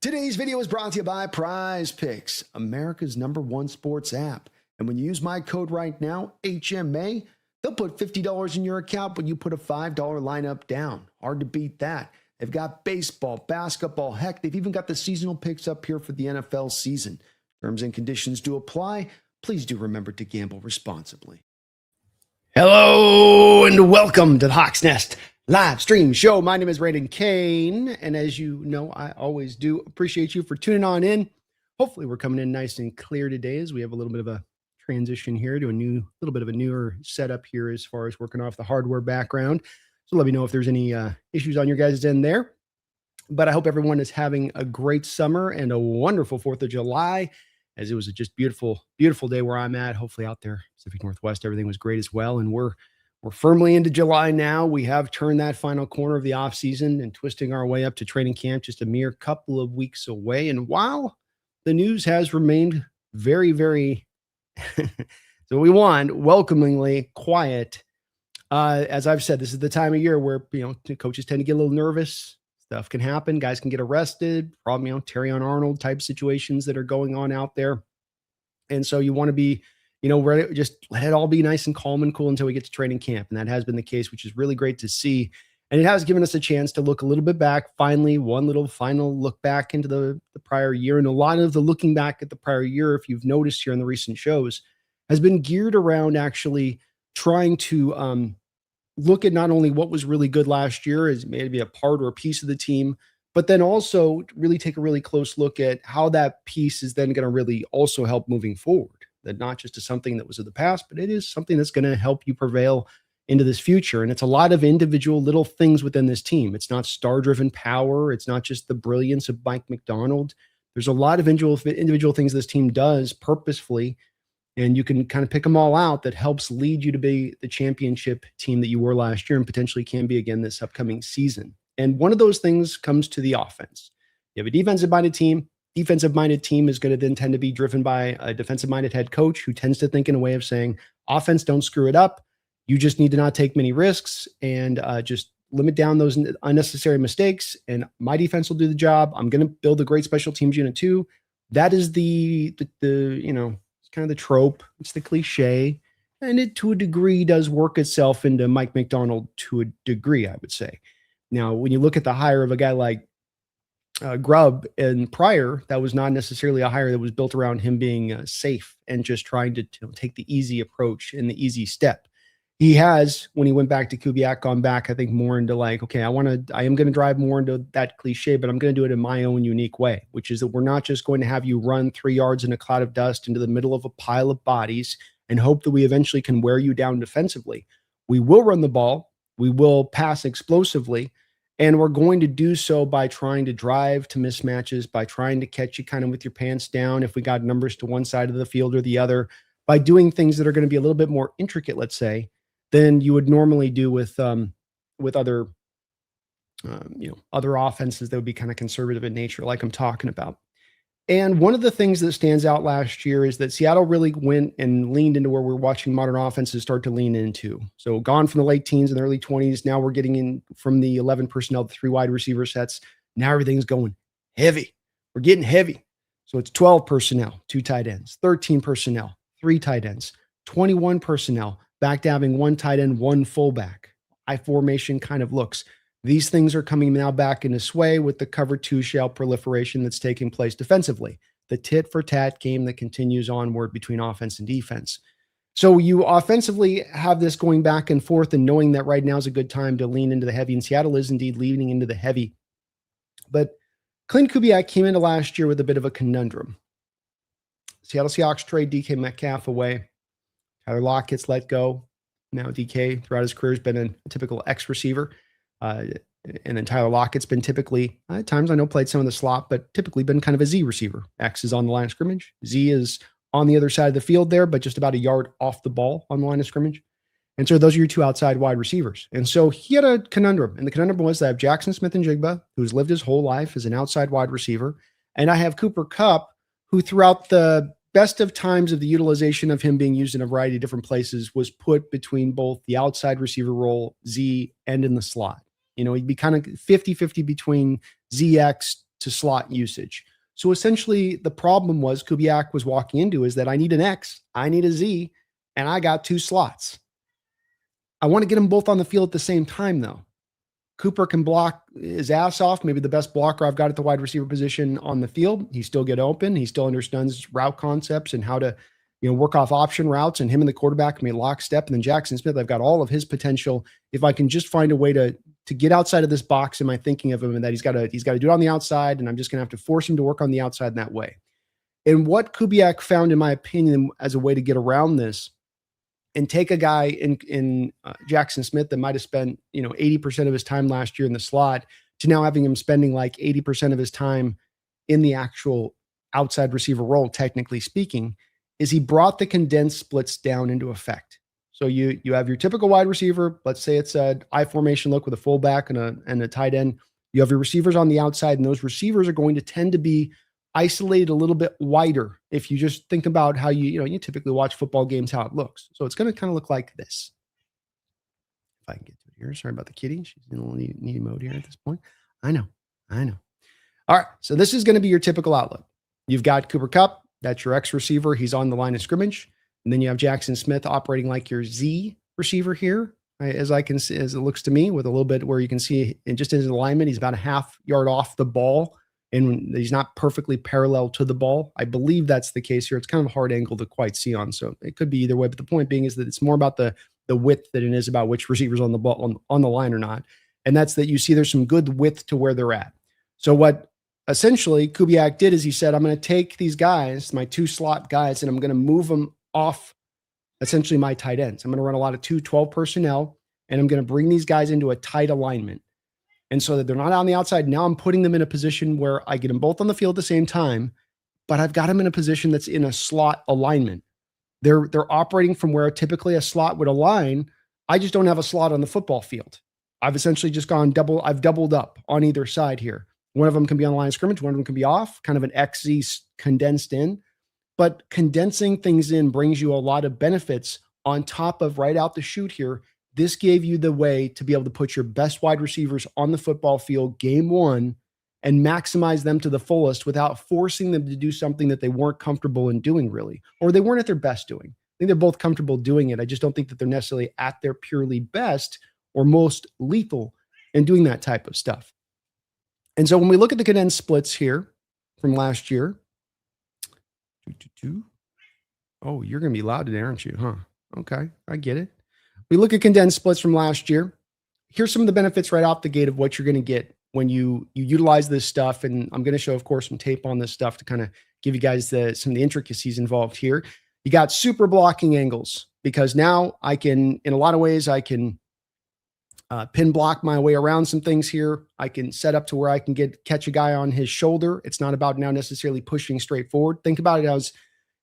Today's video is brought to you by Prize Picks, America's #1 sports app. And when you use my code right now, HMA, they'll put $50 in your account when you put a $5 lineup down. Hard to beat that. They've got baseball, basketball, heck, they've even got the seasonal picks up here for the NFL season. Terms and conditions do apply. Please do remember to gamble responsibly. Hello and welcome to the Hawks Nest live stream show. My name is Brandon Kane, and as you know, I always do appreciate you for tuning on in. Hopefully we're coming in nice and clear today as we have a little bit of a transition here to a little bit of a newer setup here as far as working off the hardware background. So let me know if there's any issues on your guys' end there. But I hope everyone is having a great summer and a wonderful 4th of July, as it was a just beautiful, beautiful day where I'm at. Hopefully out there, Pacific Northwest, everything was great as well. And we're firmly into July now. We have turned that final corner of the off season and twisting our way up to training camp, just a mere couple of weeks away. And while the news has remained very, very, so we want welcomingly quiet. As I've said, this is the time of year where, coaches tend to get a little nervous. Stuff can happen. Guys can get arrested. Problem, Terry on Arnold type situations that are going on out there. And so you want to be, ready, just let it all be nice and calm and cool until we get to training camp. And that has been the case, which is really great to see. And it has given us a chance to look a little bit back. Finally, one little final look back into the prior year. And a lot of the looking back at the prior year, if you've noticed here in the recent shows, has been geared around actually trying to look at not only what was really good last year as maybe a part or a piece of the team, but then also really take a really close look at how that piece is then going to really also help moving forward. That not just is something that was of the past, but it is something that's going to help you prevail into this future. And it's a lot of individual little things within this team. It's not star-driven power. It's not just the brilliance of Mike McDonald. There's a lot of individual things this team does purposefully, and you can kind of pick them all out that helps lead you to be the championship team that you were last year and potentially can be again this upcoming season. And one of those things comes to the offense. You have a defensive-minded team. Defensive-minded team is going to then tend to be driven by a defensive-minded head coach who tends to think in a way of saying, offense, don't screw it up. You just need to not take many risks and just limit down those unnecessary mistakes. And my defense will do the job. I'm going to build a great special teams unit too. That is the it's kind of the trope. It's the cliche. And it, to a degree, does work itself into Mike McDonald to a degree, I would say. Now, when you look at the hire of a guy like Grubb and prior, that was not necessarily a hire that was built around him being safe and just trying to take the easy approach and the easy step. He has, when he went back to Kubiak, gone back, I think, more into like, okay, I am going to drive more into that cliche, but I'm going to do it in my own unique way, which is that we're not just going to have you run 3 yards in a cloud of dust into the middle of a pile of bodies and hope that we eventually can wear you down defensively. We will run the ball. We will pass explosively. And we're going to do so by trying to drive to mismatches, by trying to catch you kind of with your pants down if we got numbers to one side of the field or the other, by doing things that are going to be a little bit more intricate, let's say, than you would normally do with other offenses that would be kind of conservative in nature, like I'm talking about. And one of the things that stands out last year is that Seattle really went and leaned into where we're watching modern offenses start to lean into. So gone from the late teens and early 20s. Now we're getting in from the 11 personnel to 3 wide receiver sets. Now everything's going heavy. We're getting heavy. So it's 12 personnel, 2 tight ends, 13 personnel, 3 tight ends, 21 personnel, back to having 1 tight end, 1 fullback. I formation kind of looks. These things are coming now back into sway with the cover 2 shell proliferation that's taking place defensively. The tit for tat game that continues onward between offense and defense. So you offensively have this going back and forth and knowing that right now is a good time to lean into the heavy, and Seattle is indeed leaning into the heavy. But Klint Kubiak came into last year with a bit of a conundrum. Seattle Seahawks trade DK Metcalf away. Tyler Lockett's let go. Now DK throughout his career has been a typical X receiver. And then Tyler Lockett's been typically, at times I know played some of the slot, but typically been kind of a Z receiver. X is on the line of scrimmage. Z is on the other side of the field there, but just about a yard off the ball on the line of scrimmage. And so those are your 2 outside wide receivers. And so he had a conundrum. And the conundrum was that I have Jackson Smith-Njigba, who's lived his whole life as an outside wide receiver. And I have Cooper Kupp, who throughout the best of times of the utilization of him being used in a variety of different places was put between both the outside receiver role, Z, and in the slot. He'd be kind of 50-50 between ZX to slot usage. So essentially the problem was Kubiak was walking into is that I need an X, I need a Z, and I got two slots. I want to get them both on the field at the same time though. Cooper can block his ass off, maybe the best blocker I've got at the wide receiver position on the field. He still get open. He still understands route concepts and how to, work off option routes, and him and the quarterback can be lockstep. And then Jackson Smith, I've got all of his potential. If I can just find a way to get outside of this box, am I thinking of him and that he's got to do it on the outside, and I'm just going to have to force him to work on the outside in that way. And what Kubiak found, in my opinion, as a way to get around this and take a guy in Jackson Smith that might have spent, 80% of his time last year in the slot to now having him spending like 80% of his time in the actual outside receiver role, technically speaking, is he brought the condensed splits down into effect. So you have your typical wide receiver. Let's say it's a I formation look with a fullback and a tight end. You have your receivers on the outside, and those receivers are going to tend to be isolated a little bit wider. If you just think about how you typically watch football games, how it looks. So it's going to kind of look like this. If I can get to it here. Sorry about the kitty. She's in a little needy mode here at this point. I know. All right. So this is going to be your typical outlook. You've got Cooper Kupp. That's your X receiver. He's on the line of scrimmage. And then you have Jackson Smith operating like your Z receiver here, right? As it looks to me, with a little bit where you can see in just his alignment, he's about a half yard off the ball, and he's not perfectly parallel to the ball. I believe that's the case here. It's kind of a hard angle to quite see on, so it could be either way. But the point being is that it's more about the width than it is about which receiver's on the ball on the line or not. And that's that you see there's some good width to where they're at. So what essentially Kubiak did is he said, I'm going to take these guys, my two slot guys, and I'm going to move them off essentially my tight ends. I'm going to run a lot of 2-12 personnel, and I'm going to bring these guys into a tight alignment. And so that they're not on the outside. Now I'm putting them in a position where I get them both on the field at the same time, but I've got them in a position that's in a slot alignment. They're operating from where typically a slot would align. I just don't have a slot on the football field. I've essentially just I've doubled up on either side here. One of them can be on the line of scrimmage. One of them can be off, kind of an XZ condensed in. But condensing things in brings you a lot of benefits on top of right out the chute here. This gave you the way to be able to put your best wide receivers on the football field game one and maximize them to the fullest without forcing them to do something that they weren't comfortable in doing, really, or they weren't at their best doing. I think they're both comfortable doing it. I just don't think that they're necessarily at their purely best or most lethal in doing that type of stuff. And so when we look at the condensed splits here from last year, oh, you're going to be loud today, aren't you? Huh? Okay, I get it. We look at condensed splits from last year. Here's some of the benefits right off the gate of what you're going to get when you utilize this stuff. And I'm going to show, of course, some tape on this stuff to kind of give you guys some of the intricacies involved here. You got super blocking angles, because now I can, in a lot of ways, I can pin block my way around some things here. I can set up to where I can catch a guy on his shoulder. It's not about now necessarily pushing straight forward. Think about it as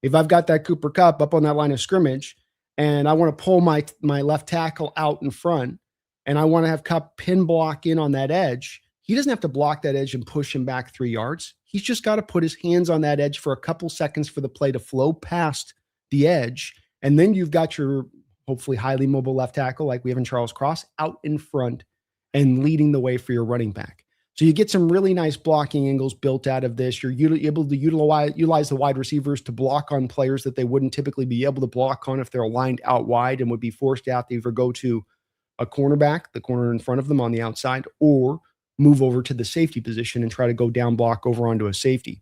if I've got that Cooper Kupp up on that line of scrimmage and I want to pull my left tackle out in front and I want to have Kupp pin block in on that edge. He doesn't have to block that edge and push him back 3 yards. He's just got to put his hands on that edge for a couple seconds for the play to flow past the edge. And then you've got your hopefully highly mobile left tackle like we have in Charles Cross out in front and leading the way for your running back. So you get some really nice blocking angles built out of this. You're able to utilize the wide receivers to block on players that they wouldn't typically be able to block on if they're aligned out wide and would be forced out to either go to a cornerback, the corner in front of them on the outside, or move over to the safety position and try to go down block over onto a safety.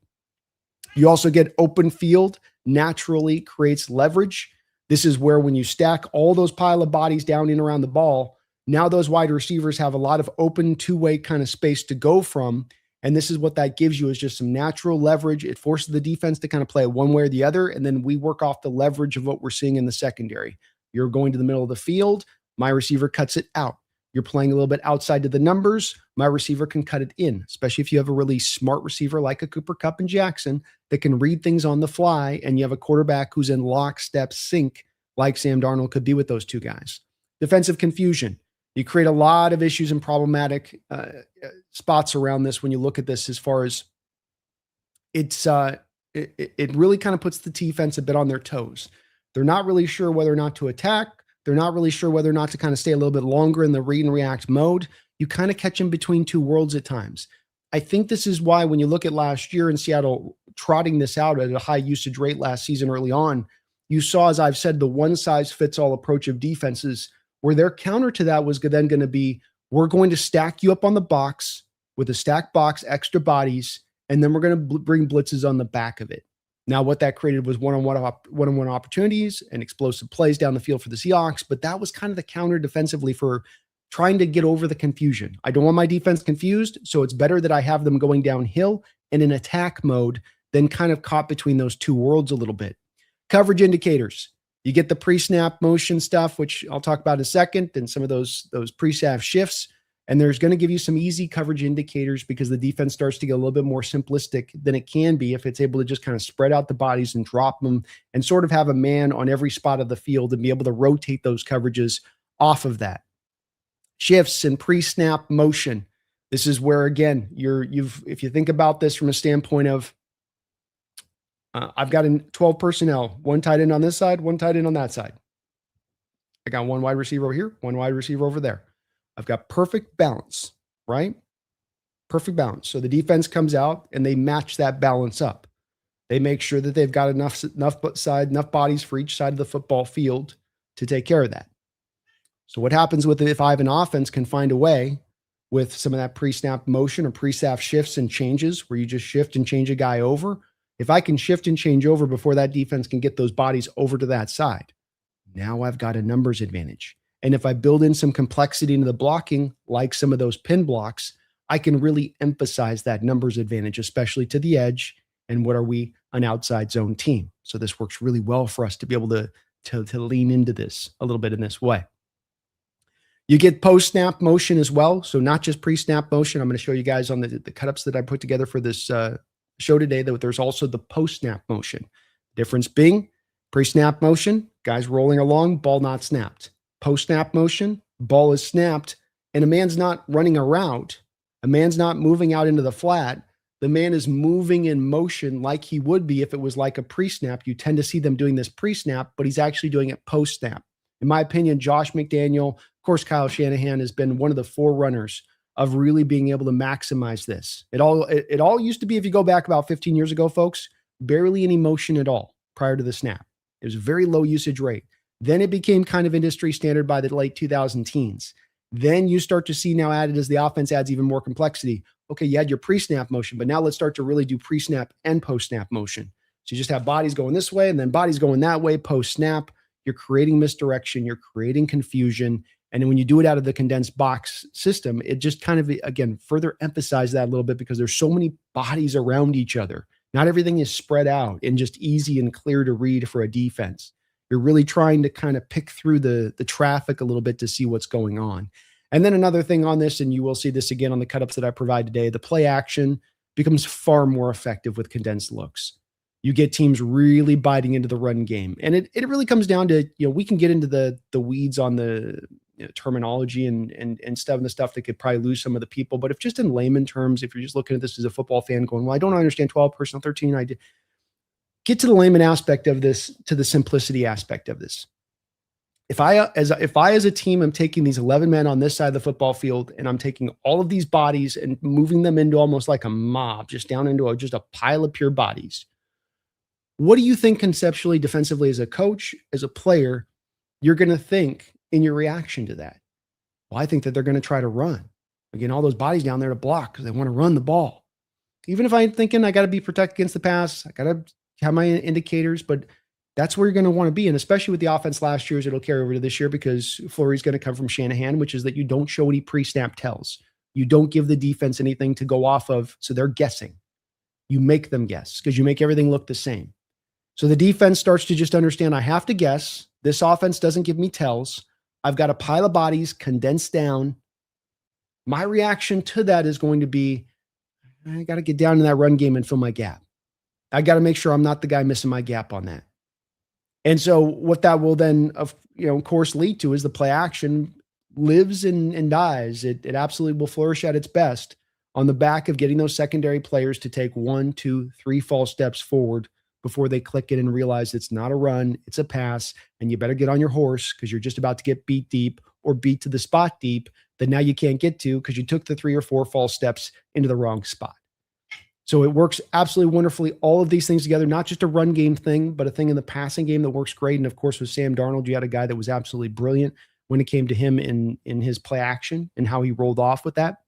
You also get open field, naturally creates leverage. This is where when you stack all those pile of bodies down in around the ball, now those wide receivers have a lot of open two-way kind of space to go from. And this is what that gives you, is just some natural leverage. It forces the defense to kind of play it one way or the other. And then we work off the leverage of what we're seeing in the secondary. You're going to the middle of the field. My receiver cuts it out. You're playing a little bit outside to the numbers. My receiver can cut it in, especially if you have a really smart receiver like a Cooper Kupp and Jackson that can read things on the fly, and you have a quarterback who's in lockstep sync like Sam Darnold could be with those two guys. Defensive confusion. You create a lot of issues and problematic spots around this when you look at this, as far as it really kind of puts the defense a bit on their toes. They're not really sure whether or not to attack. They're not really sure whether or not to kind of stay a little bit longer in the read and react mode. You kind of catch them between two worlds at times. I think this is why when you look at last year in Seattle trotting this out at a high usage rate last season early on, you saw, as I've said, the one size fits all approach of defenses, where their counter to that was then going to be, we're going to stack you up on the box with a stacked box, extra bodies, and then we're going to bring blitzes on the back of it. Now, what that created was one-on-one opportunities and explosive plays down the field for the Seahawks, but that was kind of the counter defensively for trying to get over the confusion. I don't want my defense confused, so it's better that I have them going downhill and in attack mode than kind of caught between those two worlds a little bit. Coverage indicators. You get the pre-snap motion stuff, which I'll talk about in a second, and some of those pre-snap shifts. And there's going to give you some easy coverage indicators because the defense starts to get a little bit more simplistic than it can be if it's able to just kind of spread out the bodies and drop them and sort of have a man on every spot of the field and be able to rotate those coverages off of that. Shifts and pre-snap motion. This is where, again, if you think about this from a standpoint of, I've got 12 personnel, one tight end on this side, one tight end on that side. I got one wide receiver over here, one wide receiver over there. I've got perfect balance, right? Perfect balance. So the defense comes out and they match that balance up. They make sure that they've got enough bodies for each side of the football field to take care of that. So what happens with it if I have an offense can find a way with some of that pre-snap motion or pre-snap shifts and changes where you just shift and change a guy over? If I can shift and change over before that defense can get those bodies over to that side, now I've got a numbers advantage. And if I build in some complexity into the blocking, like some of those pin blocks, I can really emphasize that numbers advantage, especially to the edge. And what are we? An outside zone team. So this works really well for us to be able to lean into this a little bit in this way. You get post-snap motion as well. So not just pre-snap motion. I'm going to show you guys on the cut-ups that I put together for this show today that there's also the post-snap motion. Difference being pre-snap motion, guys rolling along, ball not snapped. Post-snap motion, ball is snapped, and a man's not running a route. A man's not moving out into the flat. The man is moving in motion like he would be if it was like a pre-snap. You tend to see them doing this pre-snap, but he's actually doing it post-snap. In my opinion, Josh McDaniel, of course, Kyle Shanahan has been one of the forerunners of really being able to maximize this. It all used to be, if you go back about 15 years ago, folks, barely any motion at all prior to the snap. It was a very low usage rate. Then it became kind of industry standard by the late 2000 teens. Then you start to see now added as the offense adds even more complexity. Okay, you had your pre-snap motion, but now let's start to really do pre-snap and post-snap motion. So you just have bodies going this way and then bodies going that way post-snap. You're creating misdirection. You're creating confusion. And when you do it out of the condensed box system, it just kind of, again, further emphasize that a little bit because there's so many bodies around each other. Not everything is spread out and just easy and clear to read for a defense. You're really trying to kind of pick through the traffic a little bit to see what's going on. And then another thing on this, and you will see this again on the cut-ups that I provide today, the play action becomes far more effective with condensed looks. You get teams really biting into the run game. And it really comes down to, we can get into the weeds on the terminology and stuff and the stuff that could probably lose some of the people. But if just in layman terms, if you're just looking at this as a football fan going, well, I don't understand 12 personnel, 13, I did. Get to the layman aspect of this, to the simplicity aspect of this. If I as a team am taking these 11 men on this side of the football field and I'm taking all of these bodies and moving them into almost like a mob, just down into just a pile of pure bodies, what do you think conceptually, defensively, as a coach, as a player, you're going to think in your reaction to that? Well, I think that they're going to try to run. Again, all those bodies down there to block because they want to run the ball. Even if I'm thinking I got to be protected against the pass, I got to have my indicators, but that's where you're going to want to be. And especially with the offense last year's, it'll carry over to this year because Fleury's going to come from Shanahan, which is that you don't show any pre-snap tells. You don't give the defense anything to go off of, so they're guessing. You make them guess because you make everything look the same. So the defense starts to just understand, I have to guess. This offense doesn't give me tells. I've got a pile of bodies condensed down. My reaction to that is going to be, I got to get down in that run game and fill my gap. I got to make sure I'm not the guy missing my gap on that. And so what that will then, of course, lead to is the play action lives and dies. It absolutely will flourish at its best on the back of getting those secondary players to take 1, 2, 3 false steps forward before they click it and realize it's not a run, it's a pass, and you better get on your horse because you're just about to get beat deep or beat to the spot deep that now you can't get to because you took the 3 or 4 false steps into the wrong spot. So it works absolutely wonderfully. All of these things together, not just a run game thing, but a thing in the passing game that works great. And of course, with Sam Darnold, you had a guy that was absolutely brilliant when it came to him in his play action and how he rolled off with that.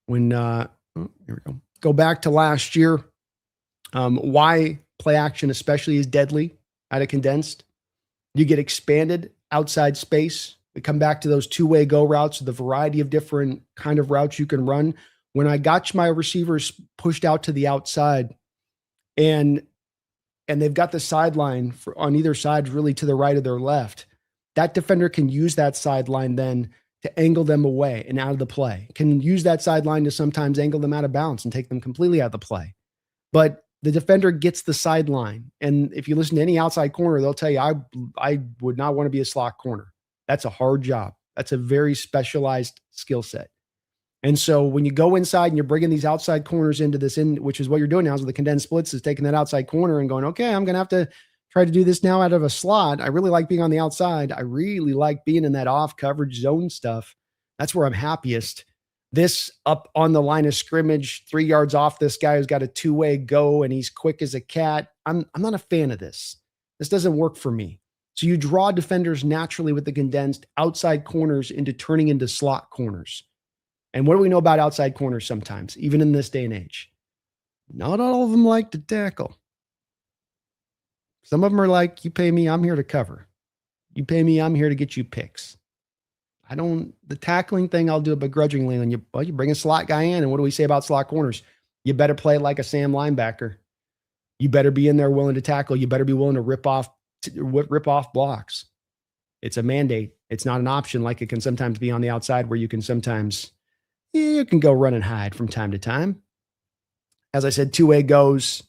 When here we go back to last year, why play action especially is deadly out of condensed. You get expanded outside space. We come back to those two-way go routes, the variety of different kind of routes you can run. When I got my receivers pushed out to the outside and they've got the sideline on either side really to the right or their left, that defender can use that sideline then to angle them away and out of the play, can use that sideline to sometimes angle them out of bounds and take them completely out of the play. But the defender gets the sideline. And if you listen to any outside corner, they'll tell you, I would not want to be a slot corner. That's a hard job. That's a very specialized skill set. And so when you go inside and you're bringing these outside corners into this, which is what you're doing now with the condensed splits, is taking that outside corner and going, okay, I'm going to have to try to do this now out of a slot. I really like being on the outside. I really like being in that off coverage zone stuff. That's where I'm happiest. This up on the line of scrimmage, 3 yards off this guy who's got a two-way go and he's quick as a cat. I'm not a fan of this. This doesn't work for me. So you draw defenders naturally with the condensed outside corners into turning into slot corners. And what do we know about outside corners sometimes, even in this day and age? Not all of them like to tackle. Some of them are like, you pay me, I'm here to cover. You pay me, I'm here to get you picks. The tackling thing, I'll do it begrudgingly. And you bring a slot guy in, and what do we say about slot corners? You better play it like a Sam linebacker. You better be in there willing to tackle. You better be willing to rip off blocks. It's a mandate. It's not an option like it can sometimes be on the outside where you can sometimes, you can go run and hide from time to time. As I said, two-way goes.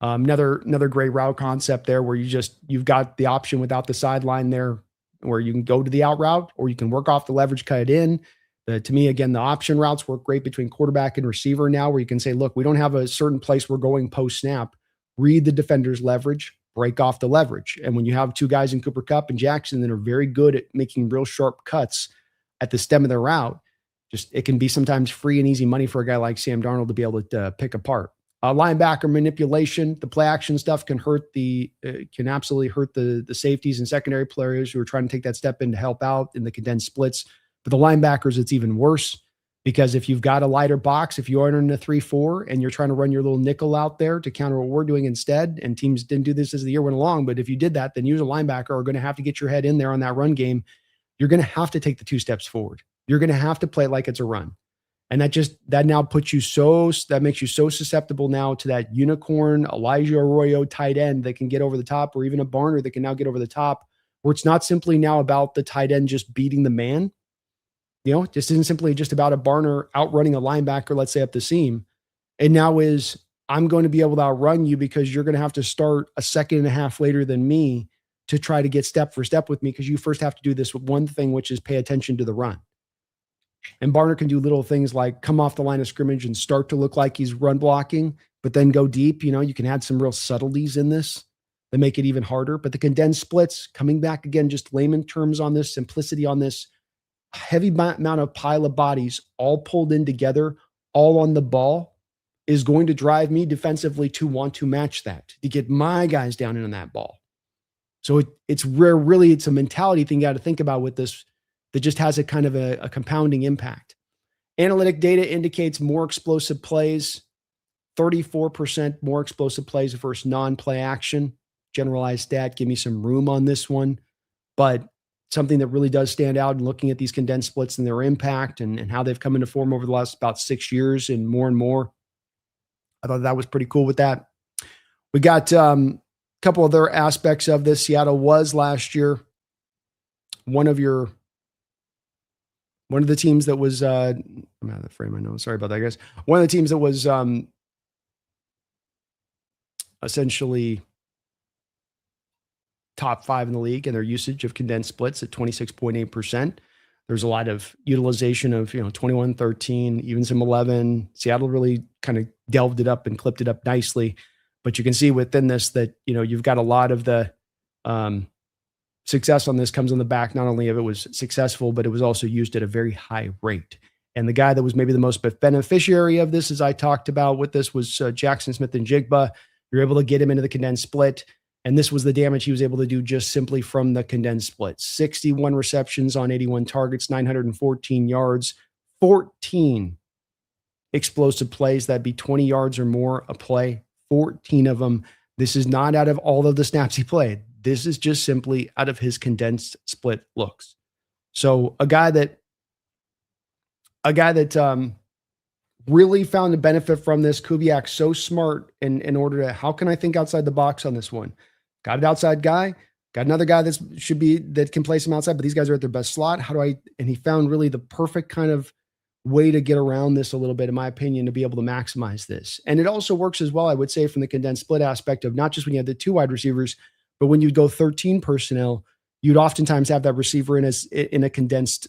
Another great route concept there where you've got the option without the sideline there where you can go to the out route or you can work off the leverage, cut it in. To me, again, the option routes work great between quarterback and receiver now where you can say, look, we don't have a certain place we're going post-snap. Read the defender's leverage, break off the leverage. And when you have two guys in Cooper Kupp and Jackson that are very good at making real sharp cuts at the stem of the route, it can be sometimes free and easy money for a guy like Sam Darnold to be able to pick apart. Linebacker manipulation, the play action stuff can absolutely hurt the safeties and secondary players who are trying to take that step in to help out in the condensed splits. But the linebackers, it's even worse because if you've got a lighter box, if you are in a 3-4 and you're trying to run your little nickel out there to counter what we're doing instead, and teams didn't do this as the year went along, but if you did that, then you as a linebacker are going to have to get your head in there on that run game. You're going to have to take the 2 steps forward. You're going to have to play it like it's a run. And that now makes you so susceptible now to that unicorn Elijah Arroyo tight end that can get over the top, or even a Barner that can now get over the top, where it's not simply now about the tight end just beating the man. This isn't simply just about a Barner outrunning a linebacker, let's say up the seam. It now is, I'm going to be able to outrun you because you're going to have to start a second and a half later than me to try to get step for step with me because you first have to do this one thing, which is pay attention to the run. And Barner can do little things like come off the line of scrimmage and start to look like he's run blocking, but then go deep. You can add some real subtleties in this that make it even harder. But the condensed splits, coming back again, just layman terms on this, simplicity on this, heavy amount of pile of bodies all pulled in together, all on the ball, is going to drive me defensively to want to match that, to get my guys down in on that ball. So it's a mentality thing you got to think about with this that just has a kind of a compounding impact. Analytic data indicates more explosive plays, 34% more explosive plays versus non-play action. Generalized stat, give me some room on this one. But something that really does stand out in looking at these condensed splits and their impact and how they've come into form over the last about 6 years and more. I thought that was pretty cool with that. We got a couple other aspects of this. Seattle was last year one of the teams that was, I'm out of the frame, I know. Sorry about that, guys. One of the teams that was essentially top 5 in the league in their usage of condensed splits at 26.8%. There's a lot of utilization of, 21, 13, even some 11. Seattle really kind of delved it up and clipped it up nicely. But you can see within this that, you've got a lot of the success on this comes on the back, not only of it was successful, but it was also used at a very high rate. And the guy that was maybe the most beneficiary of this, as I talked about with this, was Jackson Smith-Njigba. You're able to get him into the condensed split. And this was the damage he was able to do just simply from the condensed split. 61 receptions on 81 targets, 914 yards, 14 explosive plays. That'd be 20 yards or more a play, 14 of them. This is not out of all of the snaps he played. This is just simply out of his condensed split looks. So a guy that really found the benefit from this. Kubiak, so smart in order to, how can I think outside the box on this one? Got an outside guy, got another guy that can play some outside, but these guys are at their best slot. And he found really the perfect kind of way to get around this a little bit, in my opinion, to be able to maximize this. And it also works as well, I would say, from the condensed split aspect of not just when you have the 2 wide receivers, but when you go 13 personnel, you'd oftentimes have that receiver in a condensed,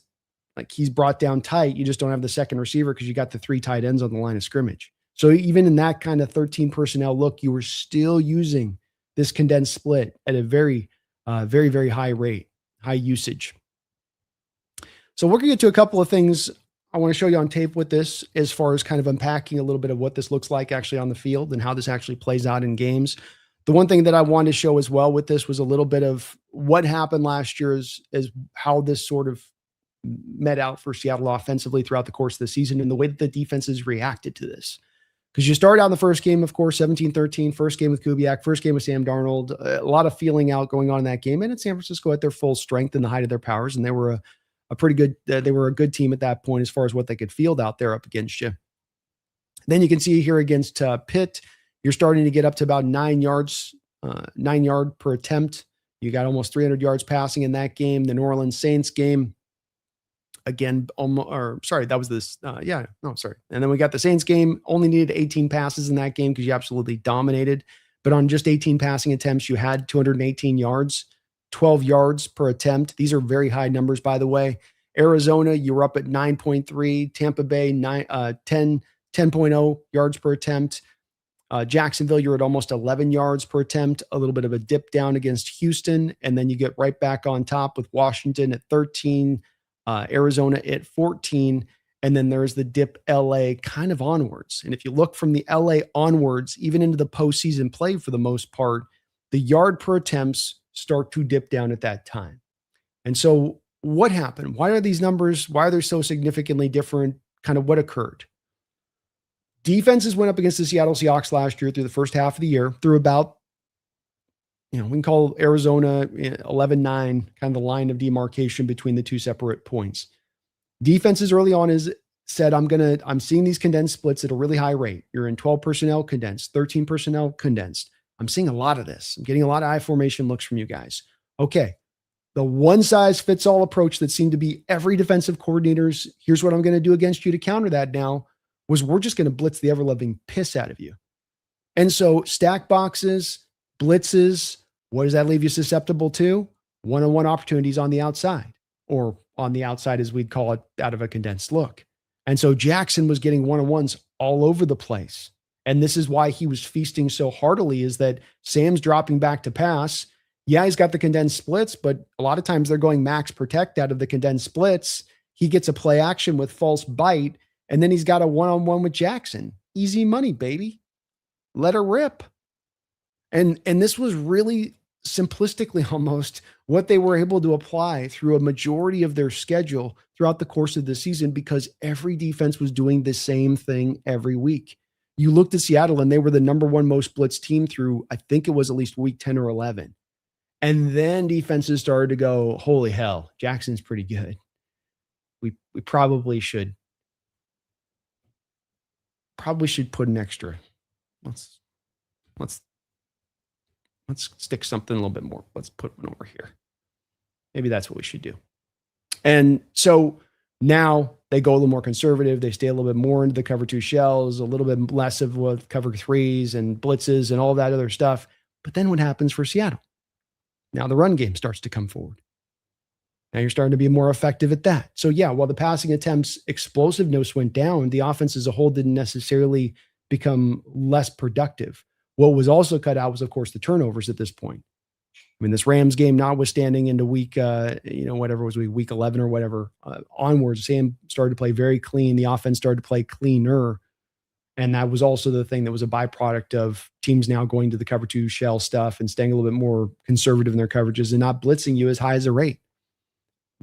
like he's brought down tight. You just don't have the second receiver because you got the 3 tight ends on the line of scrimmage. So even in that kind of 13 personnel look, you were still using this condensed split at a very, very high rate, high usage. So we're going to get to a couple of things I want to show you on tape with this, as far as kind of unpacking a little bit of what this looks like actually on the field and how this actually plays out in games. The one thing that I wanted to show as well with this was a little bit of what happened last year is how this sort of met out for Seattle offensively throughout the course of the season and the way that the defenses reacted to this. Because you start out in the first game, of course, 17-13, first game with Kubiak, first game with Sam Darnold, a lot of feeling out going on in that game. And at San Francisco at their full strength and the height of their powers. And they were a pretty good, they were a good team at that point as far as what they could field out there up against you. Then you can see here against Pitt, you're starting to get up to about 9 yards, 9 yard per attempt. You got almost 300 yards passing in that game. The New Orleans Saints game, again, that was this. And then we got the Saints game, only needed 18 passes in that game because you absolutely dominated. But on just 18 passing attempts, you had 218 yards, 12 yards per attempt. These are very high numbers, by the way. Arizona, you were up at 9.3. Tampa Bay, 10.0 yards per attempt. Jacksonville, you're at almost 11 yards per attempt, a little bit of a dip down against Houston. And then you get right back on top with Washington at 13, Arizona at 14. And then there's the dip LA kind of onwards. And if you look from the LA onwards, even into the postseason play for the most part, the yard per attempts start to dip down at that time. And so what happened? Why are these numbers, why are they so significantly different? Kind of what occurred? Defenses went up against the Seattle Seahawks last year through the first half of the year through about, we can call Arizona 11-9, kind of the line of demarcation between the two separate points. Defenses early on said, I'm seeing these condensed splits at a really high rate. You're in 12 personnel condensed, 13 personnel condensed. I'm seeing a lot of this. I'm getting a lot of I formation looks from you guys. Okay. The one size fits all approach that seemed to be every defensive coordinator's, here's what I'm going to do against you to counter that now, was we're just going to blitz the ever-loving piss out of you. And so stack boxes, blitzes, what does that leave you susceptible to? One-on-one opportunities on the outside, or on the outside as we'd call it, out of a condensed look. And so Jackson was getting one-on-ones all over the place. And this is why he was feasting so heartily, is that Sam's dropping back to pass. Yeah, he's got the condensed splits, but a lot of times they're going max protect out of the condensed splits. He gets a play action with false bite, and then he's got a one-on-one with Jackson. Easy money, baby. Let her rip. And this was really simplistically almost what they were able to apply through a majority of their schedule throughout the course of the season, because every defense was doing the same thing every week. You looked at Seattle and they were the number one most blitzed team through, I think it was at least week 10 or 11. And then defenses started to go, holy hell, Jackson's pretty good. We probably should put an extra. Let's stick something a little bit more. Let's put one over here. Maybe that's what we should do. And so now they go a little more conservative. They stay a little bit more into the cover 2 shells, a little bit less of what cover 3s and blitzes and all that other stuff. But then what happens for Seattle? Now the run game starts to come forward. Now you're starting to be more effective at that. So yeah, while the passing attempts explosiveness went down, the offense as a whole didn't necessarily become less productive. What was also cut out was, of course, the turnovers at this point. I mean, this Rams game notwithstanding into week, whatever it was week 11 or whatever, onwards, Sam started to play very clean. The offense started to play cleaner. And that was also the thing that was a byproduct of teams now going to the cover two shell stuff and staying a little bit more conservative in their coverages and not blitzing you as high as a rate.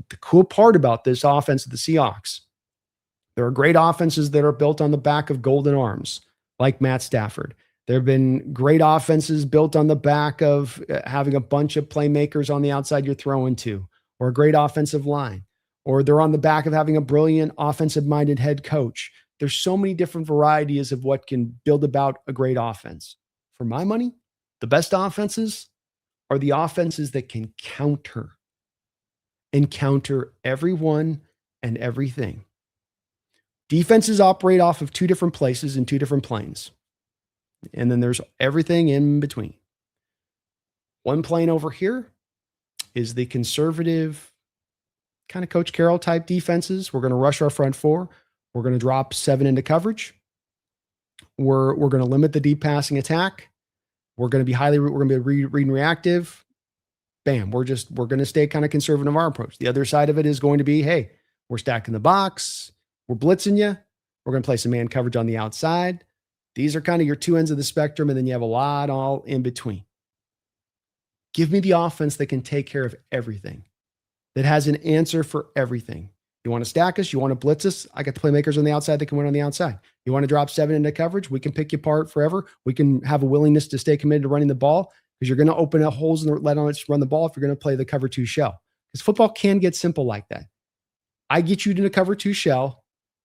The cool part about this offense of the Seahawks, there are great offenses that are built on the back of golden arms, like Matt Stafford. There have been great offenses built on the back of having a bunch of playmakers on the outside you're throwing to, or a great offensive line, or they're on the back of having a brilliant offensive-minded head coach. There's so many different varieties of what can build about a great offense. For my money, the best offenses are the offenses that can counter everyone and everything. Defenses operate off of two different places and two different planes. And then there's everything in between. One plane over here is the conservative kind of Coach Carroll type defenses. We're going to rush our front four. We're going to drop 7 into coverage. We're going to limit the deep passing attack. We're going to be read and reactive. Bam. We're going to stay kind of conservative in our approach. The other side of it is going to be, hey, we're stacking the box. We're blitzing you. We're going to play some man coverage on the outside. These are kind of your two ends of the spectrum, and then you have a lot all in between. Give me the offense that can take care of everything, that has an answer for everything. You want to stack us? You want to blitz us? I got the playmakers on the outside that can win on the outside. You want to drop 7 into coverage? We can pick you apart forever. We can have a willingness to stay committed to running the ball because you're going to open up holes and let on it run the ball if you're going to play the cover 2 shell. Because football can get simple like that. I get you to the cover 2 shell.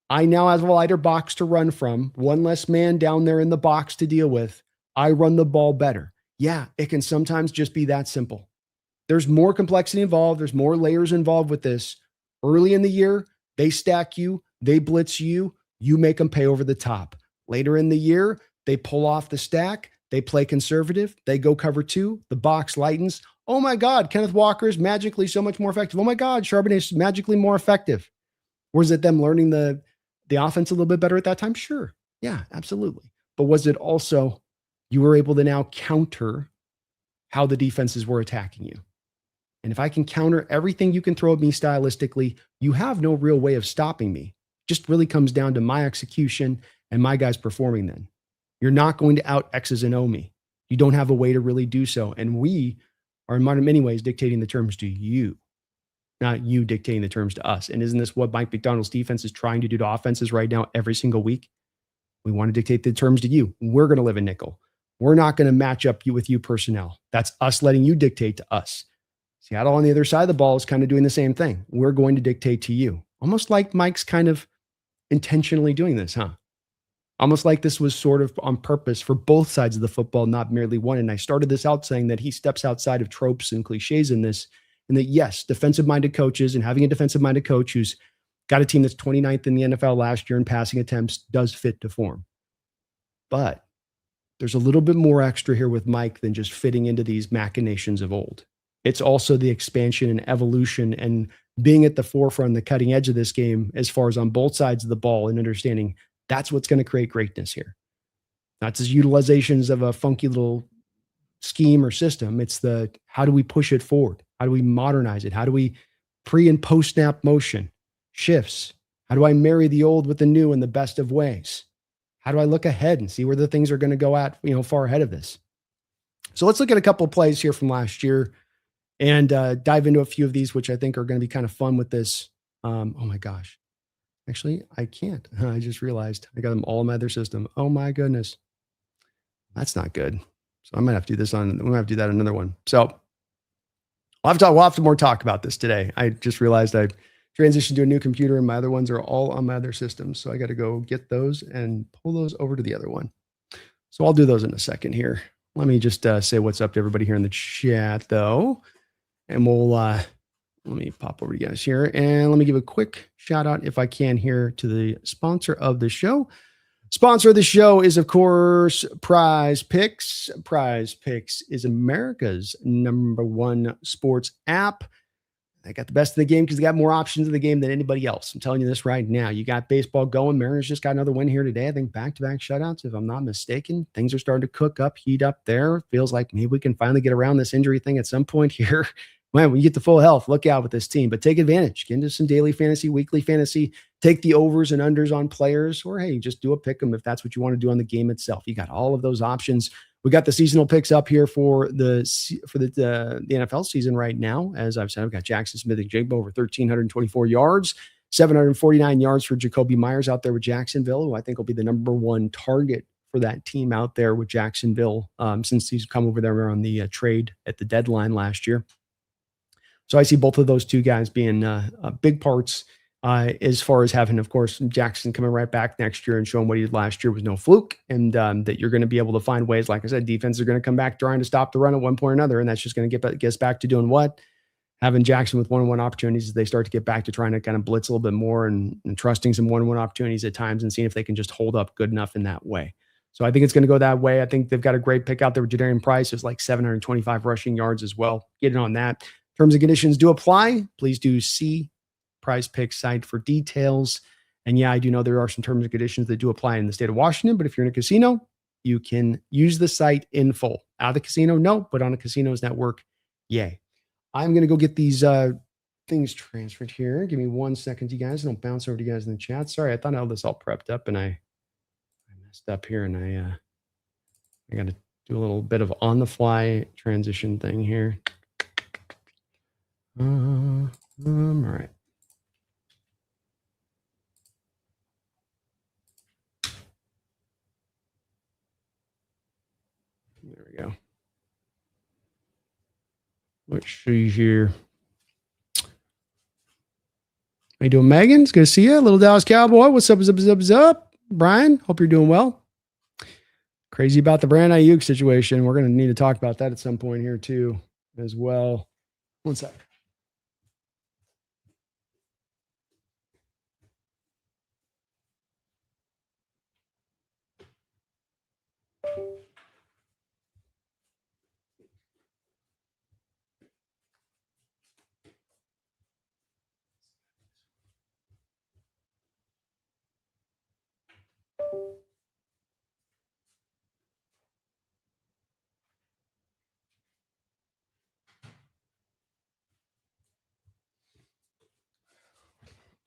I now have a lighter box to run from, one less man down there in the box to deal with. I run the ball better. Yeah, it can sometimes just be that simple. There's more complexity involved. There's more layers involved with this. Early in the year, they stack you, they blitz you, you make them pay over the top. Later in the year, they pull off the stack, they play conservative, they go cover 2, the box lightens. Oh my God, Kenneth Walker is magically so much more effective. Oh my God, Charbonnet is magically more effective. Was it them learning the offense a little bit better at that time? Sure. Yeah, absolutely. But was it also you were able to now counter how the defenses were attacking you? And if I can counter everything you can throw at me stylistically, you have no real way of stopping me. It just really comes down to my execution and my guys performing then. You're not going to out X's and O me. You don't have a way to really do so. And we are in many ways dictating the terms to you, not you dictating the terms to us. And isn't this what Mike McDonald's defense is trying to do to offenses right now every single week? We want to dictate the terms to you. We're going to live in nickel. We're not going to match up you with you personnel. That's us letting you dictate to us. Seattle on the other side of the ball is kind of doing the same thing. We're going to dictate to you. Almost like Mike's kind of intentionally doing this, huh? Almost like this was sort of on purpose for both sides of the football, not merely one. And I started this out saying that he steps outside of tropes and cliches in this, and that yes, defensive-minded coaches and having a defensive-minded coach who's got a team that's 29th in the NFL last year in passing attempts does fit to form. But there's a little bit more extra here with Mike than just fitting into these machinations of old. It's also the expansion and evolution and being at the forefront, the cutting edge of this game, as far as on both sides of the ball and understanding that's what's going to create greatness here. Not just utilizations of a funky little scheme or system. It's the, how do we push it forward? How do we modernize it? How do we pre and post snap motion shifts? How do I marry the old with the new in the best of ways? How do I look ahead and see where the things are going to go at, far ahead of this? So let's look at a couple of plays here from last year and dive into a few of these, which I think are going to be kind of fun with this. Oh my gosh. Actually, I can't. I just realized I got them all in my other system. Oh my goodness. That's not good. So I might have to do this on, we might have to do that on another one. So we'll have to more talk about this today. I just realized I transitioned to a new computer and my other ones are all on my other systems. So I got to go get those and pull those over to the other one. So I'll do those in a second here. Let me just say what's up to everybody here in the chat though. And we'll, let me pop over to you guys here and let me give a quick shout out if I can here to the sponsor of the show. Sponsor of the show is, of course, Prize Picks. Prize Picks is America's #1 sports app. They got the best of the game because they got more options in the game than anybody else. I'm telling you this right now. You got baseball going. Mariners just got another win here today. I think back-to-back shutouts, if I'm not mistaken. Things are starting to cook up, heat up there. Feels like maybe we can finally get around this injury thing at some point here. Man, when you get to full health, look out with this team. But take advantage. Get into some daily fantasy, weekly fantasy. Take the overs and unders on players. Or, hey, just do a pick 'em if that's what you want to do on the game itself. You got all of those options. We got the seasonal picks up here for the NFL season right now. As I've said, I've got Jackson Smith and Jigba over 1,324 yards, 749 yards for Jacoby Myers out there with Jacksonville, who I think will be the number one target for that team out there with Jacksonville since he's come over there on the trade at the deadline last year. So I see both of those two guys being big parts as far as having, of course, Jackson coming right back next year and showing what he did last year was no fluke, and that you're going to be able to find ways. Like I said, defense are going to come back trying to stop the run at one point or another, and that's just going to get us back to doing what? Having Jackson with one-on-one opportunities as they start to get back to trying to kind of blitz a little bit more and trusting some one-on-one opportunities at times and seeing if they can just hold up good enough in that way. So I think it's going to go that way. I think they've got a great pick out there with Jadarian Price. It's like 725 rushing yards as well. Get in on that. Terms and conditions do apply. Please do see Prize Pick site for details. And yeah, I do know there are some terms and conditions that do apply in the state of Washington, but if you're in a casino, you can use the site in full. Out of the casino, no, but on a casino's network, yay. I'm going to go get these things transferred here. Give me 1 second, you guys. Don't bounce over to you guys in the chat. Sorry, I thought I had this all prepped up and I messed up here, and I got to do a little bit of on-the-fly transition thing here. All right. There we go. Let's see here. How you doing, Megan? It's good to see you. Little Dallas Cowboy. What's up? What's up? Brian, hope you're doing well. Crazy about the Brand Ayuk situation. We're going to need to talk about that at some point here too as well. 1 sec.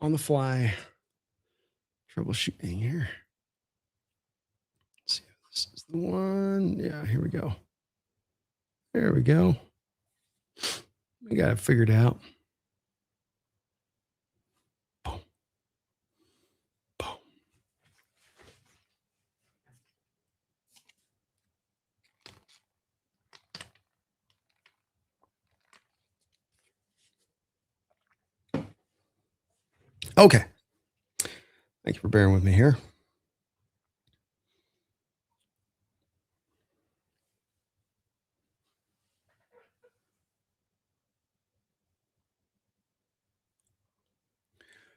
On the fly troubleshooting here. Let's see if this is the one. Yeah, here we go. There we go. We got it figured out. Boom. Boom. Okay. Thank you for bearing with me here.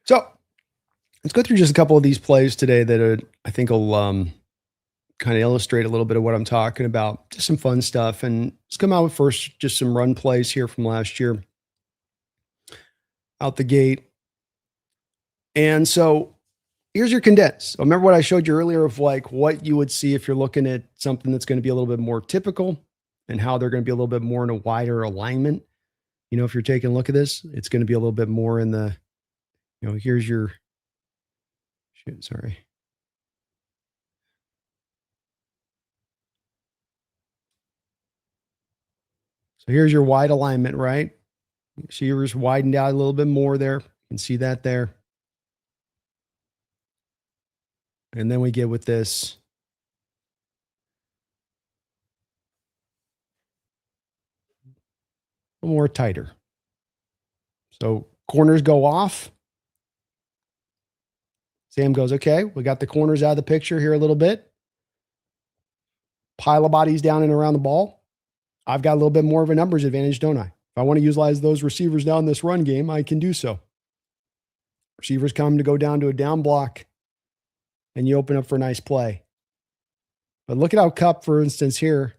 So let's go through just a couple of these plays today that I think will kind of illustrate a little bit of what I'm talking about. Just some fun stuff. And let's come out with first just some run plays here from last year out the gate. And so here's your condensed. So remember what I showed you earlier of like what you would see if you're looking at something that's going to be a little bit more typical and how they're going to be a little bit more in a wider alignment. You know, if you're taking a look at this, it's going to be a little bit more in the, you know, here's your, sorry. So here's your wide alignment, right? See yours widened out a little bit more there. You can see that there. And then we get with this. A little more tighter. So corners go off. Sam goes, okay, we got the corners out of the picture here a little bit. Pile of bodies down and around the ball. I've got a little bit more of a numbers advantage, don't I? If I want to utilize those receivers down this run game, I can do so. Receivers come to go down to a down block, and you open up for a nice play. But look at how Kupp, for instance, here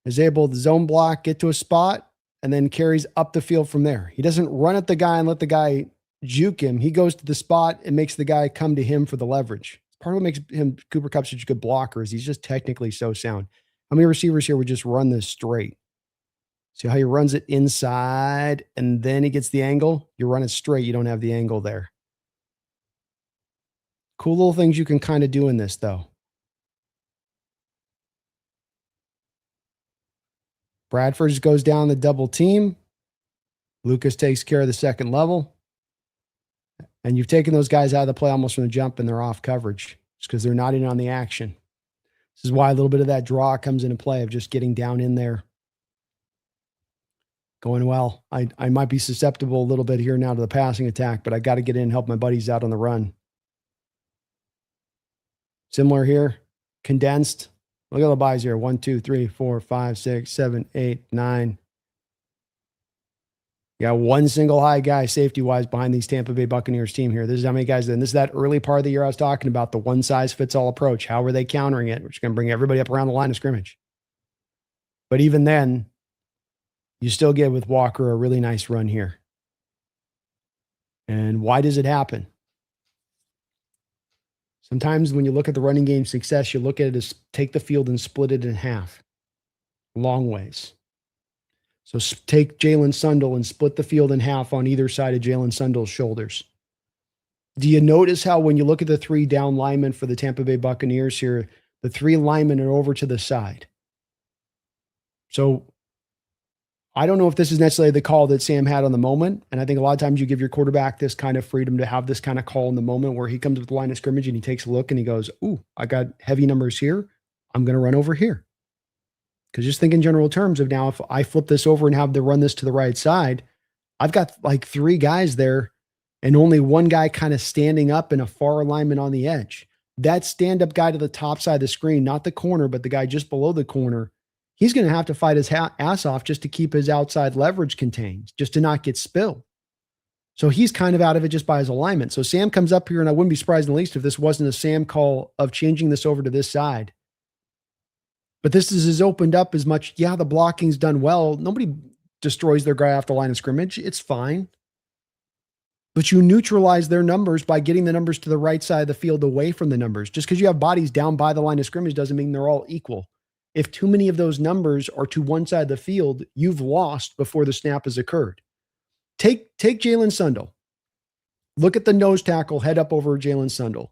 is able to zone block, get to a spot, and then carries up the field from there. He doesn't run at the guy and let the guy juke him. He goes to the spot and makes the guy come to him for the leverage. Part of what makes him Cooper Kupp such a good blocker is he's just technically so sound. How many receivers here would just run this straight? See how he runs it inside and then he gets the angle? You run it straight, you don't have the angle there. Cool little things you can kind of do in this, though. Bradford just goes down the double team. Lucas takes care of the second level. And you've taken those guys out of the play almost from the jump, and they're off coverage just because they're not in on the action. This is why a little bit of that draw comes into play of just getting down in there. Going well. I might be susceptible a little bit here now to the passing attack, but I got to get in and help my buddies out on the run. Similar here. Condensed. Look at the buys here. 1, 2, 3, 4, 5, 6, 7, 8, 9. You got one single high guy safety-wise behind these Tampa Bay Buccaneers team here. This is how many guys, and this is that early part of the year I was talking about, the one-size-fits-all approach. How are they countering it? Which is going to bring everybody up around the line of scrimmage. But even then, you still get with Walker a really nice run here. And why does it happen? Sometimes when you look at the running game success, you look at it as take the field and split it in half. Long ways. So take Jalen Sundle and split the field in half on either side of Jalen Sundle's shoulders. Do you notice how when you look at the 3 down linemen for the Tampa Bay Buccaneers here, the 3 linemen are over to the side? So I don't know if this is necessarily the call that Sam had on the moment. And I think a lot of times you give your quarterback this kind of freedom to have this kind of call in the moment where he comes with the line of scrimmage and he takes a look and he goes, ooh, I got heavy numbers here. I'm going to run over here. Because just think in general terms of now, if I flip this over and have to run this to the right side, I've got like 3 guys there and only one guy kind of standing up in a far alignment on the edge. That stand-up guy to the top side of the screen, not the corner, but the guy just below the corner, he's going to have to fight his ass off just to keep his outside leverage contained, just to not get spilled. So he's kind of out of it just by his alignment. So Sam comes up here, and I wouldn't be surprised in the least if this wasn't a Sam call of changing this over to this side. But this is as opened up as much. Yeah, the blocking's done well. Nobody destroys their guy off the line of scrimmage. It's fine. But you neutralize their numbers by getting the numbers to the right side of the field away from the numbers. Just because you have bodies down by the line of scrimmage doesn't mean they're all equal. If too many of those numbers are to one side of the field, you've lost before the snap has occurred. Take Jalen Sundle. Look at the nose tackle, head up over Jalen Sundle.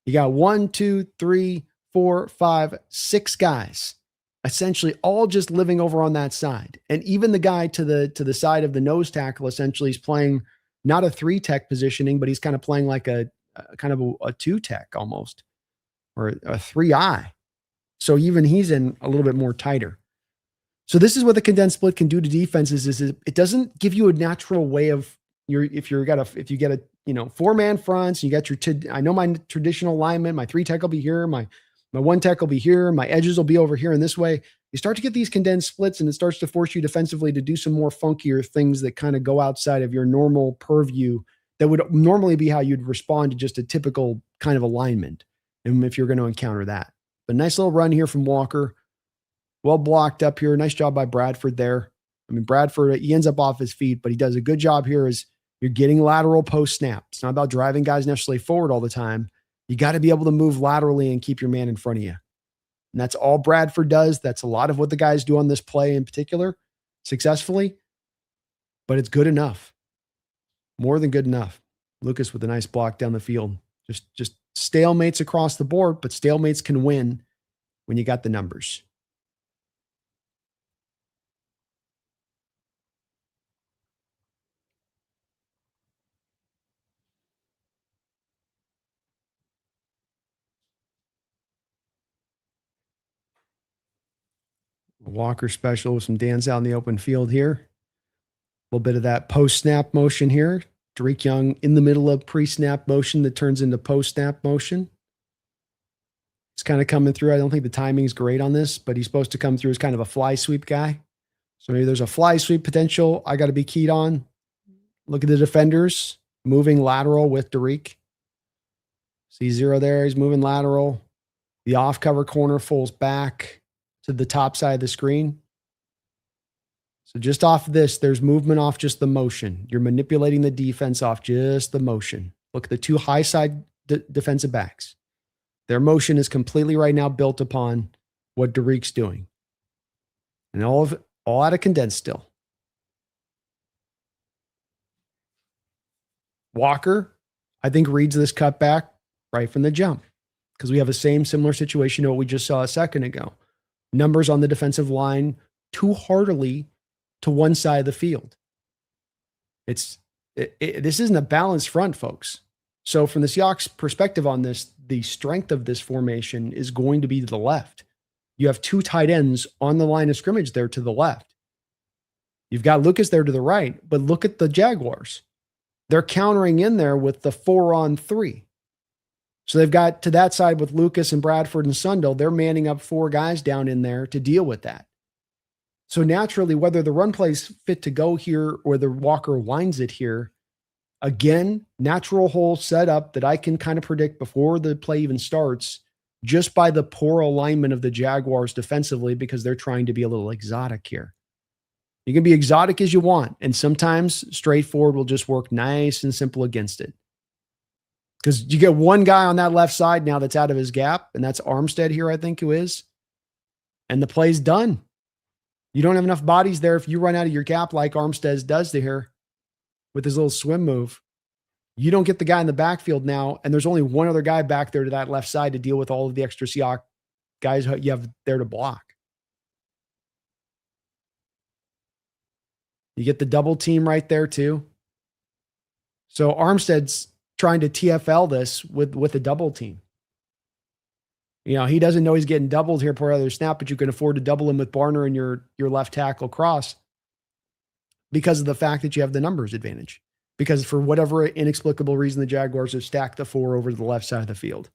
You got 1, 2, 3, 4, 5, 6 guys, essentially all just living over on that side. And even the guy to the side of the nose tackle essentially is playing not a 3-tech positioning, but he's kind of playing like a kind of a 2-tech almost, or a 3-eye. So even he's in a little bit more tighter. So this is what the condensed split can do to defenses is it doesn't give you a natural way of if you get a 4-man fronts, you got I know my traditional lineman, my 3-tech will be here, my 1-tech will be here, my edges will be over here. And this way you start to get these condensed splits and it starts to force you defensively to do some more funkier things that kind of go outside of your normal purview that would normally be how you'd respond to just a typical kind of alignment. And if you're going to encounter that. But nice little run here from Walker. Well blocked up here. Nice job by Bradford there. I mean, Bradford, he ends up off his feet, but he does a good job here as you're getting lateral post snap. It's not about driving guys necessarily forward all the time. You got to be able to move laterally and keep your man in front of you. And that's all Bradford does. That's a lot of what the guys do on this play in particular successfully, but it's good enough. More than good enough. Lucas with a nice block down the field. Just stalemates across the board, but stalemates can win when you got the numbers. Walker special with some dance out in the open field here. A little bit of that post-snap motion here. Drake Young in the middle of pre-snap motion that turns into post-snap motion. It's kind of coming through. I don't think the timing is great on this, but he's supposed to come through as kind of a fly sweep guy. So maybe there's a fly sweep potential I got to be keyed on. Look at the defenders moving lateral with Derek. See 0 there. He's moving lateral. The off-cover corner falls back to the top side of the screen. So just off this, there's movement off just the motion. You're manipulating the defense off just the motion. Look at the two high side defensive backs. Their motion is completely right now built upon what Derrick's doing. And all out of condensed still. Walker, I think, reads this cutback right from the jump because we have the similar situation to what we just saw a second ago. Numbers on the defensive line too heartily to one side of the field. This isn't a balanced front, folks. So from the Seahawks perspective on this, the strength of this formation is going to be to the left. You have two tight ends on the line of scrimmage there to the left. You've got Lucas there to the right, but look at the Jaguars. They're countering in there with the 4-on-3. So they've got to that side with Lucas and Bradford and Sundell. They're manning up four guys down in there to deal with that. So naturally, whether the run play's fit to go here or the Walker winds it here, again, natural hole setup that I can kind of predict before the play even starts just by the poor alignment of the Jaguars defensively because they're trying to be a little exotic here. You can be exotic as you want, and sometimes straightforward will just work nice and simple against it. Because you get one guy on that left side now that's out of his gap, and that's Armstead here, I think, who is. And the play's done. You don't have enough bodies there if you run out of your gap like Armstead does to here with his little swim move. You don't get the guy in the backfield now, and there's only one other guy back there to that left side to deal with all of the extra Seahawks guys you have there to block. You get the double team right there too. So Armstead's trying to TFL this with a double team. You know, he doesn't know he's getting doubled here per other snap, but you can afford to double him with Barner and your left tackle cross because of the fact that you have the numbers advantage. Because for whatever inexplicable reason, the Jaguars have stacked the 4 over to the left side of the field.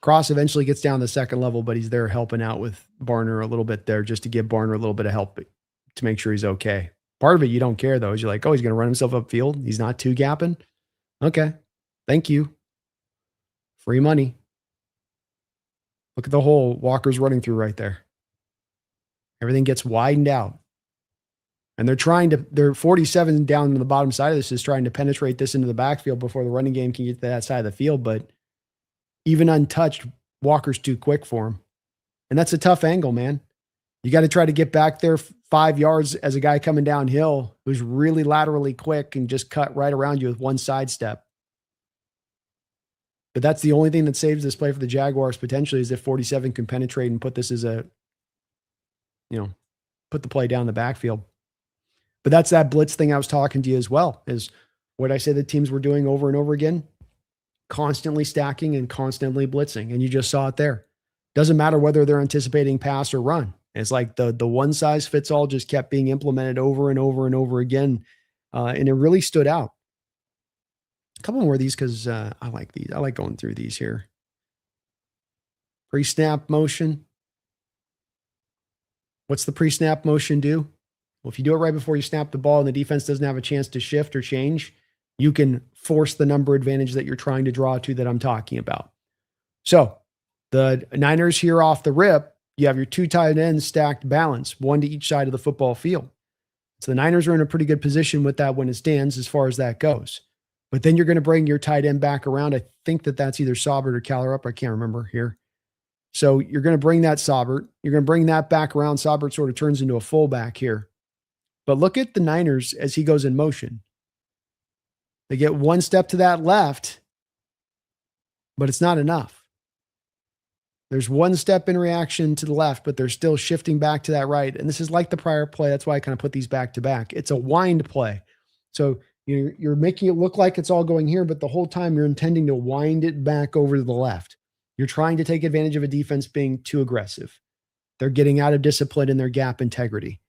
Cross eventually gets down the second level, but he's there helping out with Barner a little bit there just to give Barner a little bit of help to make sure he's okay. Part of it you don't care, though, is you're like, oh, he's going to run himself upfield. He's not two gapping. Okay. Thank you. Free money. Look at the hole Walker's running through right there. Everything gets widened out. And they're 47 down on the bottom side of this is trying to penetrate this into the backfield before the running game can get to that side of the field. But even untouched, Walker's too quick for him. And that's a tough angle, man. You got to try to get back there 5 yards as a guy coming downhill who's really laterally quick and just cut right around you with one sidestep. But that's the only thing that saves this play for the Jaguars potentially is if 47 can penetrate and put this as put the play down the backfield. But that's that blitz thing I was talking to you as well, is what I said the teams were doing over and over again, constantly stacking and constantly blitzing. And you just saw it there. Doesn't matter whether they're anticipating pass or run. It's like the one size fits all just kept being implemented over and over and over again. And it really stood out. A couple more of these because I like these. I like going through these here. Pre-snap motion. What's the pre-snap motion do? Well, if you do it right before you snap the ball and the defense doesn't have a chance to shift or change, you can force the number advantage that you're trying to draw to that I'm talking about. So the Niners here off the rip, you have your two tight ends stacked balanced, one to each side of the football field. So the Niners are in a pretty good position with that when it stands as far as that goes. But then you're going to bring your tight end back around. I think that's either Saubert or Callerup. I can't remember here. So you're going to bring that Saubert. You're going to bring that back around. Saubert sort of turns into a fullback here. But look at the Niners as he goes in motion. They get one step to that left, but it's not enough. There's one step in reaction to the left, but they're still shifting back to that right. And this is like the prior play. That's why I kind of put these back to back. It's a wind play. So you're making it look like it's all going here, but the whole time you're intending to wind it back over to the left. You're trying to take advantage of a defense being too aggressive. They're getting out of discipline in their gap integrity.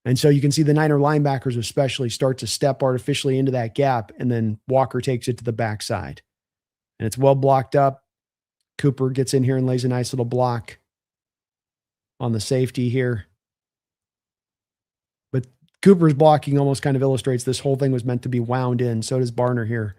And so you can see the Niner linebackers especially start to step artificially into that gap, and then Walker takes it to the backside. And it's well blocked up. Cooper gets in here and lays a nice little block on the safety here. But Cooper's blocking almost kind of illustrates this whole thing was meant to be wound in. So does Barner here.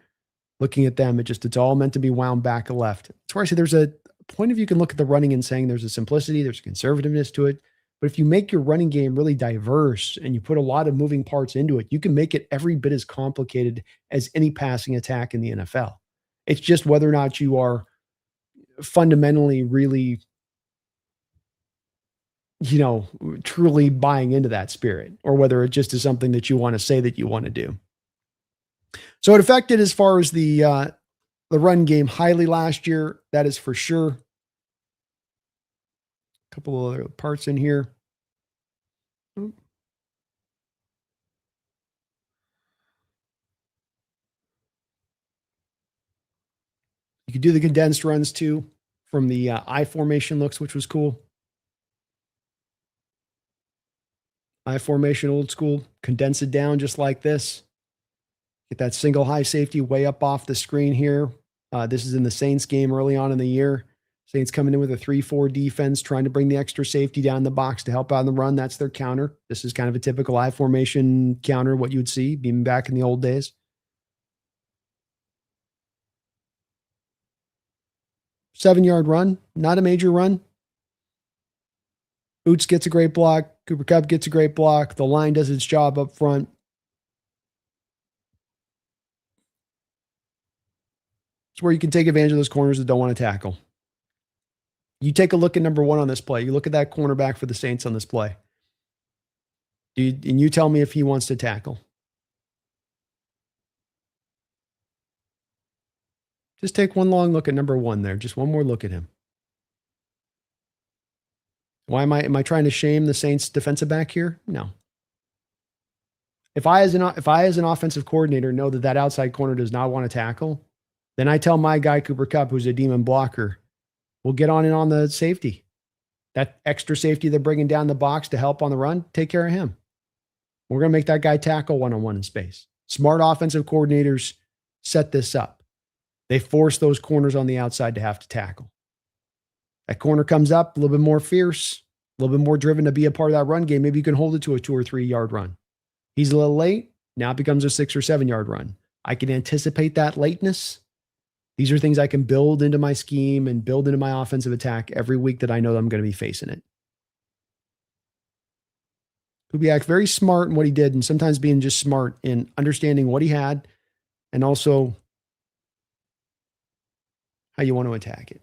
Looking at them, it's all meant to be wound back left. That's where I say there's a point of view, you can look at the running and saying there's a simplicity, there's a conservativeness to it. But if you make your running game really diverse and you put a lot of moving parts into it, you can make it every bit as complicated as any passing attack in the NFL. It's just whether or not you are fundamentally really, truly buying into that spirit, or whether it just is something that you want to say that you want to do. So it affected as far as the run game highly last year. That is for sure. A couple of other parts in here. You could do the condensed runs too from the I formation looks, which was cool. I formation, old school, condense it down just like this. Get that single high safety way up off the screen here. This is in the Saints game early on in the year. Saints coming in with a 3-4 defense, trying to bring the extra safety down the box to help out in the run. That's their counter. This is kind of a typical I formation counter, what you would see being back in the old days. 7-yard run, not a major run. Boots gets a great block. Cooper Kupp gets a great block. The line does its job up front. It's where you can take advantage of those corners that don't want to tackle. You take a look at number 1 on this play. You look at that cornerback for the Saints on this play. And you tell me if he wants to tackle. Just take one long look at number 1 there. Just one more look at him. Why am I trying to shame the Saints defensive back here? No. If I as an offensive coordinator know that outside corner does not want to tackle, then I tell my guy Cooper Kupp, who's a demon blocker, we'll get on in on the safety. That extra safety they're bringing down the box to help on the run, take care of him. We're going to make that guy tackle one-on-one in space. Smart offensive coordinators set this up. They force those corners on the outside to have to tackle. That corner comes up a little bit more fierce, a little bit more driven to be a part of that run game. Maybe you can hold it to a 2 or 3 yard run. He's a little late. Now it becomes a 6 or 7 yard run. I can anticipate that lateness. These are things I can build into my scheme and build into my offensive attack every week that I know that I'm going to be facing it. Kubiak, very smart in what he did, and sometimes being just smart in understanding what he had and also how you want to attack it.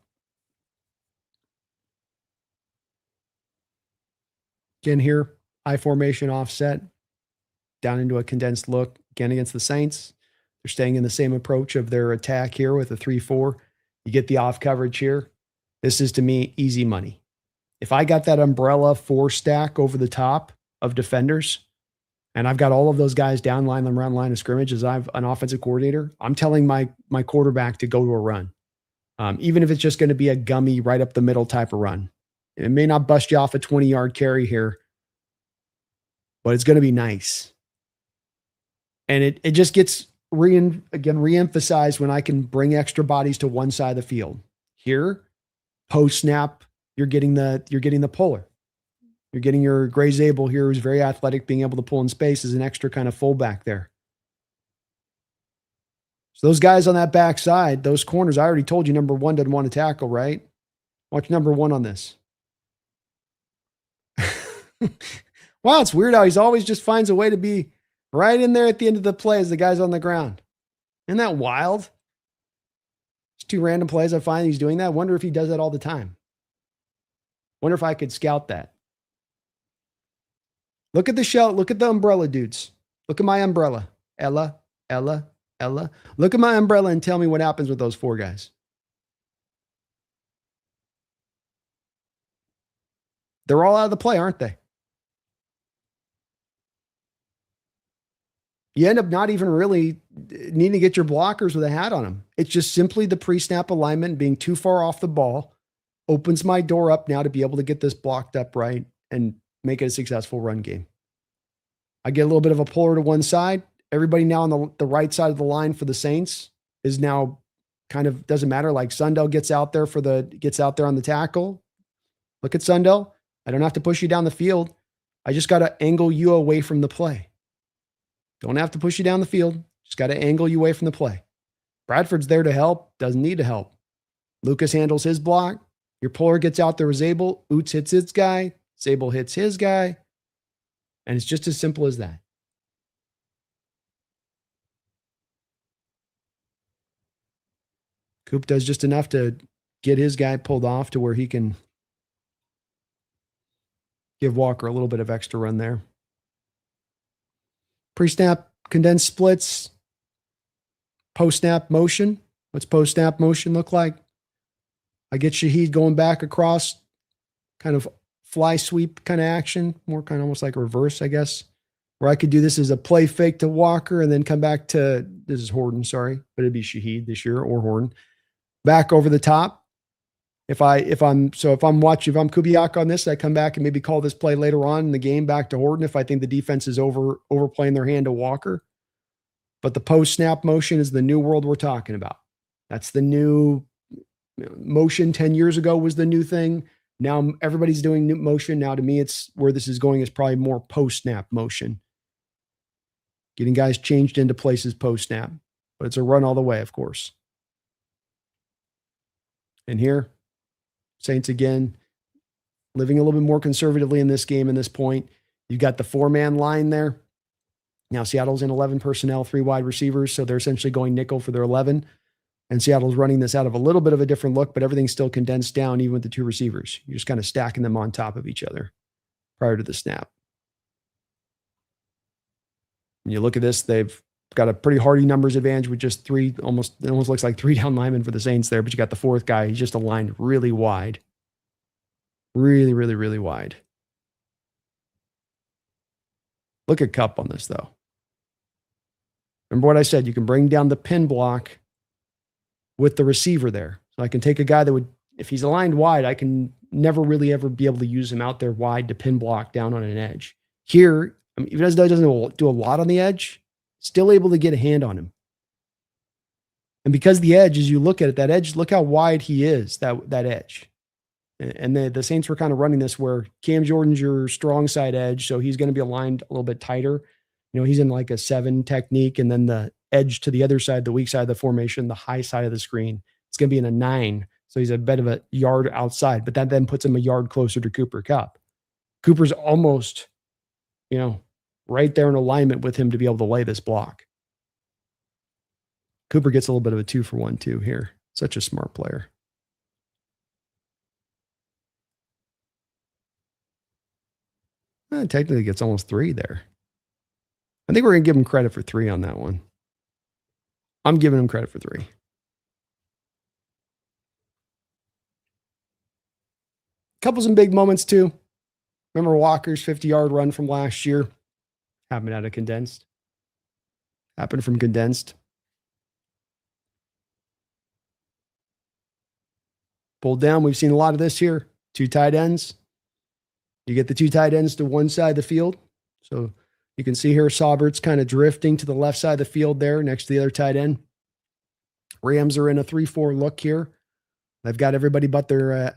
Again here, I formation offset, down into a condensed look. Again, against the Saints, they're staying in the same approach of their attack here with a 3-4. You get the off coverage here. This is, to me, easy money. If I got that umbrella 4 stack over the top of defenders, and I've got all of those guys down line around line of scrimmage as I've an offensive coordinator, I'm telling my quarterback to go to a run. Even if it's just going to be a gummy right up the middle type of run. It may not bust you off a 20-yard carry here, but it's going to be nice. And it just gets reemphasized when I can bring extra bodies to one side of the field. Here, post snap, you're getting the puller. You're getting your Gray Zabel here, who's very athletic, being able to pull in space as an extra kind of fullback there. So those guys on that backside, those corners, I already told you number 1 doesn't want to tackle, right? Watch number 1 on this. Wow, it's weird how he's always just finds a way to be right in there at the end of the play as the guy's on the ground. Isn't that wild? It's 2 random plays I find he's doing that. I wonder if he does that all the time. Wonder if I could scout that. Look at the shell. Look at the umbrella dudes. Look at my umbrella. Ella. Look at my umbrella and tell me what happens with those 4 guys. They're all out of the play, aren't they? You end up not even really needing to get your blockers with a hat on them. It's just simply the pre-snap alignment being too far off the ball opens my door up now to be able to get this blocked up right and make it a successful run game. I get a little bit of a puller to one side. Everybody now on the right side of the line for the Saints is now kind of, doesn't matter. Like Sundell gets out there on the tackle. Look at Sundell. I don't have to push you down the field. I just got to angle you away from the play. Don't have to push you down the field. Just got to angle you away from the play. Bradford's there to help. Doesn't need to help. Lucas handles his block. Your puller gets out there with Zabel. Oots hits its guy. Zabel hits his guy. And it's just as simple as that. Coop does just enough to get his guy pulled off to where he can give Walker a little bit of extra run there. Pre-snap condensed splits. Post-snap motion. What's post-snap motion look like? I get Shaheed going back across, kind of fly sweep kind of action, more kind of almost like a reverse, I guess, where I could do this as a play fake to Walker and then come back to, this is Horton, sorry, but it'd be Shaheed this year or Horton. Back over the top. If I'm Kubiak on this, I come back and maybe call this play later on in the game back to Horton if I think the defense is overplaying their hand to Walker. But the post-snap motion is the new world we're talking about. That's the new motion. 10 years ago was the new thing. Now everybody's doing new motion. Now to me, it's where this is going is probably more post-snap motion. Getting guys changed into places post-snap. But it's a run all the way, of course. And here, Saints again, living a little bit more conservatively in this game in this point. You've got the 4-man line there. Now Seattle's in 11 personnel, 3 wide receivers, so they're essentially going nickel for their 11. And Seattle's running this out of a little bit of a different look, but everything's still condensed down even with the 2 receivers. You're just kind of stacking them on top of each other prior to the snap. And you look at this, they've got a pretty hardy numbers advantage with just 3, it almost looks like 3 down linemen for the Saints there, but you got the 4th guy. He's just aligned really wide. Really, really, really wide. Look at Kupp on this, though. Remember what I said, you can bring down the pin block with the receiver there. So I can take a guy that would, if he's aligned wide, I can never really ever be able to use him out there wide to pin block down on an edge. Here, I mean, even though he doesn't do a lot on the edge, still able to get a hand on him. And because the edge, as you look at it, that edge, look how wide he is, that edge. And the Saints were kind of running this where Cam Jordan's your strong side edge, so he's going to be aligned a little bit tighter. You know, he's in like a 7 technique, and then the edge to the other side, the weak side of the formation, the high side of the screen, it's going to be in a 9. So he's a bit of a yard outside, but that then puts him a yard closer to Cooper Kupp. Cooper's almost, right there in alignment with him to be able to lay this block. Cooper gets a little bit of a 2-for-1 too here. Such a smart player. Technically gets almost 3 there. I think we're going to give him credit for 3 on that one. I'm giving him credit for 3. Couple some big moments too. Remember Walker's 50-yard run from last year? Happened out of condensed. Happened from condensed. Pulled down. We've seen a lot of this here. 2 tight ends. You get the 2 tight ends to one side of the field. So you can see here Saubert's kind of drifting to the left side of the field there next to the other tight end. Rams are in a 3-4 look here. They've got everybody but their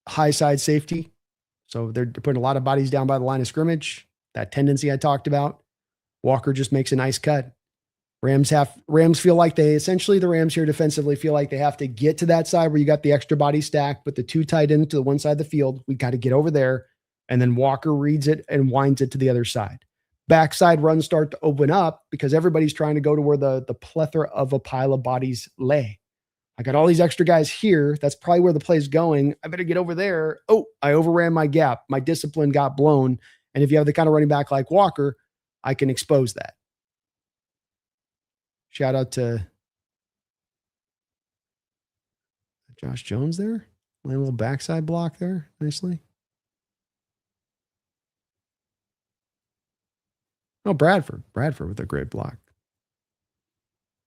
high side safety. So they're putting a lot of bodies down by the line of scrimmage. That tendency I talked about. Walker just makes a nice cut. Rams feel like the Rams here defensively feel like they have to get to that side where you got the extra body stack, but the 2 tight ends to the one side of the field. We got to get over there. And then Walker reads it and winds it to the other side. Backside runs start to open up because everybody's trying to go to where the plethora of a pile of bodies lay. I got all these extra guys here. That's probably where the play's going. I better get over there. Oh, I overran my gap. My discipline got blown. And if you have the kind of running back like Walker, I can expose that. Shout out to Josh Jones there. A little backside block there, nicely. Oh, Bradford with a great block.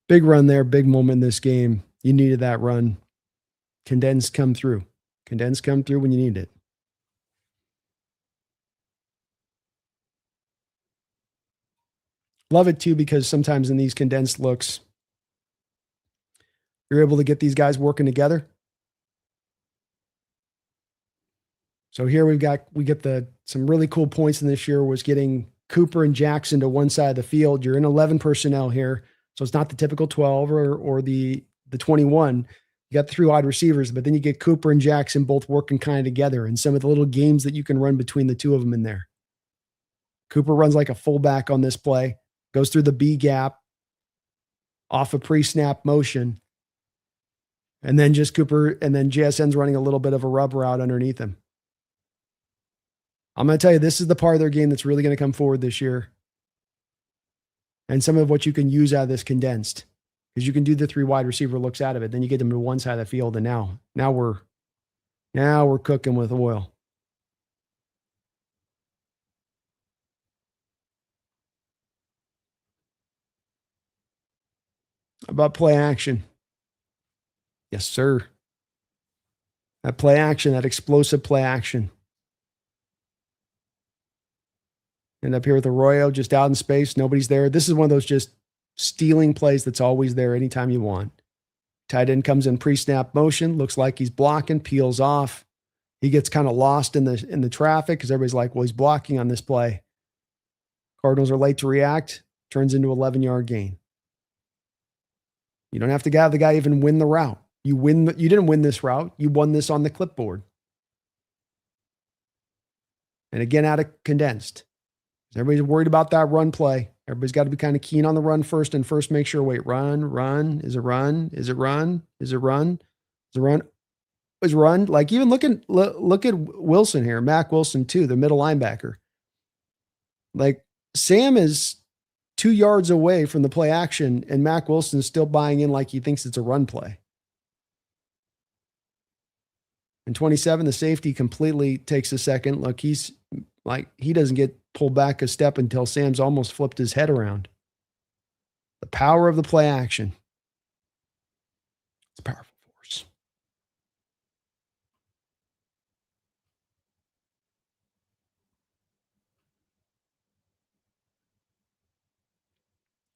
Big run there, big moment in this game. You needed that run. Condensed come through. Condensed come through when you need it. Love it too, because sometimes in these condensed looks, you're able to get these guys working together. So here we get some really cool points in this year was getting Cooper and Jackson to one side of the field. You're in 11 personnel here. So it's not the typical 12 or the 21. You got the 3 wide receivers, but then you get Cooper and Jackson both working kind of together, and some of the little games that you can run between the two of them in there. Cooper runs like a fullback on this play, goes through the B gap off a pre-snap motion, and then just Cooper, and then JSN's running a little bit of a rub route underneath him. I'm going to tell you, this is the part of their game that's really going to come forward this year. And some of what you can use out of this condensed, because you can do the 3 wide receiver looks out of it. Then you get them to one side of the field, and now we're cooking with oil. About play action. Yes, sir. That play action, that explosive play action. And up here with Arroyo, just out in space, nobody's there. This is one of those just stealing plays that's always there anytime you want. Tight end comes in pre-snap motion, looks like he's blocking, peels off. He gets kind of lost in the traffic because everybody's like, well, he's blocking on this play. Cardinals are late to react, turns into 11-yard gain. You don't have to have the guy even win the route. You didn't win this route. You won this on the clipboard. And again, out of condensed. Everybody's worried about that run play. Everybody's got to be kind of keen on the run first, and first make sure, wait, run, is it run? Is it run? Is it run? Is it run? Is run? Like even look at Wilson here, Mac Wilson too, the middle linebacker. Like Sam is 2 yards away from the play action, and Mac Wilson's still buying in like he thinks it's a run play. In 27, the safety completely takes a second. Look, he doesn't get pulled back a step until Sam's almost flipped his head around. The power of the play action. It's a powerful force.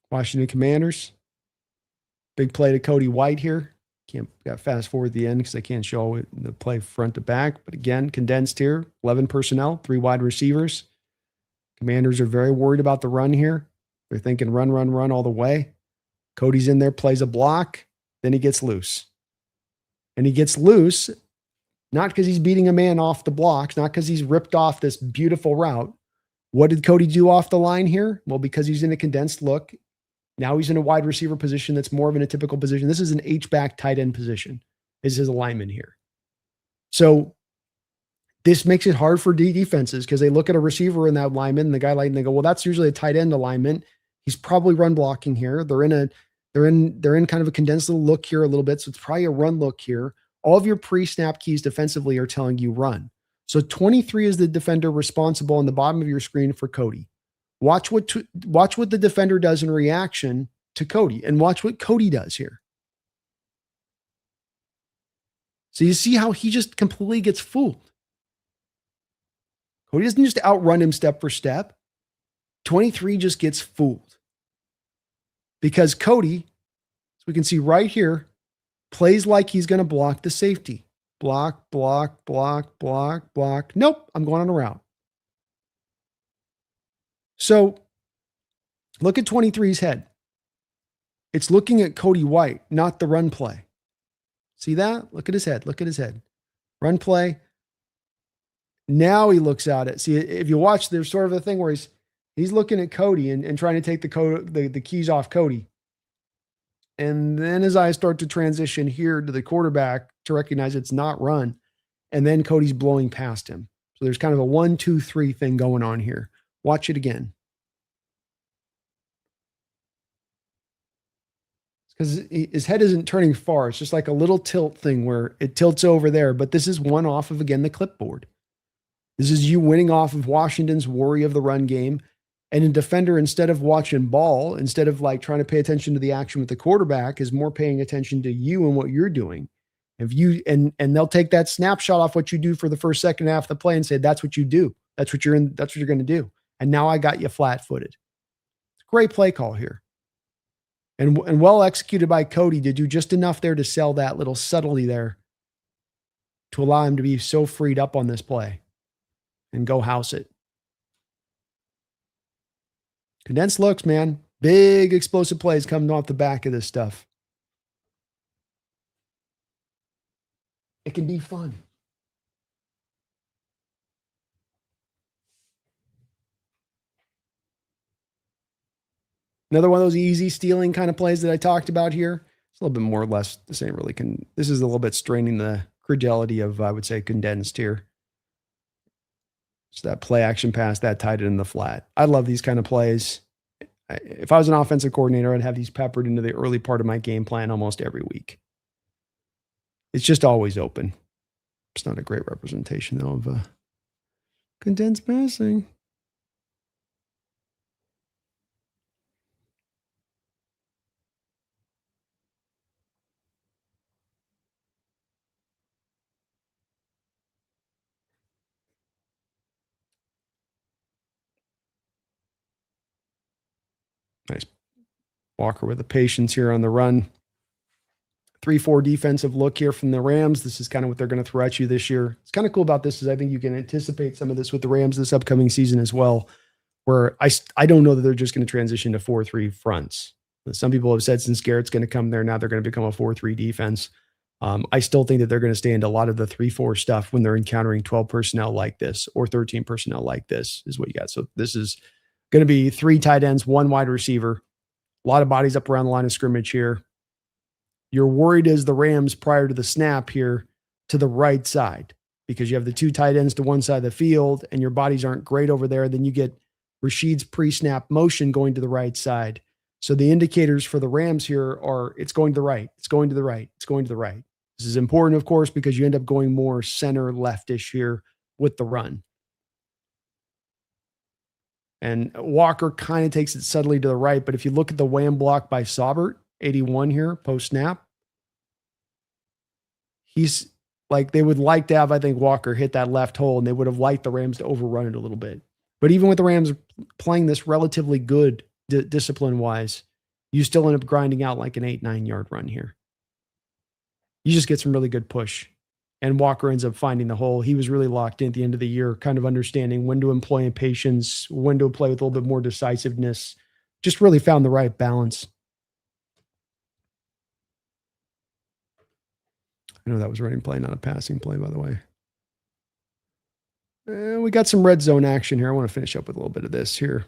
Washington Commanders. Big play to Cody White here. Got fast forward the end because I can't show it, the play front to back. But again, condensed here. 11 personnel, 3 wide receivers. Commanders are very worried about the run here. They're thinking run all the way. Cody's in there, plays a block. Then he gets loose. And he gets loose, not because he's beating a man off the blocks, not because he's ripped off this beautiful route. What did Cody do off the line here? Well, because he's in a condensed look. Now he's in a wide receiver position that's more of in a typical position. This is an H-back tight end position, is his alignment here. So this makes it hard for defenses because they look at a receiver in that alignment and the guy and they go, well, that's usually a tight end alignment. He's probably run blocking here. They're in kind of a condensed little look here a little bit. So it's probably a run look here. All of your pre-snap keys defensively are telling you run. So 23 is the defender responsible on the bottom of your screen for Cody. Watch what the defender does in reaction to Cody, and watch what Cody does here. So you see how he just completely gets fooled. Cody doesn't just outrun him step for step. 23 just gets fooled. Because Cody, as we can see right here, plays like he's going to block the safety. Block. Nope, I'm going on a route. So look at 23's head. It's looking at Cody White, not the run play. See that? Look at his head. Run play. Now he looks at it. See, if you watch, there's sort of a thing where he's looking at Cody and trying to take the keys off Cody. And then his eyes start to transition here to the quarterback to recognize it's not run. And then Cody's blowing past him. So there's kind of a 1, 2, 3 thing going on here. Watch it again. Because his head isn't turning far. It's just like a little tilt thing where it tilts over there. But this is one off of, again, the clipboard. This is you winning off of Washington's worry of the run game. And a defender, instead of watching ball, instead of like trying to pay attention to the action with the quarterback, is more paying attention to you and what you're doing. If you and they'll take that snapshot off what you do for the first second half of the play and say, that's what you do. That's what you're going to do. And now I got you flat-footed. It's a great play call here. And well executed by Cody to do just enough there to sell that little subtlety there to allow him to be so freed up on this play and go house it. Condensed looks, man. Big explosive plays coming off the back of this stuff. It can be fun. Another one of those easy stealing kind of plays that I talked about here. It's a little bit more or less the same, really. This is a little bit straining the credulity of, I would say, condensed here. So that play action pass, that tied it in the flat. I love these kind of plays. If I was an offensive coordinator, I'd have these peppered into the early part of my game plan almost every week. It's just always open. It's not a great representation, though, of condensed passing. Nice. Walker with the patience here on the run. 3-4 defensive look here from the Rams. This is kind of what they're going to throw at you this year. It's kind of cool about this is I think you can anticipate some of this with the Rams this upcoming season as well, where I don't know that they're just going to transition to 4-3 fronts. Some people have said since Garrett's going to come there, now they're going to become a 4-3 defense. I still think that they're going to stay into a lot of the 3-4 stuff when they're encountering 12 personnel like this or 13 personnel like this is what you got. So this is going to be 3 tight ends, 1 wide receiver, a lot of bodies up around the line of scrimmage here. You're worried as the Rams prior to the snap here to the right side because you have the 2 tight ends to one side of the field and your bodies aren't great over there. Then you get Rashid's pre-snap motion going to the right side. So the indicators for the Rams here are it's going to the right, it's going to the right, it's going to the right. This is important, of course, because you end up going more center leftish here with the run. And Walker kind of takes it subtly to the right, but if you look at the wham block by Saubert, 81 here, post-snap, he's like, they would like to have, I think, Walker hit that left hole, and they would have liked the Rams to overrun it a little bit. But even with the Rams playing this relatively good discipline-wise, you still end up grinding out like an 8-9 yard run here. You just get some really good push. And Walker ends up finding the hole. He was really locked in at the end of the year, kind of understanding when to employ patience, when to play with a little bit more decisiveness. Just really found the right balance. I know that was a running play, not a passing play, by the way. We got some red zone action here. I want to finish up with a little bit of this here.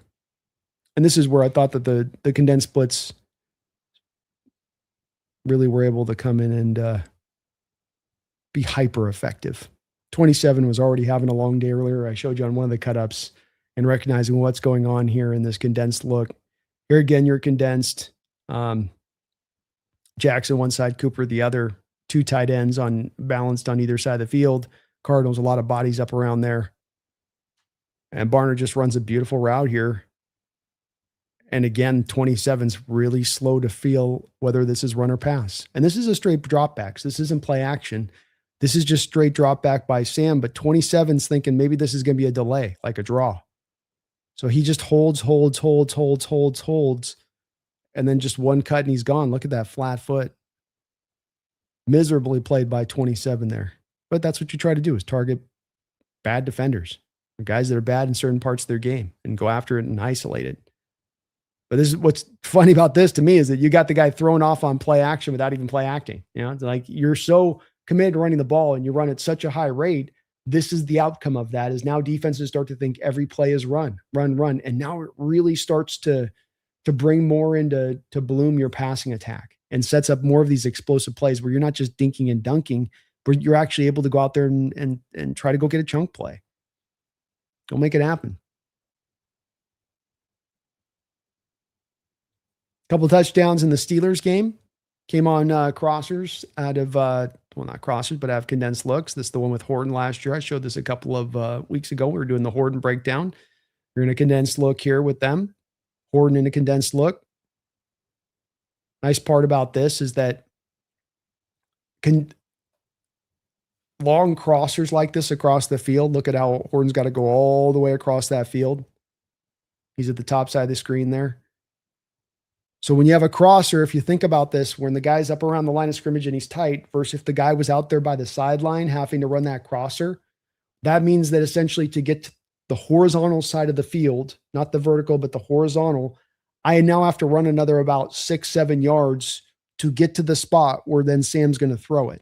And this is where I thought that the condensed splits really were able to come in and be hyper effective. 27 was already having a long day earlier. I showed you on one of the cut-ups and recognizing what's going on here in this condensed look. Here again, you're condensed. Jackson one side, Cooper the other. 2 tight ends balanced on either side of the field. Cardinals, a lot of bodies up around there. And Barner just runs a beautiful route here. And again, 27's really slow to feel whether this is run or pass. And this is a straight drop back. So this isn't play action. This is just straight drop back by Sam, but 27's thinking maybe this is going to be a delay, like a draw. So he just holds, and then just one cut and he's gone. Look at that flat foot. Miserably played by 27 there. But that's what you try to do is target bad defenders, guys that are bad in certain parts of their game, and go after it and isolate it. But this is what's funny about this to me is that you got the guy thrown off on play action without even play acting. You know, it's like you're so committed to running the ball and you run at such a high rate. This is the outcome of that is now defenses start to think every play is run. And now it really starts to bring more into bloom your passing attack and sets up more of these explosive plays where you're not just dinking and dunking, but you're actually able to go out there and try to go get a chunk play. Go make it happen. Couple of touchdowns in the Steelers game. Came on crossers out of, well, not crossers, but out of condensed looks. This is the one with Horton last year. I showed this a couple of weeks ago. We were doing the Horton breakdown. We're in a condensed look here with them. Horton in a condensed look. Nice part about this is that long crossers like this across the field. Look at how Horton's got to go all the way across that field. He's at the top side of the screen there. So when you have a crosser, if you think about this, when the guy's up around the line of scrimmage and he's tight, versus if the guy was out there by the sideline having to run that crosser, that means that essentially to get to the horizontal side of the field, not the vertical, but the horizontal, I now have to run another about 6-7 yards to get to the spot where then Sam's going to throw it.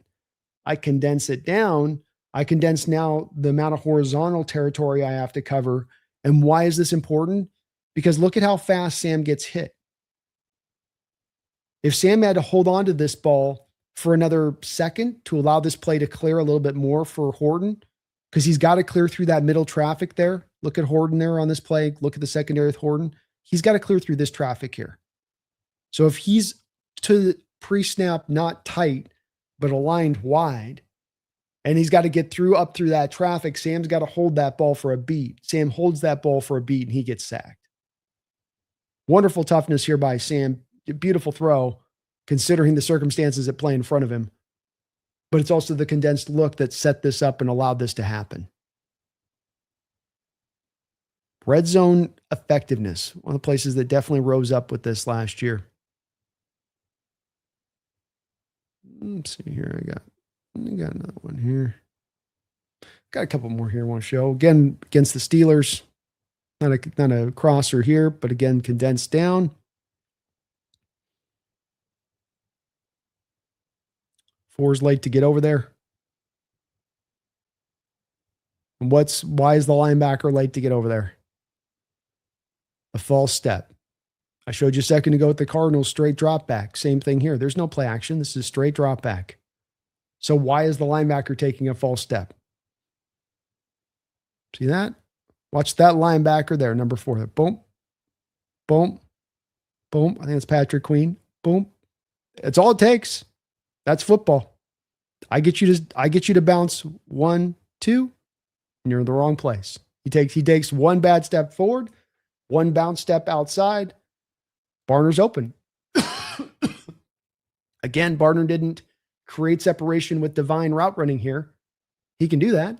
I condense it down. I condense now the amount of horizontal territory I have to cover. And why is this important? Because look at how fast Sam gets hit. If Sam had to hold on to this ball for another second to allow this play to clear a little bit more for Horton, because he's got to clear through that middle traffic there. Look at Horton there on this play. Look at the secondary with Horton. He's got to clear through this traffic here. So if he's to the pre-snap not tight, but aligned wide, and he's got to get up through that traffic, Sam's got to hold that ball for a beat. Sam holds that ball for a beat, and he gets sacked. Wonderful toughness here by Sam. Beautiful throw, considering the circumstances at play in front of him. But it's also the condensed look that set this up and allowed this to happen. Red zone effectiveness, one of the places that definitely rose up with this last year. Let's see here. I got another one here. Got a couple more here I want to show. Again, against the Steelers. Not a crosser here, but again, condensed down. Four's late to get over there. And why is the linebacker late to get over there? A false step. I showed you a second ago with the Cardinals, straight drop back. Same thing here. There's no play action. This is straight drop back. So why is the linebacker taking a false step? See that? Watch that linebacker there, number 4. Boom, boom, boom. I think it's Patrick Queen. Boom. It's all it takes. That's football. I get you to bounce 1, 2, and you're in the wrong place. He takes one bad step forward, one bounce step outside. Barner's open. Again, Barner didn't create separation with divine route running here. He can do that.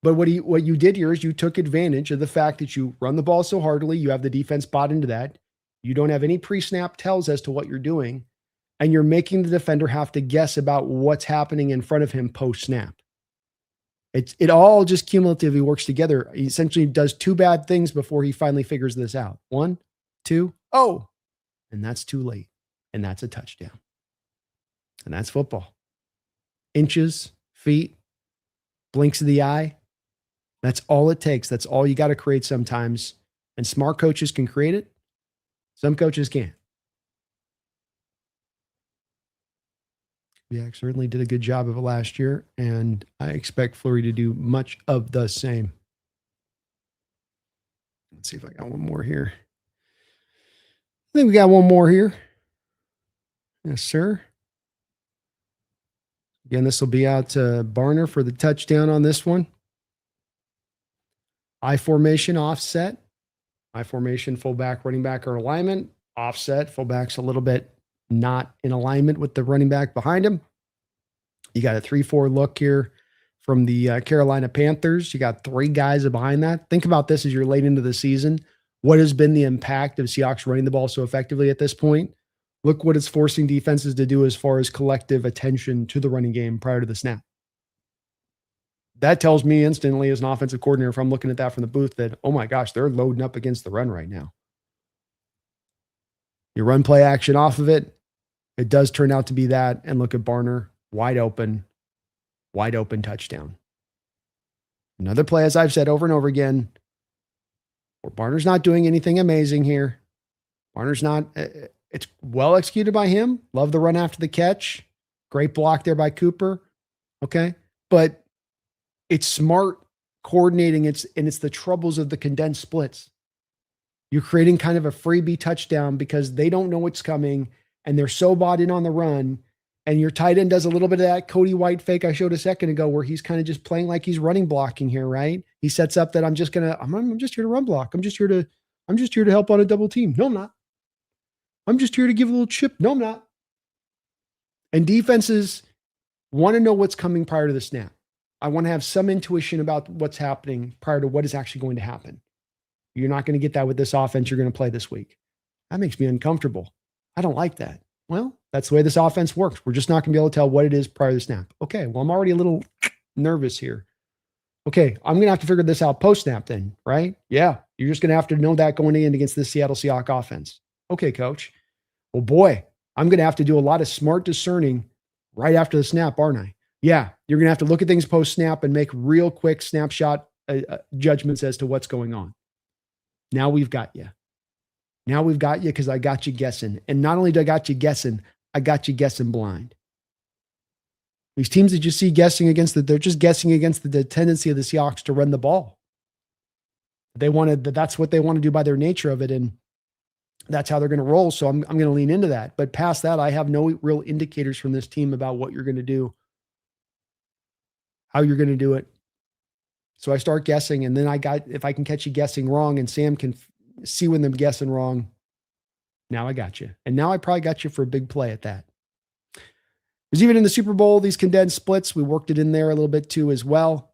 But what you did here is you took advantage of the fact that you run the ball so hardly. You have the defense bought into that. You don't have any pre-snap tells as to what you're doing. And you're making the defender have to guess about what's happening in front of him post-snap. It all just cumulatively works together. He essentially does 2 bad things before he finally figures this out. 1, 2, oh, and that's too late. And that's a touchdown. And that's football. Inches, feet, blinks of the eye. That's all it takes. That's all you got to create sometimes. And smart coaches can create it. Some coaches can't. Kubiak certainly did a good job of it last year, and I expect Fleury to do much of the same. Let's see if I got one more here. I think we got one more here. Yes, sir. Again, this will be out to Barner for the touchdown on this one. I formation offset. I formation fullback, running back, or alignment. Offset, fullback's a little bit not in alignment with the running back behind him. You got a 3-4 look here from the Carolina Panthers. You got 3 guys behind that. Think about this as you're late into the season. What has been the impact of Seahawks running the ball so effectively at this point? Look what it's forcing defenses to do as far as collective attention to the running game prior to the snap. That tells me instantly as an offensive coordinator, if I'm looking at that from the booth, that, oh my gosh, they're loading up against the run right now. You run play action off of it. It does turn out to be that. And look at Barner, wide open touchdown. Another play, as I've said over and over again, where Barner's not doing anything amazing here. Barner's not, it's well executed by him. Love the run after the catch. Great block there by Cooper. Okay. But it's smart coordinating. It's the troubles of the condensed splits. You're creating kind of a freebie touchdown because they don't know what's coming and they're so bought in on the run. And your tight end does a little bit of that Cody White fake I showed a second ago where he's kind of just playing like he's running blocking here, right? He sets up that I'm just here to run block. I'm just here to help on a double team. No, I'm not. I'm just here to give a little chip. No, I'm not. And defenses want to know what's coming prior to the snap. I want to have some intuition about what's happening prior to what is actually going to happen. You're not going to get that with this offense you're going to play this week. That makes me uncomfortable. I don't like that. Well, that's the way this offense works. We're just not going to be able to tell what it is prior to the snap. Okay, well, I'm already a little nervous here. Okay, I'm going to have to figure this out post-snap then, right? Yeah, you're just going to have to know that going in against the Seattle Seahawks offense. Okay, coach. Well, boy, I'm going to have to do a lot of smart discerning right after the snap, aren't I? Yeah, you're going to have to look at things post snap and make real quick snapshot judgments as to what's going on. Now we've got you. Now we've got you because I got you guessing. And not only do I got you guessing blind. These teams that you see guessing against they're just guessing against the tendency of the Seahawks to run the ball. That's what they want to do by their nature of it. And that's how they're going to roll. So I'm going to lean into that. But past that, I have no real indicators from this team about what you're going to do, how you're going to do it. So I start guessing, and then if I can catch you guessing wrong and Sam can see when they're guessing wrong, now I got you. And now I probably got you for a big play at that. Because even in the Super Bowl, these condensed splits, we worked it in there a little bit too as well.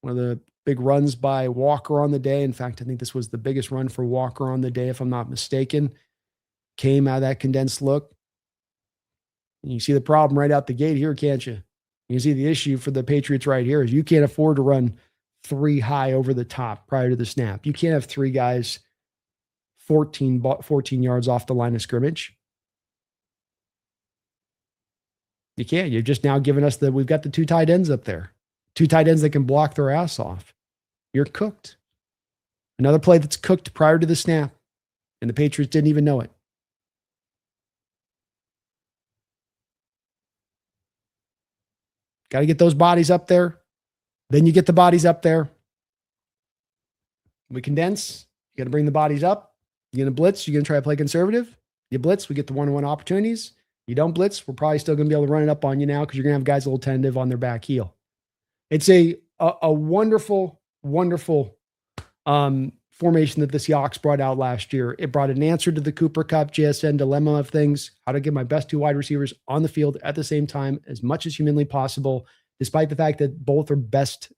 One of the big runs by Walker on the day. In fact, I think this was the biggest run for Walker on the day, if I'm not mistaken. Came out of that condensed look. And you see the problem right out the gate here, can't you? You see the issue for the Patriots right here is you can't afford to run 3 high over the top prior to the snap. You can't have 3 guys 14 yards off the line of scrimmage. You can't. You've just now given us we've got the 2 tight ends up there. 2 tight ends that can block their ass off. You're cooked. Another play that's cooked prior to the snap, and the Patriots didn't even know it. Got to get those bodies up there. Then you get the bodies up there. We condense. You got to bring the bodies up. You're going to blitz. You're going to try to play conservative. You blitz. We get the one-on-one opportunities. You don't blitz. We're probably still going to be able to run it up on you now because you're going to have guys a little tentative on their back heel. It's a wonderful, wonderful formation that the Seahawks brought out last year. It brought an answer to the Cooper Kupp JSN dilemma of things, how to get my best 2 wide receivers on the field at the same time as much as humanly possible, despite the fact that both are best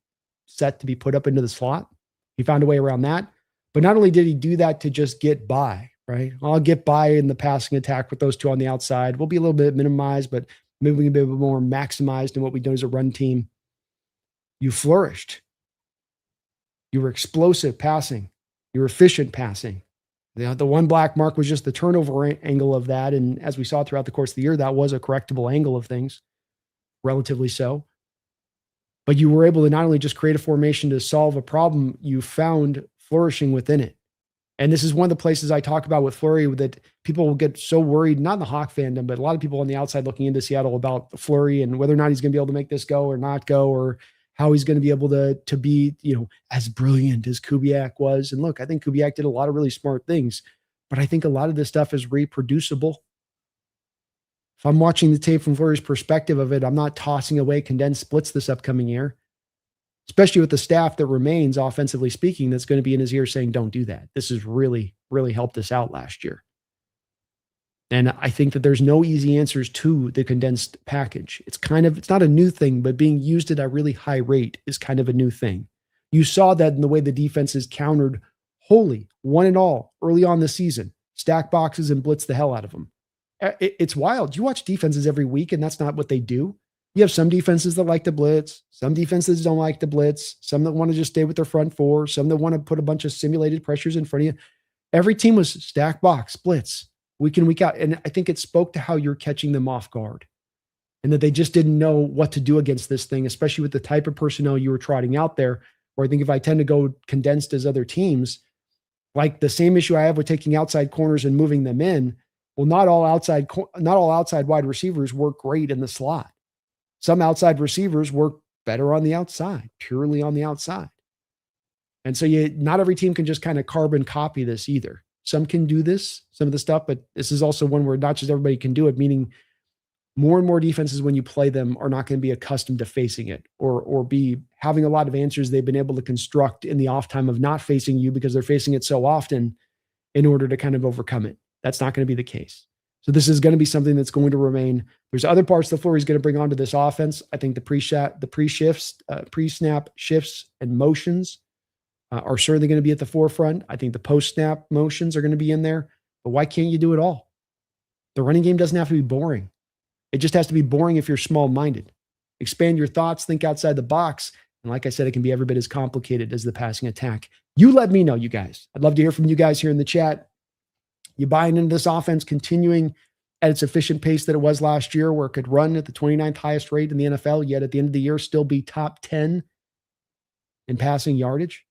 set to be put up into the slot. He found a way around that. But not only did he do that to just get by, right? I'll get by in the passing attack with those 2 on the outside. We'll be a little bit minimized, but maybe we can be a bit more maximized in what we do as a run team. You flourished. You were explosive passing. You were efficient passing. The one black mark was just the turnover angle of that. And as we saw throughout the course of the year, that was a correctable angle of things, relatively so. But you were able to not only just create a formation to solve a problem, you found flourishing within it. And this is one of the places I talk about with Fleury that people will get so worried, not in the Hawk fandom, but a lot of people on the outside looking into Seattle about Fleury and whether or not he's going to be able to make this go or not go, or how he's going to be able to be, as brilliant as Kubiak was. And look, I think Kubiak did a lot of really smart things, but I think a lot of this stuff is reproducible. If I'm watching the tape from Fleury's perspective of it, I'm not tossing away condensed splits this upcoming year, especially with the staff that remains, offensively speaking, that's going to be in his ear saying, don't do that. This has really, really helped us out last year. And I think that there's no easy answers to the condensed package. It's not a new thing, but being used at a really high rate is kind of a new thing. You saw that in the way the defenses countered wholly, one and all, early on this season, stack boxes and blitz the hell out of them. It's wild. You watch defenses every week, and that's not what they do. You have some defenses that like to blitz, some defenses don't like to blitz, some that want to just stay with their front 4, some that want to put a bunch of simulated pressures in front of you. Every team was stack box, blitz, week in, week out. And I think it spoke to how you're catching them off guard and that they just didn't know what to do against this thing, especially with the type of personnel you were trotting out there. Where I think if I tend to go condensed as other teams, like the same issue I have with taking outside corners and moving them in, well, not all outside wide receivers work great in the slot. Some outside receivers work better on the outside, purely on the outside. And so not every team can just kind of carbon copy this either. Some can do this, some of the stuff, but this is also one where not just everybody can do it, meaning more and more defenses, when you play them, are not going to be accustomed to facing it or be having a lot of answers they've been able to construct in the off time of not facing you because they're facing it so often in order to kind of overcome it. That's not going to be the case. So this is going to be something that's going to remain. There's other parts the floor he's going to bring onto this offense. I think the pre-snap shifts and motions are certainly going to be at the forefront. I think the post-snap motions are going to be in there. But why can't you do it all? The running game doesn't have to be boring. It just has to be boring if you're small-minded. Expand your thoughts, think outside the box. And like I said, it can be every bit as complicated as the passing attack. You let me know, you guys. I'd love to hear from you guys here in the chat. You buying into this offense, continuing at its efficient pace that it was last year, where it could run at the 29th highest rate in the NFL, yet at the end of the year still be top 10 in passing yardage?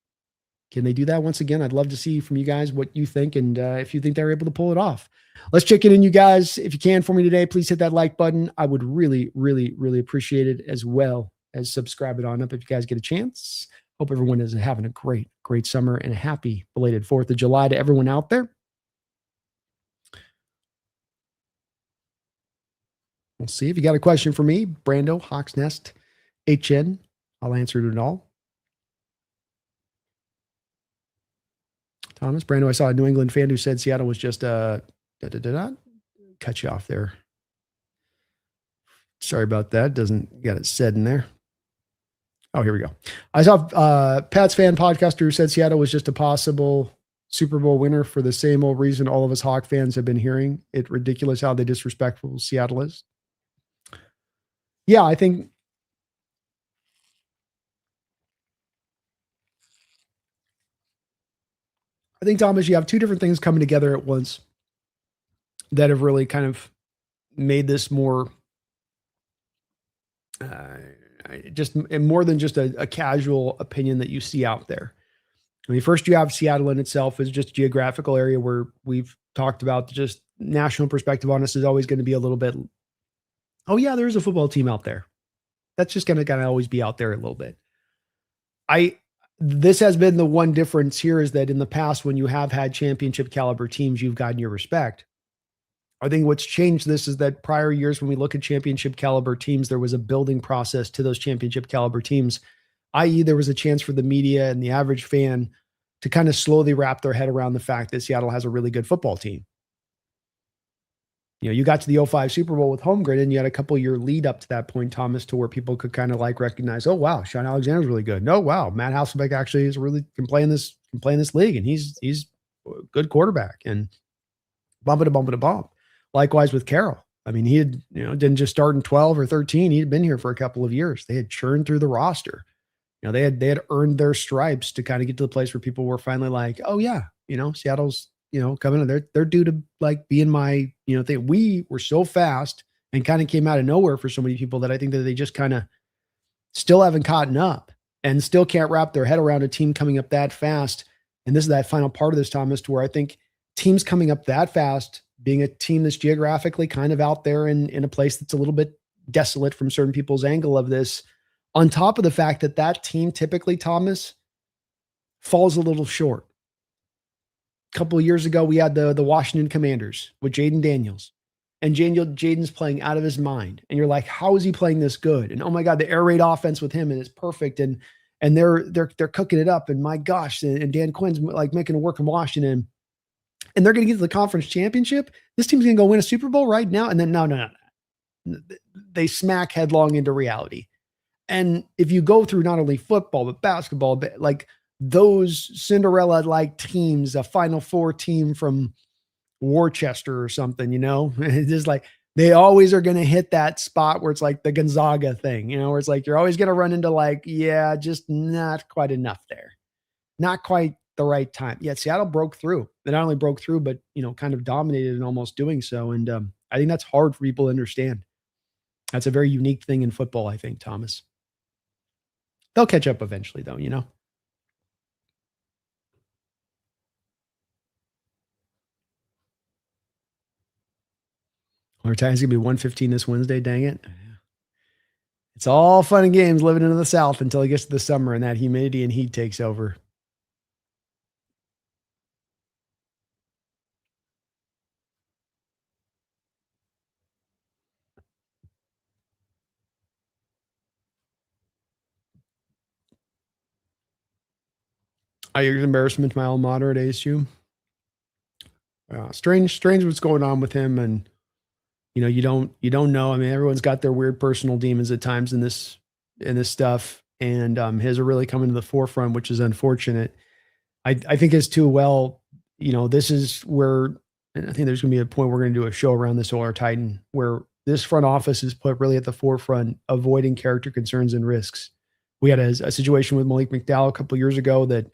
Can they do that once again? I'd love to see from you guys what you think and if you think they're able to pull it off. Let's check it in, you guys. If you can for me today, please hit that like button. I would really, really, really appreciate it, as well as subscribe it on up if you guys get a chance. Hope everyone is having a great, great summer and a happy belated 4th of July to everyone out there. We'll see. If you got a question for me, Brando, Hawks Nest, HN, I'll answer it all. Thomas, Brando, I saw a New England fan who said Seattle was just cut you off there. Sorry about that. Doesn't get it said in there. Oh, here we go. I saw Pat's fan podcaster who said Seattle was just a possible Super Bowl winner for the same old reason all of us Hawk fans have been hearing. It's ridiculous how they disrespectful Seattle is. Yeah, I think Thomas, you have two different things coming together at once that have really kind of made this more just more than just a casual opinion that you see out there. I mean, first you have Seattle in itself is just a geographical area where we've talked about just national perspective on us is always going to be a little bit, oh yeah, there's a football team out there. That's just going to kind of always be out there a little bit. This has been the one difference here is that in the past, when you have had championship caliber teams, you've gotten your respect. I think what's changed this is that prior years, when we look at championship caliber teams, there was a building process to those championship caliber teams, i.e. there was a chance for the media and the average fan to kind of slowly wrap their head around the fact that Seattle has a really good football team. You know, you got to the 05 Super Bowl with Holmgren and you had a couple year lead up to that point, Thomas, to where people could kind of like recognize, oh, wow, Sean Alexander's really good. No, wow, Matt Hasselbeck actually is really can play in this league and he's a good quarterback and bump it. Likewise with Carroll. I mean, he had, didn't just start in 12 or 13. He had been here for a couple of years. They had churned through the roster. They had earned their stripes to kind of get to the place where people were finally like, oh yeah, Seattle's, coming in. They're due to like be in my, thing. We were so fast and kind of came out of nowhere for so many people that I think that they just kind of still haven't caught up and still can't wrap their head around a team coming up that fast. And this is that final part of this, Thomas, to where I think teams coming up that fast, being a team that's geographically kind of out there in a place that's a little bit desolate from certain people's angle of this, on top of the fact that that team typically, Thomas, falls a little short. A couple of years ago, we had the Washington Commanders with Jaden Daniels. And Jaden's playing out of his mind. And you're like, how is he playing this good? And oh my God, the air raid offense with him and it's perfect. And they're cooking it up. And my gosh, and Dan Quinn's like making it work in Washington. And they're going to get to the conference championship. This team's going to go win a Super Bowl right now. And then no. They smack headlong into reality. And if you go through not only football, but basketball, but like those Cinderella-like teams, a Final Four team from Worcester or something, it's just like they always are going to hit that spot where it's like the Gonzaga thing, where it's like you're always going to run into like, yeah, just not quite enough there. Not quite the right time. Yet Seattle broke through. They not only broke through, but, kind of dominated in almost doing so. And I think that's hard for people to understand. That's a very unique thing in football, I think, Thomas. They'll catch up eventually, though, Our time's going to be 1:15 this Wednesday, dang it. It's all fun and games living in the South until it gets to the summer and that humidity and heat takes over. I hear embarrassment to my alma mater at ASU. Strange what's going on with him. And, you don't know. I mean, everyone's got their weird personal demons at times in this stuff. And his are really coming to the forefront, which is unfortunate. I think as too well, this is where, and I think there's going to be a point we're going to do a show around this OR Titan where this front office is put really at the forefront, avoiding character concerns and risks. We had a situation with Malik McDowell a couple of years ago that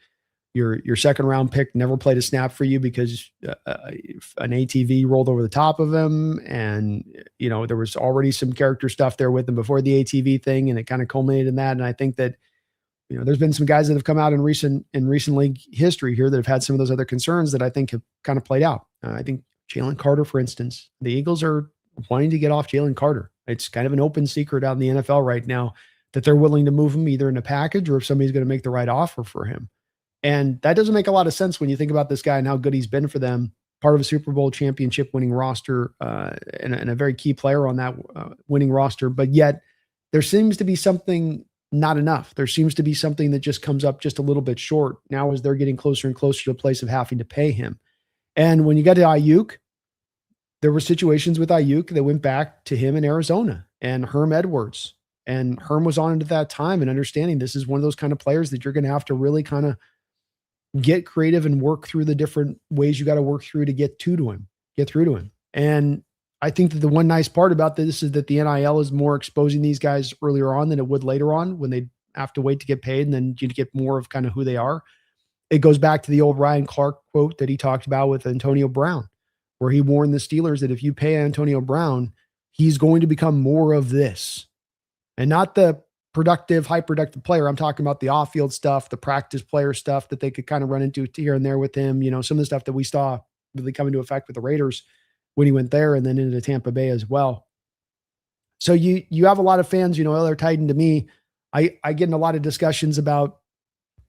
your second round pick never played a snap for you because an ATV rolled over the top of him, and there was already some character stuff there with him before the ATV thing, and it kind of culminated in that. And I think that there's been some guys that have come out in recent league history here that have had some of those other concerns that I think have kind of played out. I think Jalen Carter, for instance, the Eagles are wanting to get off Jalen Carter. It's kind of an open secret out in the NFL right now that they're willing to move him either in a package or if somebody's going to make the right offer for him. And that doesn't make a lot of sense when you think about this guy and how good he's been for them. Part of a Super Bowl championship winning roster and a very key player on that winning roster. But yet there seems to be something not enough. There seems to be something that just comes up just a little bit short now as they're getting closer and closer to a place of having to pay him. And when you get to Ayuk, there were situations with Ayuk that went back to him in Arizona and Herm Edwards. And Herm was on it at that time and understanding this is one of those kind of players that you're going to have to really kind of get creative and work through the different ways you got to work through to get through to him. And I think that the one nice part about this is that the NIL is more exposing these guys earlier on than it would later on when they have to wait to get paid and then you get more of kind of who they are. It goes back to the old Ryan Clark quote that he talked about with Antonio Brown, where he warned the Steelers that if you pay Antonio Brown, he's going to become more of this. And not the high productive player. I'm talking about the off-field stuff, the practice player stuff that they could kind of run into here and there with him. Some of the stuff that we saw really come into effect with the Raiders when he went there and then into Tampa Bay as well. So you have a lot of fans, they're tied into me. I get in a lot of discussions about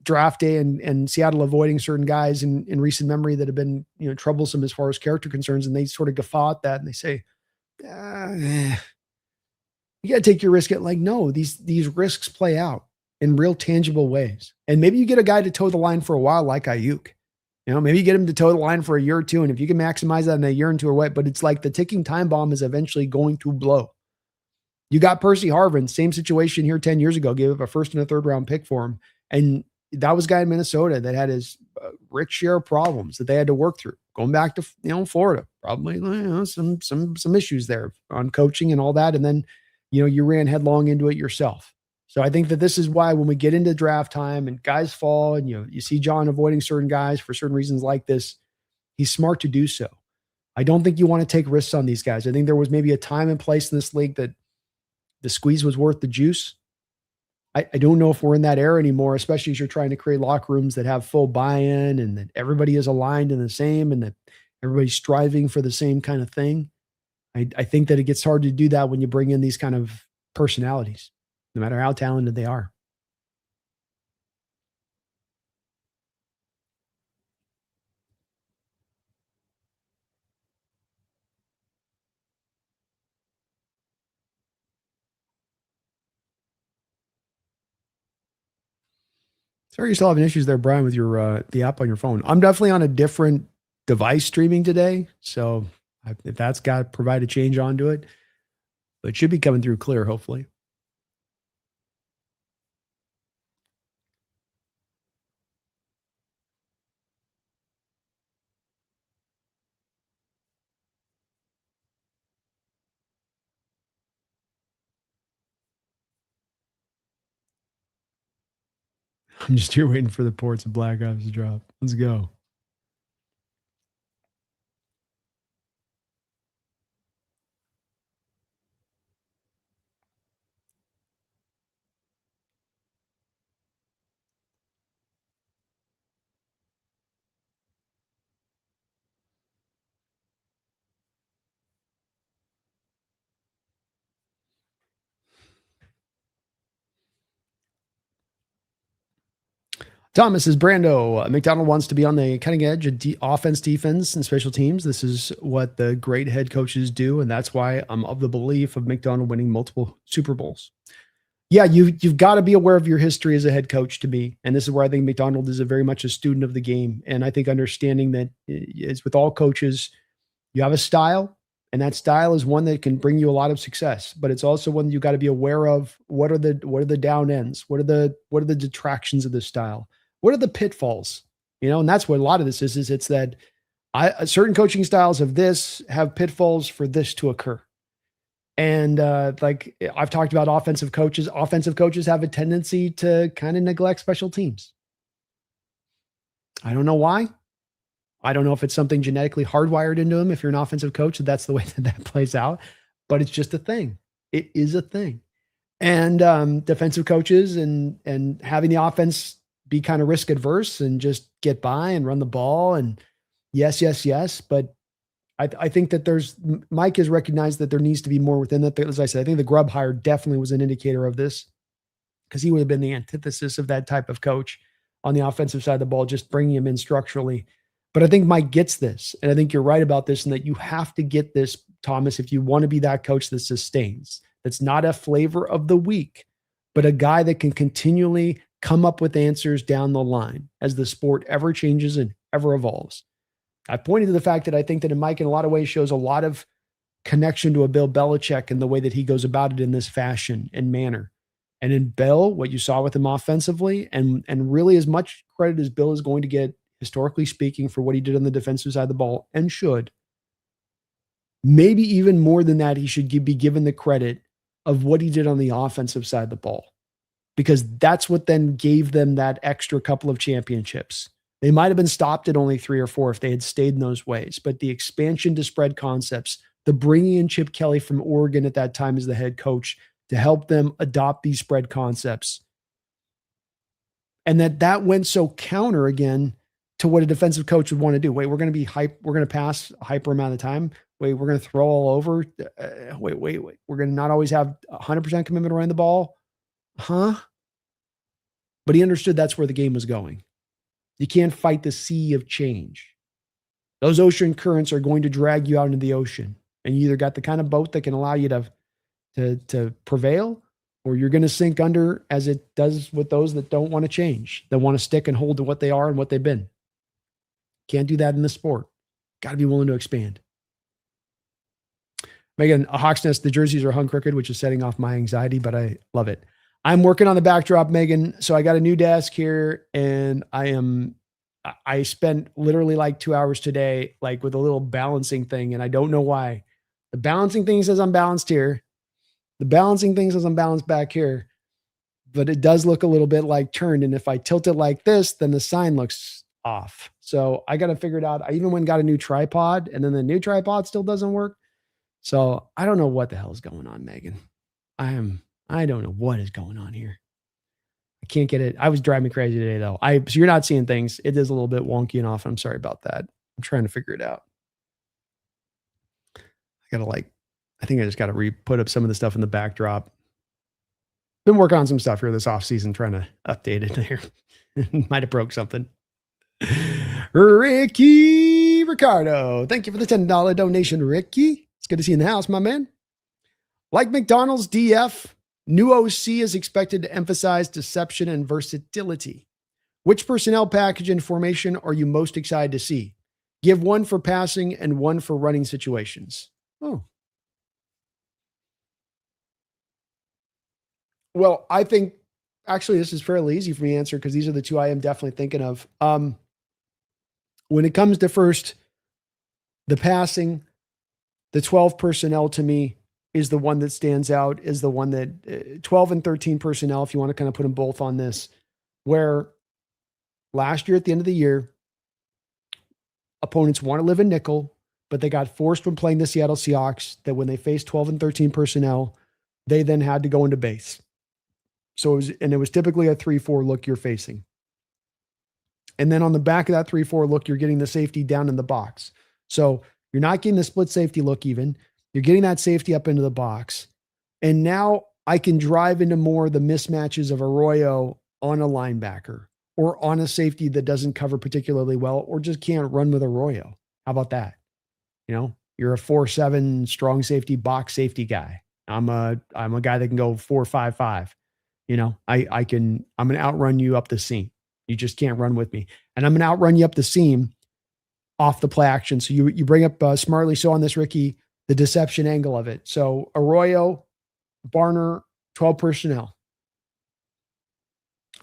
draft day and Seattle avoiding certain guys in recent memory that have been, troublesome as far as character concerns. And they sort of guffaw at that and they say, you got to take your risk at no, these risks play out in real tangible ways. And maybe you get a guy to toe the line for a while, like Ayuk, maybe you get him to toe the line for a year or two. And if you can maximize that in a year or two or what, but it's like the ticking time bomb is eventually going to blow. You got Percy Harvin, same situation here 10 years ago, gave up a first and a third round pick for him. And that was a guy in Minnesota that had his rich share of problems that they had to work through. Going back to, Florida, probably some issues there on coaching and all that. And then, you ran headlong into it yourself. So I think that this is why when we get into draft time and guys fall and, you see John avoiding certain guys for certain reasons like this, he's smart to do so. I don't think you want to take risks on these guys. I think there was maybe a time and place in this league that the squeeze was worth the juice. I don't know if we're in that era anymore, especially as you're trying to create locker rooms that have full buy-in and that everybody is aligned in the same and that everybody's striving for the same kind of thing. I think that it gets hard to do that when you bring in these kind of personalities, no matter how talented they are. Sorry, you're still having issues there, Brian, with your the app on your phone. I'm definitely on a different device streaming today, so if that's got to provide a change onto it, but it should be coming through clear, hopefully. I'm just here waiting for the ports of Black Ops to drop. Let's go. Thomas is Brando. McDonald wants to be on the cutting edge of offense, defense, and special teams. This is what the great head coaches do, and that's why I'm of the belief of McDonald winning multiple Super Bowls. Yeah, you've got to be aware of your history as a head coach to me, and this is where I think McDonald is very much a student of the game. And I think understanding that is with all coaches, you have a style, and that style is one that can bring you a lot of success. But it's also one that you got to be aware of. What are the down ends? What are the detractions of this style? What are the pitfalls? And that's what a lot of this is it's that certain coaching styles of this have pitfalls for this to occur. And like I've talked about offensive coaches have a tendency to kind of neglect special teams. I don't know why. I don't know if it's something genetically hardwired into him. If you're an offensive coach, that's the way that plays out. But it's just a thing. It is a thing. And defensive coaches and having the offense be kind of risk adverse and just get by and run the ball and yes. But I think that Mike has recognized that there needs to be more within that. As I said, I think the Grubb hire definitely was an indicator of this because he would have been the antithesis of that type of coach on the offensive side of the ball, just bringing him in structurally. But I think Mike gets this. And I think you're right about this and that you have to get this, Thomas, if you want to be that coach that sustains. That's not a flavor of the week, but a guy that can continually come up with answers down the line as the sport ever changes and ever evolves. I pointed to the fact that I think that in Mike, in a lot of ways, shows a lot of connection to a Bill Belichick in the way that he goes about it in this fashion and manner. And in Bill, what you saw with him offensively, and really as much credit as Bill is going to get, historically speaking, for what he did on the defensive side of the ball, and should, maybe even more than that, he should be given the credit of what he did on the offensive side of the ball, because that's what then gave them that extra couple of championships. They might have been stopped at only 3 or 4 if they had stayed in those ways, but the expansion to spread concepts, the bringing in Chip Kelly from Oregon at that time as the head coach to help them adopt these spread concepts, and that went so counter again to what a defensive coach would want to do. Wait, we're going to be hype. We're going to pass a hyper amount of time. Wait, we're going to throw all over. Wait. We're going to not always have 100% commitment around the ball. Huh? But he understood that's where the game was going. You can't fight the sea of change. Those ocean currents are going to drag you out into the ocean. And you either got the kind of boat that can allow you to prevail, or you're going to sink under, as it does with those that don't want to change, that want to stick and hold to what they are and what they've been. Can't do that in this sport. Got to be willing to expand. Megan, a Hawks Nest, the jerseys are hung crooked, which is setting off my anxiety, but I love it. I'm working on the backdrop, Megan. So I got a new desk here, and I spent literally like 2 hours today, like with a little balancing thing, and I don't know why. The balancing thing says I'm balanced here. The balancing thing says I'm balanced back here, but it does look a little bit like turned. And if I tilt it like this, then the sign looks off. So I got to figure it out. I even went and got a new tripod, and then the new tripod still doesn't work. So I don't know what the hell is going on, Megan. I don't know what is going on here. I can't get it. I was driving me crazy today, though. So you're not seeing things. It is a little bit wonky and off. I'm sorry about that. I'm trying to figure it out. I think I just got to put up some of the stuff in the backdrop. Been working on some stuff here this off season, trying to update it here. Might have broke something. Ricky Ricardo. Thank you for the $10 donation, Ricky. It's good to see you in the house, my man. Like McDonald's DF, new OC is expected to emphasize deception and versatility. Which personnel package and formation are you most excited to see? Give one for passing and one for running situations. Oh. Well, I think actually this is fairly easy for me to answer because these are the two I am definitely thinking of. When it comes to first, the passing, the 12 personnel to me is the one that stands out, is the one that 12 and 13 personnel, if you want to kind of put them both on this, where last year at the end of the year, opponents want to live in nickel, but they got forced when playing the Seattle Seahawks that when they faced 12 and 13 personnel, they then had to go into base. So it was typically a 3-4 look you're facing. And then on the back of that 3-4 look, you're getting the safety down in the box. So you're not getting the split safety look even. You're getting that safety up into the box. And now I can drive into more the mismatches of Arroyo on a linebacker or on a safety that doesn't cover particularly well or just can't run with Arroyo. How about that? You know, you're a 4-7 strong safety, box safety guy. I'm a guy that can go 4-5-5. You know, I'm going to outrun you up the seam. You just can't run with me. And I'm going to outrun you up the seam off the play action. So you bring up smartly so on this, Ricky, the deception angle of it. So Arroyo, Barner, 12 personnel.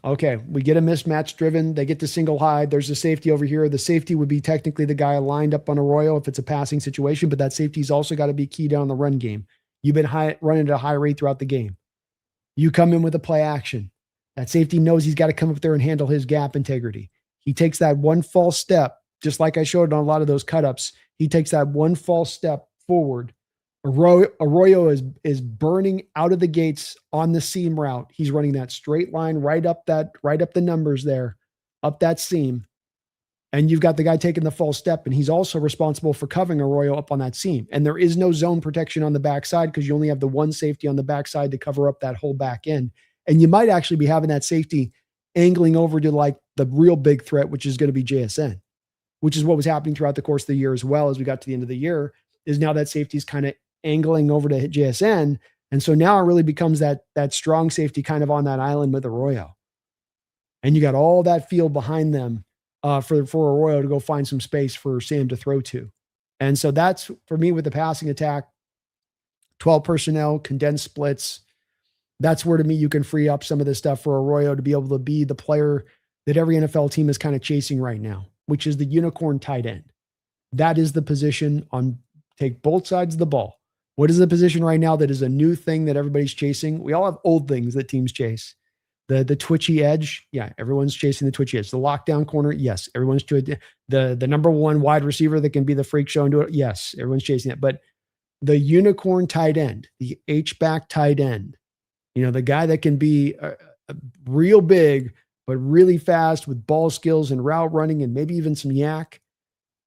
Okay, we get a mismatch driven. They get to single high. There's a safety over here. The safety would be technically the guy lined up on Arroyo if it's a passing situation, but that safety's also got to be key down the run game. You've been running at a high rate throughout the game. You come in with a play action. That safety knows he's got to come up there and handle his gap integrity. He takes that one false step, just like I showed on a lot of those cut-ups. He takes that one false step forward. Arroyo is burning out of the gates on the seam route. He's running that straight line right up the numbers there, up that seam. And you've got the guy taking the false step, and he's also responsible for covering Arroyo up on that seam. And there is no zone protection on the backside because you only have the one safety on the backside to cover up that whole back end. And you might actually be having that safety angling over to like the real big threat, which is going to be JSN, which is what was happening throughout the course of the year as well. As we got to the end of the year, is now that safety is kind of angling over to hit JSN. And so now it really becomes that strong safety kind of on that island with Arroyo. And you got all that field behind them for Arroyo to go find some space for Sam to throw to. And so that's, for me, with the passing attack, 12 personnel, condensed splits. That's where, to me, you can free up some of this stuff for Arroyo to be able to be the player that every NFL team is kind of chasing right now, which is the unicorn tight end. That is the position take both sides of the ball. What is the position right now that is a new thing that everybody's chasing? We all have old things that teams chase. The twitchy edge, yeah, everyone's chasing the twitchy edge. The lockdown corner, yes, everyone's to it. The number one wide receiver that can be the freak show and do it, yes, everyone's chasing it. But the unicorn tight end, the H-back tight end, the guy that can be real big, but really fast with ball skills and route running and maybe even some yak.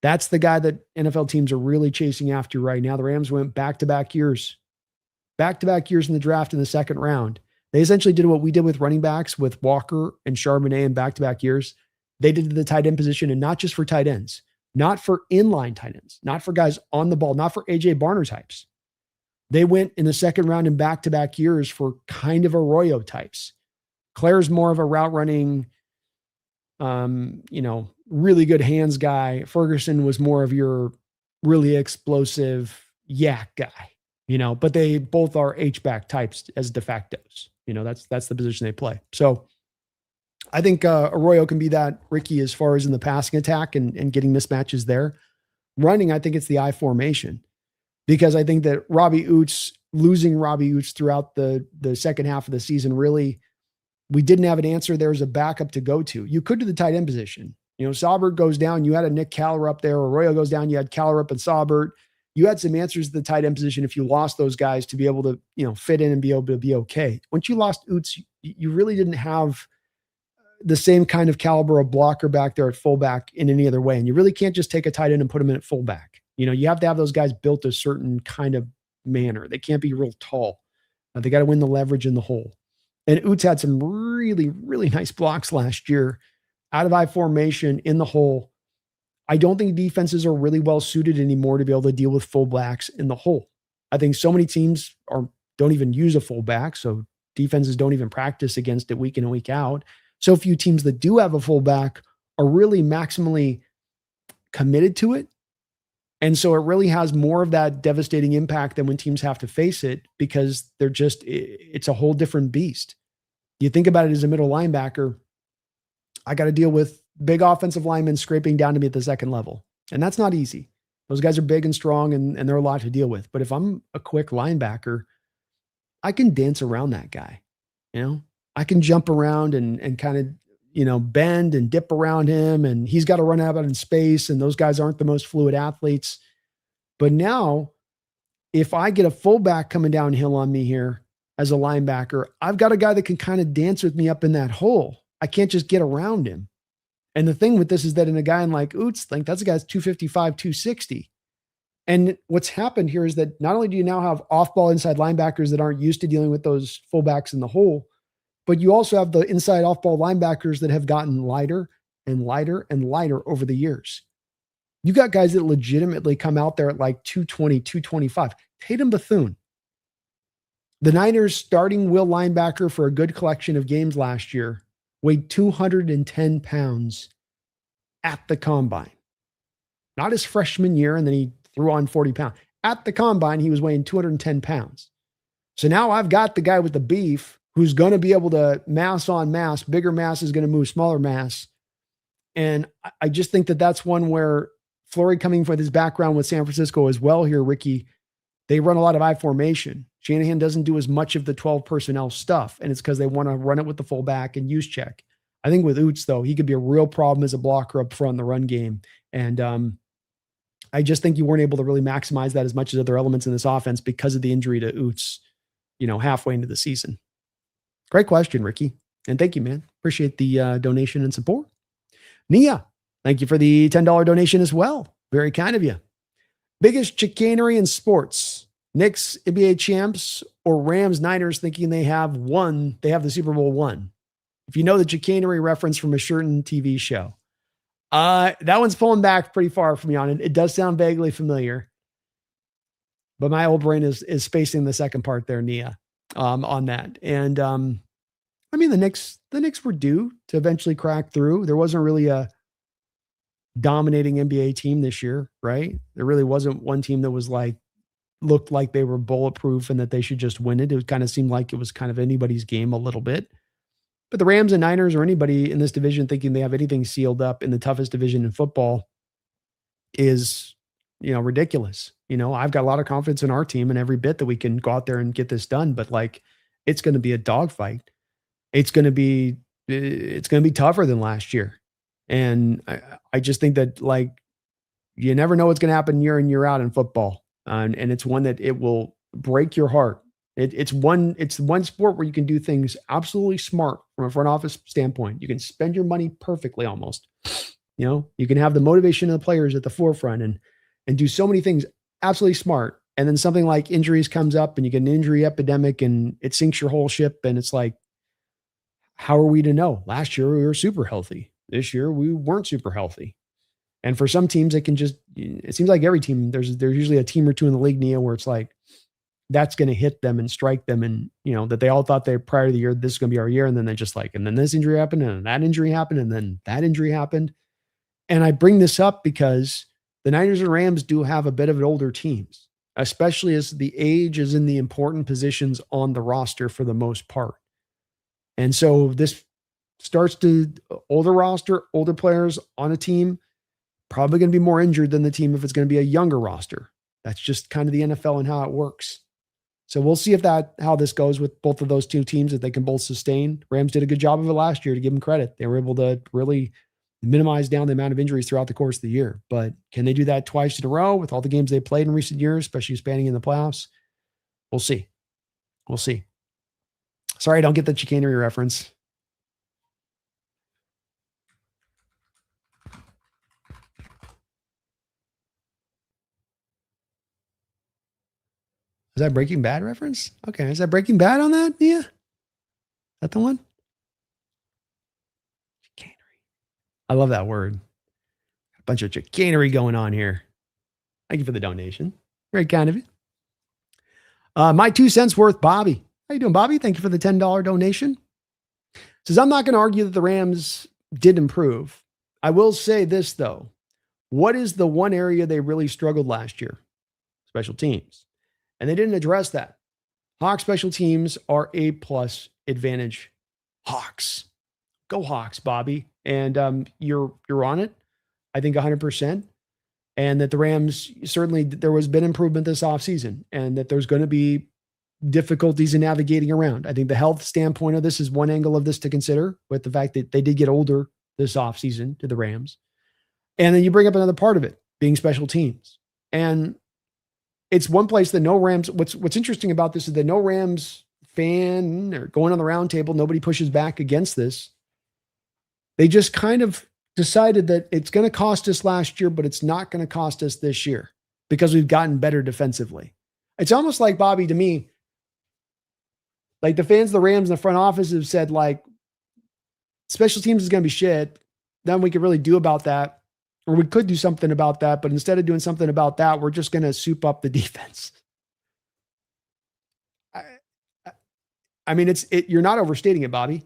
That's the guy that NFL teams are really chasing after right now. The Rams went back-to-back years in the draft in the second round. They essentially did what we did with running backs with Walker and Charbonnet in back-to-back years. They did the tight end position, and not just for tight ends, not for inline tight ends, not for guys on the ball, not for A.J. Barner types. They went in the second round in back-to-back years for kind of Arroyo types. Claire's more of a route running, really good hands guy. Ferguson was more of your really explosive yak guy, but they both are H-back types as de factos. That's the position they play. So I think Arroyo can be that Ricky as far as in the passing attack and getting mismatches there. Running, I think it's the I formation, because I think that losing Robbie Oots throughout the second half of the season, really, we didn't have an answer there as a backup to go to. You could do the tight end position. Saubert goes down, you had a Nick Caller up there. Arroyo goes down, you had Caller up and Saubert. You had some answers to the tight end position if you lost those guys to be able to, fit in and be able to be okay. Once you lost Oots, you really didn't have the same kind of caliber of blocker back there at fullback in any other way. And you really can't just take a tight end and put him in at fullback. You have to have those guys built a certain kind of manner. They can't be real tall. They got to win the leverage in the hole. And Oots had some really, really nice blocks last year out of I formation in the hole. I don't think defenses are really well suited anymore to be able to deal with fullbacks in the hole. I think so many teams don't even use a fullback, so defenses don't even practice against it week in and week out. So few teams that do have a fullback are really maximally committed to it. And so it really has more of that devastating impact than when teams have to face it, because it's a whole different beast. You think about it as a middle linebacker, I got to deal with big offensive linemen scraping down to me at the second level. And that's not easy. Those guys are big and strong and they're a lot to deal with. But if I'm a quick linebacker, I can dance around that guy. I can jump around and kind of, bend and dip around him, and he's got to run out in space. And those guys aren't the most fluid athletes. But now if I get a fullback coming downhill on me here as a linebacker, I've got a guy that can kind of dance with me up in that hole. I can't just get around him. And the thing with this is that in a guy like Oots, that's a guy's 255, 260. And what's happened here is that not only do you now have off-ball inside linebackers that aren't used to dealing with those fullbacks in the hole, but you also have the inside off-ball linebackers that have gotten lighter and lighter and lighter over the years. You got guys that legitimately come out there at like 220, 225. Tatum Bethune, the Niners starting will linebacker for a good collection of games last year, weighed 210 pounds at the combine. Not his freshman year, and then he threw on 40 pounds. At the combine, he was weighing 210 pounds. So now I've got the guy with the beef who's going to be able to mass on mass. Bigger mass is going to move smaller mass. And I just think that that's one where Flory, coming with his background with San Francisco as well here, Ricky, they run a lot of I formation. Shanahan doesn't do as much of the 12 personnel stuff, and it's because they want to run it with the fullback and use check. I think with Oots, though, he could be a real problem as a blocker up front in the run game. And I just think you weren't able to really maximize that as much as other elements in this offense because of the injury to Oots, halfway into the season. Great question, Ricky. And thank you, man. Appreciate the donation and support. Nia, thank you for the $10 donation as well. Very kind of you. Biggest chicanery in sports: Knicks, NBA champs, or Rams, Niners thinking they have the Super Bowl one. If you know the chicanery reference from a certain TV show. That one's pulling back pretty far from me on it. It does sound vaguely familiar, but my old brain is spacing the second part there, Nia, on that. And the Knicks were due to eventually crack through. There wasn't really a dominating NBA team this year, right? There really wasn't one team that was looked like they were bulletproof and that they should just win it. It kind of seemed like it was kind of anybody's game a little bit. But the Rams and Niners or anybody in this division thinking they have anything sealed up in the toughest division in football is, ridiculous. I've got a lot of confidence in our team and every bit that we can go out there and get this done. But it's going to be a dogfight. It's going to be tougher than last year. And I just think that you never know what's going to happen year in, year out in football. And it's one that it will break your heart. It's one sport where you can do things absolutely smart from a front office standpoint. You can spend your money perfectly almost. You can have the motivation of the players at the forefront and do so many things absolutely smart. And then something like injuries comes up and you get an injury epidemic and it sinks your whole ship. And it's like, how are we to know? Last year we were super healthy. This year we weren't super healthy. And for some teams, it seems like every team, there's usually a team or two in the league, Nia, where it's like, that's going to hit them and strike them. And, that they all thought prior to the year, this is going to be our year. And then they just and then this injury happened and that injury happened. And then that injury happened. And I bring this up because the Niners and Rams do have a bit of older teams, especially as the age is in the important positions on the roster for the most part. And so this starts to older roster, older players on a team, probably going to be more injured than the team if it's going to be a younger roster. That's just kind of the NFL and how it works. So we'll see how this goes with both of those two teams, if they can both sustain. Rams did a good job of it last year, to give them credit. They were able to really minimize down the amount of injuries throughout the course of the year. But can they do that twice in a row with all the games they played in recent years, especially spanning in the playoffs? We'll see. We'll see. Sorry, I don't get the chicanery reference. Is that Breaking Bad reference? Okay. Is that Breaking Bad on that? Yeah. Is that the one? Chicanery. I love that word. A bunch of chicanery going on here. Thank you for the donation. Very kind of you. My 2 cents worth, Bobby. How you doing, Bobby? Thank you for the $10 donation. Says, I'm not going to argue that the Rams did improve. I will say this, though. What is the one area they really struggled last year? Special teams. And they didn't address that. Hawks special teams are A+ advantage. Hawks. Go Hawks, Bobby. And you're on it, I think 100%. And that the Rams, certainly there has been improvement this offseason and that there's going to be difficulties in navigating around. I think the health standpoint of this is one angle of this to consider, with the fact that they did get older this offseason to the Rams. And then you bring up another part of it, being special teams. And it's one place that no Rams, what's interesting about this is that no Rams fan or going on the round table, nobody pushes back against this. They just kind of decided that it's going to cost us last year, but it's not going to cost us this year because we've gotten better defensively. It's almost like, Bobby, to me, like the fans of the Rams in the front office have said, special teams is going to be shit. Then we could really do about that. Or we could do something about that, but instead of doing something about that, we're just going to soup up the defense. I mean, you're not overstating it, Bobby.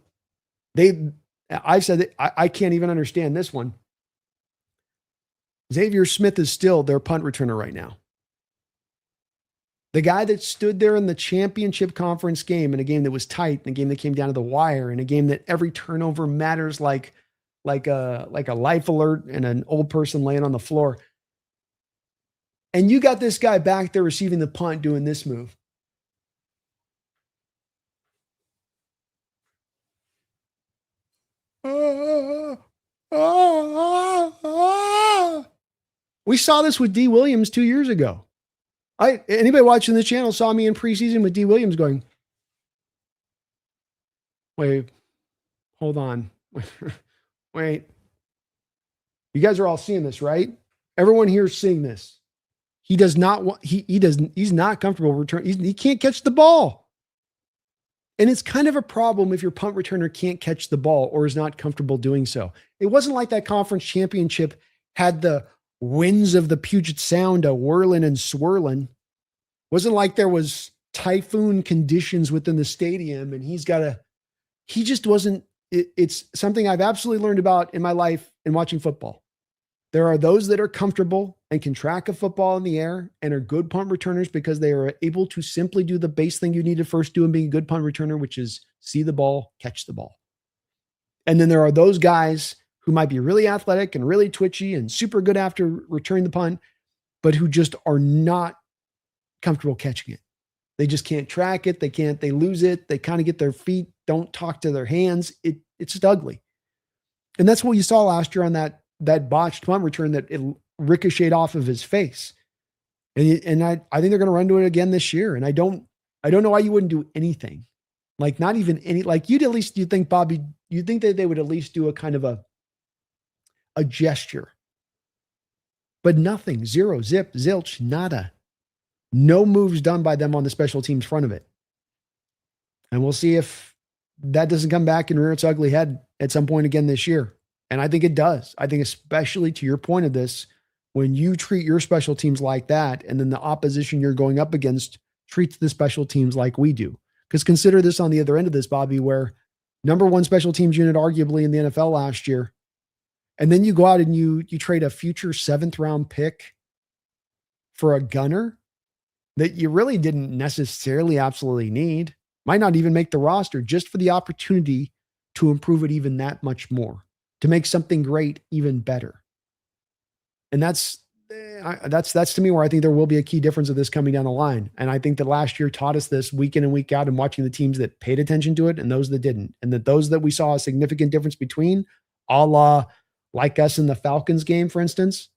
I've said that I can't even understand this one. Xavier Smith is still their punt returner right now. The guy that stood there in the championship conference game, in a game that was tight, in a game that came down to the wire, in a game that every turnover matters like a life alert and an old person laying on the floor. And you got this guy back there receiving the punt doing this move. We saw this with D. Williams 2 years ago. Anybody watching the channel saw me in preseason with D. Williams going, wait, hold on. Wait. You guys are all seeing this, right? Everyone here is seeing this. He does not want, he's not comfortable returning. He can't catch the ball. And it's kind of a problem if your punt returner can't catch the ball or is not comfortable doing so. It wasn't like that conference championship had the winds of the Puget Sound whirling and swirling. It wasn't like there was typhoon conditions within the stadium and he just wasn't, it's something I've absolutely learned about in my life in watching football. There are those that are comfortable and can track a football in the air and are good punt returners because they are able to simply do the base thing you need to first do in being a good punt returner, which is see the ball, catch the ball. And then there are those guys who might be really athletic and really twitchy and super good after returning the punt, but who just are not comfortable catching it. They just can't track it. They lose it. They kind of get their feet, don't talk to their hands. It's just ugly. And that's what you saw last year on that botched punt return that it ricocheted off of his face. And I think they're going to run to it again this year. And I don't know why you wouldn't do anything. Like not even any, like you'd think, Bobby, you think that they would at least do a kind of a gesture, but nothing, zero, zip, zilch, nada, no moves done by them on the special teams front of it. And we'll see if that doesn't come back and rear its ugly head at some point again this year. And I think it does. I think especially to your point of this, when you treat your special teams like that, and then the opposition you're going up against treats the special teams like we do. Because consider this on the other end of this, Bobby, where number one special teams unit arguably in the NFL last year, and then you go out and you trade a future 7th round pick for a gunner that you really didn't necessarily absolutely need, might not even make the roster, just for the opportunity to improve it even that much more, to make something great even better. And that's to me where I think there will be a key difference of this coming down the line. And I think that last year taught us this week in and week out, and watching the teams that paid attention to it and those that didn't. And that those that we saw a significant difference between, a la like us in the Falcons game, for instance,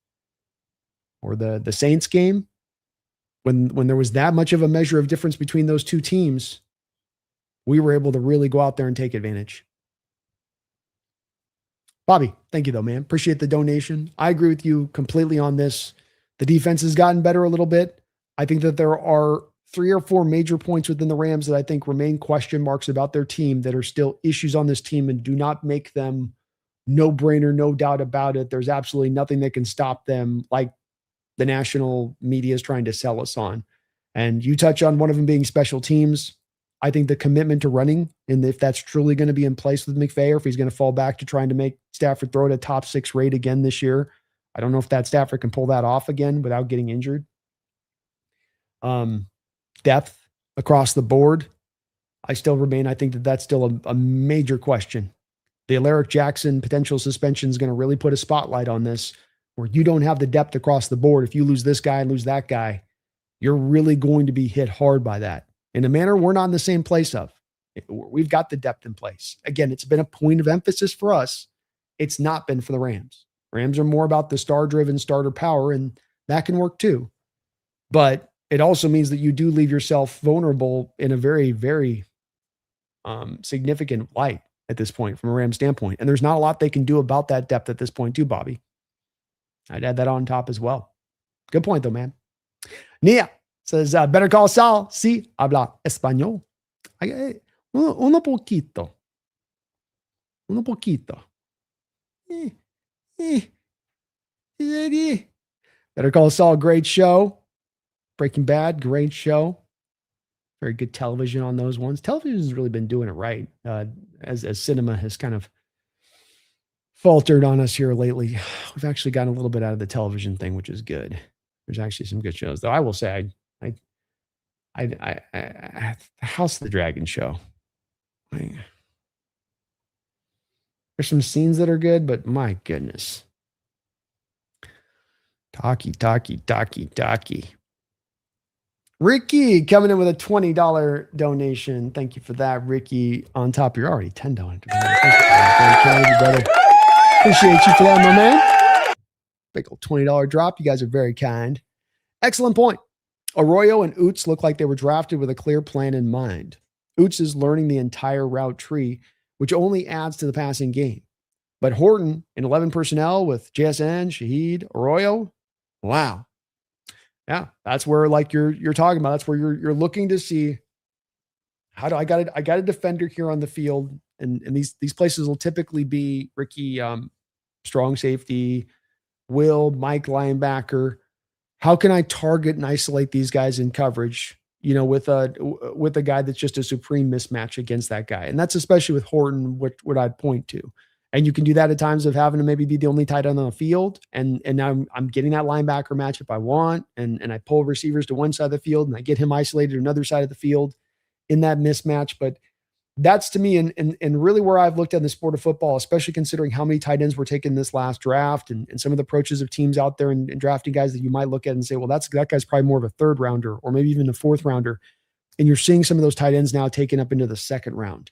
or the Saints game, when there was that much of a measure of difference between those two teams, we were able to really go out there and take advantage. Bobby, thank you though, man. Appreciate the donation. I agree with you completely on this. The defense has gotten better a little bit. I think that there are 3 or 4 major points within the Rams that I think remain question marks about their team that are still issues on this team and do not make them no brainer, no doubt about it. There's absolutely nothing that can stop them, like the national media is trying to sell us on. And you touch on one of them being special teams. I think the commitment to running, and if that's truly going to be in place with McVay, or if he's going to fall back to trying to make Stafford throw at a top 6 rate again this year, I don't know if that Stafford can pull that off again without getting injured. Depth across the board, I think that that's still a major question. The Alaric Jackson potential suspension is going to really put a spotlight on this, where you don't have the depth across the board. If you lose this guy and lose that guy, you're really going to be hit hard by that in a manner we're not in the same place of. We've got the depth in place. Again, it's been a point of emphasis for us. It's not been for the Rams. Rams are more about the star-driven starter power, and that can work too. But it also means that you do leave yourself vulnerable in a very, very significant light at this point from a Rams standpoint. And there's not a lot they can do about that depth at this point too, Bobby. I'd add that on top as well. Good point though, man. Nia says, better call Sal. Sí, habla español. Uno poquito. Uno poquito. Better Call Saul, great show. Breaking Bad, great show. Very good television on those ones. Television's really been doing it right, as cinema has kind of faltered on us here lately. We've actually gotten a little bit out of the television thing, which is good. There's actually some good shows, though. I will say, the House of the Dragon show. There's some scenes that are good, but my goodness. Talkie. Ricky coming in with a $20 donation. Thank you for that, Ricky. On top of your already $10 donation. Thank you, brother. Appreciate you for that, my man. Big old $20 drop. You guys are very kind. Excellent point. Arroyo and Oots look like they were drafted with a clear plan in mind. Oots is learning the entire route tree, which only adds to the passing game. But Horton in 11 personnel with JSN, Shaheed, Arroyo, wow. Yeah, that's where like you're talking about. That's where you're looking to see how do I got a defender here on the field, and these places will typically be Ricky, strong safety, Will, Mike linebacker. How can I target and isolate these guys in coverage? With a guy that's just a supreme mismatch against that guy, and that's especially with Horton, what I'd point to. And you can do that at times of having to maybe be the only tight end on the field, and now I'm getting that linebacker matchup I want, and I pull receivers to one side of the field, and I get him isolated to another side of the field in that mismatch. But that's to me, and really where I've looked at the sport of football, especially considering how many tight ends were taken this last draft, and some of the approaches of teams out there and drafting guys that you might look at and say, well, that guy's probably more of a third rounder or maybe even a fourth rounder. And you're seeing some of those tight ends now taken up into the second round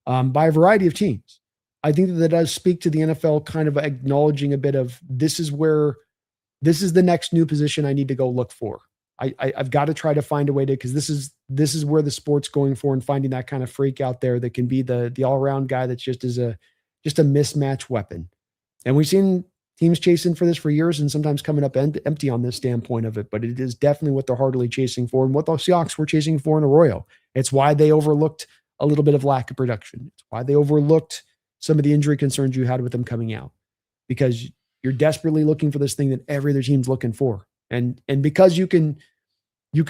by a variety of teams. I think that does speak to the NFL kind of acknowledging a bit of this is the next new position I need to go look for. I've got to try to find a way to, because this is where the sport's going for, and finding that kind of freak out there that can be the all-around guy that's just a mismatch weapon. And we've seen teams chasing for this for years and sometimes coming up empty on this standpoint of it, but it is definitely what they're heartily chasing for and what the Seahawks were chasing for in Arroyo. It's why they overlooked a little bit of lack of production. It's why they overlooked some of the injury concerns you had with them coming out, because you're desperately looking for this thing that every other team's looking for. And because you can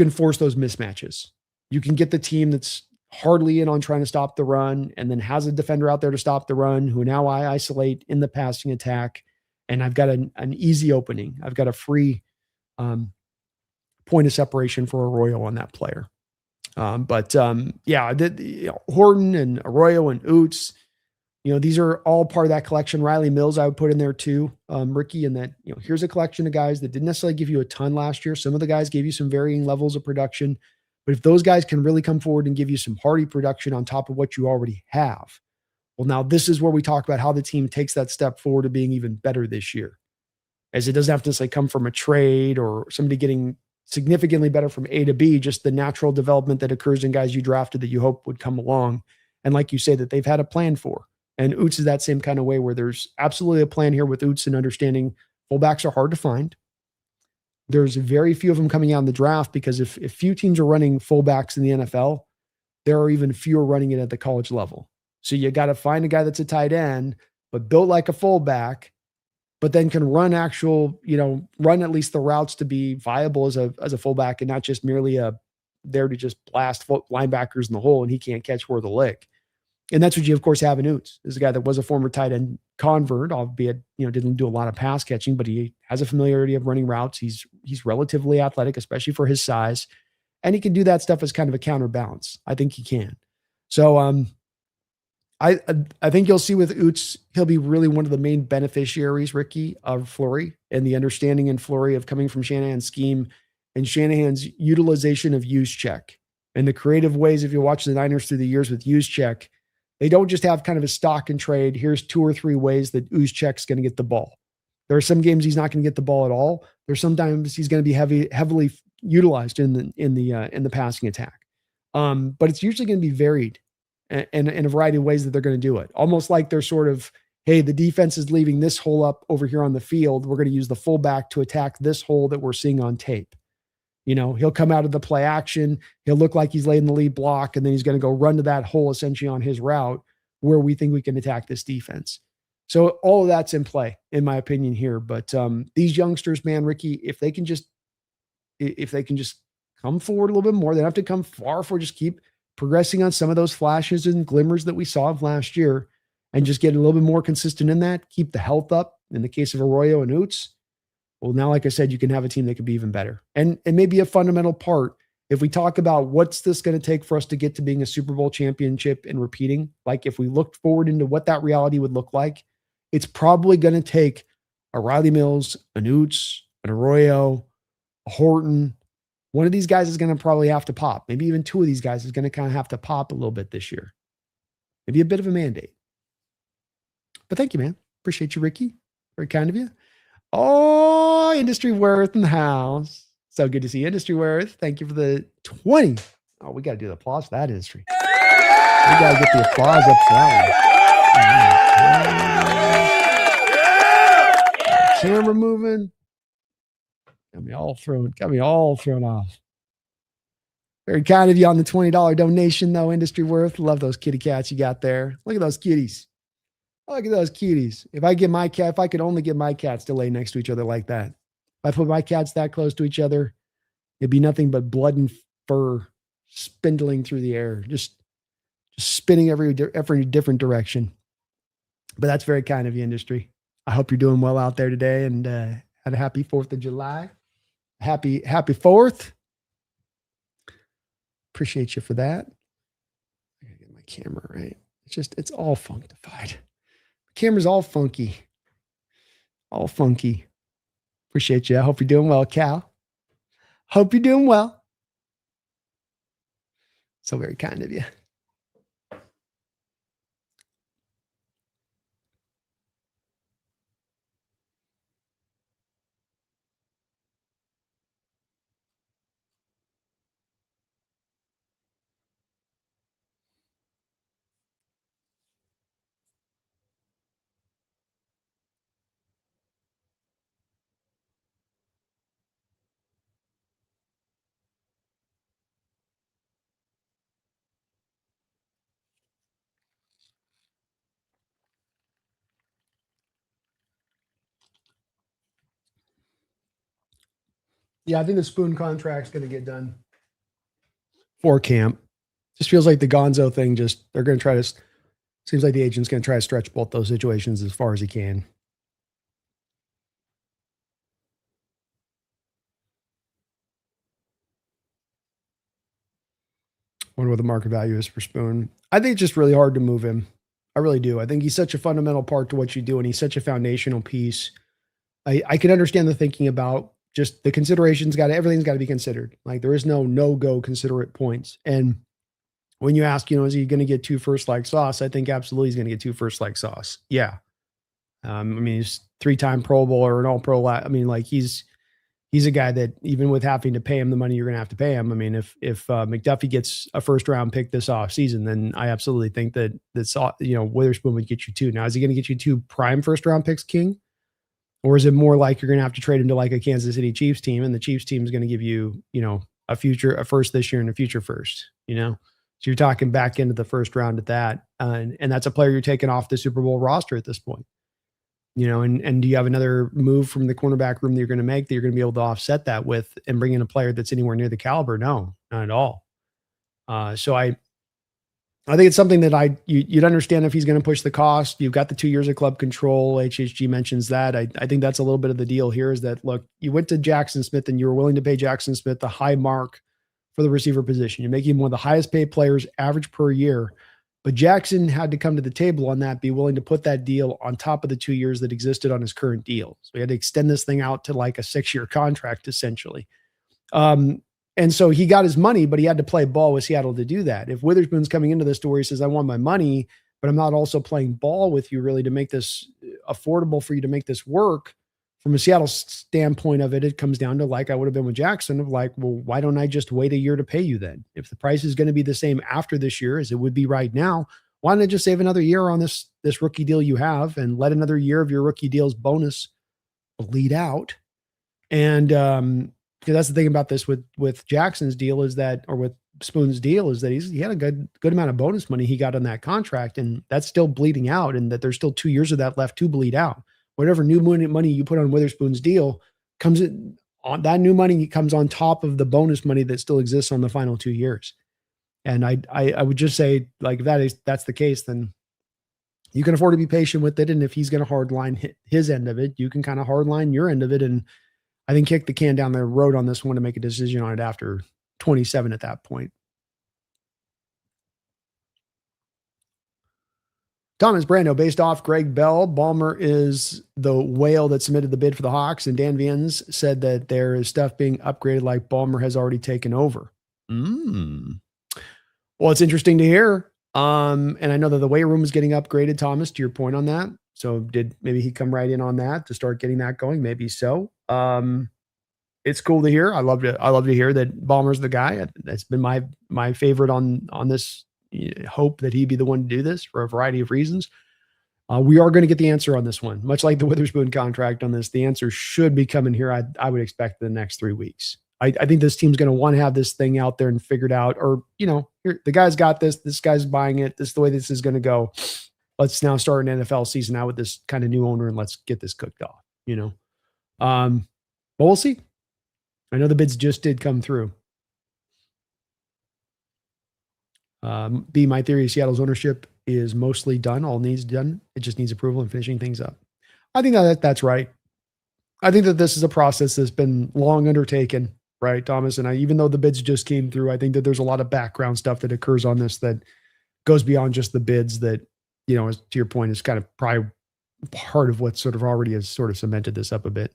force those mismatches. You can get the team that's hardly in on trying to stop the run and then has a defender out there to stop the run, who now I isolate in the passing attack. And I've got an easy opening. I've got a free point of separation for Arroyo on that player. Horton and Arroyo and Oots, these are all part of that collection. Riley Mills, I would put in there too, Ricky, and that, here's a collection of guys that didn't necessarily give you a ton last year. Some of the guys gave you some varying levels of production, but if those guys can really come forward and give you some hearty production on top of what you already have, well, now this is where we talk about how the team takes that step forward to being even better this year, as it doesn't have to come from a trade or somebody getting significantly better from A to B, just the natural development that occurs in guys you drafted that you hope would come along. And like you say, that they've had a plan for. And Oots is that same kind of way where there's absolutely a plan here with Oots and understanding fullbacks are hard to find. There's very few of them coming out in the draft, because if few teams are running fullbacks in the NFL, there are even fewer running it at the college level. So you got to find a guy that's a tight end, but built like a fullback, but then can run run at least the routes to be viable as a fullback, and not just merely there to just blast linebackers in the hole and he can't catch worth a lick. And that's what you, of course, have in Oots. Is a guy that was a former tight end convert, albeit, didn't do a lot of pass catching, but he has a familiarity of running routes. He's relatively athletic, especially for his size. And he can do that stuff as kind of a counterbalance. I think he can. So I think you'll see with Oots, he'll be really one of the main beneficiaries, Ricky, of Fleury, and the understanding and Fleury of coming from Shanahan's scheme and Shanahan's utilization of use check and the creative ways. If you watch the Niners through the years with use check, they don't just have kind of a stock and trade. Here's 2 or 3 ways that Juszczyk's going to get the ball. There are some games he's not going to get the ball at all. There's sometimes he's going to be heavily utilized in the passing attack. But it's usually going to be varied in a variety of ways that they're going to do it. Almost like they're sort of, hey, the defense is leaving this hole up over here on the field. We're going to use the fullback to attack this hole that we're seeing on tape. He'll come out of the play action. He'll look like he's laying the lead block, and then he's going to go run to that hole essentially on his route where we think we can attack this defense. So all of that's in play, in my opinion here. But these youngsters, man, Ricky, if they can just come forward a little bit more, they don't have to come far for, just keep progressing on some of those flashes and glimmers that we saw of last year and just get a little bit more consistent in that, keep the health up in the case of Arroyo and Oots. Well, now, like I said, you can have a team that could be even better. And maybe a fundamental part, if we talk about what's this going to take for us to get to being a Super Bowl championship and repeating, like if we looked forward into what that reality would look like, it's probably going to take a Riley Mills, an Oots, an Arroyo, a Horton. One of these guys is going to probably have to pop. Maybe even 2 of these guys is going to kind of have to pop a little bit this year. Maybe a bit of a mandate. But thank you, man. Appreciate you, Ricky. Very kind of you. Oh, Industry Worth in the house. So good to see Industry Worth. Thank you for the 20. Oh, we got to do the applause for that, Industry. We got to get the applause up for that one. Camera moving. Got me all thrown off. Very kind of you on the $20 donation, though, Industry Worth. Love those kitty cats you got there. Look at those kitties. Look at those cuties. If I could only get my cats to lay next to each other like that. If I put my cats that close to each other, it'd be nothing but blood and fur spindling through the air, just spinning every different direction. But that's very kind of you, Industry. I hope you're doing well out there today, and had a happy 4th of July. Happy 4th. Appreciate you for that. I gotta get my camera right. It's all functified. The camera's all funky. All funky. Appreciate you. I hope you're doing well, Cal. Hope you're doing well. So very kind of you. Yeah, I think the Spoon contract's going to get done for camp. Just feels like the Gonzo thing, they're going to try to, seems like the agent's going to try to stretch both those situations as far as he can. Wonder what the market value is for Spoon. I think it's just really hard to move him. I really do. I think he's such a fundamental part to what you do, and he's such a foundational piece. I can understand the thinking about just the considerations. Everything's got to be considered. Like there is no go considerate points. And when you ask, is he going to get 2 first like sauce? I think absolutely he's going to get 2 first like sauce. Yeah. I mean, he's 3-time Pro Bowl or an All Pro. I mean, like he's a guy that even with having to pay him the money you're going to have to pay him. I mean, if McDuffie gets a 1st round pick this off season, then I absolutely think that Witherspoon would get you 2. Now, is he going to get you 2 prime 1st round picks, King? Or is it more like you're going to have to trade him to like a Kansas City Chiefs team, and the Chiefs team is going to give you, a 1st this year and a future 1st, So you're talking back into the 1st round at that. And that's a player you're taking off the Super Bowl roster at this point. And do you have another move from the cornerback room that you're going to make that you're going to be able to offset that with and bring in a player that's anywhere near the caliber? No, not at all. So I think it's something that you'd understand if he's going to push the cost. You've got the 2 years of club control. HHG mentions that. I think that's a little bit of the deal here is that, look, you went to Jackson Smith and you were willing to pay Jackson Smith the high mark for the receiver position. You're making him one of the highest paid players average per year. But Jackson had to come to the table on that, be willing to put that deal on top of the 2 years that existed on his current deal. So he had to extend this thing out to like a 6-year contract, essentially. And so he got his money, but he had to play ball with Seattle to do that. If Witherspoon's coming into the story, he says, I want my money, but I'm not also playing ball with you really to make this affordable for you to make this work. From a Seattle standpoint of it, it comes down to like I would have been with Jackson of like, well, why don't I just wait a year to pay you then? If the price is going to be the same after this year as it would be right now, why don't I just save another year on this rookie deal you have and let another year of your rookie deal's bonus bleed out? And that's the thing about this with Jackson's deal is that, or with Spoon's deal is that he had a good amount of bonus money he got on that contract, and that's still bleeding out, and that there's still 2 years of that left to bleed out. Whatever new money you put on Witherspoon's deal comes in on that new money comes on top of the bonus money that still exists on the final 2 years. And I would just say, like, if that's the case, then you can afford to be patient with it. And if he's going to hardline his end of it, you can kind of hardline your end of it. And I think kick the can down the road on this one to make a decision on it after 27 at that point. Thomas Brando, based off Greg Bell, Ballmer is the whale that submitted the bid for the Hawks, and Dan Viens said that there is stuff being upgraded like Ballmer has already taken over. Well, it's interesting to hear. And I know that the weight room is getting upgraded, Thomas, to your point on that. So did maybe he come right in on that to start getting that going? Maybe so. It's cool to hear. I love to hear that Ballmer's the guy. That's been my favorite on this. Hope that he be the one to do this for a variety of reasons. We are going to get the answer on this one, much like the Witherspoon contract on this. The answer should be coming here. I would expect the next 3 weeks. I think this team's going to want to have this thing out there and figured out, or here, the guy's got this. This guy's buying it. This is the way this is going to go. Let's now start an NFL season out with this kind of new owner and let's get this cooked off. But we'll see. I know the bids just did come through. My theory is Seattle's ownership is mostly done. All needs done. It just needs approval and finishing things up. I think that's right. I think that this is a process that's been long undertaken, right, Thomas? And even though the bids just came through, I think that there's a lot of background stuff that occurs on this that goes beyond just the bids that, as to your point, is kind of probably part of what sort of already has sort of cemented this up a bit.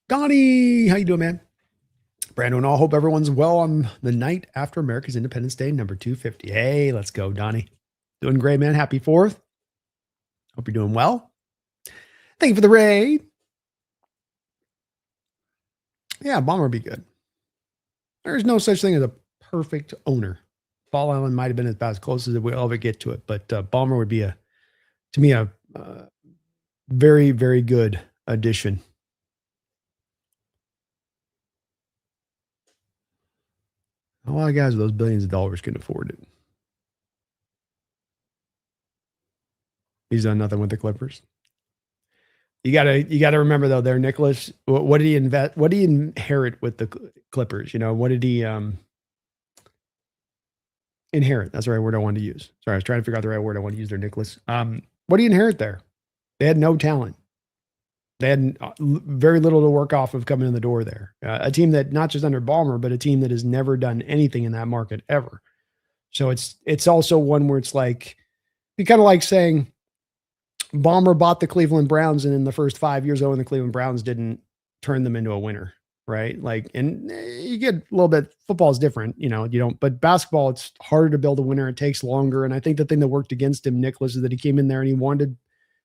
Donnie, how you doing, man? Brandon, I hope everyone's well on the night after America's Independence Day, number 250. Hey, let's go, Donnie. Doing great, man. Happy 4th. Hope you're doing well. Thank you for the raid. Yeah, Bomber would be good. There's no such thing as a perfect owner. Ball Island might have been about as close as we'll ever get to it, but Bomber would be to me, a very, very good addition. A lot of guys with those billions of dollars can afford it. He's done nothing with the Clippers. You gotta remember though, there, Nicholas. What did he invest? What did he inherit with the Clippers? What did he inherit? That's the right word I wanted to use. Sorry, I was trying to figure out the right word I want to use there, Nicholas. What do you inherit there? They had no talent. They had very little to work off of coming in the door there. A team that not just under Ballmer, but a team that has never done anything in that market ever. So it's also one where it's like, you kind of like saying Ballmer bought the Cleveland Browns, and in the first 5 years, the Cleveland Browns didn't turn them into a winner, right? Like, and you get a little bit, football is different, you don't, but basketball, it's harder to build a winner. It takes longer. And I think the thing that worked against him, Nicholas, is that he came in there and he wanted,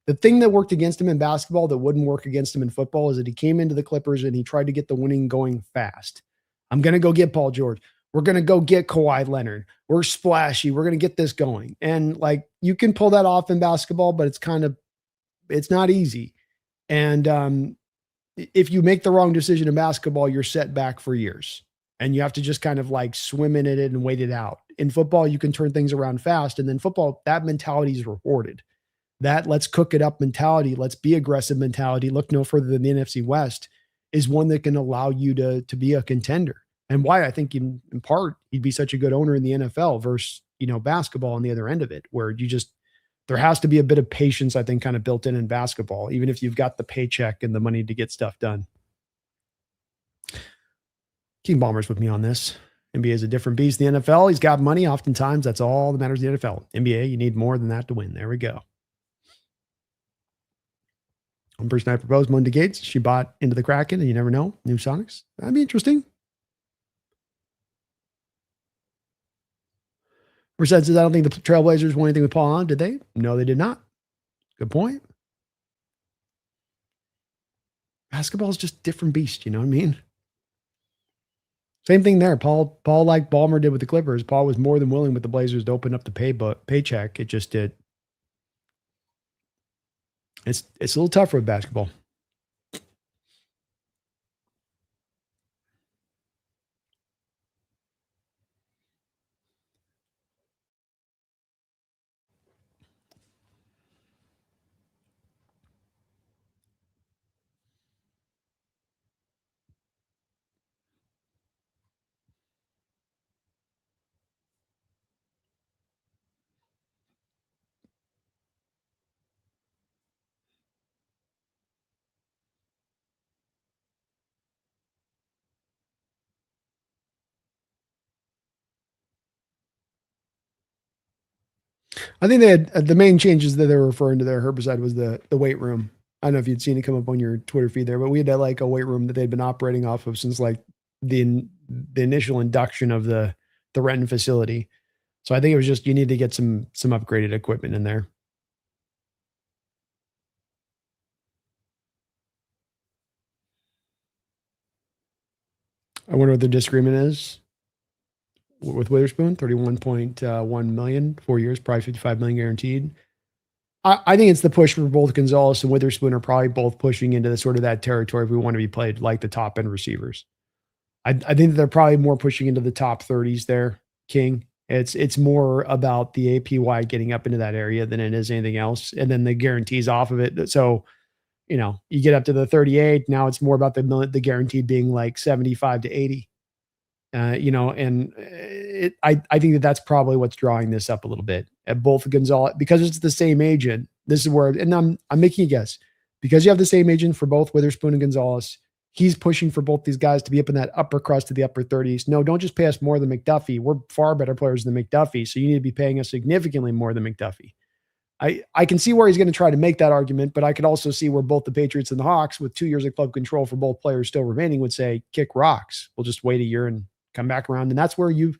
the thing that worked against him in basketball that wouldn't work against him in football is that he came into the Clippers and he tried to get the winning going fast. I'm going to go get Paul George. We're going to go get Kawhi Leonard. We're splashy. We're going to get this going. And like, you can pull that off in basketball, but it's not easy. And if you make the wrong decision in basketball, you're set back for years. And you have to just kind of like swim in it and wait it out. In football, you can turn things around fast. And then football, that mentality is rewarded. That let's cook it up mentality, let's be aggressive mentality, look no further than the NFC West, is one that can allow you to be a contender. And why I think in part he'd be such a good owner in the NFL versus, basketball on the other end of it, where there has to be a bit of patience, I think, kind of built in basketball, even if you've got the paycheck and the money to get stuff done. King Bomber's with me on this. NBA is a different beast. The NFL, he's got money. Oftentimes, that's all that matters in the NFL. NBA, you need more than that to win. There we go. One person I proposed, Melinda Gates, she bought into the Kraken, and you never know. New Sonics. That'd be interesting. Percent says, I don't think the Trailblazers won anything with Paul Allen. Did they? No, they did not. Good point. Basketball is just different beast. You know what I mean? Same thing there. Paul, like Ballmer did with the Clippers, Paul was more than willing with the Blazers to open up the paycheck. It just did. It's a little tougher with basketball. I think they had the main changes that they were referring to there, herbicide, was the weight room. I don't know if you'd seen it come up on your Twitter feed there, but we had like a weight room that they'd been operating off of since like the initial induction of the Renton facility. So I think it was just you need to get some upgraded equipment in there. I wonder what the disagreement is with Witherspoon. 31.1 million, 4 years, probably 55 million guaranteed. I think it's the push for both Gonzalez and Witherspoon are probably both pushing into the sort of that territory if we want to be played like the top end receivers. I think they're probably more pushing into the top 30s there, King. It's more about the APY getting up into that area than it is anything else. And then the guarantees off of it. So, you get up to the 38. Now it's more about the guarantee being like 75 to 80. And I think that's probably what's drawing this up a little bit at both Gonzalez, because it's the same agent. This is where, and I'm making a guess, because you have the same agent for both Witherspoon and Gonzalez. He's pushing for both these guys to be up in that upper crust of the upper 30s. No, don't just pay us more than McDuffie. We're far better players than McDuffie, so you need to be paying us significantly more than McDuffie. I can see where he's going to try to make that argument, but I could also see where both the Patriots and the Hawks, with 2 years of club control for both players still remaining, would say, kick rocks. We'll just wait a year and come back around. And that's where you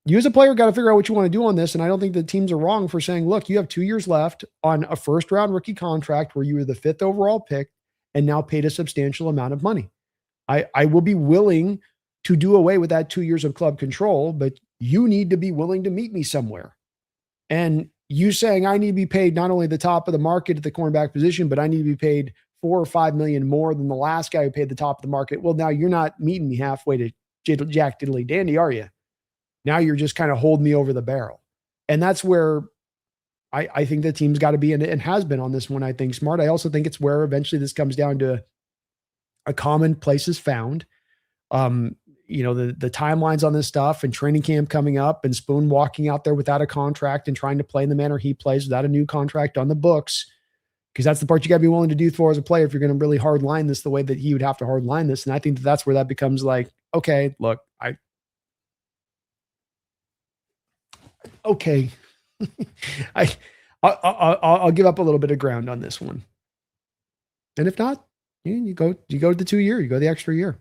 as a player got to figure out what you want to do on this. And I don't think the teams are wrong for saying, look, you have 2 years left on a first round rookie contract where you were the 5th overall pick and now paid a substantial amount of money. I will be willing to do away with that 2 years of club control, but you need to be willing to meet me somewhere. And you saying I need to be paid not only the top of the market at the cornerback position, but I need to be paid 4 or 5 million more than the last guy who paid the top of the market. Well, now you're not meeting me halfway to Jack Diddley Dandy, are you? Now you're just kind of holding me over the barrel. And that's where I think the team's got to be, and has been on this one, I think, smart. I also think it's where eventually this comes down to a common place is found. The timelines on this stuff and training camp coming up and Spoon walking out there without a contract and trying to play in the manner he plays without a new contract on the books. Because that's the part you got to be willing to do for as a player if you're going to really hard line this the way that he would have to hard line this. And I think that's where that becomes like, okay, look, I'll give up a little bit of ground on this one. And if not, you go to the 2 year, you go the extra year.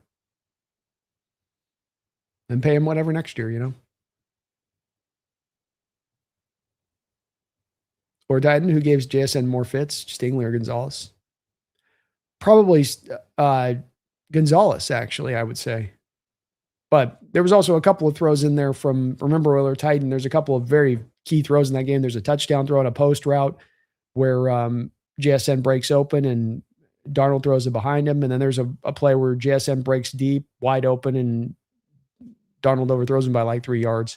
And pay him whatever next year, Or Titan, who gives JSN more fits, Stingley or Gonzalez? Probably Gonzalez, actually, I would say. But there was also a couple of throws in there from, remember, Oiler Titan, there's a couple of very key throws in that game. There's a touchdown throw on a post route where JSN breaks open and Darnold throws it behind him. And then there's a play where JSN breaks deep, wide open, and Darnold overthrows him by like 3 yards.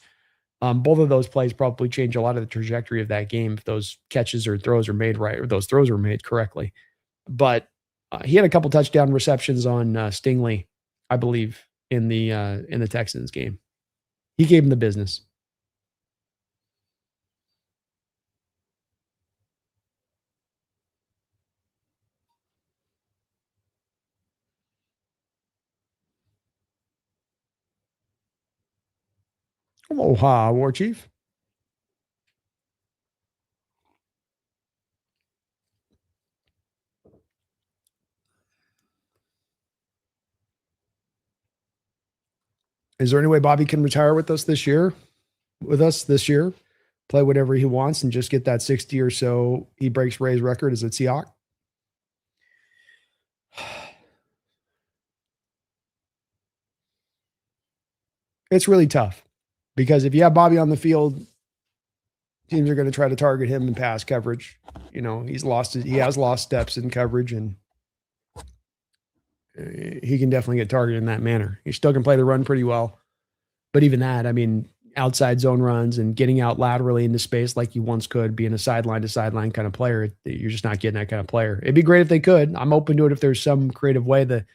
Both of those plays probably change a lot of the trajectory of that game if those catches or throws are made right, or those throws were made correctly. But he had a couple touchdown receptions on Stingley, I believe, in the Texans game. He gave him the business. Aloha, War Chief. Is there any way Bobby can retire with us this year? Play whatever he wants and just get that 60 or so. He breaks Ray's record as a Seahawk. It's really tough because if you have Bobby on the field, teams are going to try to target him in pass coverage. He has lost steps in coverage, and he can definitely get targeted in that manner. He still can play the run pretty well. But even that, outside zone runs and getting out laterally into space like you once could, being a sideline to sideline kind of player, you're just not getting that kind of player. It'd be great if they could. I'm open to it if there's some creative way. The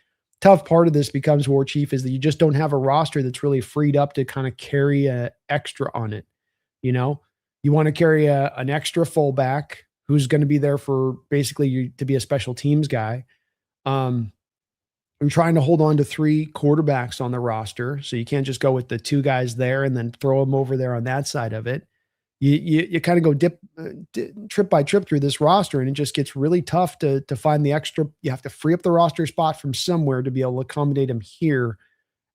tough part of this becomes, War Chief, is that you just don't have a roster that's really freed up to kind of carry a extra on it. You want to carry an extra fullback who's going to be there for basically you to be a special teams guy. I'm trying to hold on to 3 quarterbacks on the roster. So you can't just go with the 2 guys there and then throw them over there on that side of it. you kind of go trip by trip through this roster, and it just gets really tough to find the extra. You have to free up the roster spot from somewhere to be able to accommodate him here,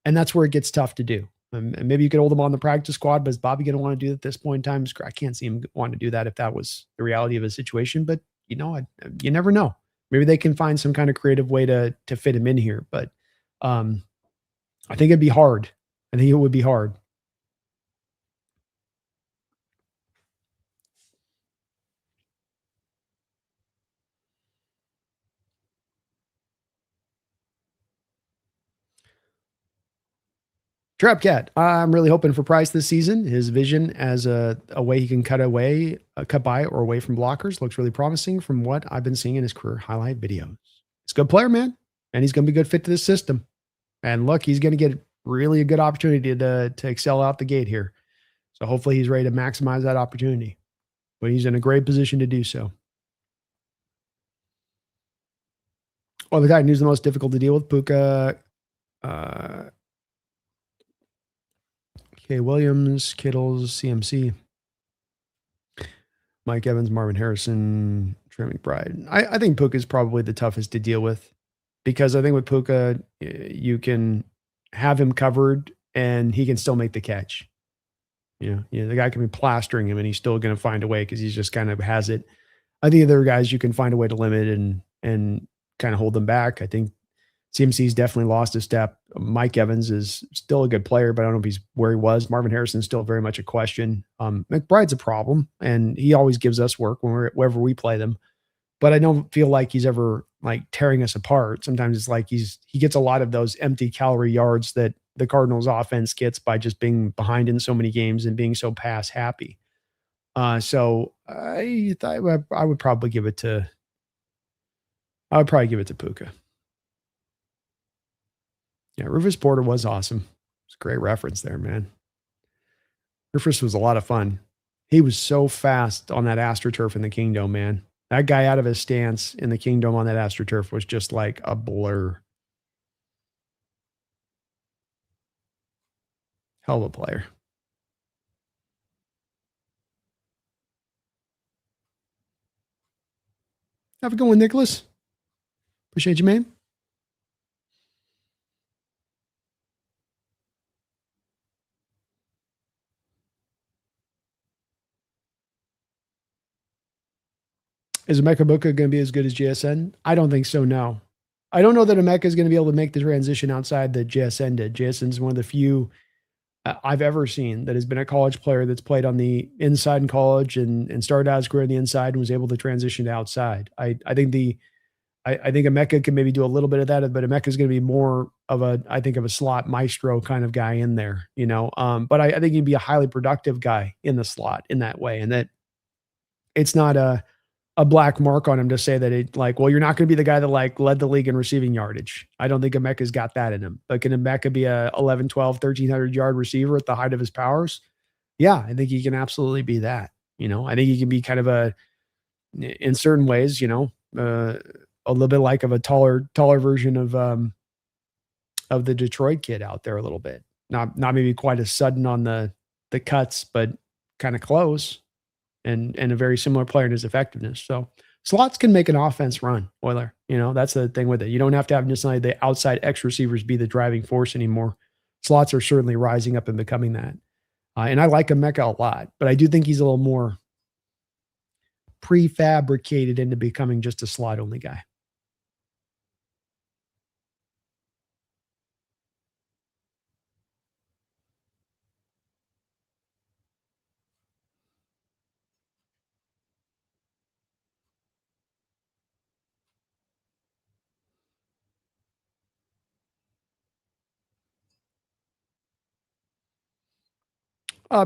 and that's where it gets tough to do. And maybe you could hold him on the practice squad, but is Bobby going to want to do it at this point in time? I can't see him want to do that if that was the reality of his situation. But you never know. Maybe they can find some kind of creative way to fit him in here. But I think it'd be hard. I think it would be hard. Trap Cat. I'm really hoping for Price this season. His vision as a way he can cut by or away from blockers looks really promising from what I've been seeing in his career highlight videos. He's a good player, man, and he's going to be a good fit to this system. And look, he's going to get really a good opportunity to excel out the gate here. So hopefully he's ready to maximize that opportunity. But he's in a great position to do so. Well, the guy who's the most difficult to deal with, Puka, K. Williams, Kittles, CMC, Mike Evans, Marvin Harrison, Trey McBride. I think Puka is probably the toughest to deal with because I think with Puka, you can have him covered and he can still make the catch. The guy can be plastering him and he's still going to find a way because he's just kind of has it. I think other guys you can find a way to limit and kind of hold them back. I think CMC's definitely lost a step. Mike Evans is still a good player, but I don't know if he's where he was. Marvin Harrison's still very much a question. McBride's a problem, and he always gives us work wherever we play them. But I don't feel like he's ever like tearing us apart. Sometimes it's like he gets a lot of those empty calorie yards that the Cardinals offense gets by just being behind in so many games and being so pass happy. So I would probably give it to Puka. Yeah, Rufus Porter was awesome. It's a great reference there, man. Rufus was a lot of fun. He was so fast on that AstroTurf in the Kingdome, man. That guy out of his stance in the Kingdome on that AstroTurf was just like a blur. Hell of a player. Have a good one, Nicholas. Appreciate you, man. Is Emeka Buka going to be as good as JSN? I don't think so, no. I don't know that Emeka is going to be able to make the transition outside that JSN did. JSN's one of the few I've ever seen that has been a college player that's played on the inside in college and started out his career on the inside and was able to transition to outside. I think Emeka can maybe do a little bit of that, but Emeka is going to be more of a slot maestro kind of guy in there, But I think he'd be a highly productive guy in the slot in that way, and that it's not a black mark on him to say that you're not going to be the guy that led the league in receiving yardage. I don't think Emeka's got that in him. But can Emeka be a 11, 12, 1,300 yard receiver at the height of his powers? Yeah, I think he can absolutely be that. I think he can be kind of in certain ways, a little bit like of a taller version of the Detroit kid out there a little bit. Not maybe quite as sudden on the cuts, but kind of close. And a very similar player in his effectiveness. So slots can make an offense run, Euler. That's the thing with it. You don't have to have necessarily the outside X receivers be the driving force anymore. Slots are certainly rising up and becoming that. And I like Emeka a lot, but I do think he's a little more prefabricated into becoming just a slot only guy.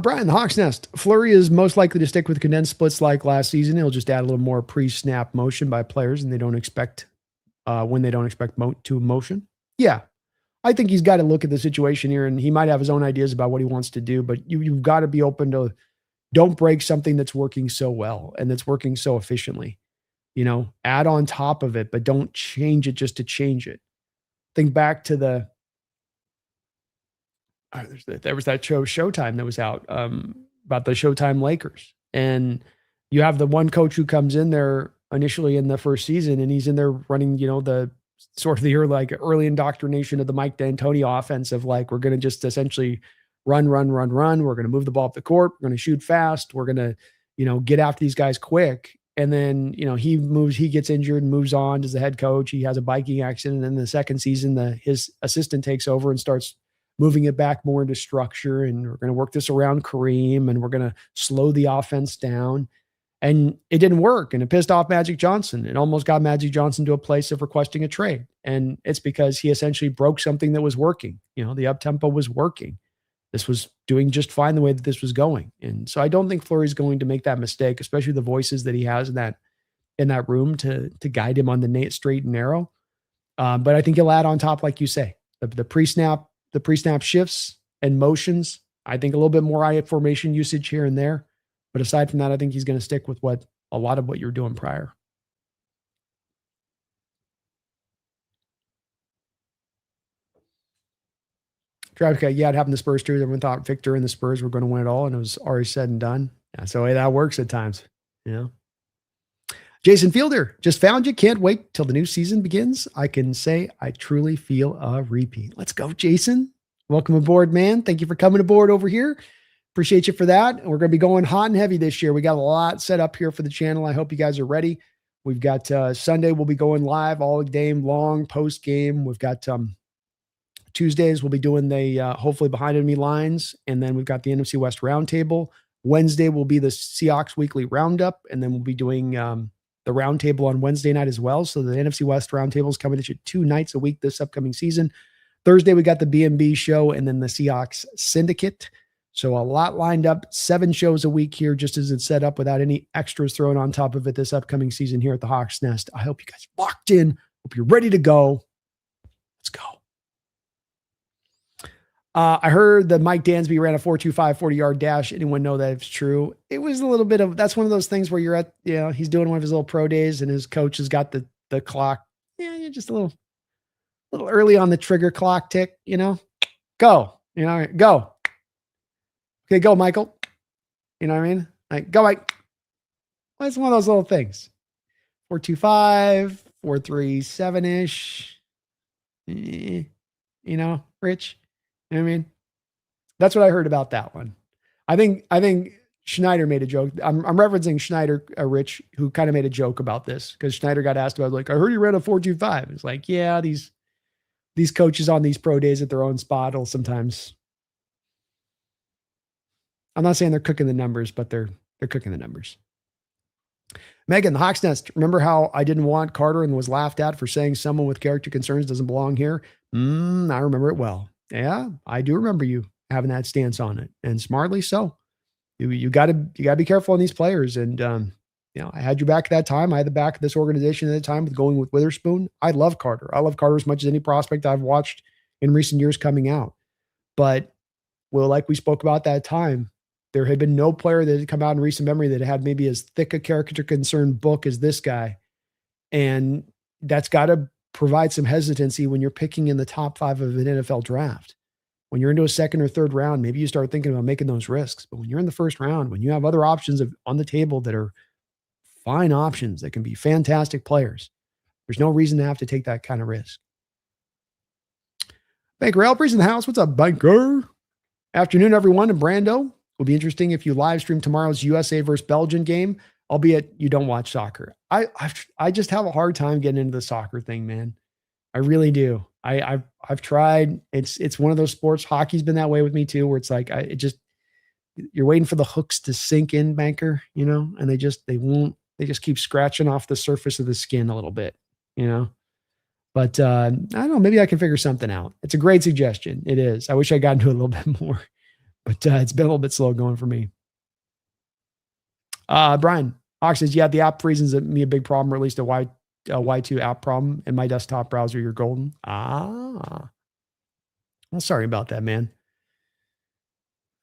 Brian, the Hawks Nest. Fleury is most likely to stick with condensed splits like last season. He'll just add a little more pre-snap motion by players, and they don't expect when they don't expect to motion. Yeah, I think he's got to look at the situation here, and he might have his own ideas about what he wants to do. But you've got to be open to don't break something that's working so well and that's working so efficiently. Add on top of it, but don't change it just to change it. Think back to there was that show Showtime that was out. about the Showtime Lakers. And you have the one coach who comes in there initially in the first season, and he's in there running, the sort of the early indoctrination of the Mike D'Antoni offense of like, we're going to just essentially run. We're going to move the ball up the court. We're going to shoot fast. We're going to, get after these guys quick. And then, he gets injured and moves on as the head coach. He has a biking accident. And then the second season, his assistant takes over and starts moving it back more into structure. And we're going to work this around Kareem, and we're going to slow the offense down. And it didn't work. And it pissed off Magic Johnson. It almost got Magic Johnson to a place of requesting a trade. And it's because he essentially broke something that was working. The up-tempo was working. This was doing just fine the way that this was going. And so I don't think Fleury's going to make that mistake, especially the voices that he has in that room to guide him on the straight and narrow. But I think he'll add on top, like you say, the pre-snap shifts and motions. I think a little bit more eye formation usage here and there. But aside from that, I think he's going to stick with a lot of what you were doing prior. Travis, yeah, it happened to Spurs too. Everyone thought Victor and the Spurs were going to win it all, and it was already said and done. That's the way that works at times. Jason Fielder, just found you. Can't wait till the new season begins. I can say I truly feel a repeat. Let's go, Jason. Welcome aboard, man. Thank you for coming aboard over here. Appreciate you for that. We're going to be going hot and heavy this year. We got a lot set up here for the channel. I hope you guys are ready. We've got Sunday. We'll be going live all game long post game. We've got Tuesdays. We'll be doing the hopefully behind enemy lines. And then we've got the NFC West roundtable. Wednesday will be the Seahawks weekly roundup. And then we'll be doing the roundtable on Wednesday night as well. So the NFC West roundtable is coming at you 2 nights a week this upcoming season. Thursday, we got the B&B show and then the Seahawks Syndicate. So a lot lined up, 7 shows a week here, just as it's set up without any extras thrown on top of it this upcoming season here at the Hawks Nest. I hope you guys are locked in. Hope you're ready to go. Let's go. I heard that Mike Dansby ran a 4.25 40-yard dash. Anyone know that it's true? It was a little bit of, that's one of those things where you're at, he's doing one of his little pro days and his coach has got the clock. Yeah, you're just a little early on the trigger clock tick, go, go. Okay, go, Michael. You know what I mean? Like, go, Mike. Well, it's one of those little things. 4.25, 4.37-ish. Rich. You know what I mean? That's what I heard about that one. I think Schneider made a joke. I'm referencing Schneider, Rich, who kind of made a joke about this because Schneider got asked about, like, I heard you ran a 4.25. It's like, yeah, these coaches on these pro days at their own spot will sometimes. I'm not saying they're cooking the numbers, but they're cooking the numbers. Megan, the Hawks Nest. Remember how I didn't want Carter and was laughed at for saying someone with character concerns doesn't belong here? I remember it well. Yeah, I do remember you having that stance on it, and smartly so. You got to be careful on these players. And I had your back at that time. I had the back of this organization at the time with going with Witherspoon. I love Carter. I love Carter as much as any prospect I've watched in recent years coming out. But like we spoke about that time, there had been no player that had come out in recent memory that had maybe as thick a character concern book as this guy. And that's got to provide some hesitancy when you're picking in the top 5 of an NFL draft. When you're into a second or third round, maybe you start thinking about making those risks. But when you're in the first round, when you have other options on the table that are fine options that can be fantastic players, there's no reason to have to take that kind of risk. Banker Alpre's in the house. What's up, Banker? Afternoon, everyone. And Brando, will be interesting if you live stream tomorrow's USA versus Belgium game, albeit you don't watch soccer. I just have a hard time getting into the soccer thing, man. I really do. I've tried. It's one of those sports. Hockey's been that way with me too, where it's like you're waiting for the hooks to sink in, Banker, and they just keep scratching off the surface of the skin a little bit, But I don't know. Maybe I can figure something out. It's a great suggestion. It is. I wish I got into it a little bit more. But it's been a little bit slow going for me. Brian Hawk says, yeah, the app freezing is me a big problem, or at least a Y2 app problem in my desktop browser. You're golden. Well, sorry about that, man.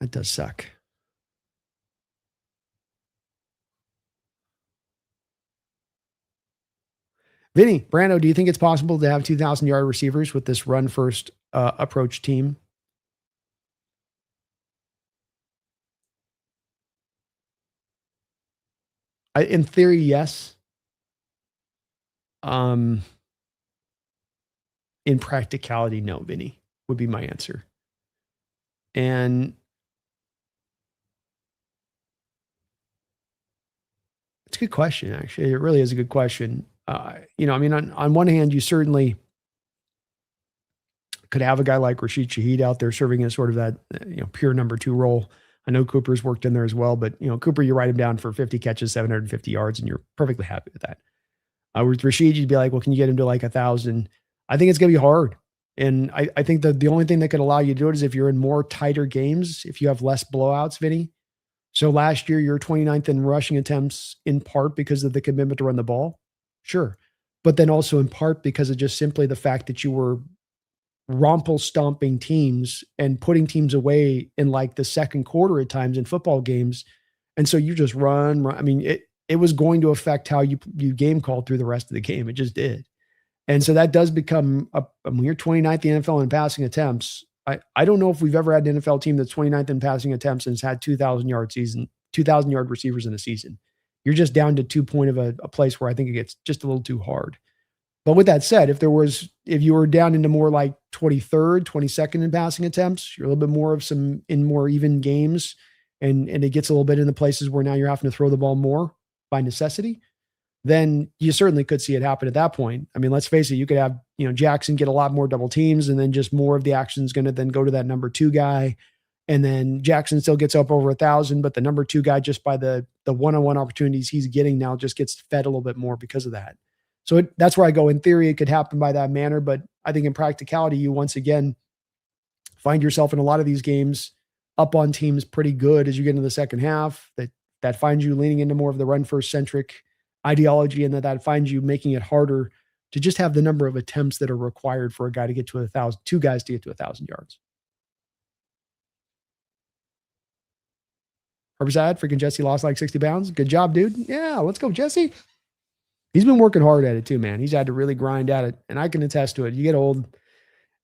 That does suck. Vinny, Brando, do you think it's possible to have 2,000-yard receivers with this run-first approach team? In theory, yes. Um, in practicality, no, Vinny, would be my answer. And it's a good question, actually. It really is a good question. I mean, on one hand, you certainly could have a guy like Rashid Shaheed out there serving as sort of that, pure number two role. I know Cooper's worked in there as well, but Cooper, you write him down for 50 catches, 750 yards, and you're perfectly happy with that. With Rashid, you'd be like, well, can you get him to like 1,000? I think it's going to be hard. And I think that the only thing that could allow you to do it is if you're in more tighter games, if you have less blowouts, Vinny. So last year, you're 29th in rushing attempts in part because of the commitment to run the ball. Sure. But then also in part because of just simply the fact that you were rumple stomping teams and putting teams away in like the second quarter at times in football games. And so you just run. I mean, it was going to affect how you game called through the rest of the game. It just did. And so that does become when you're 29th in the NFL in passing attempts. I don't know if we've ever had an NFL team that's 29th in passing attempts and has had 2,000 yard receivers in a season. You're just down to 2 point of a place where I think it gets just a little too hard. But with that said, if you were down into more like 23rd, 22nd in passing attempts, you're a little bit more of some in more even games, and it gets a little bit in the places where now you're having to throw the ball more by necessity, then you certainly could see it happen at that point. I mean, let's face it, you could have, Jackson get a lot more double teams, and then just more of the action is going to then go to that number two guy. And then Jackson still gets up over 1,000, but the number two guy, just by the one-on-one opportunities he's getting now, just gets fed a little bit more because of that. So that's where I go. In theory, it could happen by that manner, but I think in practicality, you once again find yourself in a lot of these games up on teams pretty good as you get into the second half. That finds you leaning into more of the run first centric ideology, and that finds you making it harder to just have the number of attempts that are required for a guy to get to 1,000, two guys to get to 1,000 yards. Herbicide, freaking Jesse lost like 60 pounds. Good job, dude. Yeah, let's go, Jesse. He's been working hard at it too, man. He's had to really grind at it, and I can attest to it. You get old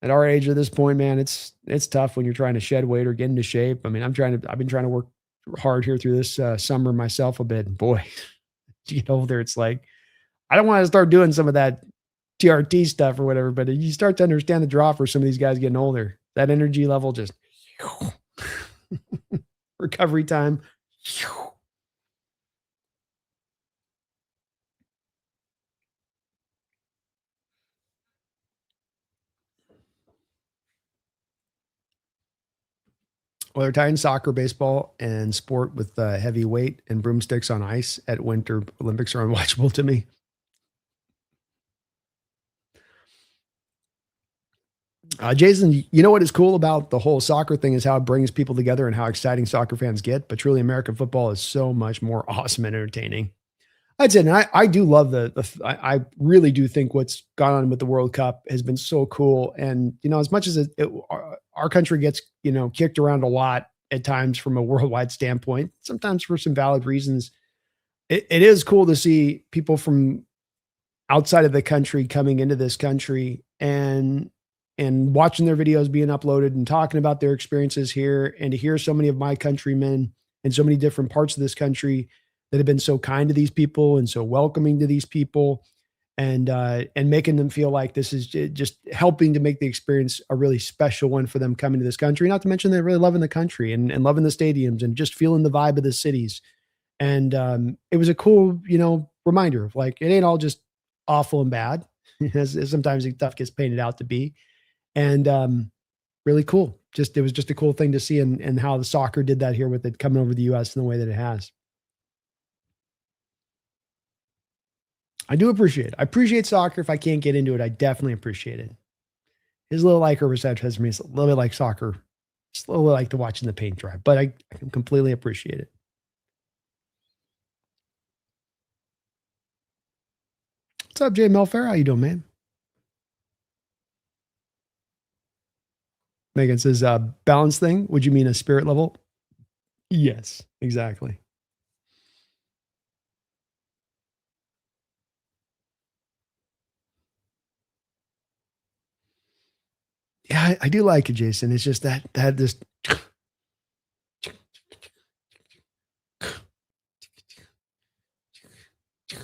at our age at this point, man. It's tough when you're trying to shed weight or get into shape. I mean, I've been trying to work hard here through this summer myself a bit. Boy, you get older, it's like I don't want to start doing some of that TRT stuff or whatever, but you start to understand the draw for some of these guys getting older. That energy level just recovery time. Well, they're tying soccer, baseball, and sport with heavy weight and broomsticks on ice at Winter Olympics are unwatchable to me. Jason, you know what is cool about the whole soccer thing is how it brings people together and how exciting soccer fans get. But truly, American football is so much more awesome and entertaining. I'd say, and I do love I really do think what's gone on with the World Cup has been so cool. And, as much as our country gets, kicked around a lot at times from a worldwide standpoint, sometimes for some valid reasons, it is cool to see people from outside of the country coming into this country and watching their videos being uploaded and talking about their experiences here, and to hear so many of my countrymen in so many different parts of this country that have been so kind to these people and so welcoming to these people, and making them feel like this is just helping to make the experience a really special one for them coming to this country. Not to mention they're really loving the country and loving the stadiums and just feeling the vibe of the cities. And it was a cool, reminder of like, it ain't all just awful and bad as sometimes stuff gets painted out to be. And really cool. It was just a cool thing to see, and how the soccer did that here with it coming over the US in the way that it has. I do appreciate it. I appreciate soccer. If I can't get into it, I definitely appreciate it. It's a little like Herbicide has me. It's a little bit like soccer. It's a little bit like the watching the paint dry, but I can completely appreciate it. What's up, Jay Melfair? How you doing, man? Megan says, balance thing. Would you mean a spirit level? Yes, exactly. Yeah, I do like it, Jason. It's just that this You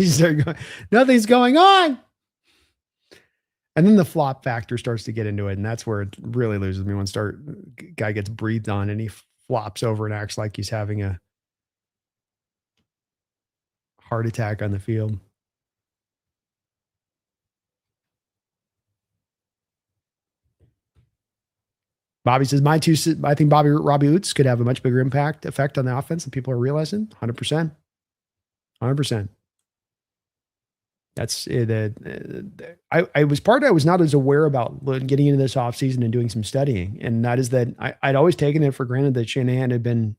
start going, nothing's going on. And then the flop factor starts to get into it, and that's where it really loses me when guy gets breathed on and he flops over and acts like he's having a heart attack on the field. Bobby says, I think Robbie Oots could have a much bigger effect on the offense than people are realizing. 100%. 100%. That's it. I was not as aware about getting into this offseason and doing some studying. And that is that I'd always taken it for granted that Shanahan had been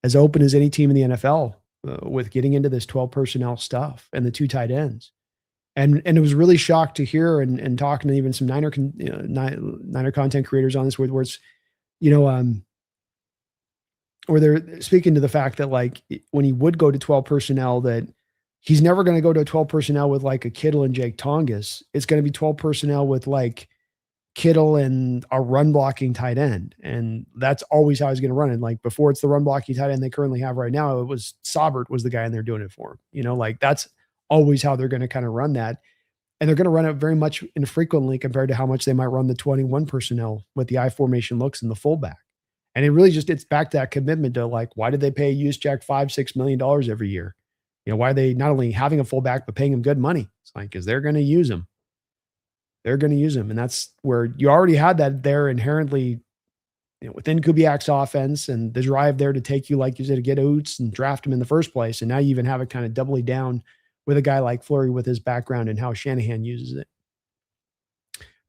as open as any team in the NFL with getting into this 12 personnel stuff and the 2 tight ends. And it was really shocked to hear and talking to even some Niner content creators on this where it's, where they're speaking to the fact that like when he would go to 12 personnel, that he's never going to go to 12 personnel with like a Kittle and Jake Tongas. It's going to be 12 personnel with like Kittle and a run blocking tight end. And that's always how he's going to run it. Like before it's the run blocking tight end they currently have right now, it was Saubert was the guy in there doing it for him. Like that's always how they're going to kind of run that. And they're going to run it very much infrequently compared to how much they might run the 21 personnel with the I formation looks and the fullback. And it really just, it's back to that commitment to like, why did they pay Juszczyk $5-6 million every year? Why are they not only having a fullback, but paying him good money? It's like, because they're going to use him. They're going to use him. And that's where you already had that there inherently within Kubiak's offense and the drive there to take you, like you said, to get Oots and draft him in the first place. And now you even have it kind of doubly down with a guy like Fleury with his background and how Shanahan uses it.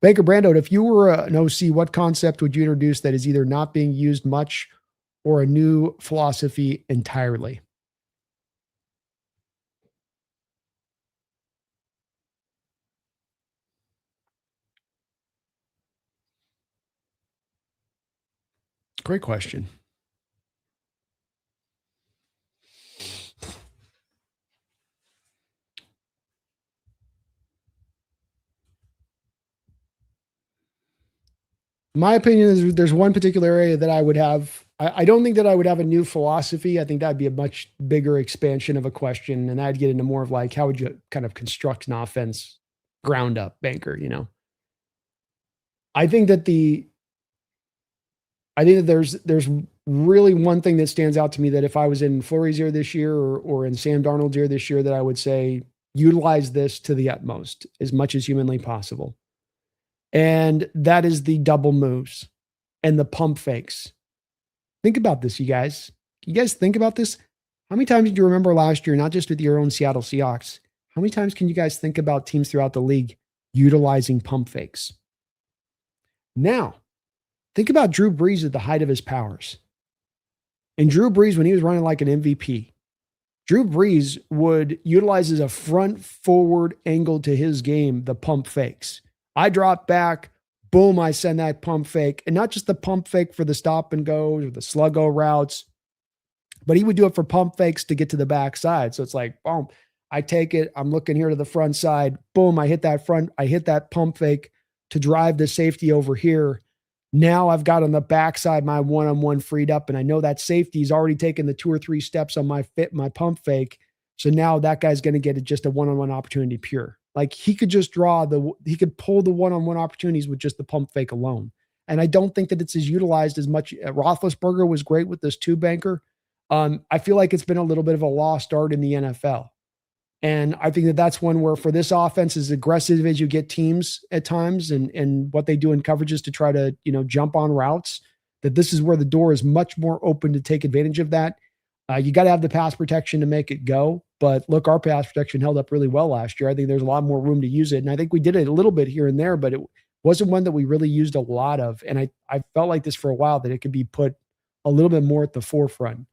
Baker Brando, if you were an OC, what concept would you introduce that is either not being used much or a new philosophy entirely? Great question. My opinion is there's one particular area that I would have. I don't think that I would have a new philosophy. I think that'd be a much bigger expansion of a question. And I'd get into more of like, how would you kind of construct an offense ground up, Banker, I think that there's really one thing that stands out to me that if I was in Fleury's ear this year or in Sam Darnold's ear this year, that I would say, utilize this to the utmost as much as humanly possible. And that is the double moves and the pump fakes. Think about this, you guys. You guys think about this? How many times do you remember last year, not just with your own Seattle Seahawks, how many times can you guys think about teams throughout the league utilizing pump fakes? Now, think about Drew Brees at the height of his powers. And Drew Brees, when he was running like an MVP, Drew Brees would utilize as a front forward angle to his game, the pump fakes. I drop back, boom, I send that pump fake. And not just the pump fake for the stop and goes or the sluggo routes, but he would do it for pump fakes to get to the backside. So it's like, boom, I take it, I'm looking here to the front side, boom, I hit that pump fake to drive the safety over here. Now I've got on the backside my one-on-one freed up, and I know that safety's already taken the 2 or 3 steps on my pump fake. So now that guy's going to get just a one-on-one opportunity pure. Like he could just he could pull the one-on-one opportunities with just the pump fake alone. And I don't think that it's as utilized as much. Roethlisberger was great with this 2-banker. I feel like it's been a little bit of a lost art in the NFL. And I think that that's one where for this offense, as aggressive as you get teams at times and what they do in coverages to try to, jump on routes, that this is where the door is much more open to take advantage of that. You got to have the pass protection to make it go. But look, our pass protection held up really well last year. I think there's a lot more room to use it. And I think we did it a little bit here and there, but it wasn't one that we really used a lot of. And I felt like this for a while, that it could be put a little bit more at the forefront.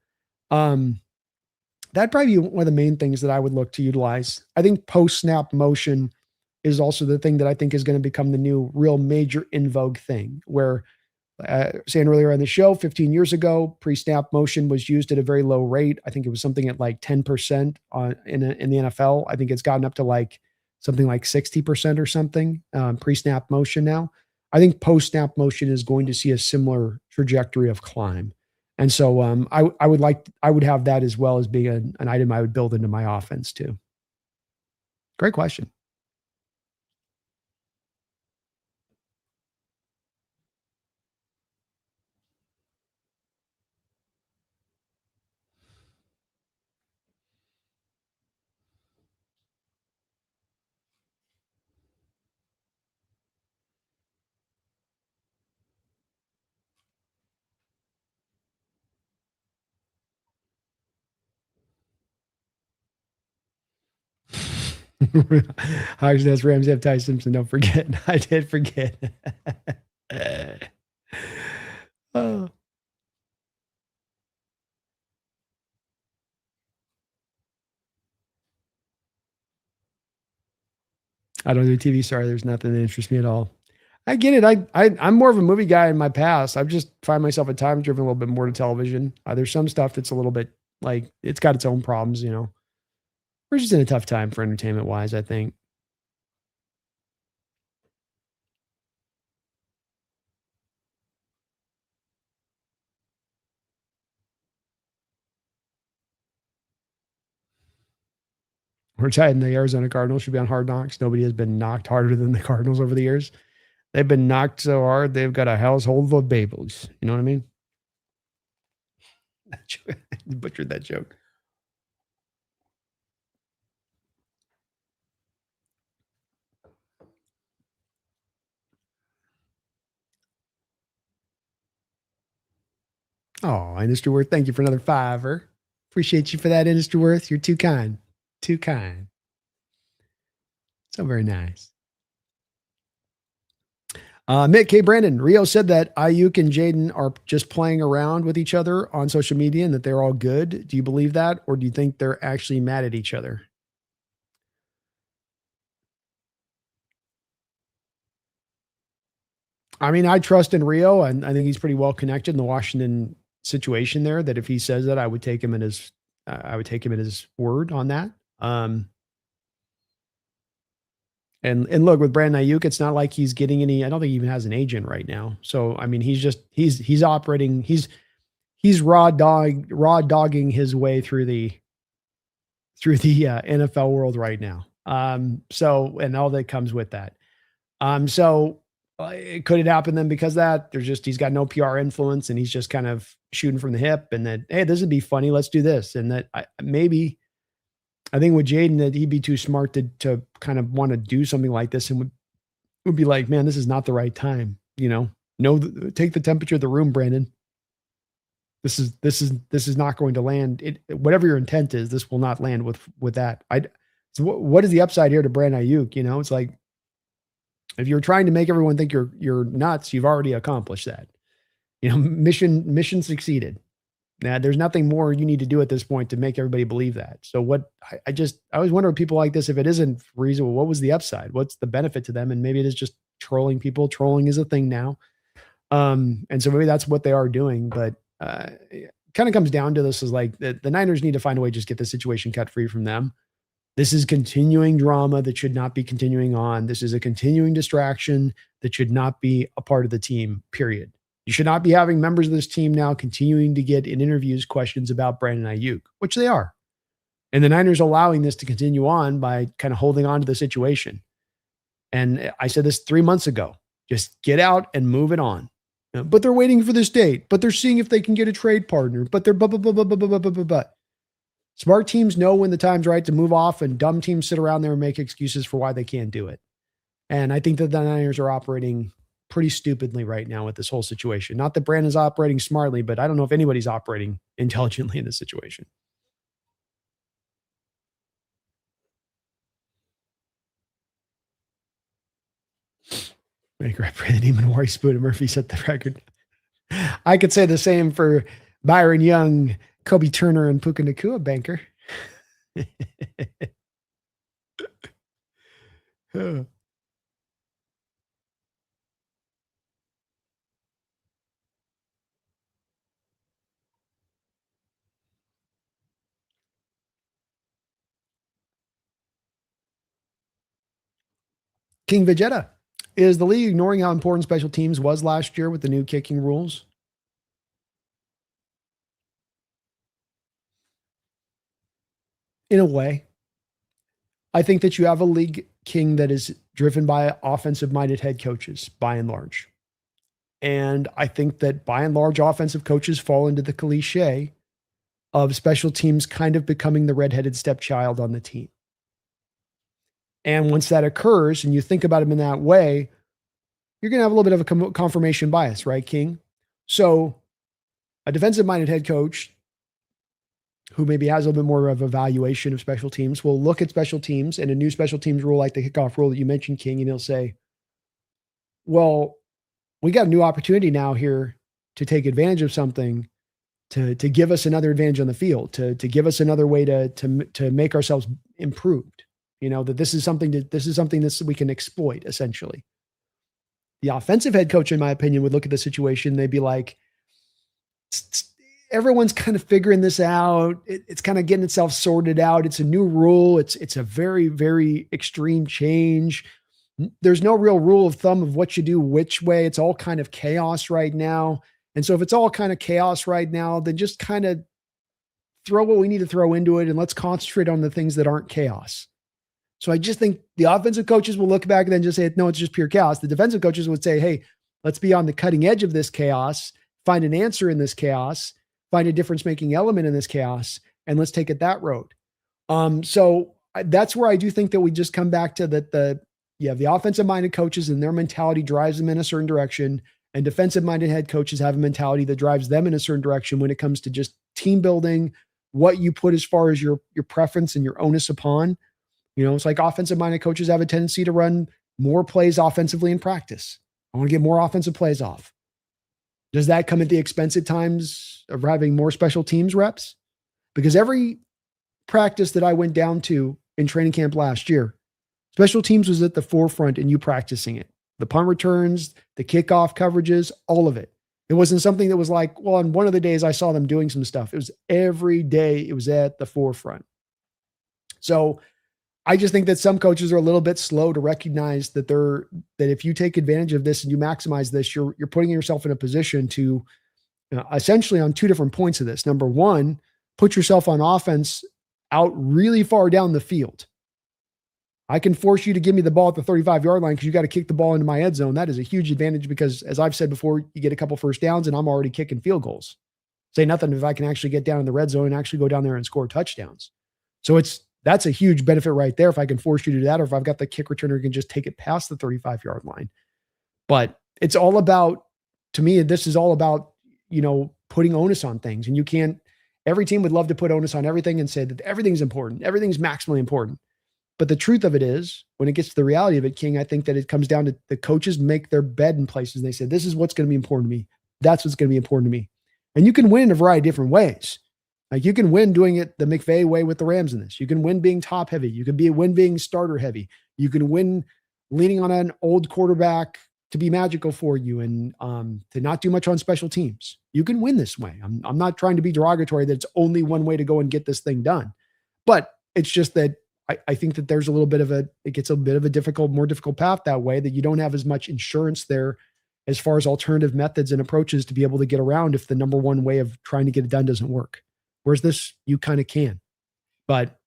That'd probably be one of the main things that I would look to utilize. I think post-snap motion is also the thing that I think is going to become the new real major in vogue thing, where saying earlier on the show, 15 years ago, pre-snap motion was used at a very low rate. I think it was something at like 10% in the NFL. I think it's gotten up to like something like 60% or something, pre-snap motion now. I think post-snap motion is going to see a similar trajectory of climb. And so I would have that as well as being an item I would build into my offense too. Great question. Hawks Nest Rams have Ty Simpson. Don't forget. I did forget. Oh, I don't do TV. Sorry, there's nothing that interests me at all. I get it. I'm more of a movie guy in my past. I've just find myself at times driven a little bit more to television. There's some stuff that's a little bit like it's got its own problems. We're just in a tough time for entertainment wise. I think we're tied. The Arizona Cardinals should be on Hard Knocks. Nobody has been knocked harder than the Cardinals over the years. They've been knocked so hard they've got a household of babies. You know what I mean? Butchered that joke. Oh, Industry Worth, thank you for another fiver. Appreciate you for that, Industry Worth. You're too kind. Too kind. So very nice. Mick K. Brandon, Rio said that Ayuk and Jaden are just playing around with each other on social media and that they're all good. Do you believe that? Or do you think they're actually mad at each other? I mean, I trust in Rio, and I think he's pretty well connected in the Washington situation there. That if he says that, I would take him at his word on that. Um, and look with Brandon Ayuk, it's not like he's getting any. I don't think he even has an agent right now. So I mean, he's operating. He's raw dogging his way through the NFL world right now. So and all that comes with that. So could it happen then because of that he's got no PR influence and he's just kind of shooting from the hip and that hey this would be funny, let's do this, and that maybe I think with Jaden that he'd be too smart to kind of want to do something like this and would be like, man, this is not the right time. No, take the temperature of the room, Brandon. This is not going to land. Whatever your intent is, this will not land with that. So what is the upside here to Brandon Ayuk? It's like if you're trying to make everyone think you're nuts, you've already accomplished that. Mission succeeded. Now, there's nothing more you need to do at this point to make everybody believe that. So I always wonder with people like this, if it isn't reasonable, what was the upside? What's the benefit to them? And maybe it is just trolling people. Trolling is a thing now. And so maybe that's what they are doing. But it kind of comes down to this is like the Niners need to find a way to just get the situation cut free from them. This is continuing drama that should not be continuing on. This is a continuing distraction that should not be a part of the team, period. You should not be having members of this team now continuing to get in interviews questions about Brandon Ayuk, which they are. And the Niners allowing this to continue on by kind of holding on to the situation. And I said this 3 months ago, just get out and move it on. But they're waiting for this date, but they're seeing if they can get a trade partner, but they're but. Smart teams know when the time's right to move off, and dumb teams sit around there and make excuses for why they can't do it. And I think that the Niners are operating pretty stupidly right now with this whole situation. Not that Brandon's operating smartly, but I don't know if anybody's operating intelligently in this situation. Make right, Brandon Neiman, Wari Spoon, and Murphy set the record. I could say the same for Byron Young, Kobe Turner, and Puka Nacua, banker. King Vegeta, is the league ignoring how important special teams was last year with the new kicking rules? In a way, I think that you have a league, King, that is driven by offensive minded head coaches by and large. And I think that by and large, offensive coaches fall into the cliche of special teams kind of becoming the redheaded stepchild on the team. And once that occurs and you think about them in that way, you're going to have a little bit of a confirmation bias, right, King? So a defensive minded head coach who maybe has a little bit more of evaluation of special teams will look at special teams and a new special teams rule like the kickoff rule that you mentioned, King, and he'll say, well, we got a new opportunity now here to take advantage of something, to give us another advantage on the field, to give us another way to make ourselves improved. You know, that this is something that we can exploit, essentially. The offensive head coach, in my opinion, would look at the situation. They'd be like, everyone's kind of figuring this out. It's kind of getting itself sorted out. It's a new rule. It's a very, very extreme change. There's no real rule of thumb of what you do which way. It's all kind of chaos right now. And so if it's all kind of chaos right now, then just kind of throw what we need to throw into it and let's concentrate on the things that aren't chaos. So I just think the offensive coaches will look back and then just say, no, it's just pure chaos. The defensive coaches would say, hey, let's be on the cutting edge of this chaos, find an answer in this chaos, find a difference-making element in this chaos, and let's take it that road. So that's where I do think that we just come back to the offensive-minded coaches and their mentality drives them in a certain direction, and defensive-minded head coaches have a mentality that drives them in a certain direction when it comes to just team building, what you put as far as your preference and your onus upon. You know, it's like offensive-minded coaches have a tendency to run more plays offensively in practice. I want to get more offensive plays off. Does that come at the expense at times of having more special teams reps? Because every practice that I went down to in training camp last year, special teams was at the forefront in you practicing it. The punt returns, the kickoff coverages, all of it. It wasn't something that was like, well, on one of the days I saw them doing some stuff. It was every day it was at the forefront. So I just think that some coaches are a little bit slow to recognize that that if you take advantage of this and you maximize this, you're putting yourself in a position to essentially on two different points of this. Number one, put yourself on offense out really far down the field. I can force you to give me the ball at the 35-yard line because you got to kick the ball into my end zone. That is a huge advantage because, as I've said before, you get a couple first downs and I'm already kicking field goals. Say nothing if I can actually get down in the red zone and actually go down there and score touchdowns. So that's a huge benefit right there if I can force you to do that, or if I've got the kick returner who can just take it past the 35-yard line. But it's all about, to me, this is all about, putting onus on things. And every team would love to put onus on everything and say that everything's important. Everything's maximally important. But the truth of it is, when it gets to the reality of it, King, I think that it comes down to the coaches make their bed in places. And they say, this is what's going to be important to me. That's what's going to be important to me. And you can win in a variety of different ways. Like you can win doing it the McVay way with the Rams in this. You can win being top heavy. You can win being starter heavy. You can win leaning on an old quarterback to be magical for you and to not do much on special teams. You can win this way. I'm not trying to be derogatory that it's only one way to go and get this thing done. But it's just that I think that there's it gets a bit of a more difficult path that way, that you don't have as much insurance there as far as alternative methods and approaches to be able to get around if the number one way of trying to get it done doesn't work. Whereas this, you kind of can. But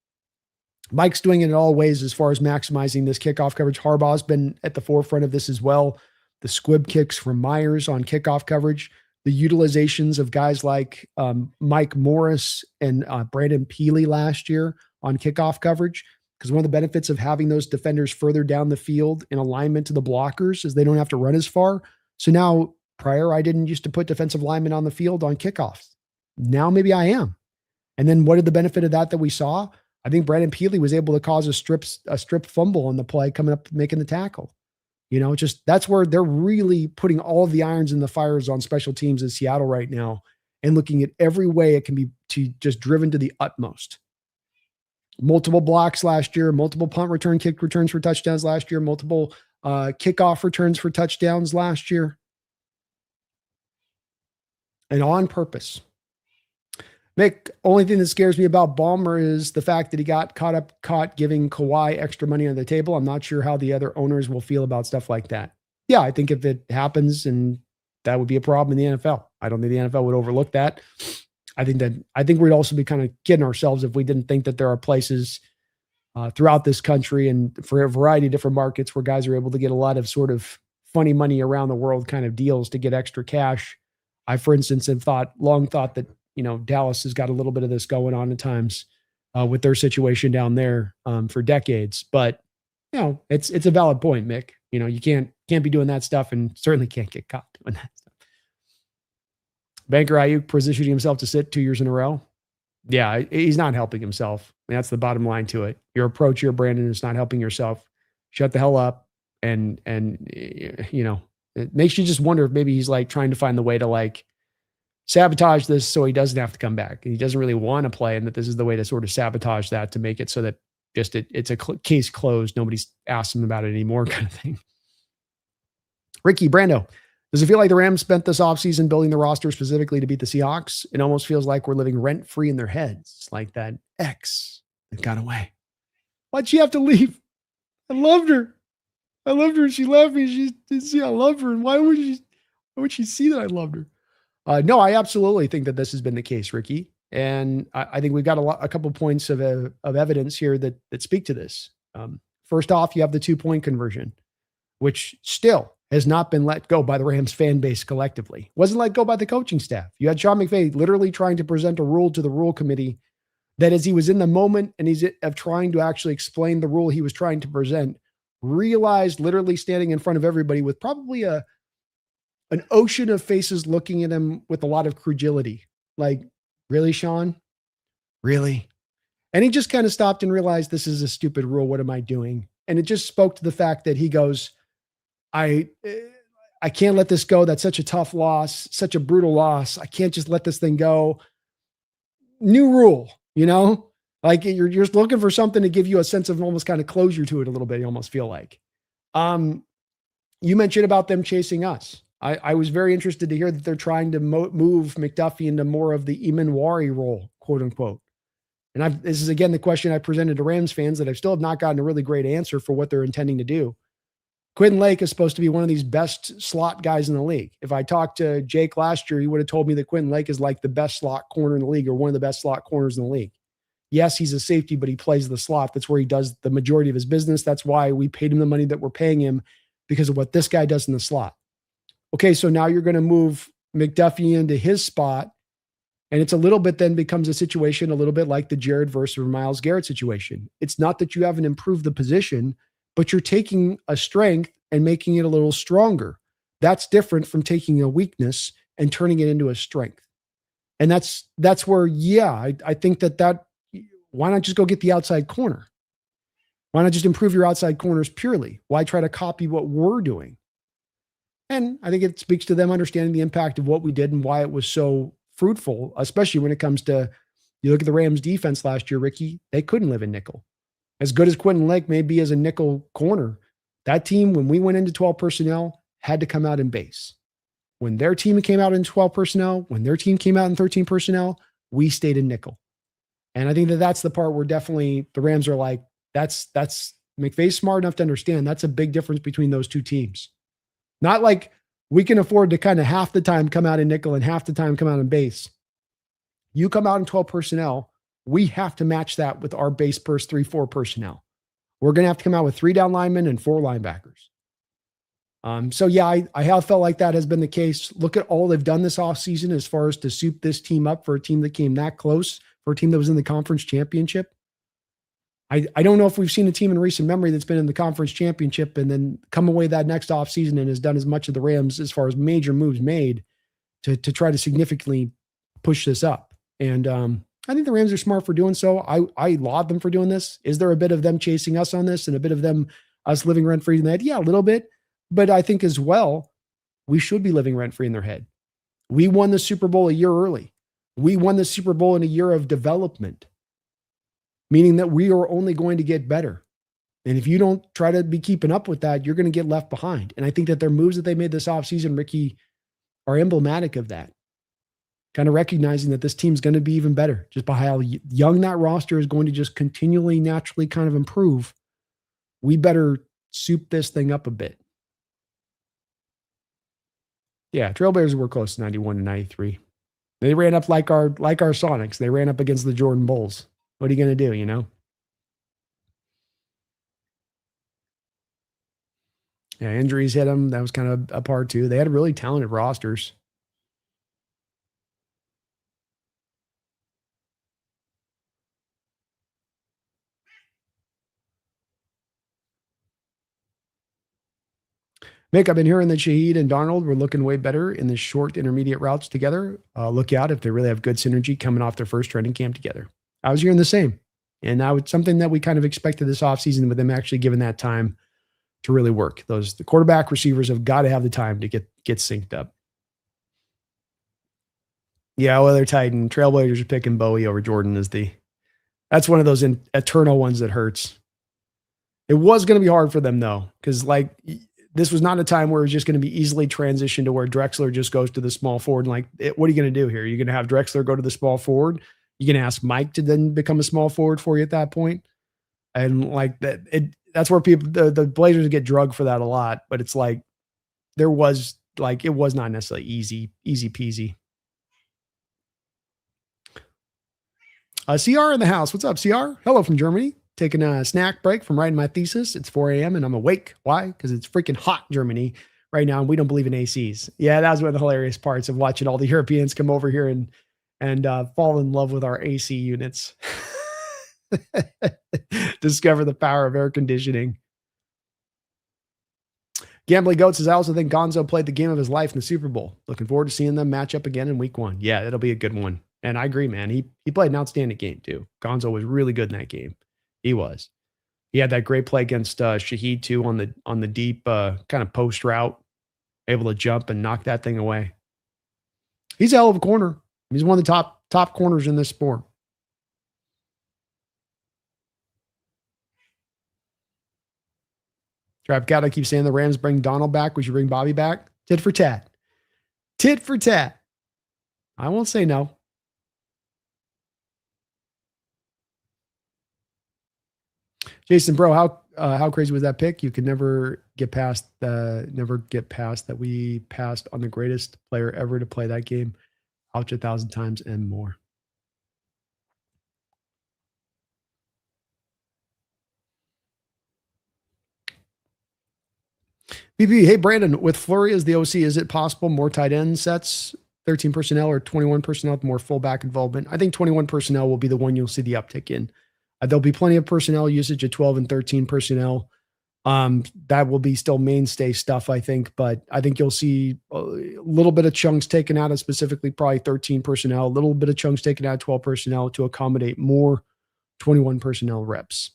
Mike's doing it in all ways as far as maximizing this kickoff coverage. Harbaugh's been at the forefront of this as well. The squib kicks from Myers on kickoff coverage, the utilizations of guys like Mike Morris and Brandon Peely last year on kickoff coverage. Because one of the benefits of having those defenders further down the field in alignment to the blockers is they don't have to run as far. So now, prior, I didn't used to put defensive linemen on the field on kickoffs. Now maybe I am. And then what did the benefit of that we saw? I think Brandon Peely was able to cause a strip fumble on the play coming up, making the tackle. That's where they're really putting all of the irons in the fires on special teams in Seattle right now and looking at every way it can be to just driven to the utmost. Multiple blocks last year, multiple punt return, kick returns for touchdowns last year, multiple kickoff returns for touchdowns last year. And on purpose. Mick, only thing that scares me about Ballmer is the fact that he got caught giving Kawhi extra money on the table. I'm not sure how the other owners will feel about stuff like that. Yeah, I think if it happens, and that would be a problem in the NFL. I don't think the NFL would overlook that. I think we'd also be kind of kidding ourselves if we didn't think that there are places throughout this country and for a variety of different markets where guys are able to get a lot of sort of funny money around the world kind of deals to get extra cash. I, for instance, have long thought that, Dallas has got a little bit of this going on at times with their situation down there for decades. But, it's a valid point, Mick. You can't be doing that stuff, and certainly can't get caught doing that stuff. Banker Ayuk positioning himself to sit 2 years in a row. Yeah, he's not helping himself. That's the bottom line to it. Your approach here, Brandon, is not helping yourself. Shut the hell up. And it makes you just wonder if maybe he's like trying to find the way to like sabotage this so he doesn't have to come back. And he doesn't really want to play, and that this is the way to sort of sabotage that to make it so that just it's a case closed. Nobody's asked him about it anymore kind of thing. Ricky Brando. Does it feel like the Rams spent this offseason building the roster specifically to beat the Seahawks? It almost feels like we're living rent-free in their heads, like that ex that got away. Why'd she have to leave? I loved her. She left me. She didn't see I loved her. And why would she see that I loved her? No, I absolutely think that this has been the case, Ricky. And I think we've got a couple points of evidence here that speak to this. First off, you have the 2-point conversion, which still has not been let go by the Rams fan base collectively. Wasn't let go by the coaching staff. You had Sean McVay literally trying to present a rule to the rule committee that, as he was in the moment and he's of trying to actually explain the rule he was trying to present, realized, literally standing in front of everybody with probably an ocean of faces looking at him with a lot of credulity. Like, really, Sean? Really? And he just kind of stopped and realized, this is a stupid rule. What am I doing? And it just spoke to the fact that he goes, I can't let this go. That's such a tough loss, such a brutal loss. I can't just let this thing go. New rule, like you're just looking for something to give you a sense of almost kind of closure to it a little bit. You almost feel like, you mentioned about them chasing us. I was very interested to hear that they're trying to move McDuffie into more of the Imanwari role, quote unquote. And this is again, the question I presented to Rams fans that I still have not gotten a really great answer for what they're intending to do. Quentin Lake is supposed to be one of these best slot guys in the league. If I talked to Jake last year, he would have told me that Quentin Lake is like the best slot corner in the league, or one of the best slot corners in the league. Yes, he's a safety, but he plays the slot. That's where he does the majority of his business. That's why we paid him the money that we're paying him, because of what this guy does in the slot. Okay, so now you're going to move McDuffie into his spot, and it's a little bit then becomes a situation a little bit like the Jared versus Myles Garrett situation. It's not that you haven't improved the position, but you're taking a strength and making it a little stronger. That's different from taking a weakness and turning it into a strength. And that's where, I think that why not just go get the outside corner? Why not just improve your outside corners purely? Why try to copy what we're doing? And I think it speaks to them understanding the impact of what we did and why it was so fruitful, especially when it comes to, you look at the Rams defense last year, Ricky, they couldn't live in nickel. As good as Quentin Lake may be as a nickel corner, that team, when we went into 12 personnel, had to come out in base. When their team came out in 12 personnel, when their team came out in 13 personnel, we stayed in nickel. And I think that's the part where definitely the Rams are like, that's McVay's smart enough to understand that's a big difference between those two teams. Not like we can afford to kind of half the time come out in nickel and half the time come out in base. You come out in 12 personnel, we have to match that with our base burst 3-4 personnel. We're going to have to come out with 3 down linemen and 4 linebackers. I have felt like that has been the case. Look at all they've done this offseason as far as to soup this team up for a team that came that close, for a team that was in the conference championship. I don't know if we've seen a team in recent memory that's been in the conference championship and then come away that next offseason and has done as much of the Rams as far as major moves made to try to significantly push this up. And I think the Rams are smart for doing so. I laud them for doing this. Is there a bit of them chasing us on this and a bit of us living rent-free in their head? Yeah, a little bit. But I think as well, we should be living rent-free in their head. We won the Super Bowl a year early. We won the Super Bowl in a year of development, meaning that we are only going to get better. And if you don't try to be keeping up with that, you're going to get left behind. And I think that their moves that they made this offseason, Ricky, are emblematic of that. kind of recognizing that this team's going to be even better just by how young that roster is going to just continually, naturally kind of improve. We better soup this thing up a bit. Yeah, Trailblazers were close to 91 and 93. They ran up like our Sonics. They ran up against the Jordan Bulls. What are you going to do, you know? Yeah, injuries hit them. That was kind of a part too. They had really talented rosters. Mick, I've been hearing that Shaheed and Darnold were looking way better in the short intermediate routes together. Look out if they really have good synergy coming off their first training camp together. I was hearing the same. And now it's something that we kind of expected this offseason with them actually given that time to really work. The quarterback receivers have got to have the time to get synced up. Yeah, well, they're tight, and Trailblazers are picking Bowie over Jordan that's one of those eternal ones that hurts. It was going to be hard for them though, because this was not a time where it was just going to be easily transitioned to where Drexler just goes to the small forward. And what are you going to do here? You're going to have Drexler go to the small forward. You're going to ask Mike to then become a small forward for you at that point. And that's where the Blazers get drugged for that a lot. But it's it was not necessarily easy peasy. CR in the house. What's up, CR? Hello from Germany. Taking a snack break from writing my thesis. It's 4 a.m. and I'm awake. Why? Because it's freaking hot in Germany right now, and we don't believe in ACs. Yeah, that was one of the hilarious parts of watching all the Europeans come over here and fall in love with our AC units. Discover the power of air conditioning. Gambling Goat says, I also think Gonzo played the game of his life in the Super Bowl. Looking forward to seeing them match up again in week 1. Yeah, that'll be a good one. And I agree, man. He played an outstanding game too. Gonzo was really good in that game. He was. He had that great play against Shaheed too on the deep kind of post route, able to jump and knock that thing away. He's a hell of a corner. He's one of the top corners in this sport. Trap Cat, I keep saying the Rams bring Donald back. We should bring Bobby back. Tit for tat. Tit for tat. I won't say no. Jason, bro, how crazy was that pick? You could never get past that we passed on the greatest player ever to play that game. Ouch 1,000 times and more. BP, hey Brandon, with Fleury as the OC, is it possible more tight end sets, 13 personnel or 21 personnel with more fullback involvement? I think 21 personnel will be the one you'll see the uptick in. There'll be plenty of personnel usage at 12 and 13 personnel. That will be still mainstay stuff, I think, but I think you'll see a little bit of chunks taken out of specifically probably 13 personnel, a little bit of chunks taken out of 12 personnel to accommodate more 21 personnel reps.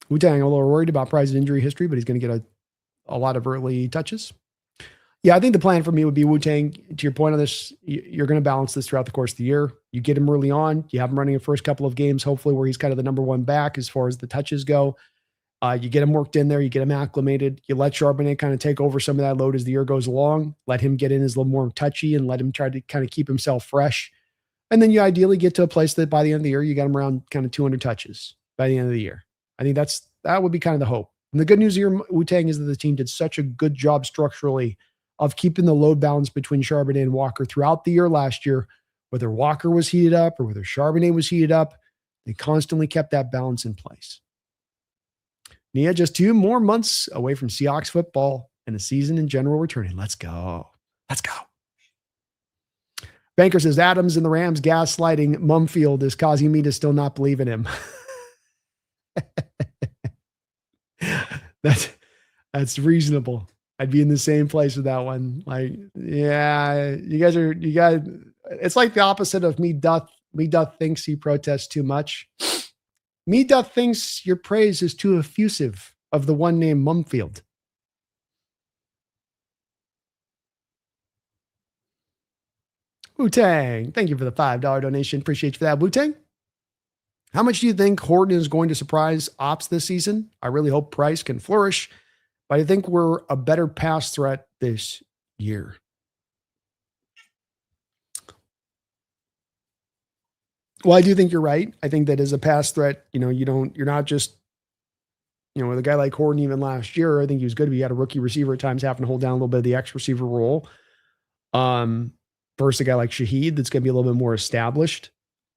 Wu-Tang, a little worried about Price's injury history, but he's going to get a lot of early touches. Yeah, I think the plan for me would be Wu-Tang. To your point on this, you're going to balance this throughout the course of the year. You get him early on. You have him running the first couple of games, hopefully where he's kind of the number one back as far as the touches go. You get him worked in there. You get him acclimated. You let Charbonnet kind of take over some of that load as the year goes along. Let him get in as a little more touchy and let him try to kind of keep himself fresh. And then you ideally get to a place that by the end of the year, you got him around kind of 200 touches by the end of the year. I think that would be kind of the hope. And the good news here, Wu-Tang, is that the team did such a good job structurally of keeping the load balance between Charbonnet and Walker throughout the year last year. Whether Walker was heated up or whether Charbonnet was heated up, they constantly kept that balance in place. Nia, just 2 more months away from Seahawks football and the season in general returning. Let's go. Let's go. Banker says, Adams and the Rams gaslighting Mumfield is causing me to still not believe in him. That's reasonable. I'd be in the same place with that one. Yeah, you guys, it's like the opposite of me doth thinks he protests too much. Me doth thinks your praise is too effusive of the one named Mumfield. Wu-Tang, thank you for the $5 donation. Appreciate you for that, Wu-Tang. How much do you think Horton is going to surprise ops this season? I really hope Price can flourish, but I think we're a better pass threat this year. Well, I do think you're right. I think that as a pass threat, you're not just, with a guy like Horton, even last year, I think he was good. He had a rookie receiver at times having to hold down a little bit of the X receiver role. Versus a guy like Shaheed, that's going to be a little bit more established.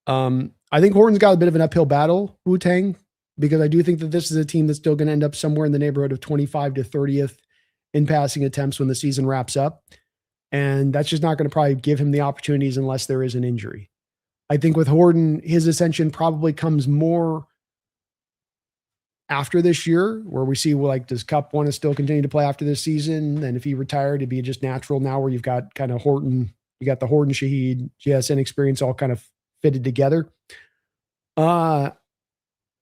I think Horton's got a bit of an uphill battle, Wu-Tang, because I do think that this is a team that's still going to end up somewhere in the neighborhood of 25 to 30th in passing attempts when the season wraps up. And that's just not going to probably give him the opportunities unless there is an injury. I think with Horton, his ascension probably comes more after this year, where we see, like, does Cup want to still continue to play after this season? And if he retired, it'd be just natural now where you've got kind of Horton, you got the Horton, Shaheed, GSN experience all kind of fitted together. But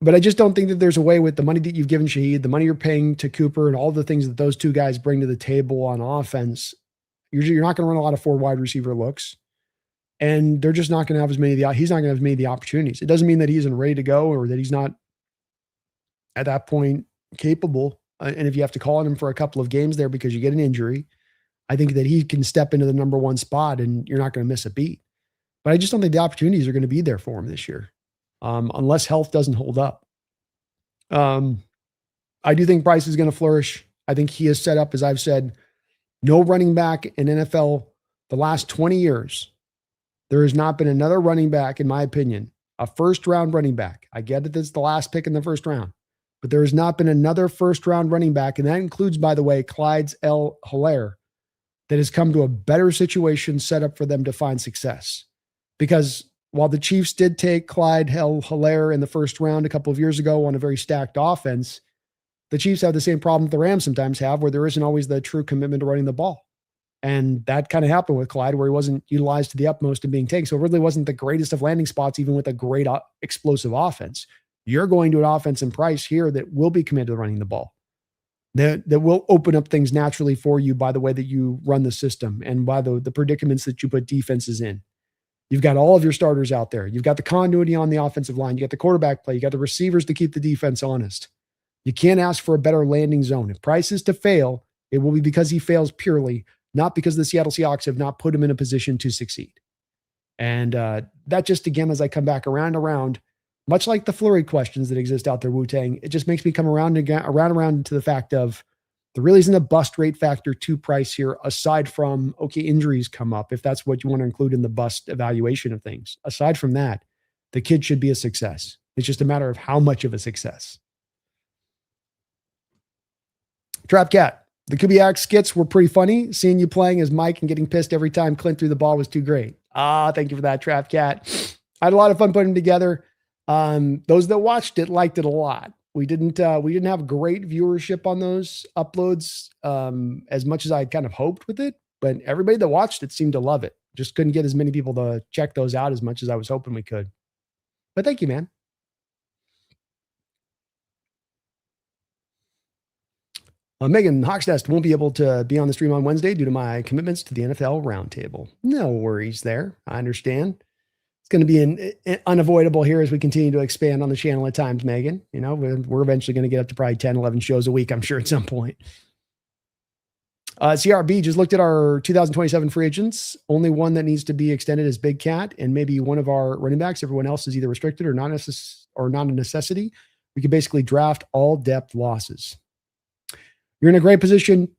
I just don't think that there's a way with the money that you've given Shaheed, the money you're paying to Cooper, and all the things that those two guys bring to the table on offense. You're not going to run a lot of 4 wide receiver looks. And they're just not going to have he's not going to have as many of the opportunities. It doesn't mean that he isn't ready to go or that he's not at that point capable. And if you have to call on him for a couple of games there because you get an injury, I think that he can step into the number 1 spot and you're not going to miss a beat. But I just don't think the opportunities are going to be there for him this year, unless health doesn't hold up. I do think Bryce is going to flourish. I think he is set up, as I've said, no running back in NFL the last 20 years. There has not been another running back, in my opinion, a first-round running back. I get that this is the last pick in the first round, but there has not been another first-round running back, and that includes, by the way, Clyde's El Hilaire, that has come to a better situation set up for them to find success. Because while the Chiefs did take Clyde El Hilaire in the first round a couple of years ago on a very stacked offense, the Chiefs have the same problem that the Rams sometimes have, where there isn't always the true commitment to running the ball. And that kind of happened with Clyde, where he wasn't utilized to the utmost in being taken. So it really wasn't the greatest of landing spots, even with a great explosive offense. You're going to an offense in Price here that will be committed to running the ball, that will open up things naturally for you by the way that you run the system and by the predicaments that you put defenses in. You've got all of your starters out there. You've got the continuity on the offensive line. You got the quarterback play. You got the receivers to keep the defense honest. You can't ask for a better landing zone. If Price is to fail, it will be because he fails purely, not because the Seattle Seahawks have not put him in a position to succeed. And that just, again, as I come back around, much like the flurry questions that exist out there, Wu-Tang, it just makes me come around to the fact of there really isn't a bust rate factor to Price here, aside from, okay, injuries come up, if that's what you want to include in the bust evaluation of things. Aside from that, the kid should be a success. It's just a matter of how much of a success. Trap Cat, the Kubiak skits were pretty funny. Seeing you playing as Mike and getting pissed every time Klint threw the ball was too great. Thank you for that, Trap Cat. I had a lot of fun putting them together. Those that watched it liked it a lot. We didn't have great viewership on those uploads as much as I kind of hoped with it, but everybody that watched it seemed to love it. Just couldn't get as many people to check those out as much as I was hoping we could. But thank you, man. Megan, HawksNest won't be able to be on the stream on Wednesday due to my commitments to the NFL Roundtable. No worries there. I understand. It's going to be an unavoidable here as we continue to expand on the channel at times, Megan. We're eventually going to get up to probably 10, 11 shows a week, I'm sure, at some point. CRB just looked at our 2027 free agents. Only one that needs to be extended is Big Cat and maybe one of our running backs. Everyone else is either restricted or not a necessity. We could basically draft all depth losses. You're in a great position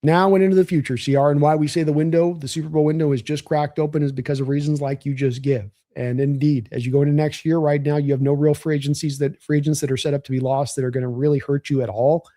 now and into the future, CR, and why we say the Super Bowl window is just cracked open is because of reasons like you just give. And indeed, as you go into next year, right now, you have no real free agents that are set up to be lost that are going to really hurt you at all.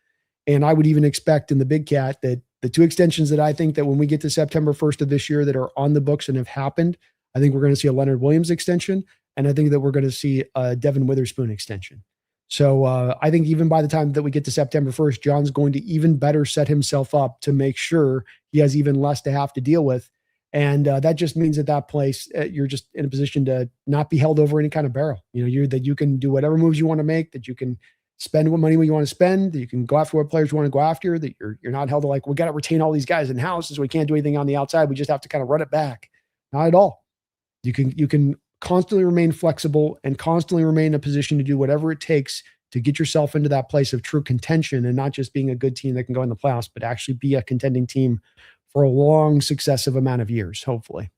And I would even expect in the Big Cat that the 2 extensions that I think that when we get to September 1st of this year that are on the books and have happened, I think we're going to see a Leonard Williams extension, and I think that we're going to see a Devin Witherspoon extension. So I think even by the time that we get to September 1st, John's going to even better set himself up to make sure he has even less to have to deal with. And that just means at that place, you're just in a position to not be held over any kind of barrel. That you can do whatever moves you want to make, that you can spend what money you want to spend, that you can go after what players you want to go after, that you're not held to like, we got to retain all these guys in house, so we can't do anything on the outside. We just have to kind of run it back. Not at all. You can constantly remain flexible and constantly remain in a position to do whatever it takes to get yourself into that place of true contention and not just being a good team that can go in the playoffs, but actually be a contending team for a long successive amount of years, hopefully.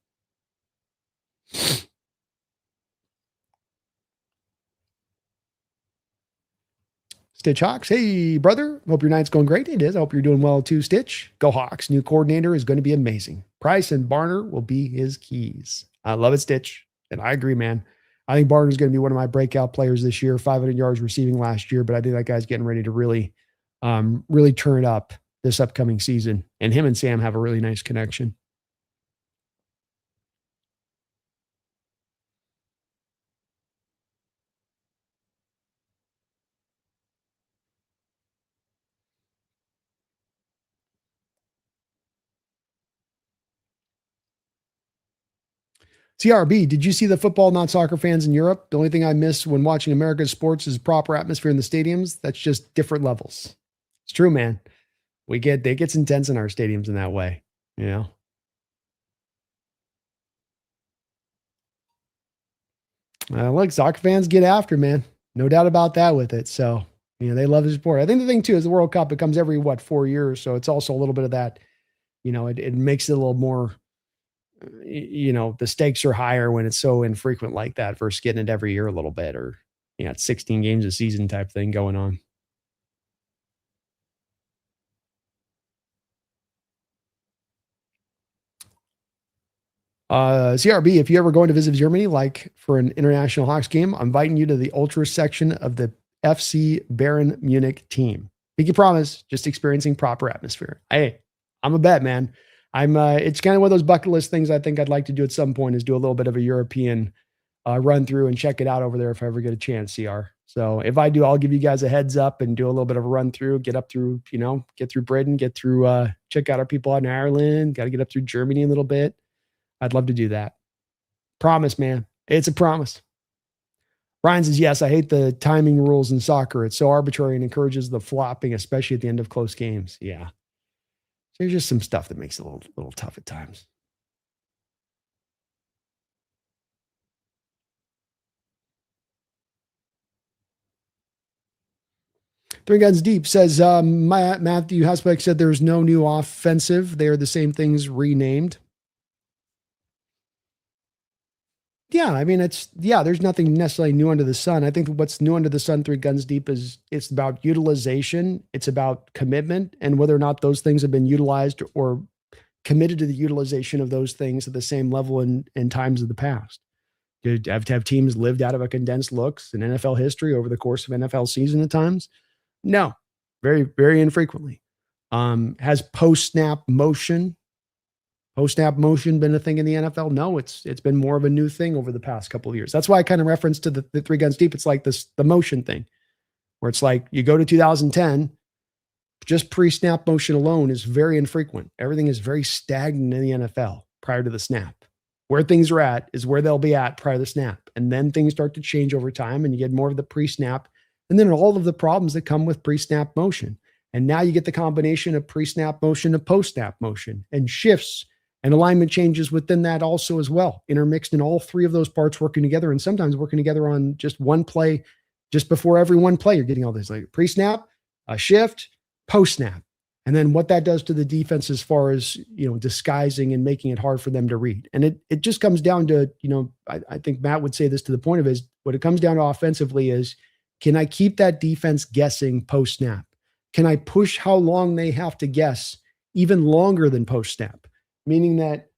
Stitch Hawks. Hey, brother. Hope your night's going great. It is. I hope you're doing well too, Stitch. Go Hawks. New coordinator is going to be amazing. Price and Barner will be his keys. I love it, Stitch. And I agree, man. I think Barner's going to be one of my breakout players this year. 500 yards receiving last year, but I think that guy's getting ready to really turn it up this upcoming season. And him and Sam have a really nice connection. CRB, did you see the football, not soccer fans in Europe? The only thing I miss when watching American sports is proper atmosphere in the stadiums. That's just different levels. It's true, man. It gets intense in our stadiums in that way, you know? Look, soccer fans get after, man. No doubt about that with it. So, they love the sport. I think the thing too is the World Cup, it comes every, 4 years. So it's also a little bit of that, it makes it a little more, the stakes are higher when it's so infrequent like that versus getting it every year a little bit or, it's 16 games a season type thing going on. CRB, if you ever going to visit Germany, like for an international Hawks game, I'm inviting you to the ultra section of the FC Bayern Munich team. Pinky promise, just experiencing proper atmosphere. Hey, I'm a bet, man. It's kind of one of those bucket list things I think I'd like to do at some point is do a little bit of a European run through and check it out over there if I ever get a chance, CR. So if I do, I'll give you guys a heads up and do a little bit of a run through, get up through, get through Britain, get through, check out our people out in Ireland, got to get up through Germany a little bit. I'd love to do that. Promise, man. It's a promise. Ryan says, yes, I hate the timing rules in soccer. It's so arbitrary and encourages the flopping, especially at the end of close games. Yeah. There's just some stuff that makes it a little tough at times. Three Guns Deep says, Matthew Hasbeck said there's no new offensive. They're the same things renamed. Yeah, I mean, there's nothing necessarily new under the sun. I think what's new under the sun, Three Guns Deep, is it's about utilization, it's about commitment, and whether or not those things have been utilized or committed to the utilization of those things at the same level in times of the past. Have teams lived out of a condensed looks in NFL history over the course of NFL season at times? No, very, very infrequently. Has post-snap motion been a thing in the NFL? No, it's been more of a new thing over the past couple of years. That's why I kind of referenced to the Three Guns Deep. It's like the motion thing, where it's like you go to 2010, just pre-snap motion alone is very infrequent. Everything is very stagnant in the NFL prior to the snap. Where things are at is where they'll be at prior to the snap. And then things start to change over time and you get more of the pre-snap and then all of the problems that come with pre-snap motion. And now you get the combination of pre-snap motion to post-snap motion and shifts and alignment changes within that also as well, intermixed in all three of those parts working together and sometimes working together on just one play. Just before every one play, you're getting all this like pre-snap, a shift, post-snap. And then what that does to the defense as far as, disguising and making it hard for them to read. And it just comes down to, I think Matt would say this to the point of is what it comes down to offensively is, can I keep that defense guessing post-snap? Can I push how long they have to guess even longer than post-snap? Meaning that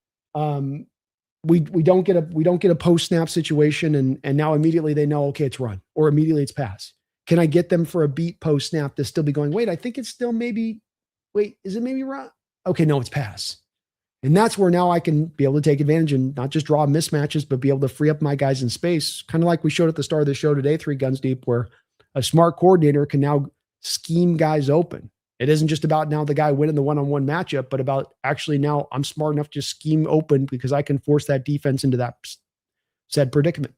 we don't get a post-snap situation and now immediately they know, okay, it's run or immediately it's pass. Can I get them for a beat post-snap to still be going, wait, I think it's still maybe, wait, is it maybe run? Okay, no, it's pass. And that's where now I can be able to take advantage and not just draw mismatches, but be able to free up my guys in space. Kind of like we showed at the start of the show today, Three Guns Deep, where a smart coordinator can now scheme guys open. It isn't just about now the guy winning the one-on-one matchup, but about actually now I'm smart enough to scheme open because I can force that defense into that said predicament.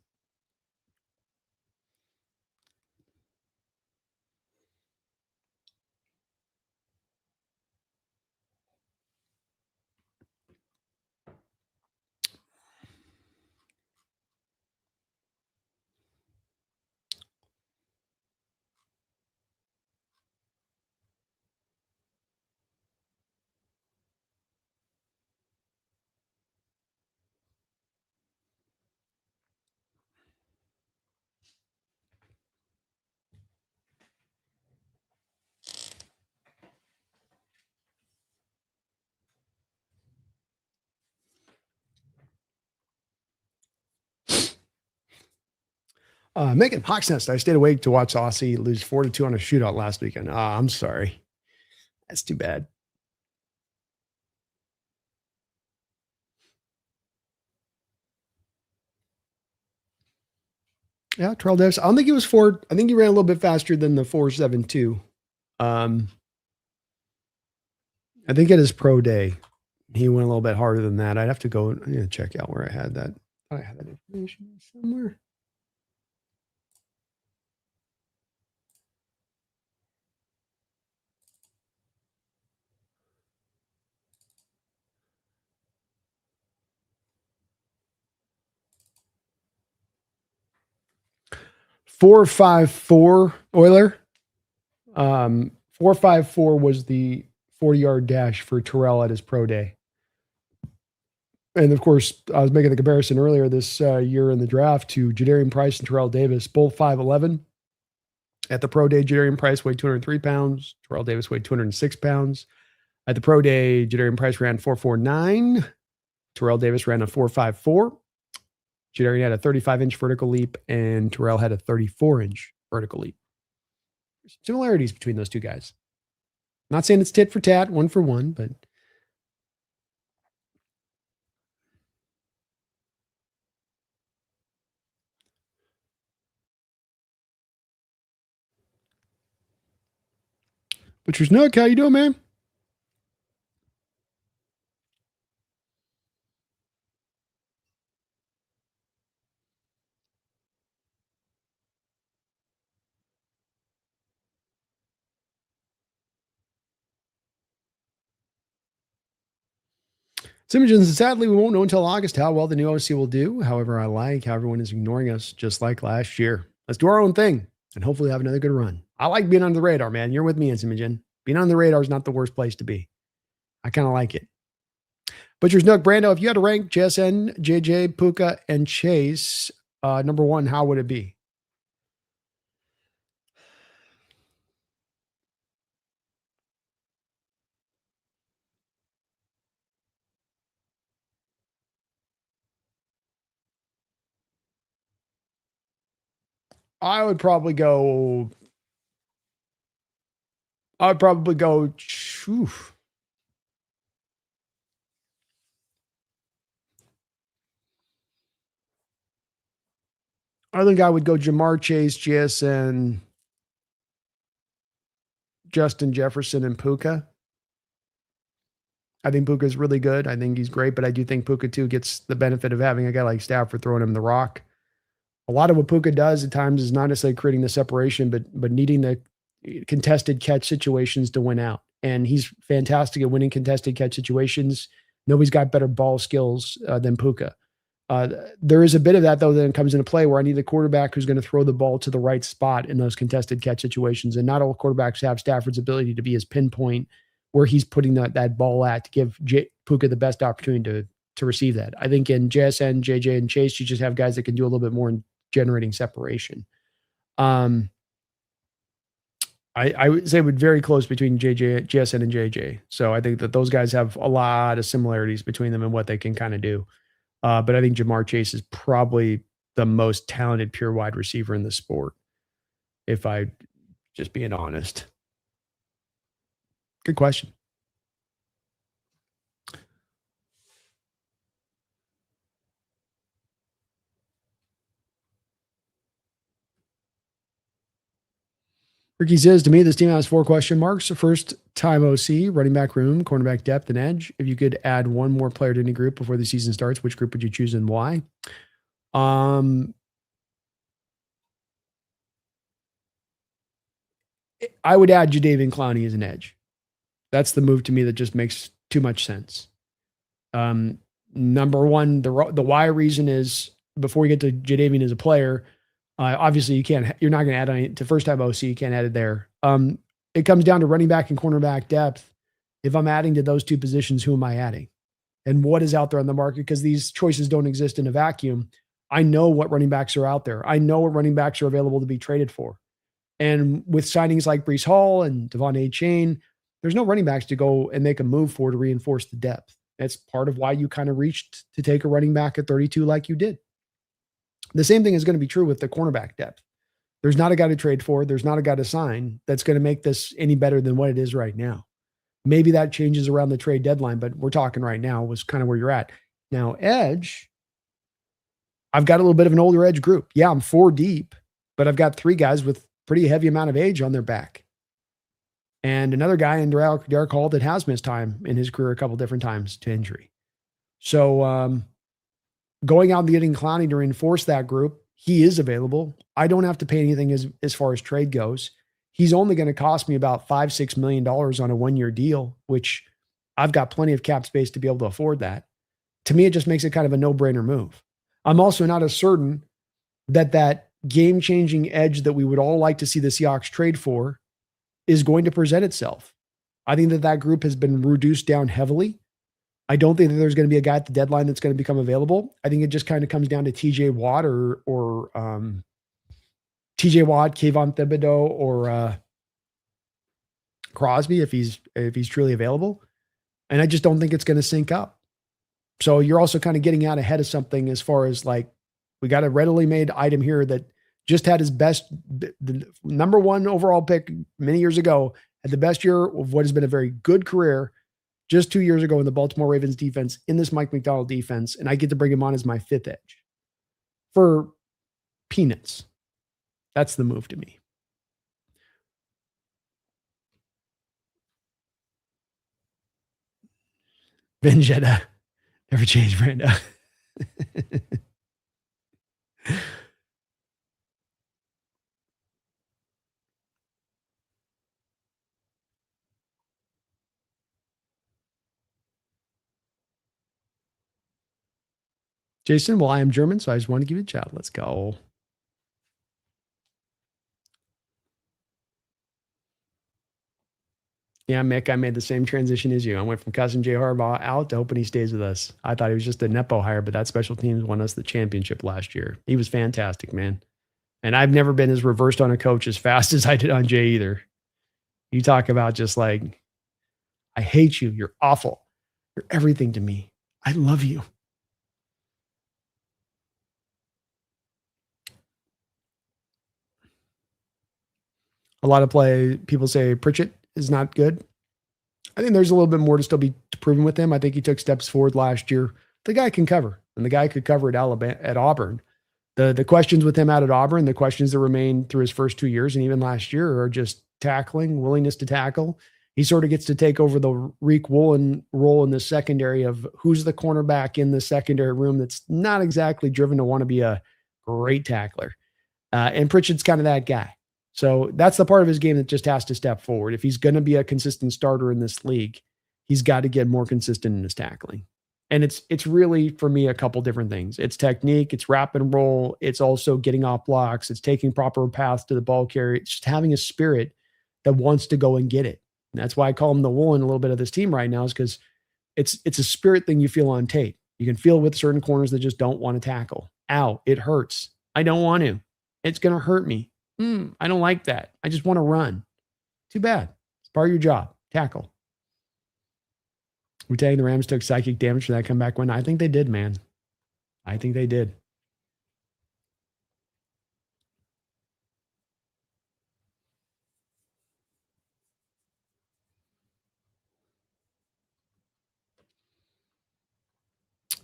Megan Hawksnest, I stayed awake to watch Aussie lose 4-2 on a shootout last weekend. I'm sorry. That's too bad. Yeah, Terrell Davis. I don't think he was 4. I think he ran a little bit faster than the 4.72. I think at his pro day, he went a little bit harder than that. I'd have to go and check out where I had that. I had that information somewhere. .454 Euler. 4.54 was the 40-yard dash for Terrell at his pro day. And of course, I was making the comparison earlier this year in the draft to Jadarian Price and Terrell Davis, both 5'11". At the pro day, Jadarian Price weighed 203 pounds. Terrell Davis weighed 206 pounds. At the pro day, Jadarian Price ran 4.49. Terrell Davis ran a 4.54. Jadarian had a 35-inch vertical leap, and Terrell had a 34-inch vertical leap. Similarities between those two guys. Not saying it's tit for tat, 1 for 1, but Butcher's Nook, how you doing, man? Simmons, sadly, we won't know until August how well the new OC will do. However, I like how everyone is ignoring us just like last year. Let's do our own thing and hopefully have another good run. I like being under the radar, man. You're with me, Simmons. Being on the radar is not the worst place to be. I kind of like it. Butcher's Nook, Brando, if you had to rank JSN, JJ, Puka, and Chase, number 1, how would it be? I would probably go. Oof. I think I would go Jamar Chase, JSN, Justin Jefferson, and Puka. I think Puka's really good. I think he's great, but I do think Puka too gets the benefit of having a guy like Stafford throwing him the rock. A lot of what Puka does at times is not necessarily creating the separation, but needing the contested catch situations to win out. And he's fantastic at winning contested catch situations. Nobody's got better ball skills than Puka. There is a bit of that, though, that comes into play where I need a quarterback who's going to throw the ball to the right spot in those contested catch situations. And not all quarterbacks have Stafford's ability to be his pinpoint where he's putting that ball at to give Puka the best opportunity to receive that. I think in JSN, JJ, and Chase, you just have guys that can do a little bit more in generating separation. I would say it would very close between JSN and JJ. So I think that those guys have a lot of similarities between them and what they can kind of do. But I think Jamar Chase is probably the most talented pure wide receiver in the sport, if I just being honest. Good question. Ricky says, to me, this team has 4 question marks. First time OC, running back room, cornerback depth, and edge. If you could add one more player to any group before the season starts, which group would you choose and why? I would add Jadeveon Clowney as an edge. That's the move to me that just makes too much sense. Number one, the why reason is before you get to Jadeveon as a player, obviously you're not going to add on to first time OC. You can't add it there. It comes down to running back and cornerback depth. If I'm adding to those 2 positions, who am I adding? And what is out there on the market? Because these choices don't exist in a vacuum. I know what running backs are out there. I know what running backs are available to be traded for. And with signings like Breece Hall and Devon A-Chain, there's no running backs to go and make a move for to reinforce the depth. That's part of why you kind of reached to take a running back at 32 like you did. The same thing is going to be true with the cornerback depth. There's not a guy to trade for. There's not a guy to sign that's going to make this any better than what it is right now. Maybe that changes around the trade deadline, but we're talking right now was kind of where you're at. Now, edge, I've got a little bit of an older edge group. Yeah, I'm 4 deep, but I've got 3 guys with pretty heavy amount of age on their back. And another guy in Derek Hall that has missed time in his career a couple different times to injury. So going out and getting Clowney to reinforce that group, he is available. I don't have to pay anything as far as trade goes. He's only going to cost me about $5-6 million on a 1-year deal, which I've got plenty of cap space to be able to afford that. To me, it just makes it kind of a no-brainer move. I'm also not as certain that game-changing edge that we would all like to see the Seahawks trade for is going to present itself. I think that group has been reduced down heavily. I don't think that there's going to be a guy at the deadline that's going to become available. I think it just kind of comes down to TJ Watt or TJ Watt, Kayvon Thibodeau, or Crosby if he's truly available. And I just don't think it's going to sync up. So you're also kind of getting out ahead of something as far as like, we got a readily made item here that just had his best, the number 1 overall pick many years ago, had the best year of what has been a very good career just 2 years ago in the Baltimore Ravens defense, in this Mike McDonald defense, and I get to bring him on as my 5th edge for peanuts. That's the move to me. Ben Jetta, never change, Brando. Jason, well, I am German, so I just want to give you a shout. Let's go. Yeah, Mick, I made the same transition as you. I went from cussing Jay Harbaugh out to hoping he stays with us. I thought he was just a Nepo hire, but that special teams won us the championship last year. He was fantastic, man. And I've never been as reversed on a coach as fast as I did on Jay either. You talk about just like, I hate you. You're awful. You're everything to me. I love you. A lot of people say Pritchett is not good. I think there's a little bit more to still be proven with him. I think he took steps forward last year. The guy can cover, and the guy could cover at Auburn. The questions with him out at Auburn, the questions that remain through his first 2 years and even last year are just tackling, willingness to tackle. He sort of gets to take over the Reek Woolen role in the secondary of who's the cornerback in the secondary room that's not exactly driven to want to be a great tackler. And Pritchett's kind of that guy. So that's the part of his game that just has to step forward. If he's going to be a consistent starter in this league, he's got to get more consistent in his tackling. And it's really, for me, a couple different things. It's technique, it's wrap and roll, it's also getting off blocks, it's taking proper paths to the ball carrier. It's just having a spirit that wants to go and get it. And that's why I call him the Woolen a little bit of this team right now, is because it's a spirit thing you feel on tape. You can feel with certain corners that just don't want to tackle. Ow, it hurts. I don't want to. It's going to hurt me. I don't like that. I just want to run. Too bad. It's part of your job. Tackle. We're saying the Rams took psychic damage for that comeback win. I think they did, man. I think they did.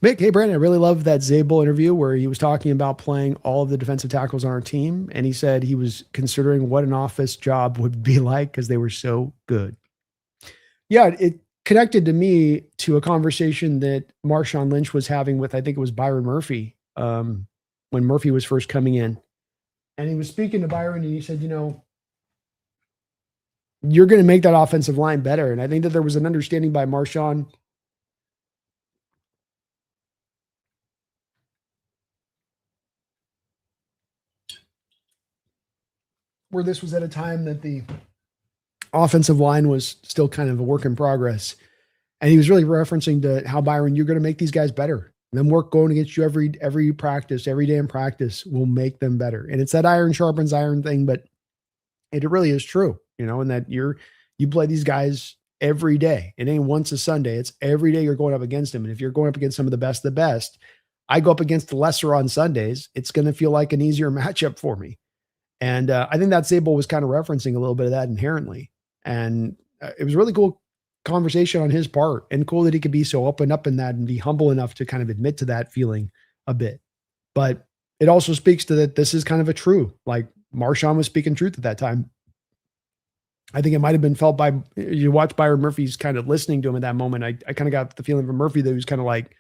Vic, hey, Brandon, I really loved that Zabel interview where he was talking about playing all of the defensive tackles on our team. And he said he was considering what an office job would be like because they were so good. Yeah, it connected to me to a conversation that Marshawn Lynch was having with, I think it was Byron Murphy, when Murphy was first coming in. And he was speaking to Byron and he said, you're going to make that offensive line better. And I think that there was an understanding by Marshawn where this was at a time that the offensive line was still kind of a work in progress. And he was really referencing to how, Byron, you're going to make these guys better. And them work going against you every practice, every day in practice will make them better. And it's that iron sharpens iron thing, but it really is true, and that you play these guys every day. It ain't once a Sunday. It's every day you're going up against them. And if you're going up against some of the best, I go up against the lesser on Sundays, it's going to feel like an easier matchup for me. And I think that Sable was kind of referencing a little bit of that inherently. And it was really cool conversation on his part, and cool that he could be so open up in that and be humble enough to kind of admit to that feeling a bit. But it also speaks to that this is kind of a true, like Marshawn was speaking truth at that time. I think it might have been felt by, you watch Byron Murphy's kind of listening to him at that moment. I kind of got the feeling from Murphy that he was kind of like,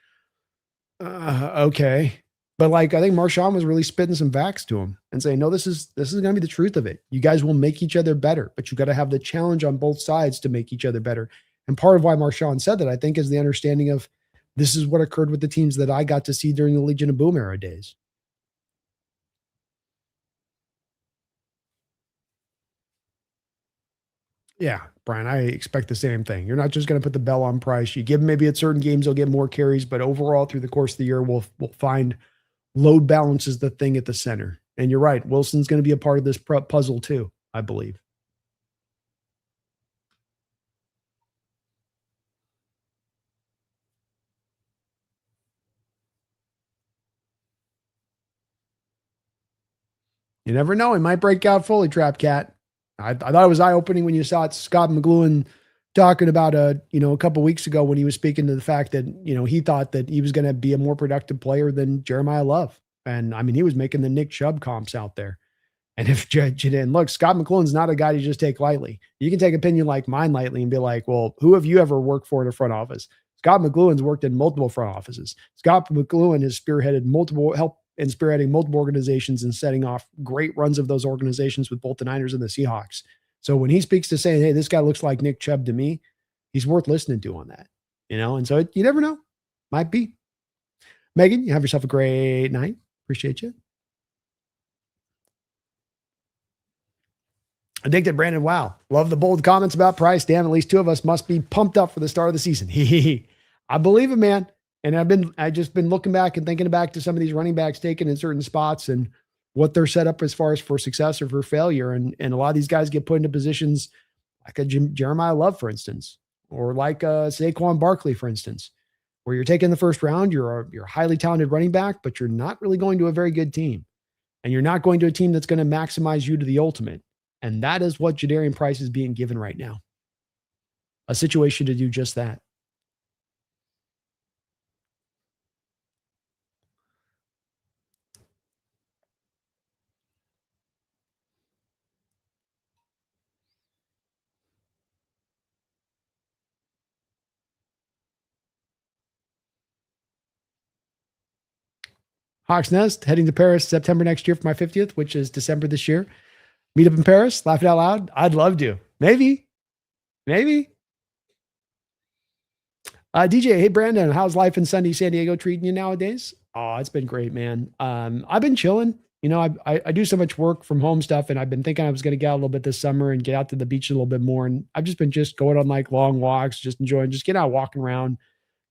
okay. But like, I think Marshawn was really spitting some facts to him and saying, no, this is going to be the truth of it. You guys will make each other better, but you got to have the challenge on both sides to make each other better. And part of why Marshawn said that, I think, is the understanding of this is what occurred with the teams that I got to see during the Legion of Boom era days. Yeah, Brian, I expect the same thing. You're not just going to put the bell on Price. You give him maybe at certain games, he'll get more carries, but overall through the course of the year, we'll find load balance is the thing at the center. And you're right. Wilson's going to be a part of this puzzle too, I believe. You never know. He might break out fully, Trap Cat. I thought it was eye-opening when you saw it. Scott McLuhan talking about a couple weeks ago when he was speaking to the fact that, he thought that he was going to be a more productive player than Jeremiah Love. And I mean, he was making the Nick Chubb comps out there. And if you didn't look, Scott McLuhan's not a guy you just take lightly. You can take an opinion like mine lightly and be like, well, who have you ever worked for in a front office? Scott McLuhan's worked in multiple front offices. Scott McLuhan has spearheading multiple organizations and setting off great runs of those organizations with both the Niners and the Seahawks. So when he speaks to saying, hey, this guy looks like Nick Chubb to me, he's worth listening to on that, And so you never know. Might be. Megan, you have yourself a great night. Appreciate you. Addicted Brandon, wow. Love the bold comments about Price. Damn, at least two of us must be pumped up for the start of the season. I believe it, man. And I've just been looking back and thinking back to some of these running backs taken in certain spots and what they're set up as far as for success or for failure. And a lot of these guys get put into positions like a Jeremiah Love, for instance, or like Saquon Barkley, for instance, where you're taking the first round, you're a highly talented running back, but you're not really going to a very good team. And you're not going to a team that's going to maximize you to the ultimate. And that is what Jadarian Price is being given right now. A situation to do just that. Hawks Nest, heading to Paris September next year for my 50th, which is December this year. Meet up in Paris, laugh it out loud. I'd love to. Maybe. DJ, hey, Brandon, how's life in sunny San Diego treating you nowadays? Oh, it's been great, man. I've been chilling. I do so much work from home stuff, and I've been thinking I was going to get out a little bit this summer and get out to the beach a little bit more. And I've just been going on like long walks, just enjoying, just getting out, walking around,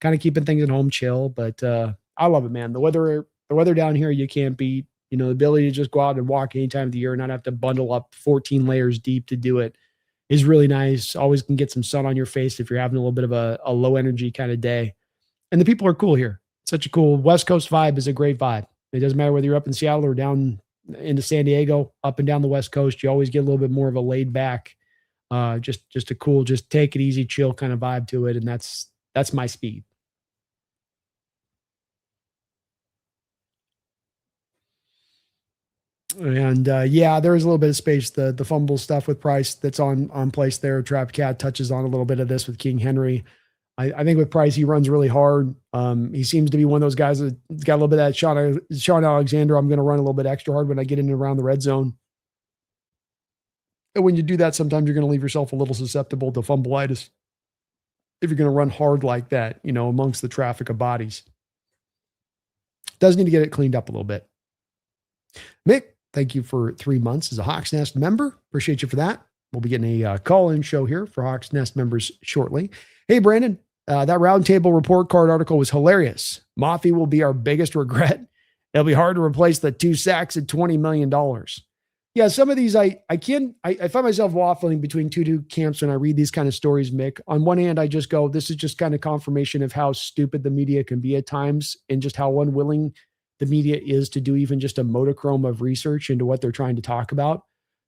kind of keeping things at home chill. But I love it, man. The weather down here, you can't beat. The ability to just go out and walk any time of the year and not have to bundle up 14 layers deep to do it is really nice. Always can get some sun on your face if you're having a little bit of a low energy kind of day. And the people are cool here. Such a cool West Coast vibe is a great vibe. It doesn't matter whether you're up in Seattle or down into San Diego, up and down the West Coast, you always get a little bit more of a laid back, just a cool, just take it easy, chill kind of vibe to it. And that's my speed. And yeah, there is a little bit of space. The fumble stuff with Price that's on place there. Trap Cat touches on a little bit of this with King Henry. I think with Price, he runs really hard. He seems to be one of those guys that's got a little bit of that Sean Alexander. I'm going to run a little bit extra hard when I get in and around the red zone. And when you do that, sometimes you're going to leave yourself a little susceptible to fumbleitis if you're going to run hard like that, amongst the traffic of bodies. Does need to get it cleaned up a little bit. Mick, thank you for 3 months as a Hawks Nest member. Appreciate you for that. We'll be getting a call-in show here for Hawks Nest members shortly. Hey, Brandon, that roundtable report card article was hilarious. Mafi will be our biggest regret. It'll be hard to replace the 2 sacks at $20 million. Yeah, some of these I find myself waffling between two camps when I read these kind of stories, Mick. On one hand, I just go, this is just kind of confirmation of how stupid the media can be at times and just how unwilling the media is to do even just a modicum of research into what they're trying to talk about.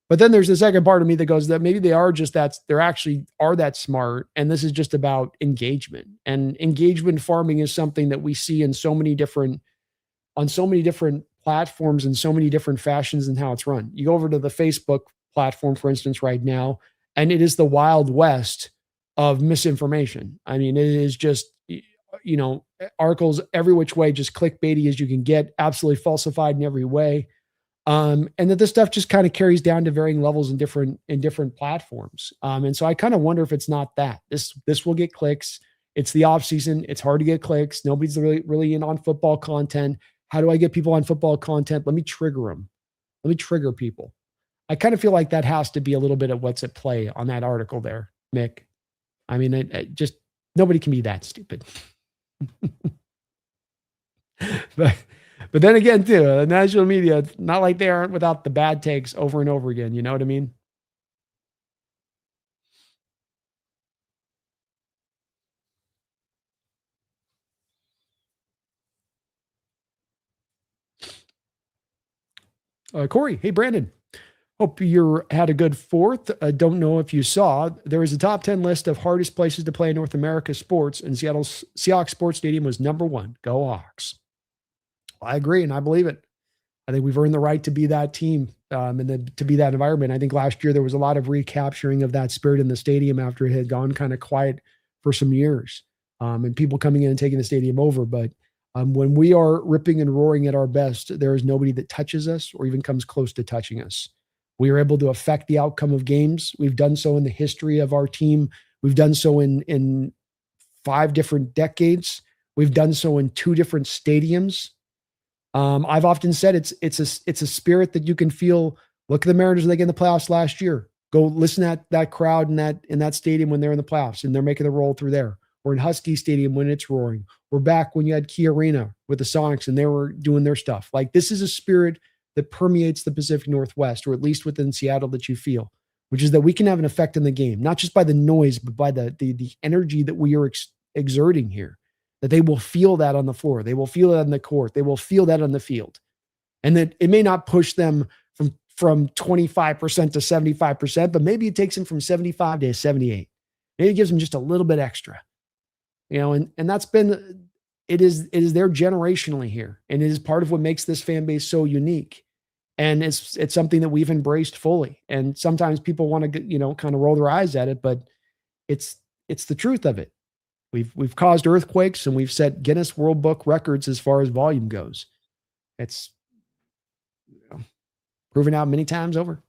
But then there's the second part of me that goes that maybe they are just that they're actually are that smart. And this is just about engagement. And engagement farming is something that we see in so many different on so many different platforms and so many different fashions and how it's run. You go over to the Facebook platform, for instance, right now, and it is the wild west of misinformation. I mean, it is just, articles every which way, just clickbaity as you can get, absolutely falsified in every way. And that this stuff just kind of carries down to varying levels in different platforms. And so I kind of wonder if it's not that this will get clicks. It's the off season. It's hard to get clicks. Nobody's really in on football content. How do I get people on football content? Let me trigger them. Let me trigger people. I kind of feel like that has to be a little bit of what's at play on that article there, Mick. I mean, it just nobody can be that stupid. but but then again, too, the national media, it's not like they aren't without the bad takes over and over again. You know what I mean? Corey, hey Brandon. Hope you had a good fourth. I don't know if you saw, there was a top 10 list of hardest places to play in North America sports, and Seattle's Seahawks Sports Stadium was number one. Go Hawks. I agree, and I believe it. I think we've earned the right to be that team to be that environment. I think last year there was a lot of recapturing of that spirit in the stadium after it had gone kind of quiet for some years, and people coming in and taking the stadium over. But when we are ripping and roaring at our best, there is nobody that touches us or even comes close to touching us. We are able to affect the outcome of games. We've done so in the history of our team. We've done so in 5 different decades. We've done so in 2 different stadiums. I've often said it's a spirit that you can feel. Look at the Mariners when they get in the playoffs last year. Go listen to that crowd in that stadium when they're in the playoffs and they're making the roll through there. Or in Husky Stadium when it's roaring. We're back when you had Key Arena with the Sonics and they were doing their stuff. Like this is a spirit that permeates the Pacific Northwest, or at least within Seattle, that you feel, which is that we can have an effect in the game, not just by the noise, but by the energy that we are exerting here. That they will feel that on the floor, they will feel that on the court, they will feel that on the field, and that it may not push them from 25% to 75%, but maybe it takes them from 75 to 78. Maybe it gives them just a little bit extra, and that's been it is there generationally here, and it is part of what makes this fan base so unique. And it's something that we've embraced fully. And sometimes people want to, kind of roll their eyes at it, but it's the truth of it. We've caused earthquakes and we've set Guinness World Book records as far as volume goes. It's proven out many times over.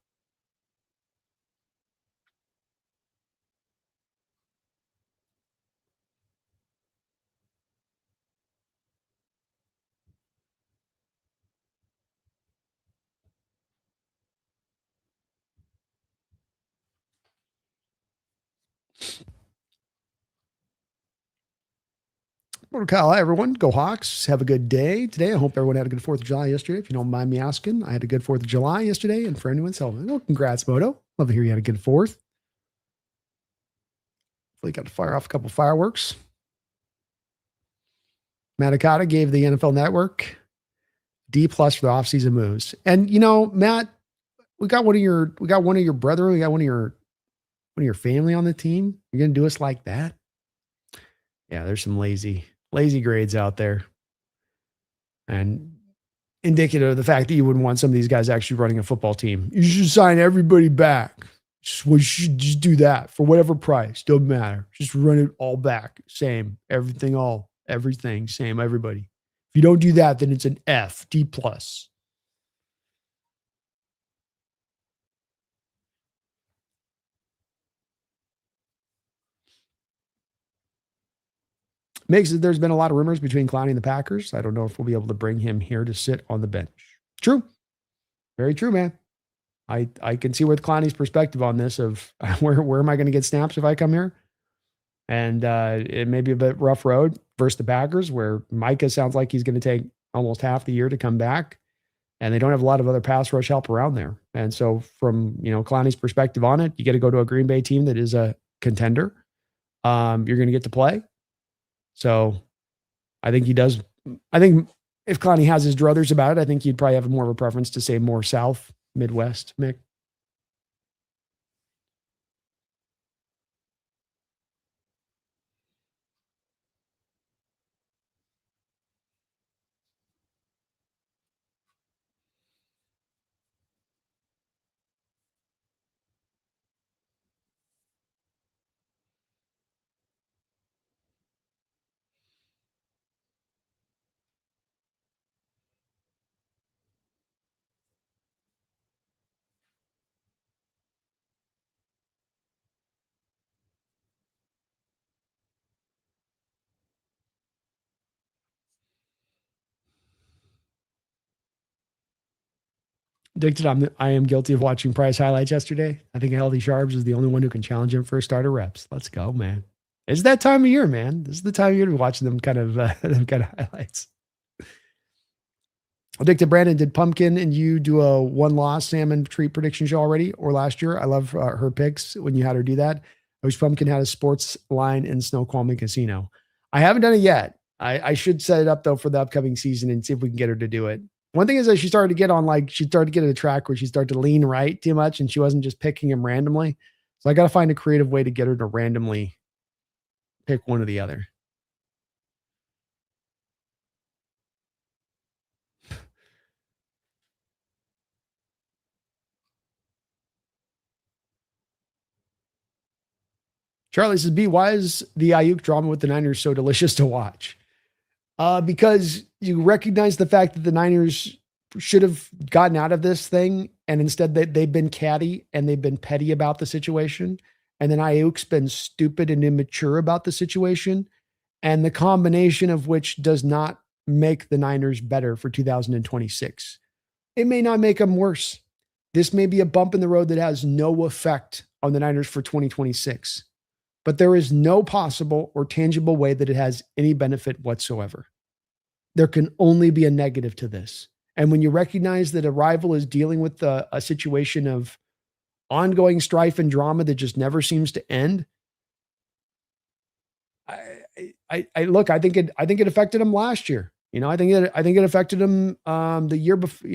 Well, Kyle, hi everyone. Go Hawks. Have a good day today. I hope everyone had a good 4th of July yesterday. If you don't mind me asking, I had a good 4th of July yesterday. And for anyone else, congrats, Moto. Love to hear you had a good 4th. Hopefully got to fire off a couple fireworks. Matt gave the NFL Network D+ for the offseason moves. And Matt, we got one of your brethren, we got one of your family on the team. You're gonna do us like that? Yeah, there's some lazy grades out there. And indicative of the fact that you wouldn't want some of these guys actually running a football team. You should sign everybody back. We should just do that for whatever price. Doesn't matter. Just run it all back. Same. Everything. Same. Everybody. If you don't do that, then it's an F, D+. There's been a lot of rumors between Clowney and the Packers. I don't know if we'll be able to bring him here to sit on the bench. True. Very true, man. I can see with Clowney's perspective on this of where am I going to get snaps if I come here? And it may be a bit rough road versus the Packers, where Micah sounds like he's going to take almost half the year to come back. and they don't have a lot of other pass rush help around there. And so from, Clowney's perspective on it, you get to go to a Green Bay team that is a contender. You're going to get to play. So I think he does. I think if Clowney has his druthers about it, I think he'd probably have more of a preference to say more South, Midwest, Mick. Addicted, I am guilty of watching Price highlights yesterday. I think Healthy Sharps is the only one who can challenge him for starter reps. Let's go, man. It's that time of year, man. This is the time of year to be watching them kind of highlights. Addicted Brandon, did Pumpkin and you do a one-loss salmon treat prediction show already or last year? I love her picks when you had her do that. I wish Pumpkin had a sports line in Snoqualmie Casino. I haven't done it yet. I should set it up though for the upcoming season and see if we can get her to do it. One thing is that she started to get on she started to get a track where she started to lean right too much and she wasn't just picking him randomly. So I got to find a creative way to get her to randomly pick one or the other. Charlie says, B, why is the Ayuk drama with the Niners so delicious to watch? Because you recognize the fact that the Niners should have gotten out of this thing, and instead they've been catty and they've been petty about the situation. And then Ayuk's been stupid and immature about the situation. And the combination of which does not make the Niners better for 2026. It may not make them worse. This may be a bump in the road that has no effect on the Niners for 2026. But there is no possible or tangible way that it has any benefit whatsoever. There can only be a negative to this. And when you recognize that a rival is dealing with a situation of ongoing strife and drama that just never seems to end, I look. I think it affected him last year. I think it affected him the year before.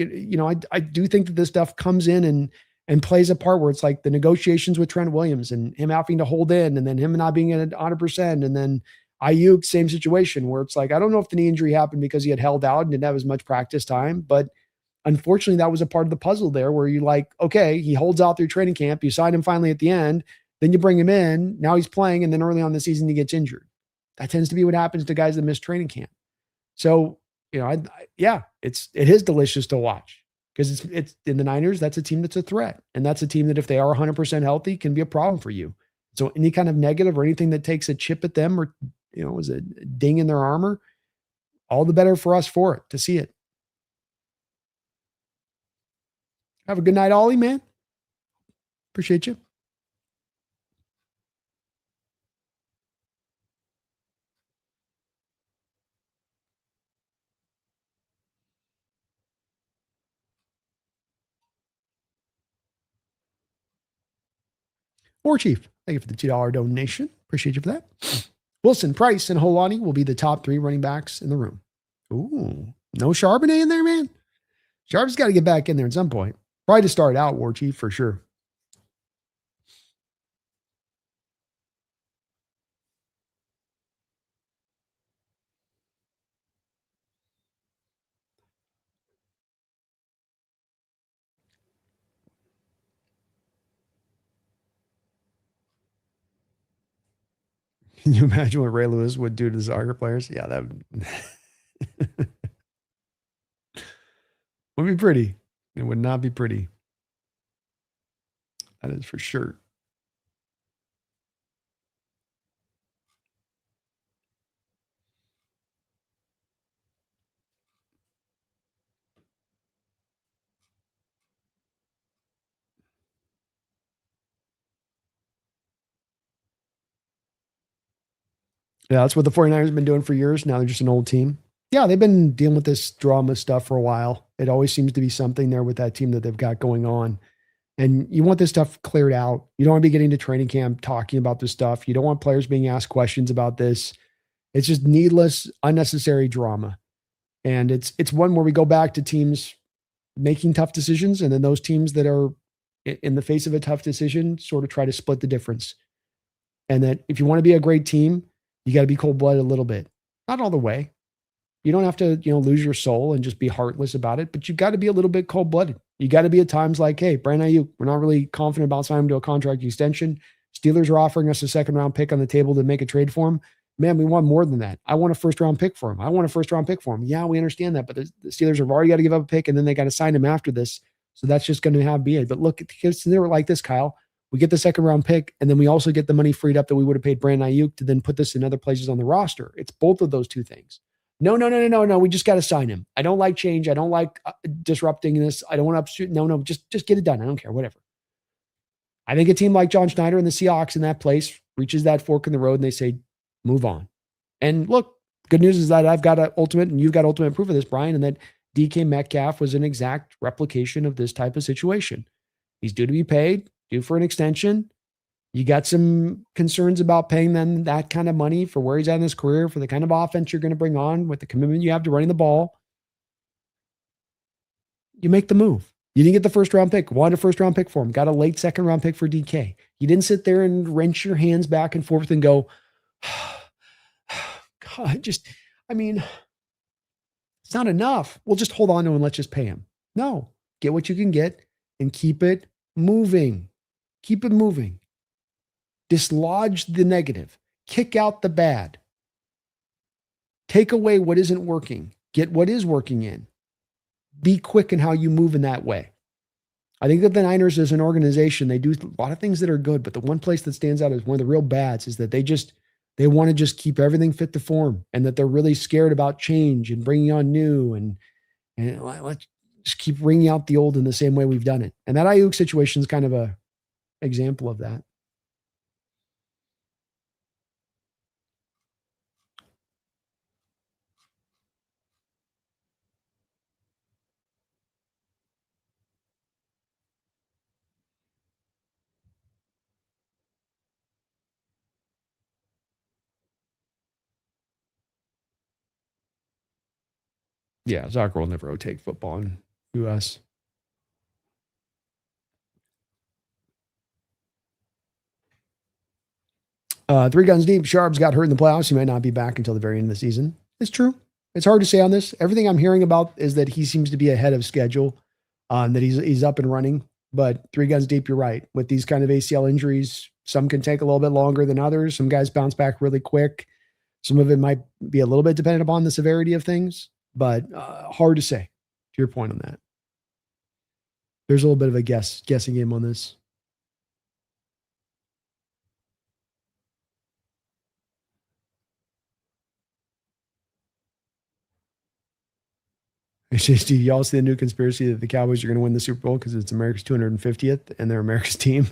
I do think that this stuff comes in and plays a part where it's like the negotiations with Trent Williams and him having to hold in and then him not being at 100%. And then Ayuk, same situation where it's like, I don't know if the knee injury happened because he had held out and didn't have as much practice time, but unfortunately that was a part of the puzzle there where you like, okay, he holds out through training camp. You sign him finally at the end, then you bring him in. Now he's playing. And then early on in the season, he gets injured. That tends to be what happens to guys that miss training camp. So, it is delicious to watch. Because it's in the Niners, that's a team that's a threat. And that's a team that if they are 100% healthy can be a problem for you. So any kind of negative or anything that takes a chip at them or, is a ding in their armor, all the better for us for it, to see it. Have a good night, Ollie, man. Appreciate you. War Chief, thank you for the $2 donation. Appreciate you for that. Wilson, Price, and Holani will be the top 3 running backs in the room. Ooh, no Charbonnet in there, man. Sharp's got to get back in there at some point. Probably to start out, War Chief, for sure. Can you imagine what Ray Lewis would do to the soccer players? Yeah, that would be pretty. It would not be pretty. That is for sure. Yeah, that's what the 49ers have been doing for years. Now they're just an old team. Yeah, they've been dealing with this drama stuff for a while. It always seems to be something there with that team that they've got going on. And you want this stuff cleared out. You don't want to be getting to training camp talking about this stuff. You don't want players being asked questions about this. It's just needless, unnecessary drama. And it's one where we go back to teams making tough decisions, and then those teams that are in the face of a tough decision sort of try to split the difference. And that if you want to be a great team, you got to be cold-blooded a little bit. Not all the way. You don't have to, lose your soul and just be heartless about it, but you've got to be a little bit cold-blooded. You got to be at times like, hey, Brandon Ayuk, we're not really confident about signing him to a contract extension. Steelers are offering us a second-round pick on the table to make a trade for him. Man, we want more than that. I want a first-round pick for him. I want a first-round pick for him. Yeah, we understand that, but the Steelers have already got to give up a pick, and then they got to sign him after this. So that's just going to have to be it. But look, it's never like this, Kyle. We get the second-round pick, and then we also get the money freed up that we would have paid Brandon Ayuk to then put this in other places on the roster. It's both of those two things. No. We just got to sign him. I don't like change. I don't like disrupting this. I don't want to upshoot. No, just get it done. I don't care, whatever. I think a team like John Schneider and the Seahawks in that place reaches that fork in the road and they say, move on. And look, good news is that I've got an ultimate, and you've got ultimate proof of this, Brian, and that DK Metcalf was an exact replication of this type of situation. He's due to be paid, due for an extension. You got some concerns about paying them that kind of money for where he's at in his career, for the kind of offense you're going to bring on, with the commitment you have to running the ball. You make the move. You didn't get the first-round pick. Wanted a first-round pick for him. Got a late second-round pick for DK. You didn't sit there and wrench your hands back and forth and go, God, it's not enough. We'll just hold on to him and let's just pay him. No, get what you can get and keep it moving. Keep it moving. Dislodge the negative. Kick out the bad. Take away what isn't working. Get what is working in. Be quick in how you move in that way. I think that the Niners as an organization, they do a lot of things that are good, but the one place that stands out as one of the real bads is that they want to just keep everything fit to form, and that they're really scared about change and bringing on new, and let's just keep bringing out the old in the same way we've done it. And that Ayuk situation is kind of a example of that. Yeah, soccer will never overtake football in U.S. Three guns deep. Sharps got hurt in the playoffs. He might not be back until the very end of the season. It's true. It's hard to say on this. Everything I'm hearing about is that he seems to be ahead of schedule, that he's up and running. But three guns deep, you're right. With these kind of ACL injuries, some can take a little bit longer than others. Some guys bounce back really quick. Some of it might be a little bit dependent upon the severity of things, but hard to say, to your point on that. There's a little bit of a guessing game on this. It's just, do y'all see the new conspiracy that the Cowboys are going to win the Super Bowl because it's America's 250th and they're America's team?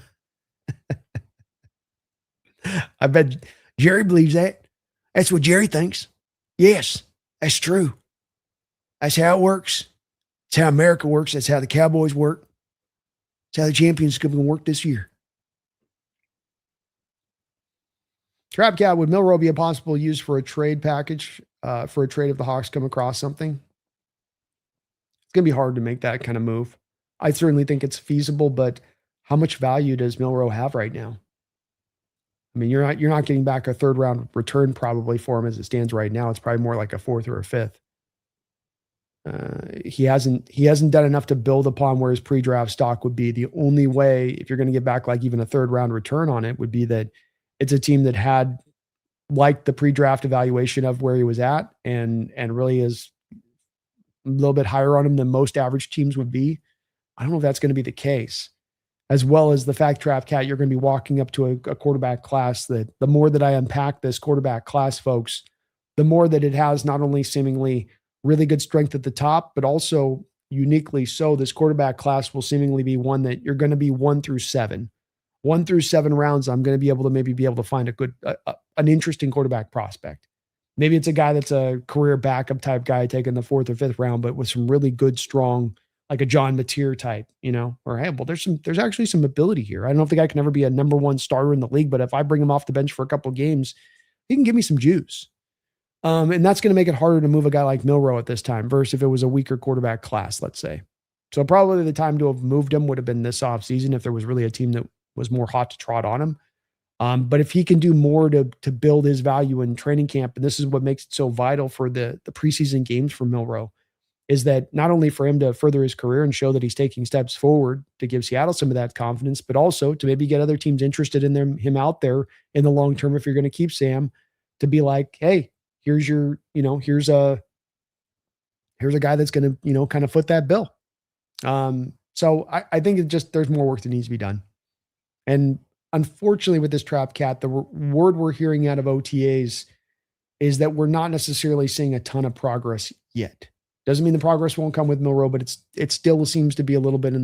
I bet Jerry believes that. That's what Jerry thinks. Yes, that's true. That's how it works. That's how America works. That's how the Cowboys work. That's how the champions are going to work this year. Trap Cat, would Milroe be a possible use for a trade package, for a trade if the Hawks come across something? It's going to be hard to make that kind of move. I certainly think it's feasible, but how much value does Milroe have right now? I mean, you're not getting back a third round return probably for him as it stands right now. It's probably more like a fourth or a fifth. He hasn't done enough to build upon where his pre-draft stock would be. The only way, if you're going to get back like even a third round return on it, would be that it's a team that had like the pre-draft evaluation of where he was at and really is a little bit higher on him than most average teams would be. I don't know if that's going to be the case. As well as the fact, Trap Cat, you're going to be walking up to a quarterback class that the more that I unpack this quarterback class, folks, the more that it has not only seemingly really good strength at the top, but also uniquely so, this quarterback class will seemingly be one that you're going to be 1 through 7. 1 through 7 rounds, I'm going to be able to find a good, an interesting quarterback prospect. Maybe it's a guy that's a career backup type guy taken the 4th or 5th round, but with some really good, strong, like a John Mateer type, or hey, well, there's actually some ability here. I don't know if the guy can ever be a number one starter in the league, but if I bring him off the bench for a couple of games, he can give me some juice. And that's going to make it harder to move a guy like Milroe at this time versus if it was a weaker quarterback class, let's say. So probably the time to have moved him would have been this offseason if there was really a team that was more hot to trot on him. But if he can do more to build his value in training camp, and this is what makes it so vital for the preseason games for Milroe, is that not only for him to further his career and show that he's taking steps forward to give Seattle some of that confidence, but also to maybe get other teams interested in him out there in the long term if you're going to keep Sam, to be like, hey, here's a guy that's going to, kind of foot that bill. So I think there's more work that needs to be done. And unfortunately with this trap cat, the word we're hearing out of OTAs is that we're not necessarily seeing a ton of progress yet. Doesn't mean the progress won't come with Milroe, but it still seems to be a little bit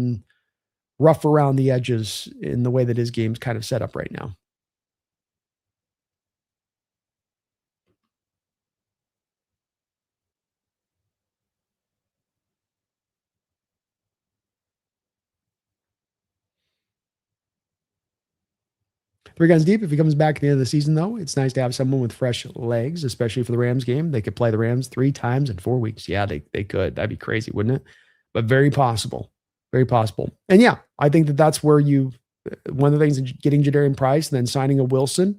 rough around the edges in the way that his game's kind of set up right now. Three guns deep. If he comes back at the end of the season, though, it's nice to have someone with fresh legs, especially for the Rams game. They could play the Rams 3 times in 4 weeks. Yeah, they could. That'd be crazy, wouldn't it? But very possible. Very possible. And yeah, I think that's where one of the things that getting Jadarian Price and then signing a Wilson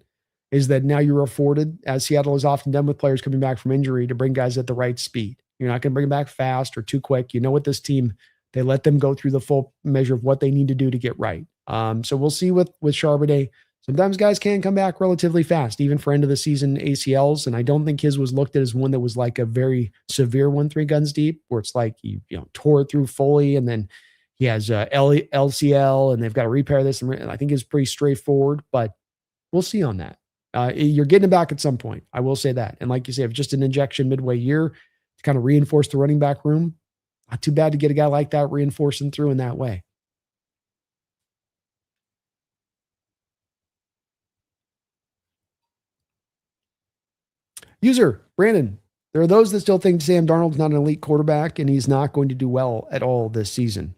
is that now you're afforded, as Seattle has often done with players coming back from injury, to bring guys at the right speed. You're not going to bring them back fast or too quick. With this team, they let them go through the full measure of what they need to do to get right. So we'll see with Charbonnet. Sometimes guys can come back relatively fast, even for end of the season ACLs. And I don't think his was looked at as one that was like a very severe one, 3 guns deep, where it's like he tore it through fully, and then he has LCL, and they've got to repair this. And I think it's pretty straightforward, but we'll see on that. You're getting it back at some point. I will say that. And like you say, if just an injection midway year to kind of reinforce the running back room, not too bad to get a guy like that reinforcing through in that way. User, Brandon, there are those that still think Sam Darnold's not an elite quarterback and he's not going to do well at all this season.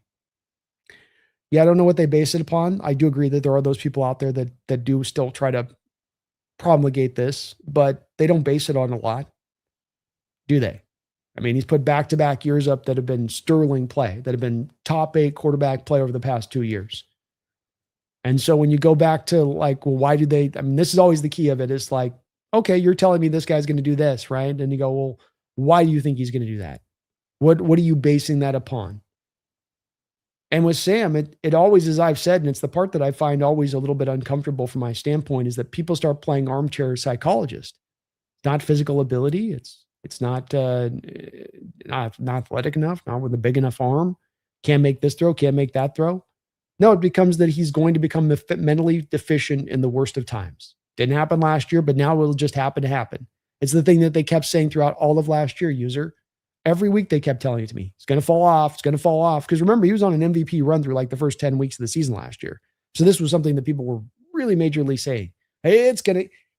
Yeah, I don't know what they base it upon. I do agree that there are those people out there that do still try to promulgate this, but they don't base it on a lot, do they? I mean, he's put back-to-back years up that have been sterling play, that have been top 8 quarterback play over the past 2 years. And so when you go back to like, well, why do they, I mean, this is always the key of it. It's like, okay, you're telling me this guy's going to do this, right? And you go, well, why do you think he's going to do that? What are you basing that upon? And with Sam, it always, as I've said, and it's the part that I find always a little bit uncomfortable from my standpoint, is that people start playing armchair psychologist. Not physical ability. It's not athletic enough, not with a big enough arm. Can't make this throw, can't make that throw. No, it becomes that he's going to become mentally deficient in the worst of times. Didn't happen last year, but now it'll just happen to happen. It's the thing that they kept saying throughout all of last year, user. Every week they kept telling it to me. It's going to fall off. It's going to fall off. Because remember, he was on an MVP run through like the first 10 weeks of the season last year. So this was something that people were really majorly saying. Hey,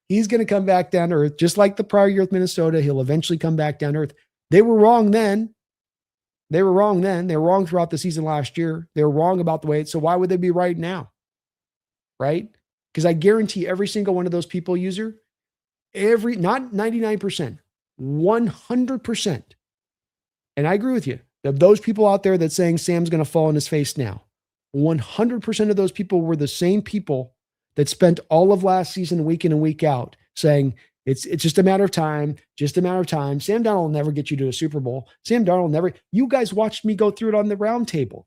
he's going to come back down to earth. Just like the prior year with Minnesota, he'll eventually come back down to earth. They were wrong then. They were wrong then. They were wrong throughout the season last year. They were wrong about the way. So why would they be right now? Right? Because I guarantee every single one of those people, user, not 99%, 100%. And I agree with you. Of those people out there that's saying Sam's going to fall on his face now, 100% of those people were the same people that spent all of last season, week in and week out, saying it's just a matter of time, just a matter of time. Sam Darnold will never get you to a Super Bowl. Sam Darnold never. You guys watched me go through it on the round table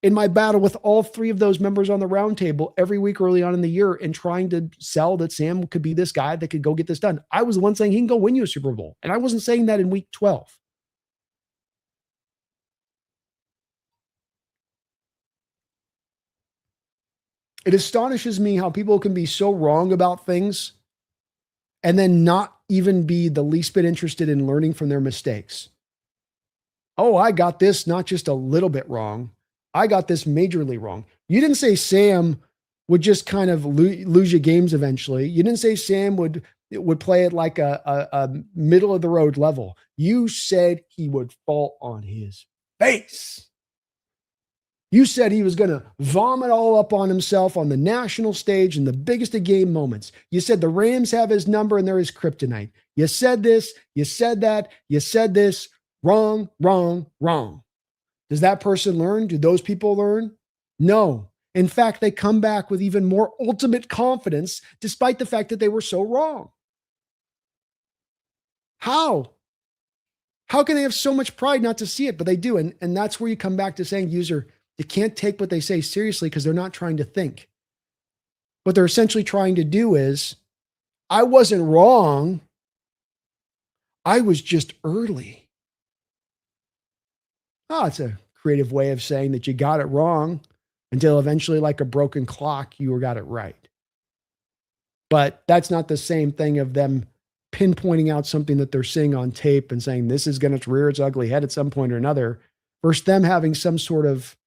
in my battle with all 3 of those members on the round table every week early on in the year and trying to sell that Sam could be this guy that could go get this done. I was the one saying he can go win you a Super Bowl. And I wasn't saying that in week 12. It astonishes me how people can be so wrong about things and then not even be the least bit interested in learning from their mistakes. Oh, I got this not just a little bit wrong. I got this majorly wrong. You didn't say Sam would just kind of lose you games eventually. You didn't say Sam would would play it like a middle of the road level. You said he would fall on his face. You said he was going to vomit all up on himself on the national stage in the biggest of game moments. You said the Rams have his number and they're his kryptonite. You said this, you said that, you said this. Wrong, wrong, wrong. Does that person learn? Do those people learn? No. In fact, they come back with even more ultimate confidence, despite the fact that they were so wrong. How? How can they have so much pride not to see it? But they do. And that's where you come back to saying, user, you can't take what they say seriously because they're not trying to think. What they're essentially trying to do is, I wasn't wrong. I was just early. Oh, it's a creative way of saying that you got it wrong until eventually, like a broken clock, you got it right. But that's not the same thing of them pinpointing out something that they're seeing on tape and saying, this is going to rear its ugly head at some point or another, versus them having some sort of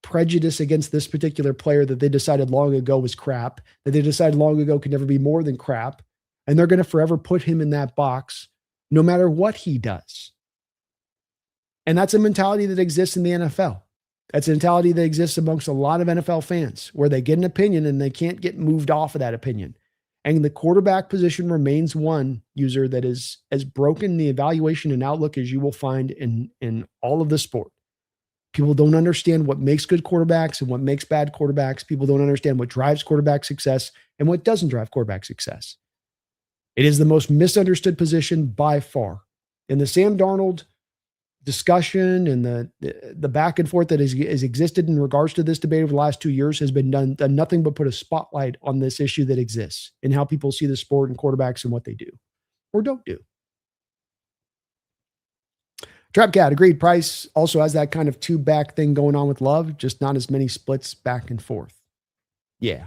prejudice against this particular player that they decided long ago was crap, that they decided long ago could never be more than crap. And they're going to forever put him in that box, no matter what he does. And that's a mentality that exists in the NFL. That's a mentality that exists amongst a lot of NFL fans, where they get an opinion and they can't get moved off of that opinion. And the quarterback position remains one, user, that is as broken the evaluation and outlook as you will find in all of the sport. People don't understand what makes good quarterbacks and what makes bad quarterbacks. People don't understand what drives quarterback success and what doesn't drive quarterback success. It is the most misunderstood position by far. And the Sam Darnold discussion and the back and forth that has existed in regards to this debate over the last 2 years has been done nothing but put a spotlight on this issue that exists and how people see the sport and quarterbacks and what they do or don't do. Trapcat, agreed. Price also has that kind of two-back thing going on with Love, just not as many splits back and forth. Yeah.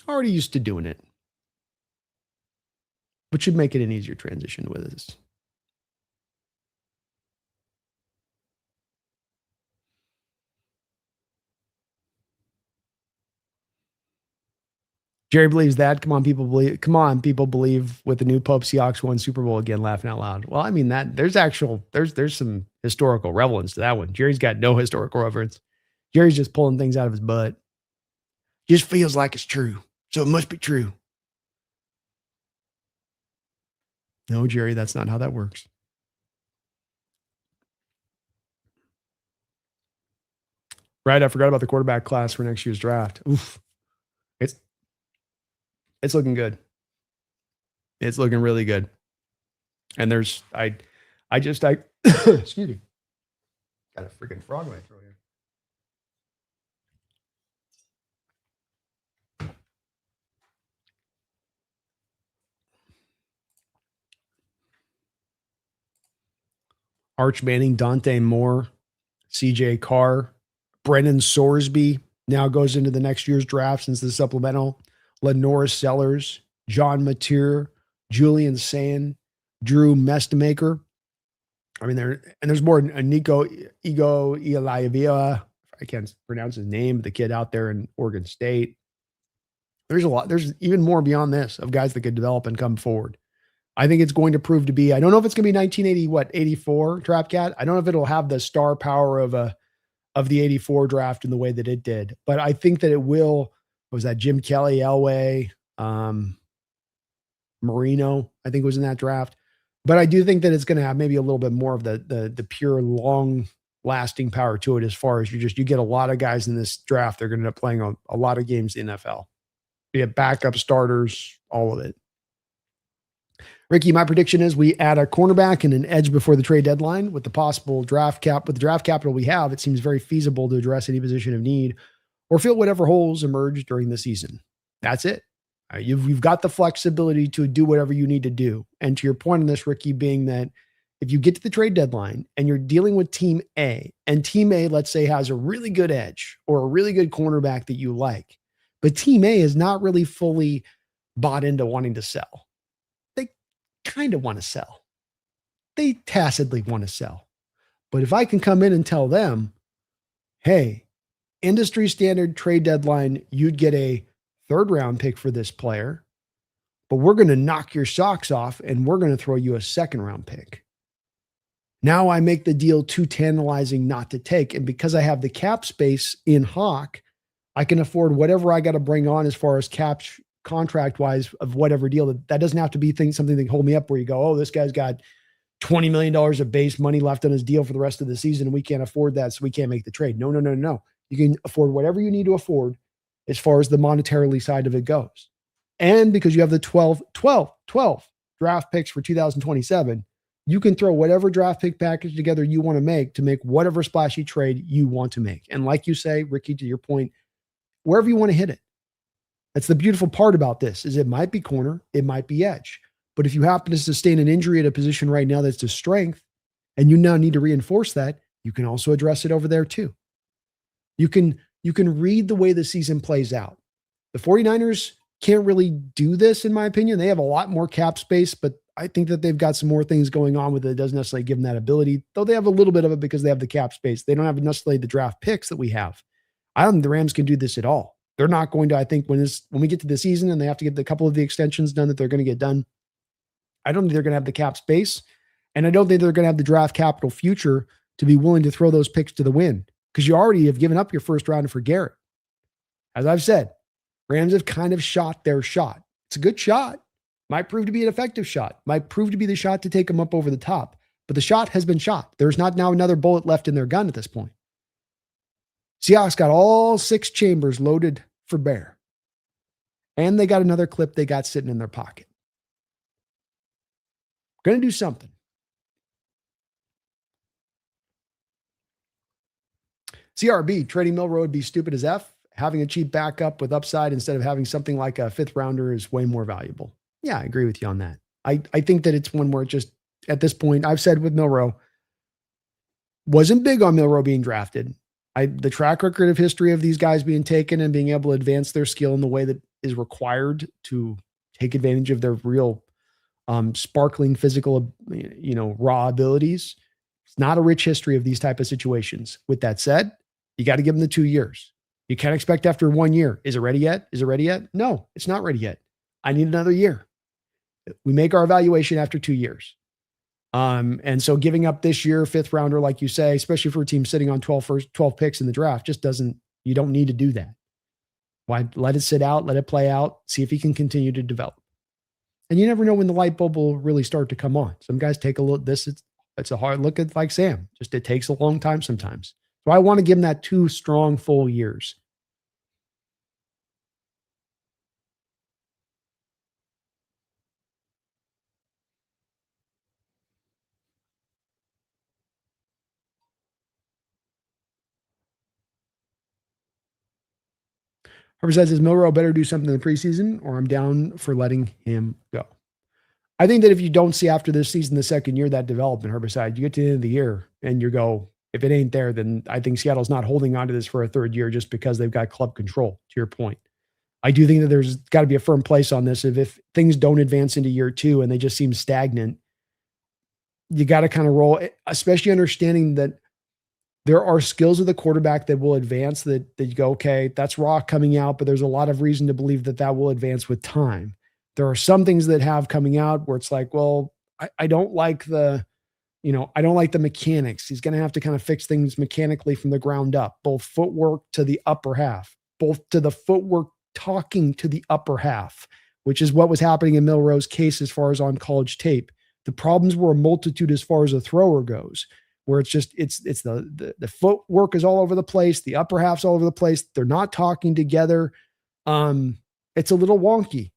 Already used to doing it, but should make it an easier transition with us. Jerry believes that. Come on, people believe. Come on, people believe with the new Pope, Seahawks won Super Bowl again. Laughing out loud. Well, I mean that there's some historical relevance to that one. Jerry's got no historical reference. Jerry's just pulling things out of his butt. Just feels like it's true, so it must be true. No, Jerry, that's not how that works. Right, I forgot about the quarterback class for next year's draft. Oof, it's looking good. It's looking really good. And there's excuse me. Got a freaking frog in my throat here. Arch Manning, Dante Moore, CJ Carr, Brennan Sorsby now goes into the next year's draft since the supplemental. Lenore Sellers, John Mateer, Julian Sand, Drew Mestemaker. I mean, there's more. Nico Ego Ialiavia. I can't pronounce his name. The kid out there in Oregon State. There's a lot. There's even more beyond this of guys that could develop and come forward. I think it's going to prove to be. I don't know if it's going to be 84 Trap Cat. I don't know if it'll have the star power of the 84 draft in the way that it did, but I think that it will. Was that Jim Kelly, Elway, Marino? I think was in that draft. But I do think that it's going to have maybe a little bit more of the pure long lasting power to it, as far as you get a lot of guys in this draft. They're going to end up playing a lot of games in the NFL. You have backup starters, all of it. Ricky, my prediction is we add a cornerback and an edge before the trade deadline with the possible draft cap. With the draft capital we have, it seems very feasible to address any position of need or fill whatever holes emerge during the season. That's it. You've got the flexibility to do whatever you need to do. And to your point on this, Ricky, being that if you get to the trade deadline and you're dealing with Team A, and Team A, let's say, has a really good edge or a really good cornerback that you like, but Team A is not really fully bought into wanting to sell. They kind of want to sell. They tacitly want to sell. But if I can come in and tell them, hey, industry standard trade deadline, you'd get a third round pick for this player, but we're going to knock your socks off and we're going to throw you a second round pick. Now I make the deal too tantalizing not to take. And because I have the cap space in Hawk, I can afford whatever I got to bring on as far as cap contract wise of whatever deal. That doesn't have to be something that can hold me up where you go, oh, this guy's got $20 million of base money left on his deal for the rest of the season and we can't afford that, so we can't make the trade. No. You can afford whatever you need to afford as far as the monetarily side of it goes. And because you have the 12 draft picks for 2027, you can throw whatever draft pick package together you want to make whatever splashy trade you want to make. And like you say, Ricky, to your point, wherever you want to hit it. That's the beautiful part about this, is it might be corner, it might be edge. But if you happen to sustain an injury at a position right now that's a strength, and you now need to reinforce that, you can also address it over there too. You can read the way the season plays out. The 49ers can't really do this, in my opinion. They have a lot more cap space, but I think that they've got some more things going on with it. It doesn't necessarily give them that ability, though they have a little bit of it because they have the cap space. They don't have necessarily the draft picks that we have. I don't think the Rams can do this at all. They're not going to, I think, when we get to the season and they have to get a couple of the extensions done that they're going to get done, I don't think they're going to have the cap space, and I don't think they're going to have the draft capital future to be willing to throw those picks to the wind, because you already have given up your first round for Garrett. As I've said, Rams have kind of shot their shot. It's a good shot. Might prove to be an effective shot. Might prove to be the shot to take them up over the top. But the shot has been shot. There's not now another bullet left in their gun at this point. Seahawks got all 6 chambers loaded for bear. And they got another clip they got sitting in their pocket. Going to do something. CRB, trading Milroe would be stupid as F. Having a cheap backup with upside instead of having something like a 5th rounder is way more valuable. Yeah, I agree with you on that. I think that it's one where it just, at this point, I've said with Milroe, wasn't big on Milroe being drafted. The track record of history of these guys being taken and being able to advance their skill in the way that is required to take advantage of their real sparkling physical, raw abilities. It's not a rich history of these type of situations. With that said, you got to give them the 2 years. You can't expect after 1 year. Is it ready yet? Is it ready yet? No, it's not ready yet. I need another year. We make our evaluation after 2 years. And so giving up this year, 5th rounder, like you say, especially for a team sitting on 12 picks in the draft, just you don't need to do that. Why let it sit out, let it play out, see if he can continue to develop. And you never know when the light bulb will really start to come on. Some guys take a look. It's a hard look at, like Sam. Just it takes a long time sometimes. So I want to give him that 2 strong full years. Harper says, is Milroe better do something in the preseason, or I'm down for letting him go? I think that if you don't see after this season, the second year, that development, Herbicide, you get to the end of the year and you go, if it ain't there, then I think Seattle's not holding on to this for a 3rd year just because they've got club control, to your point. I do think that there's got to be a firm place on this. If things don't advance into year 2 and they just seem stagnant, you got to kind of roll, especially understanding that there are skills of the quarterback that will advance that you go, okay, that's raw coming out, but there's a lot of reason to believe that will advance with time. There are some things that have coming out where it's like, well, I don't like the mechanics. He's going to have to kind of fix things mechanically from the ground up, both footwork to the upper half, both to the footwork talking to the upper half, which is what was happening in Milroe's case as far as on college tape. The problems were a multitude as far as a thrower goes, where it's just, it's the footwork is all over the place. The upper half's all over the place. They're not talking together. It's a little wonky.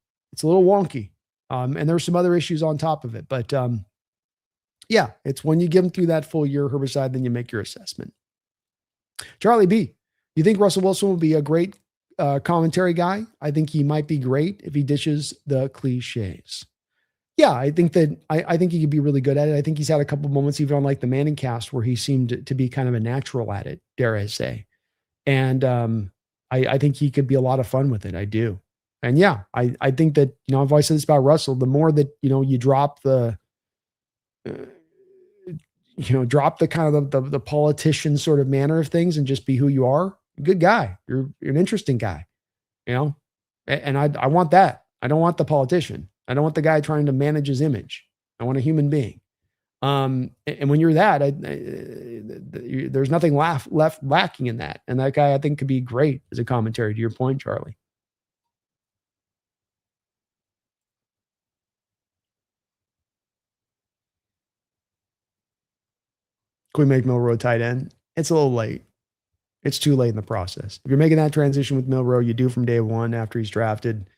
And there's some other issues on top of it, but yeah, it's when you give them through that full year, Herbicide, then you make your assessment. Charlie B, you think Russell Wilson will be a great commentary guy? I think he might be great if he dishes the cliches. Yeah, I think that I think he could be really good at it. I think he's had a couple moments even on like the Manning cast where he seemed to be kind of a natural at it, dare I say. And I think he could be a lot of fun with it. I do. And yeah, I think that, I've always said this about Russell, the more that, you drop the, drop the kind of the politician sort of manner of things and just be who you are, good guy. You're an interesting guy, you know? And I want that. I don't want the politician. I don't want the guy trying to manage his image. I want a human being. And when you're that, there's nothing left lacking in that. And that guy, I think, could be great as a commentary to your point, Charlie. Can we make Milrow tight end? It's a little late. It's too late in the process. If you're making that transition with Milrow, you do from day one after he's drafted.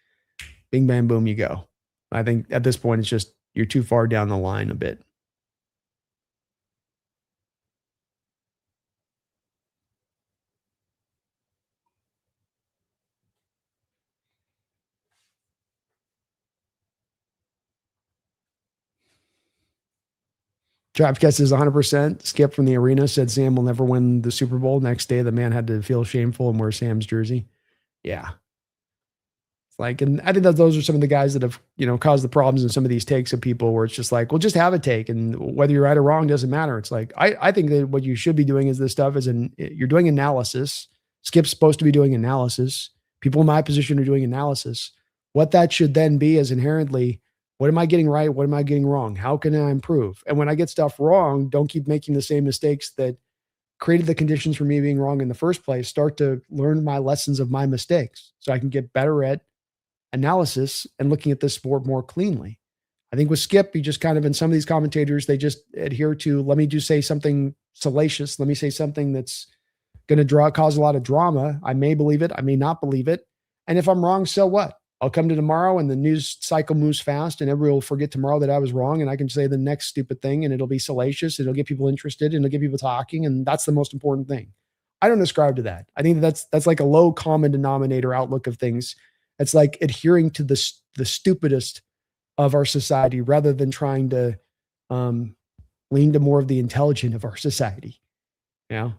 Bing, bang, boom, you go. I think at this point, it's just you're too far down the line a bit. Trapcast is 100%. Skip from the arena said Sam will never win the Super Bowl. Next day, the man had to feel shameful and wear Sam's jersey. Yeah. It's like, and I think that those are some of the guys that have, caused the problems in some of these takes of people where it's just like, well, just have a take. And whether you're right or wrong doesn't matter. It's like, I think that what you should be doing is this stuff you're doing analysis. Skip's supposed to be doing analysis. People in my position are doing analysis. What that should then be is inherently, what am I getting right? What am I getting wrong? How can I improve? And when I get stuff wrong, don't keep making the same mistakes that created the conditions for me being wrong in the first place. Start to learn my lessons of my mistakes so I can get better at analysis and looking at this sport more cleanly. I think with Skip, he just kind of, in some of these commentators, they just adhere to, let me just say something salacious. Let me say something that's going to cause a lot of drama. I may believe it. I may not believe it. And if I'm wrong, so what? I'll come to tomorrow and the news cycle moves fast and everyone will forget tomorrow that I was wrong. And I can say the next stupid thing and it'll be salacious. It'll get people interested and it'll get people talking. And that's the most important thing. I don't ascribe to that. I think that's like a low common denominator outlook of things. It's like adhering to the stupidest of our society rather than trying to lean to more of the intelligent of our society. Yeah.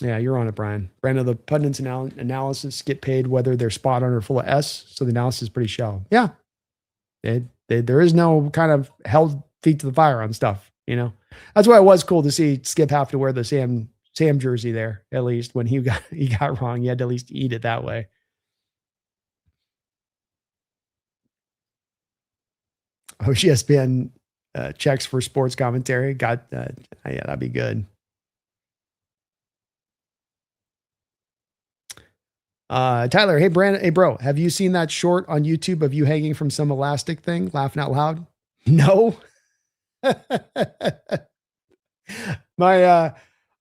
Yeah, you're on it, Brian. Brandon, the pundits analysis get paid whether they're spot on or full of S. So the analysis is pretty shallow. Yeah. There is no kind of held feet to the fire on stuff, That's why it was cool to see Skip have to wear the Sam jersey there, at least when he got wrong. He had to at least eat it that way. ESPN checks for sports commentary. Yeah, that'd be good. Tyler, hey Brandon, hey bro, have you seen that short on YouTube of you hanging from some elastic thing, laughing out loud? No.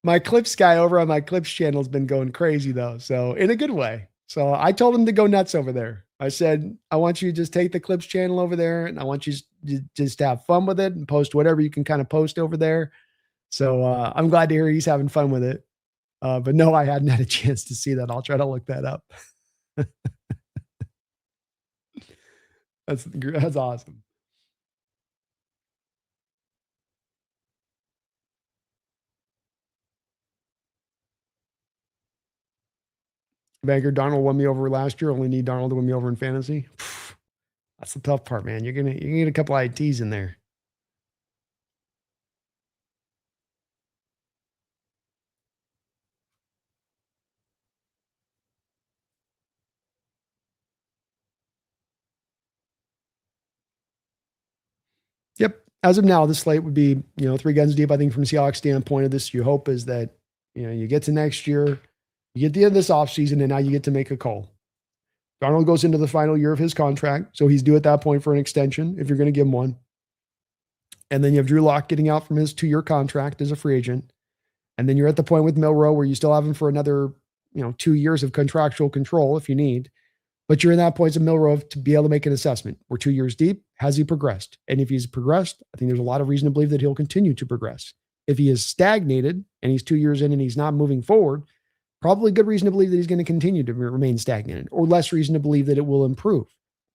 My Clips guy over on my Clips channel has been going crazy though, so in a good way. So I told him to go nuts over there. I said, I want you to just take the Clips channel over there, and I want you to just have fun with it and post whatever you can kind of post over there. So I'm glad to hear he's having fun with it. But no, I hadn't had a chance to see that. I'll try to look that up. That's awesome. Banker, Darnold won me over last year. Only need Darnold to win me over in fantasy. That's the tough part, man. You're gonna get a couple ITs in there. Yep. As of now, the slate would be, 3 guns deep. I think from Seahawks standpoint of this, your hope is that, you get to next year, you get the end of this offseason, and now you get to make a call. Darnold goes into the final year of his contract, so he's due at that point for an extension if you're going to give him one. And then you have Drew Lock getting out from his 2-year contract as a free agent. And then you're at the point with Milrow where you still have him for another, 2 years of contractual control if you need. But you're in that point of Milrow to be able to make an assessment. We're 2 years deep. Has he progressed? And if he's progressed, I think there's a lot of reason to believe that he'll continue to progress. If he is stagnated and he's 2 years in and he's not moving forward, probably good reason to believe that he's going to continue to remain stagnated, or less reason to believe that it will improve.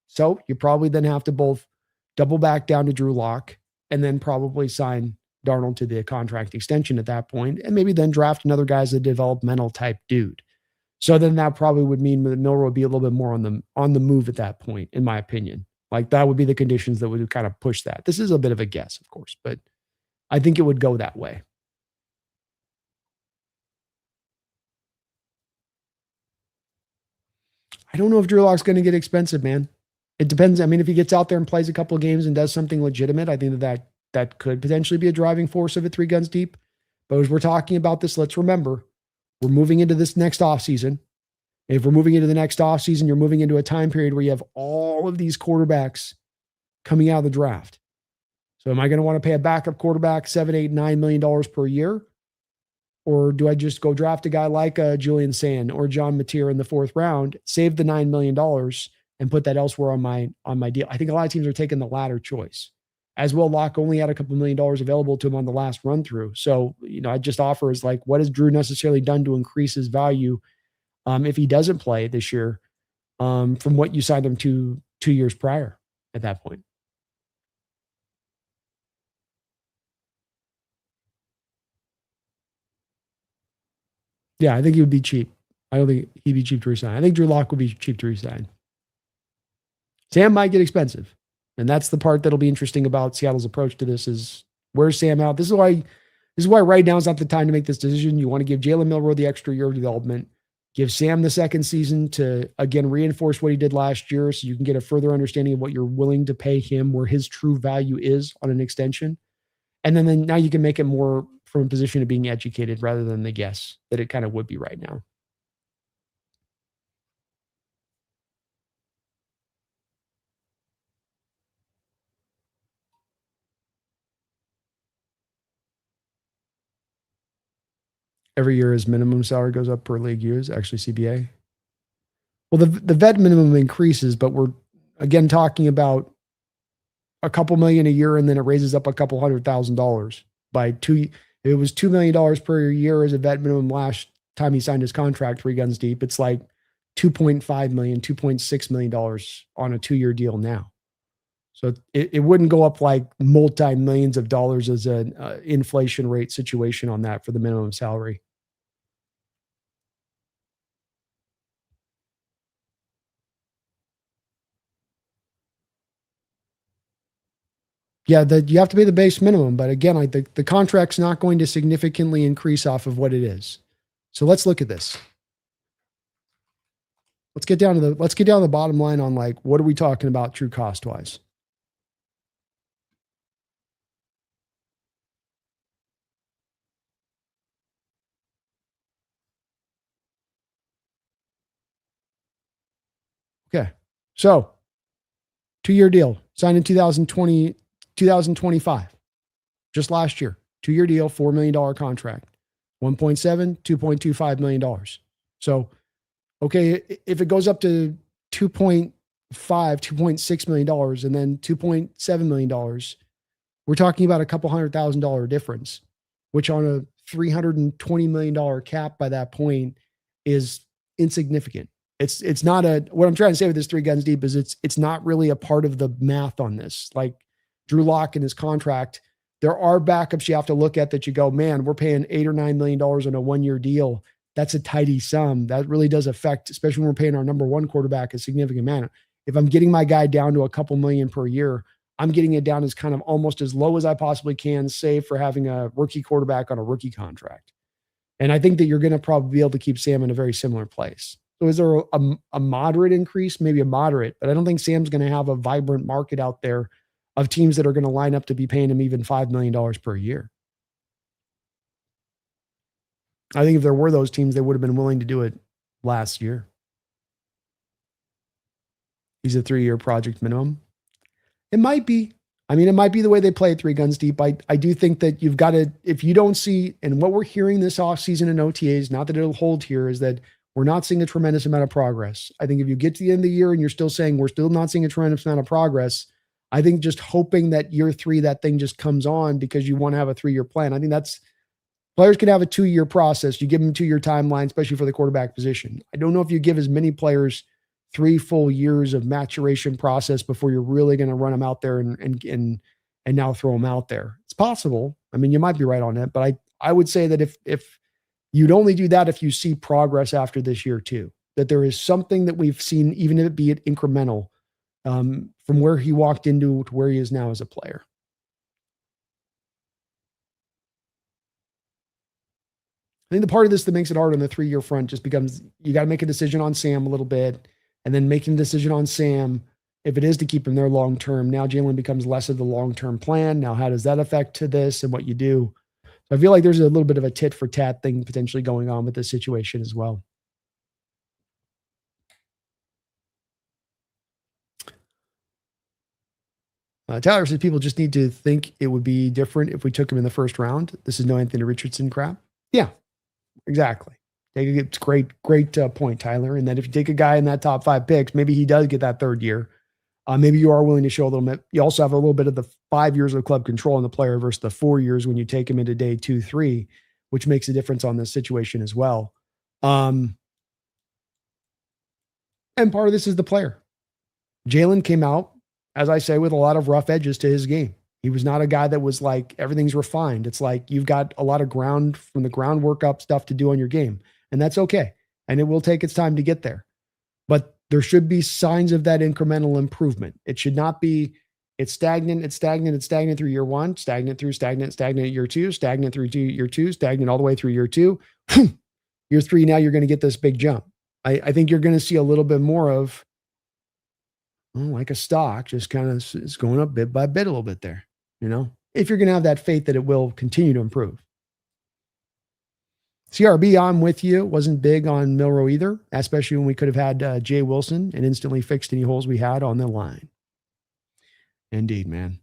So you probably then have to both double back down to Drew Lock and then probably sign Darnold to the contract extension at that point, and maybe then draft another guy as a developmental type dude. So then that probably would mean that Milrow would be a little bit more on the move at that point, in my opinion. Like that would be the conditions that would kind of push that. This is a bit of a guess, of course, but I think it would go that way. I don't know if Drew Lock's going to get expensive, man. It depends. I mean, if he gets out there and plays a couple of games and does something legitimate, I think that could potentially be a driving force of it 3 guns deep. But as we're talking about this, let's remember we're moving into this next offseason. If we're moving into the next offseason, you're moving into a time period where you have all of these quarterbacks coming out of the draft. So am I going to want to pay a backup quarterback $7, $8, $9 million per year? Or do I just go draft a guy like Julian Sand or John Mateer in the 4th round, save the $9 million and put that elsewhere on my deal? I think a lot of teams are taking the latter choice. As well, Locke only had a couple $1 million available to him on the last run through. So, I just offer is like, what has Drew necessarily done to increase his value if he doesn't play this year from what you signed him to 2 years prior at that point? Yeah, I think he would be cheap. I don't think he'd be cheap to resign. I think Drew Lock would be cheap to resign. Sam might get expensive. And that's the part that'll be interesting about Seattle's approach to this is where's Sam out? This is why right now is not the time to make this decision. You want to give Jalen Milroe the extra year of development. Give Sam the second season to, again, reinforce what he did last year so you can get a further understanding of what you're willing to pay him, where his true value is on an extension. And then now you can make it more from a position of being educated rather than the guess that it kind of would be right now. Every year his minimum salary goes up per league years, actually CBA. Well, the vet minimum increases, but we're again talking about a couple million a year, and then it raises up a couple $100,000 by two. It was $2 million per year as a vet minimum last time he signed his contract, 3 guns deep. It's like $2.5 million, $2.6 million on a 2-year deal now. So it wouldn't go up like multi-millions of dollars as an inflation rate situation on that for the minimum salary. Yeah, you have to pay the base minimum, but again, like the contract's not going to significantly increase off of what it is. So let's look at this. Let's get down to the bottom line on like what are we talking about true cost wise? Okay. So 2-year deal signed in 2025, just last year. 2-year deal, $4 million contract, 1.7, $2.25 million. So, okay, if it goes up to 2.5, $2.6 million and then $2.7 million, we're talking about a couple $100,000 difference, which on a $320 million cap by that point is insignificant. It's not what I'm trying to say with this 3 guns deep is it's not really a part of the math on this. Like Drew Lock and his contract, there are backups you have to look at that you go, man, we're paying $8 or $9 million on a 1-year deal. That's a tidy sum. That really does affect, especially when we're paying our number 1 quarterback a significant amount. If I'm getting my guy down to a couple million per year, I'm getting it down as kind of almost as low as I possibly can, save for having a rookie quarterback on a rookie contract. And I think that you're going to probably be able to keep Sam in a very similar place. So is there a moderate increase? Maybe a moderate, but I don't think Sam's going to have a vibrant market out there of teams that are going to line up to be paying him even $5 million per year. I think if there were those teams, they would have been willing to do it last year. He's a 3-year project minimum. It might be. I mean, it might be the way they play 3 guns deep. I do think that you've got to, if you don't see, and what we're hearing this offseason in OTAs, not that it'll hold here, is that we're not seeing a tremendous amount of progress. I think if you get to the end of the year and you're still saying we're still not seeing a tremendous amount of progress, I think just hoping that year 3, that thing just comes on because you want to have a 3-year plan. I think that's, players can have a 2-year process. You give them a 2-year timeline, especially for the quarterback position. I don't know if you give as many players 3 full years of maturation process before you're really going to run them out there and now throw them out there. It's possible. I mean, you might be right on it, but I would say that if you'd only do that if you see progress after this year too, that there is something that we've seen, even if it be it incremental, from where he walked into to where he is now as a player. think the part of this that makes it hard on the 3-year front just becomes you got to make a decision on Sam a little bit, and then making a decision on Sam if it is to keep him there long term. Now Jalen becomes less of the long term plan. Now, how does that affect to this and what you do? So I feel like there's a little bit of a tit for tat thing potentially going on with this situation as well. Tyler says people just need to think it would be different if we took him in the first round. This is no Anthony Richardson crap. Yeah, exactly. It's great point, Tyler. And that if you take a guy in that top 5 picks, maybe he does get that 3rd year. Maybe you are willing to show a little bit. You also have a little bit of the 5 years of club control on the player versus the 4 years when you take him into day 2, 3, which makes a difference on this situation as well. And part of this is the player. Jalen came out, as I say, with a lot of rough edges to his game. He was not a guy that was like, everything's refined. It's like you've got a lot of ground from the groundwork up stuff to do on your game. And that's okay. And it will take its time to get there. But there should be signs of that incremental improvement. It should not be, it's stagnant through year 1, stagnant year 2, stagnant through year 2, stagnant all the way through year 2. Year 3, now you're going to get this big jump. I think you're going to see a little bit more of, like a stock, just kind of is going up bit by bit a little bit there, if you're going to have that faith that it will continue to improve. CRB, I'm with you. Wasn't big on Milroe either, especially when we could have had Jay Wilson and instantly fixed any holes we had on the line. Indeed, man.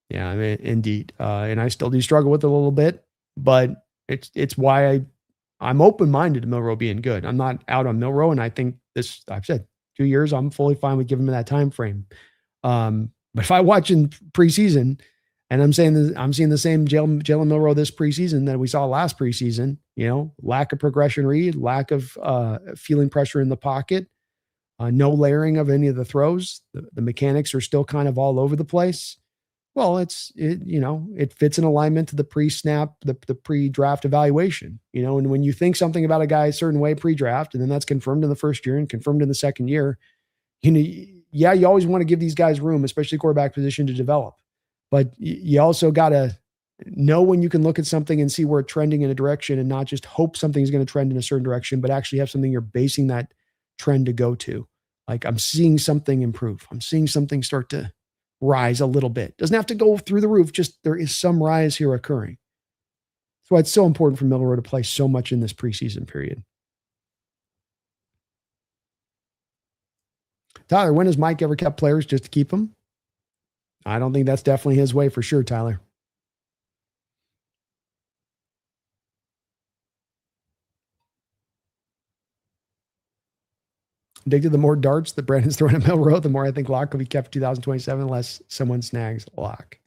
Yeah, I mean, indeed. And I still do struggle with it a little bit, but it's why I'm open-minded to Milroe being good. I'm not out on Milroe, and I think I've said 2 years, I'm fully fine with giving him that time frame. But if I watch in preseason, and I'm seeing the same Jalen Milroe this preseason that we saw last preseason, lack of progression read, lack of feeling pressure in the pocket, no layering of any of the throws. The mechanics are still kind of all over the place. Well, it fits in alignment to the pre-snap, the pre-draft evaluation, and when you think something about a guy a certain way pre-draft, and then that's confirmed in the first year and confirmed in the second year, you always want to give these guys room, especially quarterback position, to develop. But you also got to know when you can look at something and see where it's trending in a direction and not just hope something's going to trend in a certain direction, but actually have something you're basing that trend to go to. Like, I'm seeing something improve. I'm seeing something start to rise a little bit. Doesn't have to go through the roof. Just there is some rise here occurring. That's why it's so important for Milroe to play so much in this preseason period. Tyler, when has Mike ever kept players just to keep them? I don't think that's definitely his way for sure, Tyler. Addicted, the more darts that Brandon's throwing at Milroe, the more I think Locke will be kept 2027 unless someone snags Locke.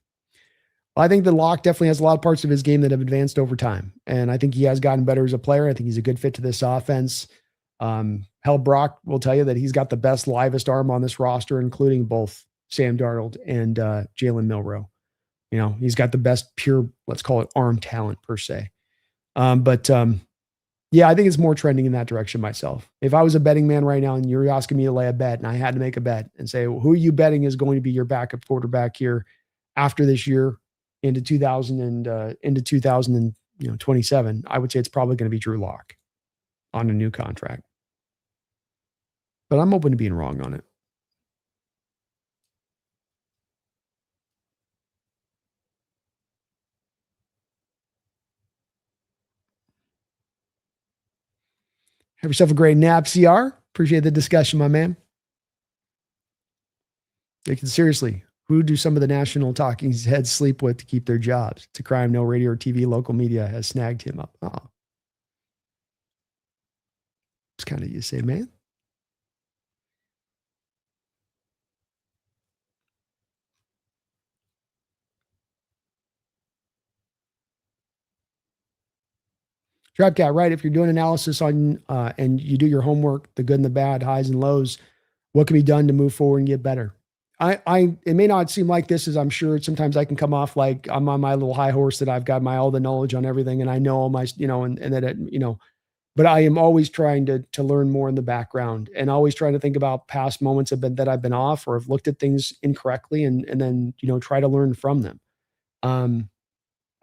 Well, I think that Locke definitely has a lot of parts of his game that have advanced over time. And I think he has gotten better as a player. I think he's a good fit to this offense. Brock will tell you that he's got the best, livest arm on this roster, including both Sam Darnold and Jalen Milroe. He's got the best pure, let's call it arm talent per se. Yeah, I think it's more trending in that direction myself. If I was a betting man right now and you're asking me to lay a bet and I had to make a bet and say, well, who are you betting is going to be your backup quarterback here after this year into 2027, I would say it's probably going to be Drew Lock on a new contract. But I'm open to being wrong on it. Have yourself a great nap, CR. Appreciate the discussion, my man. Seriously, who do some of the national talking heads sleep with to keep their jobs? It's a crime no radio or TV local media has snagged him up. Oh. It's kind of you say, man. Trapcat, right? If you're doing analysis on and you do your homework, the good and the bad, highs and lows, what can be done to move forward and get better? It may not seem like this, as I'm sure sometimes I can come off like I'm on my little high horse that I've got all the knowledge on everything and I know all my, and that but I am always trying to learn more in the background and always trying to think about past moments that I've been off or have looked at things incorrectly and then, try to learn from them.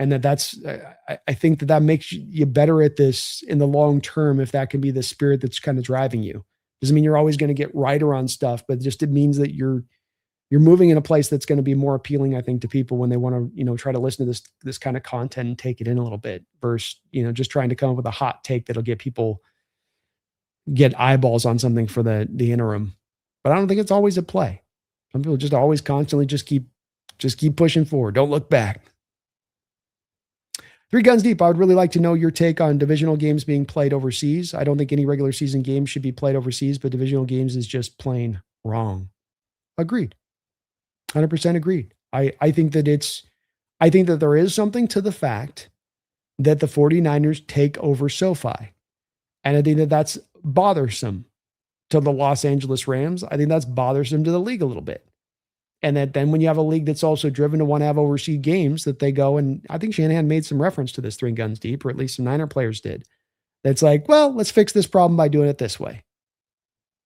And I think that makes you better at this in the long term if that can be the spirit that's kind of driving you. Doesn't mean you're always going to get right on stuff, but just it means that you're moving in a place that's going to be more appealing, I think, to people when they want to, try to listen to this kind of content and take it in a little bit versus, just trying to come up with a hot take that'll get people get eyeballs on something for the interim. But I don't think it's always at play. Some people just always constantly just keep pushing forward. Don't look back. Three Guns Deep, I would really like to know your take on divisional games being played overseas. I don't think any regular season games should be played overseas, but divisional games is just plain wrong. Agreed. 100% agreed. I think that there is something to the fact that the 49ers take over SoFi. And I think that that's bothersome to the Los Angeles Rams. I think that's bothersome to the league a little bit. And that then when you have a league that's also driven to want to have overseas games, that they go, and I think Shanahan made some reference to this Three Guns Deep, or at least some Niner players did. That's like, well, let's fix this problem by doing it this way.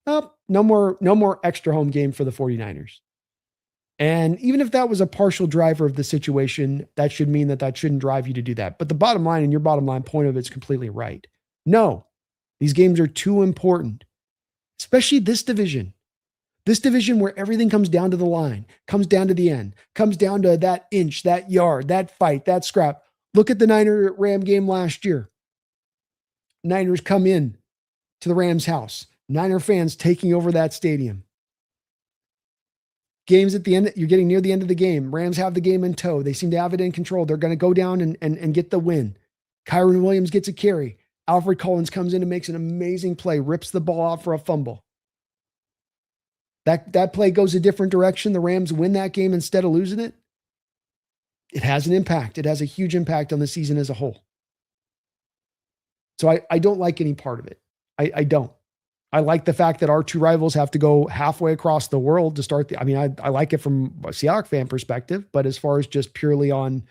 Oh, no more extra home game for the 49ers. And even if that was a partial driver of the situation, that should mean that shouldn't drive you to do that. But the bottom line, and your bottom line point of it's completely right. No, these games are too important, especially this division. This division where everything comes down to the line, comes down to the end, comes down to that inch, that yard, that fight, that scrap. Look at the Niner-Ram game last year. Niners come in to the Rams' house. Niner fans taking over that stadium. Games at the end, you're getting near the end of the game. Rams have the game in tow. They seem to have it in control. They're going to go down and get the win. Kyron Williams gets a carry. Alfred Collins comes in and makes an amazing play, rips the ball out for a fumble. That play goes a different direction. The Rams win that game instead of losing it. It has an impact. It has a huge impact on the season as a whole. So I don't like any part of it. I don't. I like the fact that our two rivals have to go halfway across the world to start. I like it from a Seahawks fan perspective, but as far as just purely on,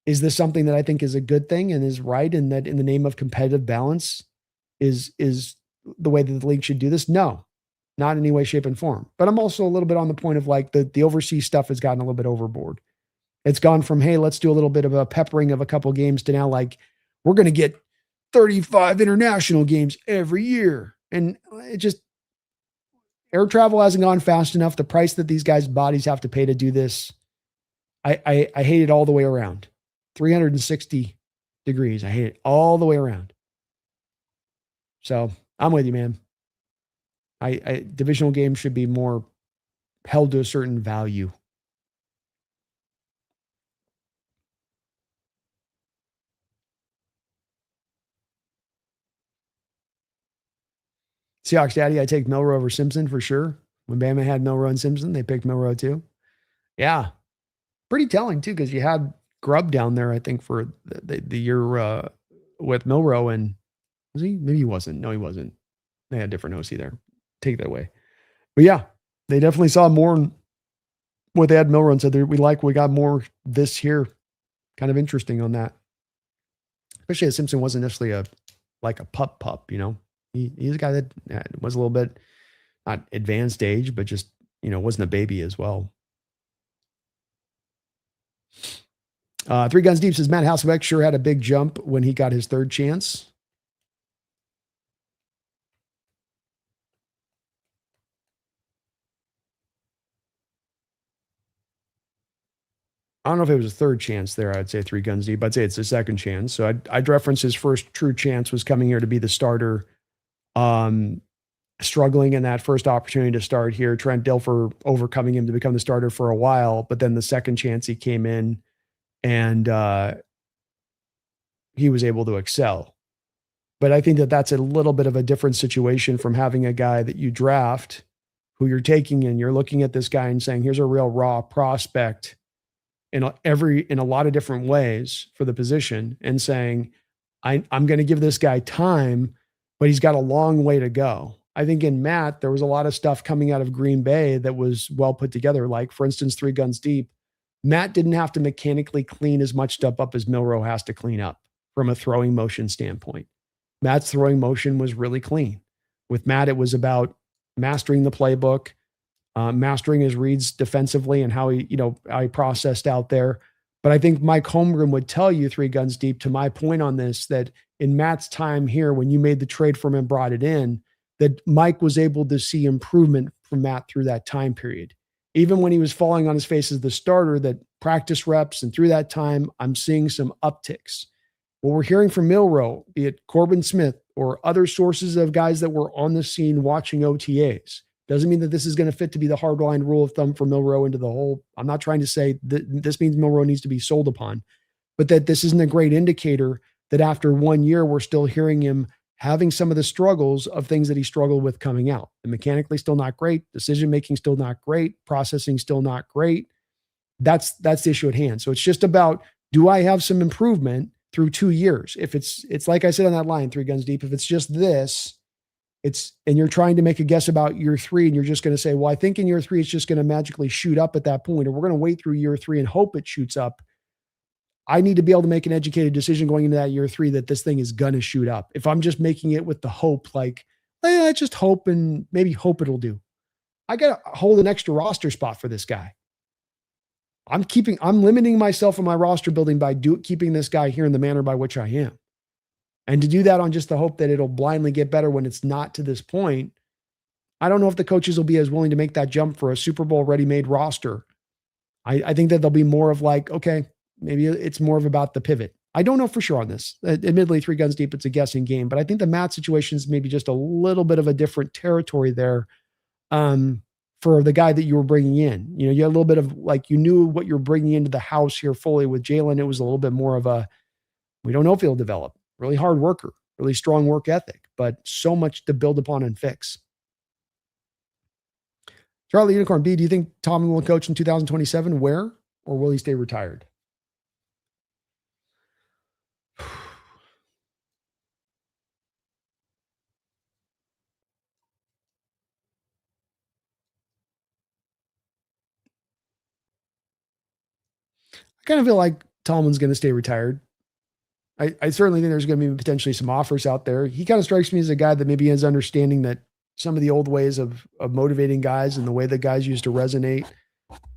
is this something that I think is a good thing and is right, and that in the name of competitive balance is the way that the league should do this? No. Not in any way, shape, and form. But I'm also a little bit on the point of like the overseas stuff has gotten a little bit overboard. It's gone from, hey, let's do a little bit of a peppering of a couple games to now like, we're going to get 35 international games every year. And it just, air travel hasn't gone fast enough. The price that these guys' bodies have to pay to do this, I hate it all the way around. 360 degrees. I hate it all the way around. So I'm with you, man. Divisional games should be more held to a certain value. Seahawks daddy, I take Milroe over Simpson for sure. When Bama had Milroe and Simpson, they picked Milroe too. Yeah. Pretty telling too, because you had Grubb down there, I think, for the year with Milroe, and was he? Maybe he wasn't. No, he wasn't. They had a different OC there. Take that away. But yeah, they definitely saw more in what they had Milroe and said, we got more this here. Kind of interesting on that. Especially as Simpson wasn't necessarily a pup, you know. He's a guy that was a little bit not advanced age, but just, wasn't a baby as well. Three Guns Deep says Matt Hasselbeck sure had a big jump when he got his third chance. I don't know if it was a third chance there. I'd say Three Guns Deep. I'd say it's a second chance. So I'd reference his first true chance was coming here to be the starter. Struggling in that first opportunity to start here. Trent Dilfer overcoming him to become the starter for a while. But then the second chance he came in and he was able to excel. But I think that that's a little bit of a different situation from having a guy that you draft who you're taking and you're looking at this guy and saying, here's a real raw prospect in a lot of different ways for the position, and saying, I'm going to give this guy time, but he's got a long way to go. I think in Matt, there was a lot of stuff coming out of Green Bay that was well put together. Like, for instance, Three Guns Deep, Matt didn't have to mechanically clean as much stuff up as Milroe has to clean up from a throwing motion standpoint. Matt's throwing motion was really clean. With Matt, it was about mastering the playbook, mastering his reads defensively and how he processed out there. But I think Mike Holmgren would tell you, three guns deep, to my point on this, that in Matt's time here, when you made the trade for him and brought it in, that Mike was able to see improvement from Matt through that time period. Even when he was falling on his face as the starter, that practice reps and through that time, I'm seeing some upticks. What we're hearing from Milroe, be it Corbin Smith or other sources of guys that were on the scene watching OTAs, doesn't mean that this is going to fit to be the hardline rule of thumb for Milroe into the whole. I'm not trying to say that this means Milroe needs to be sold upon, but that this isn't a great indicator that after 1 year, we're still hearing him having some of the struggles of things that he struggled with coming out. And mechanically still not great, decision-making still not great, processing still not great. That's the issue at hand. So it's just about, do I have some improvement through 2 years? If it's like I said on that line, three guns deep, if it's just this, and you're trying to make a guess about year 3 and you're just going to say, well, I think in year 3, it's just going to magically shoot up at that point, or we're going to wait through year 3 and hope it shoots up. I need to be able to make an educated decision going into that year 3 that this thing is going to shoot up. If I'm just making it with the hope, like, I just hope and maybe hope it'll do. I got to hold an extra roster spot for this guy. I'm limiting myself in my roster building by keeping this guy here in the manner by which I am. And to do that on just the hope that it'll blindly get better when it's not to this point, I don't know if the coaches will be as willing to make that jump for a Super Bowl ready-made roster. I think that they'll be more of like, okay, maybe it's more of about the pivot. I don't know for sure on this. Admittedly, three guns deep, it's a guessing game, but I think the Matt situation is maybe just a little bit of a different territory there for the guy that you were bringing in. You had a little bit of like, you knew what you're bringing into the house here fully. With Jalen, it was a little bit more of a, we don't know if he'll develop. Really hard worker, really strong work ethic, but so much to build upon and fix. Charlie Unicorn B, do you think Tomlin will coach in 2027? Where? Or will he stay retired? I kind of feel like Tomlin's going to stay retired. I certainly think there's going to be potentially some offers out there. He kind of strikes me as a guy that maybe has understanding that some of the old ways of motivating guys and the way that guys used to resonate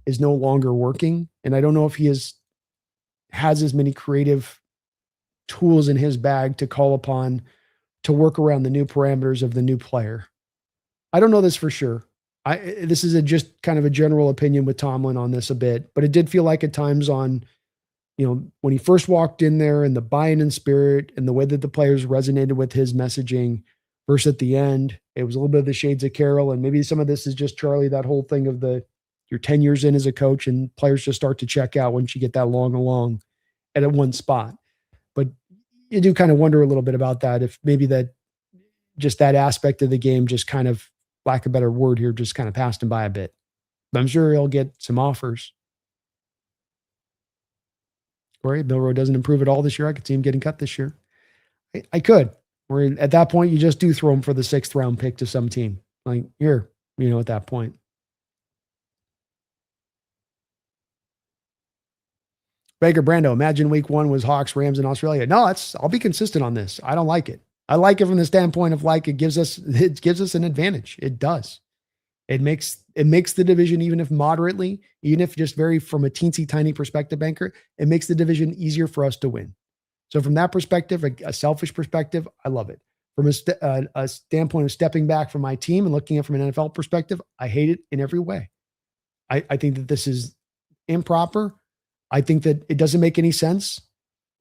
is no longer working. And I don't know if he has as many creative tools in his bag to call upon to work around the new parameters of the new player. I don't know this for sure. This is just kind of a general opinion with Tomlin on this a bit, but it did feel like at times when he first walked in there and the buy-in and spirit and the way that the players resonated with his messaging versus at the end, it was a little bit of the shades of Carroll. And maybe some of this is just Charlie, that whole thing of you're 10 years in as a coach and players just start to check out once you get that long along at one spot. But you do kind of wonder a little bit about that, if maybe that aspect of the game just kind of, lack of a better word here, just kind of passed him by a bit. But I'm sure he'll get some offers. Corey, Milroe doesn't improve at all this year. I could see him getting cut this year. I could. Or at that point, you just do throw him for the 6th round pick to some team. Like, here, at that point. Baker Brando, imagine week 1 was Hawks, Rams in Australia. No, I'll be consistent on this. I don't like it. I like it from the standpoint of like, it gives us an advantage. It does. It makes the division, even if moderately, even if just very from a teensy tiny perspective, Banker, it makes the division easier for us to win. So from that perspective, a selfish perspective, I love it. From a standpoint of stepping back from my team and looking at it from an NFL perspective, I hate it in every way. I think that this is improper. I think that it doesn't make any sense.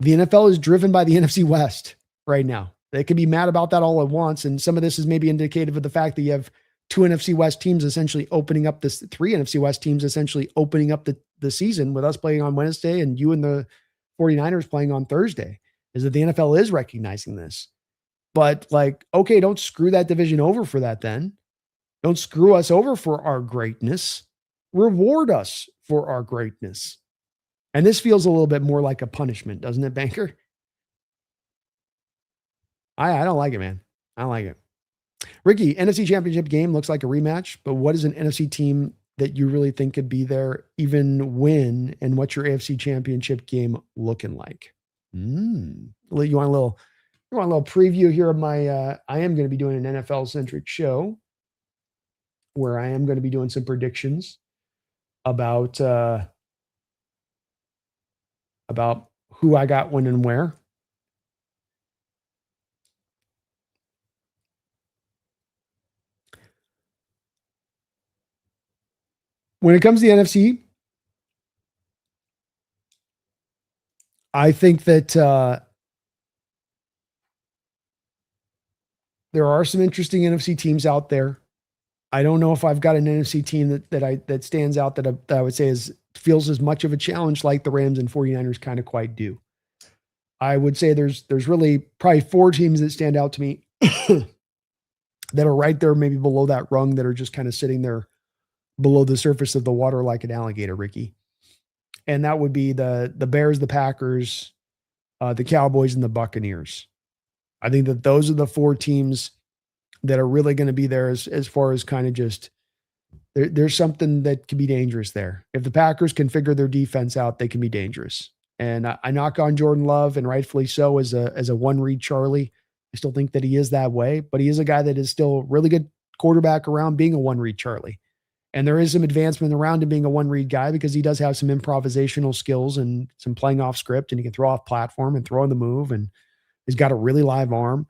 The NFL is driven by the NFC West right now. They could be mad about that all at once. And some of this is maybe indicative of the fact that you have 2 NFC West teams essentially opening up 3 NFC West teams essentially opening up the season with us playing on Wednesday and you and the 49ers playing on Thursday, is that the NFL is recognizing this. But like, okay, don't screw that division over for that then. Don't screw us over for our greatness. Reward us for our greatness. And this feels a little bit more like a punishment, doesn't it, Banker? I don't like it, man. I don't like it. Ricky, NFC Championship game looks like a rematch, but what is an NFC team that you really think could be there, even win, and what's your AFC Championship game looking like? You want a little preview here of my, I am going to be doing an NFL-centric show where I am going to be doing some predictions about about who I got when and where. When it comes to the NFC, I think that there are some interesting NFC teams out there. I don't know if I've got an NFC team that stands out that I would say feels as much of a challenge like the Rams and 49ers kind of quite do. I would say there's really probably 4 teams that stand out to me that are right there, maybe below that rung, that are just kind of sitting there below the surface of the water like an alligator, Ricky. And that would be the Bears, the Packers, the Cowboys, and the Buccaneers. I think that those are the 4 teams that are really going to be there as far as kind of just there's something that can be dangerous there. If the Packers can figure their defense out, they can be dangerous. And I knock on Jordan Love, and rightfully so, as a one read Charlie. I still think that he is that way, but he is a guy that is still really good quarterback around being a one read Charlie. And there is some advancement around him being a one read guy because he does have some improvisational skills and some playing off script, and he can throw off platform and throw on the move, and he's got a really live arm.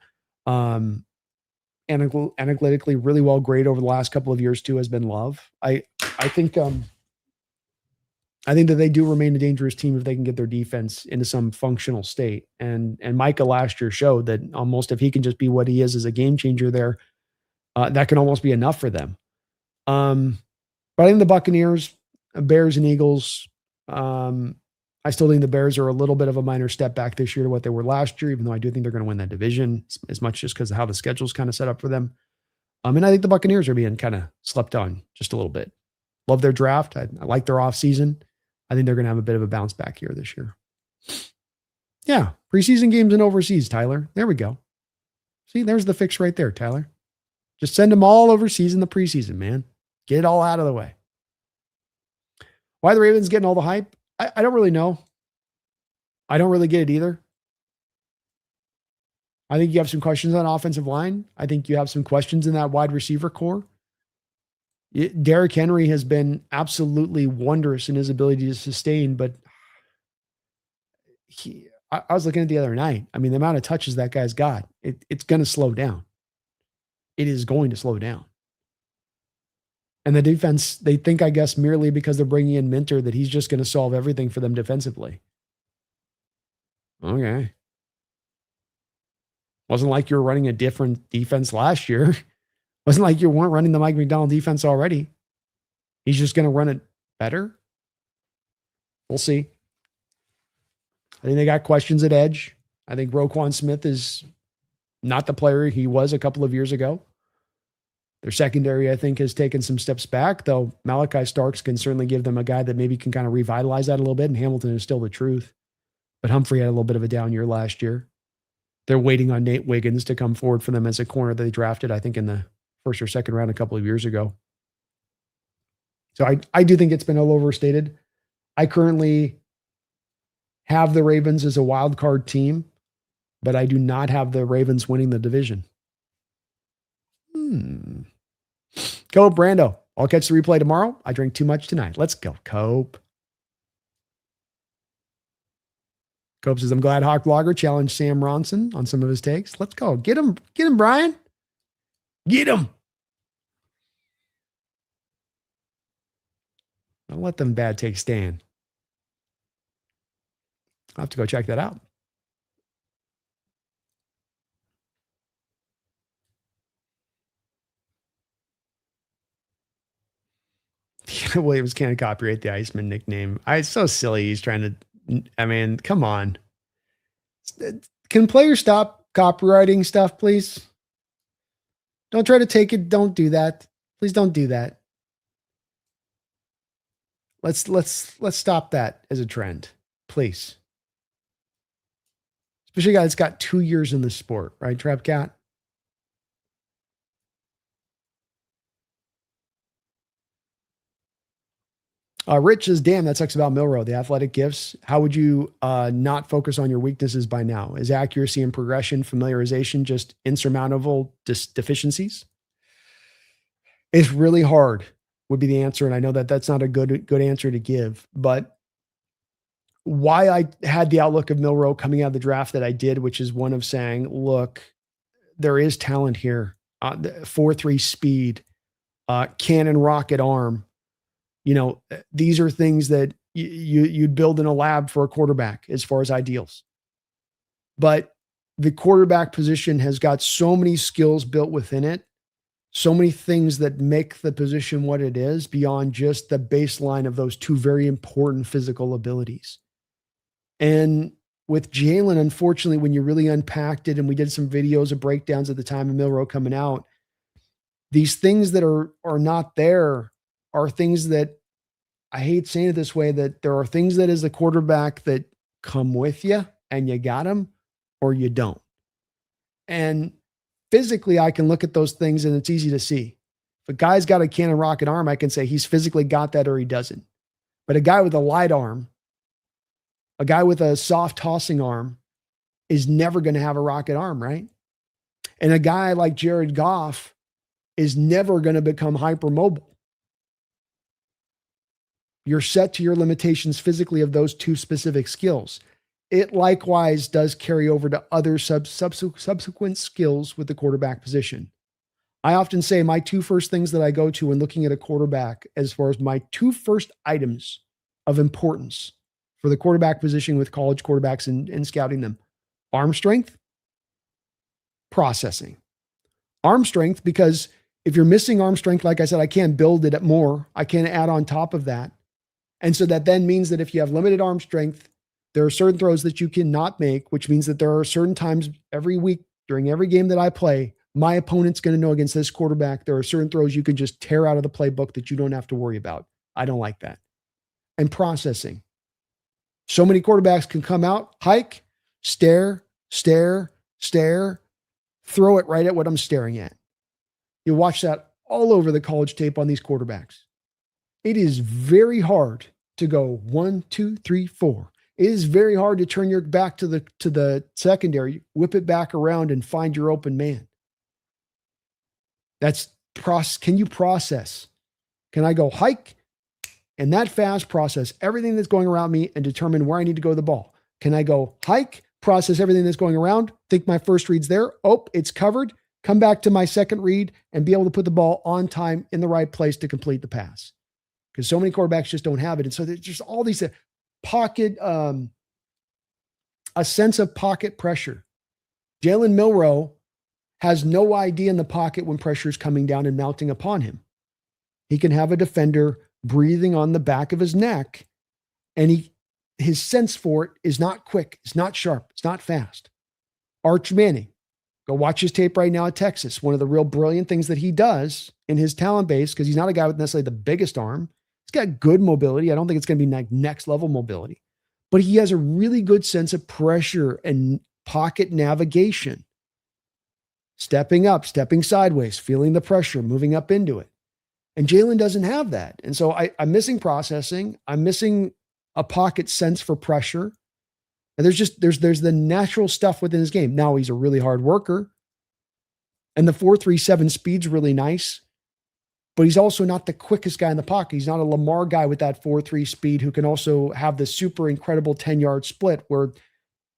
Analytically really well graded over the last couple of years too has been Love. I think that they do remain a dangerous team if they can get their defense into some functional state. And Micah last year showed that almost if he can just be what he is as a game changer there, that can almost be enough for them. But I think the Buccaneers, Bears, and Eagles, I still think the Bears are a little bit of a minor step back this year to what they were last year, even though I do think they're going to win that division as much just because of how the schedule's kind of set up for them. And I think the Buccaneers are being kind of slept on just a little bit. Love their draft. I like their offseason. I think they're going to have a bit of a bounce back here this year. Yeah, preseason games and overseas, Tyler. There we go. See, there's the fix right there, Tyler. Just send them all overseas in the preseason, man. Get it all out of the way. Why the Ravens getting all the hype? I don't really know. I don't really get it either. I think you have some questions on offensive line. I think you have some questions in that wide receiver core. Derrick Henry has been absolutely wondrous in his ability to sustain, but I was looking at the other night. I mean, the amount of touches that guy's got, it's going to slow down. It is going to slow down. And the defense, they think, I guess, merely because they're bringing in Minter, that he's just going to solve everything for them defensively. Okay. Wasn't like you were running a different defense last year. Wasn't like you weren't running the Mike McDonald defense already. He's just going to run it better. We'll see. I think they got questions at edge. I think Roquan Smith is not the player he was a couple of years ago. Their secondary, I think, has taken some steps back, though Malachi Starks can certainly give them a guy that maybe can kind of revitalize that a little bit, and Hamilton is still the truth. But Humphrey had a little bit of a down year last year. They're waiting on Nate Wiggins to come forward for them as a corner that they drafted, I think, in the first or second round a couple of years ago. So I do think it's been a little overstated. I currently have the Ravens as a wild card team, but I do not have the Ravens winning the division. Cope Brando. I'll catch the replay tomorrow. I drank too much tonight. Let's go, Cope. Cope says, I'm glad Hawk Blogger challenged Sam Ronson on some of his takes. Let's go. Get him, Brian. Get him. Don't let them bad takes stand. I'll have to go check that out. Williams can't copyright the Iceman nickname. It's so silly. He's trying to, I mean, come on. Can players stop copywriting stuff, please? Don't try to take it. Don't do that. Please don't do that. Let's stop that as a trend, please. Especially a guy that's got 2 years in the sport, right, Trap Cat? Rich says, damn, that sucks about Milrow. The athletic gifts. How would you not focus on your weaknesses by now? Is accuracy and progression, familiarization just insurmountable deficiencies? It's really hard would be the answer. And I know that that's not a good answer to give, but why I had the outlook of Milroe coming out of the draft that I did, which is one of saying, look, there is talent here. 4.3 speed, cannon rocket arm. These are things that you'd build in a lab for a quarterback as far as ideals. But the quarterback position has got so many skills built within it, so many things that make the position what it is beyond just the baseline of those two very important physical abilities. And with Jalen, unfortunately, when you really unpacked it, and we did some videos of breakdowns at the time of Milroe coming out, these things that are not there are things that, I hate saying it this way, that there are things that as a quarterback that come with you and you got them or you don't. And physically, I can look at those things and it's easy to see. If a guy's got a cannon rocket arm, I can say he's physically got that or he doesn't. But a guy with a light arm, a guy with a soft tossing arm is never going to have a rocket arm, right? And a guy like Jared Goff is never going to become hypermobile. You're set to your limitations physically of those two specific skills. It likewise does carry over to other subsequent skills with the quarterback position. I often say my two first things that I go to when looking at a quarterback, as far as my two first items of importance for the quarterback position with college quarterbacks and scouting them: arm strength, processing. Arm strength, because if you're missing arm strength, like I said, I can't build it more. I can't add on top of that. And so that then means that if you have limited arm strength, there are certain throws that you cannot make, which means that there are certain times every week during every game that I play, my opponent's going to know against this quarterback, there are certain throws you can just tear out of the playbook that you don't have to worry about. I don't like that. And processing. So many quarterbacks can come out, hike, stare, throw it right at what I'm staring at. You watch that all over the college tape on these quarterbacks. It is very hard to go 1, 2, 3, 4. It is very hard to turn your back to the secondary, whip it back around and find your open man. Can you process? Can I go hike and that fast process everything that's going around me and determine where I need to go with the ball? Can I go hike, process everything that's going around, think my first read's there, it's covered, come back to my second read and be able to put the ball on time in the right place to complete the pass? Because so many quarterbacks just don't have it. And so there's just all these pocket, a sense of pocket pressure. Jalen Milroe has no idea in the pocket when pressure is coming down and mounting upon him. He can have a defender breathing on the back of his neck, and his sense for it is not quick, it's not sharp, it's not fast. Arch Manning, go watch his tape right now at Texas. One of the real brilliant things that he does in his talent base, because he's not a guy with necessarily the biggest arm, he's got good mobility. I don't think it's going to be like next level mobility, but he has a really good sense of pressure and pocket navigation. Stepping up, stepping sideways, feeling the pressure, moving up into it. And Jalen doesn't have that. And so I'm missing processing. I'm missing a pocket sense for pressure. And there's the natural stuff within his game. Now he's a really hard worker. And the 4.37 speed's really nice. But he's also not the quickest guy in the pocket. He's not a Lamar guy with that 4.3 speed who can also have the super incredible 10-yard split where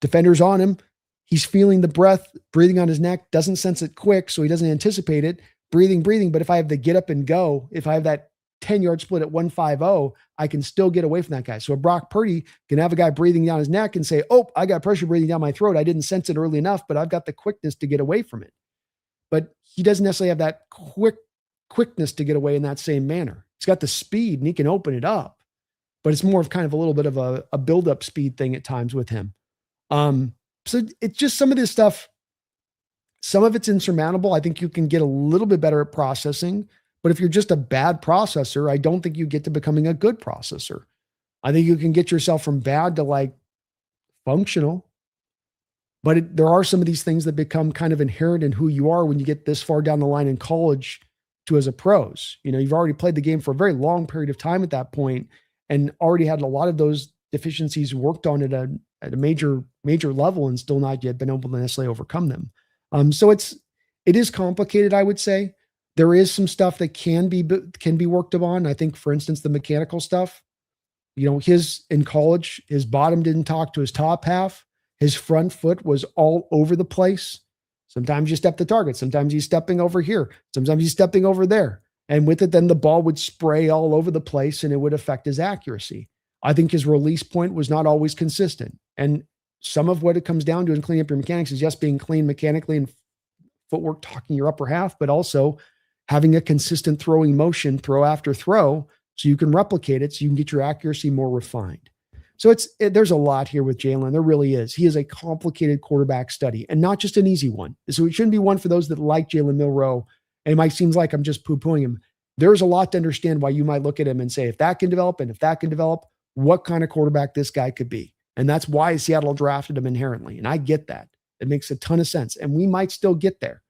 defenders on him, he's feeling the breath, breathing on his neck, doesn't sense it quick, so he doesn't anticipate it, breathing. But if I have the get up and go, if I have that 10-yard split at 1.50, I can still get away from that guy. So a Brock Purdy can have a guy breathing down his neck and say, I got pressure breathing down my throat. I didn't sense it early enough, but I've got the quickness to get away from it. But he doesn't necessarily have that quickness to get away in that same manner. He's got the speed and he can open it up, but it's more of kind of a little bit of a build-up speed thing at times with him. So it's just some of this stuff. Some of it's insurmountable. I think you can get a little bit better at processing, but if you're just a bad processor, I don't think you get to becoming a good processor. I think you can get yourself from bad to like functional, but there are some of these things that become kind of inherent in who you are when you get this far down the line in college to as a pros. You've already played the game for a very long period of time at that point and already had a lot of those deficiencies worked on at a major level and still not yet been able to necessarily overcome them. So it is complicated, I would say. There is some stuff that can be worked upon. I think, for instance, the mechanical stuff, His in college, his bottom didn't talk to his top half. His front foot was all over the place. Sometimes you step the target. Sometimes he's stepping over here. Sometimes he's stepping over there. And with it, then the ball would spray all over the place and it would affect his accuracy. I think his release point was not always consistent. And some of what it comes down to in cleaning up your mechanics is just being clean mechanically and footwork, talking your upper half, but also having a consistent throwing motion, throw after throw, so you can replicate it, so you can get your accuracy more refined. So there's a lot here with Jalen. There really is. He is a complicated quarterback study and not just an easy one. So it shouldn't be one for those that like Jalen Milroe. And it might seem like I'm just poo-pooing him. There's a lot to understand why you might look at him and say, if that can develop and if that can develop, what kind of quarterback this guy could be. And that's why Seattle drafted him inherently. And I get that. It makes a ton of sense. And we might still get there.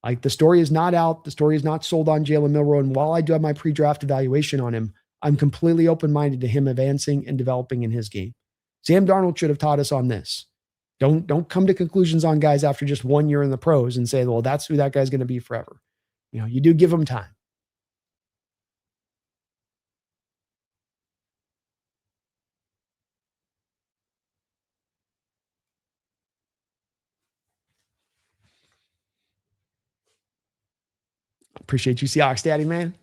Like, the story is not out. The story is not sold on Jalen Milroe. And while I do have my pre-draft evaluation on him, I'm completely open-minded to him advancing and developing in his game. Sam Darnold should have taught us on this. Don't come to conclusions on guys after just 1 year in the pros and say, well, that's who that guy's going to be forever. You do give him time. Appreciate you, Seahawks Daddy, man.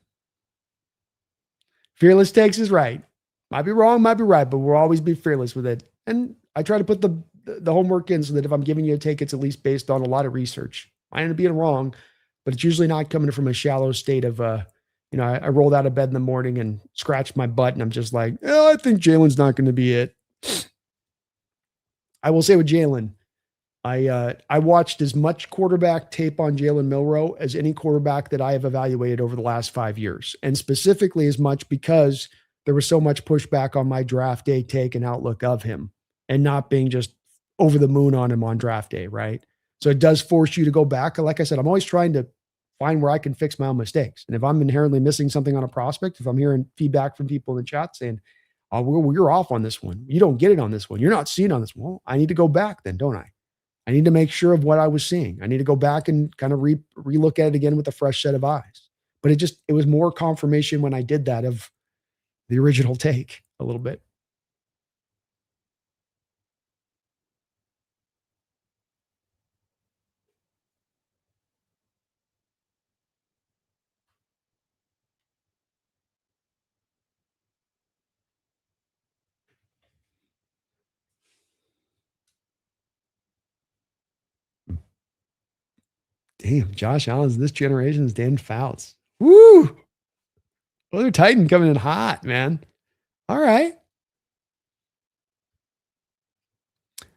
Fearless takes is right. Might be wrong, might be right, but we'll always be fearless with it. And I try to put the homework in so that if I'm giving you a take, it's at least based on a lot of research. I end up being wrong, but it's usually not coming from a shallow state of, I rolled out of bed in the morning and scratched my butt and I'm just like, I think Jalen's not going to be it. I will say with Jalen, I watched as much quarterback tape on Jalen Milroe as any quarterback that I have evaluated over the last 5 years, and specifically as much because there was so much pushback on my draft day take and outlook of him and not being just over the moon on him on draft day, right? So it does force you to go back. Like I said, I'm always trying to find where I can fix my own mistakes. And if I'm inherently missing something on a prospect, if I'm hearing feedback from people in the chat saying, oh, well, you're off on this one, you don't get it on this one, you're not seeing on this one, well, I need to go back then, don't I? I need to make sure of what I was seeing. I need to go back and kind of relook at it again with a fresh set of eyes. But it was more confirmation when I did that of the original take a little bit. Damn, Josh Allen's this generation's Dan Fouts. Woo! Well, they're Titan coming in hot, man. All right.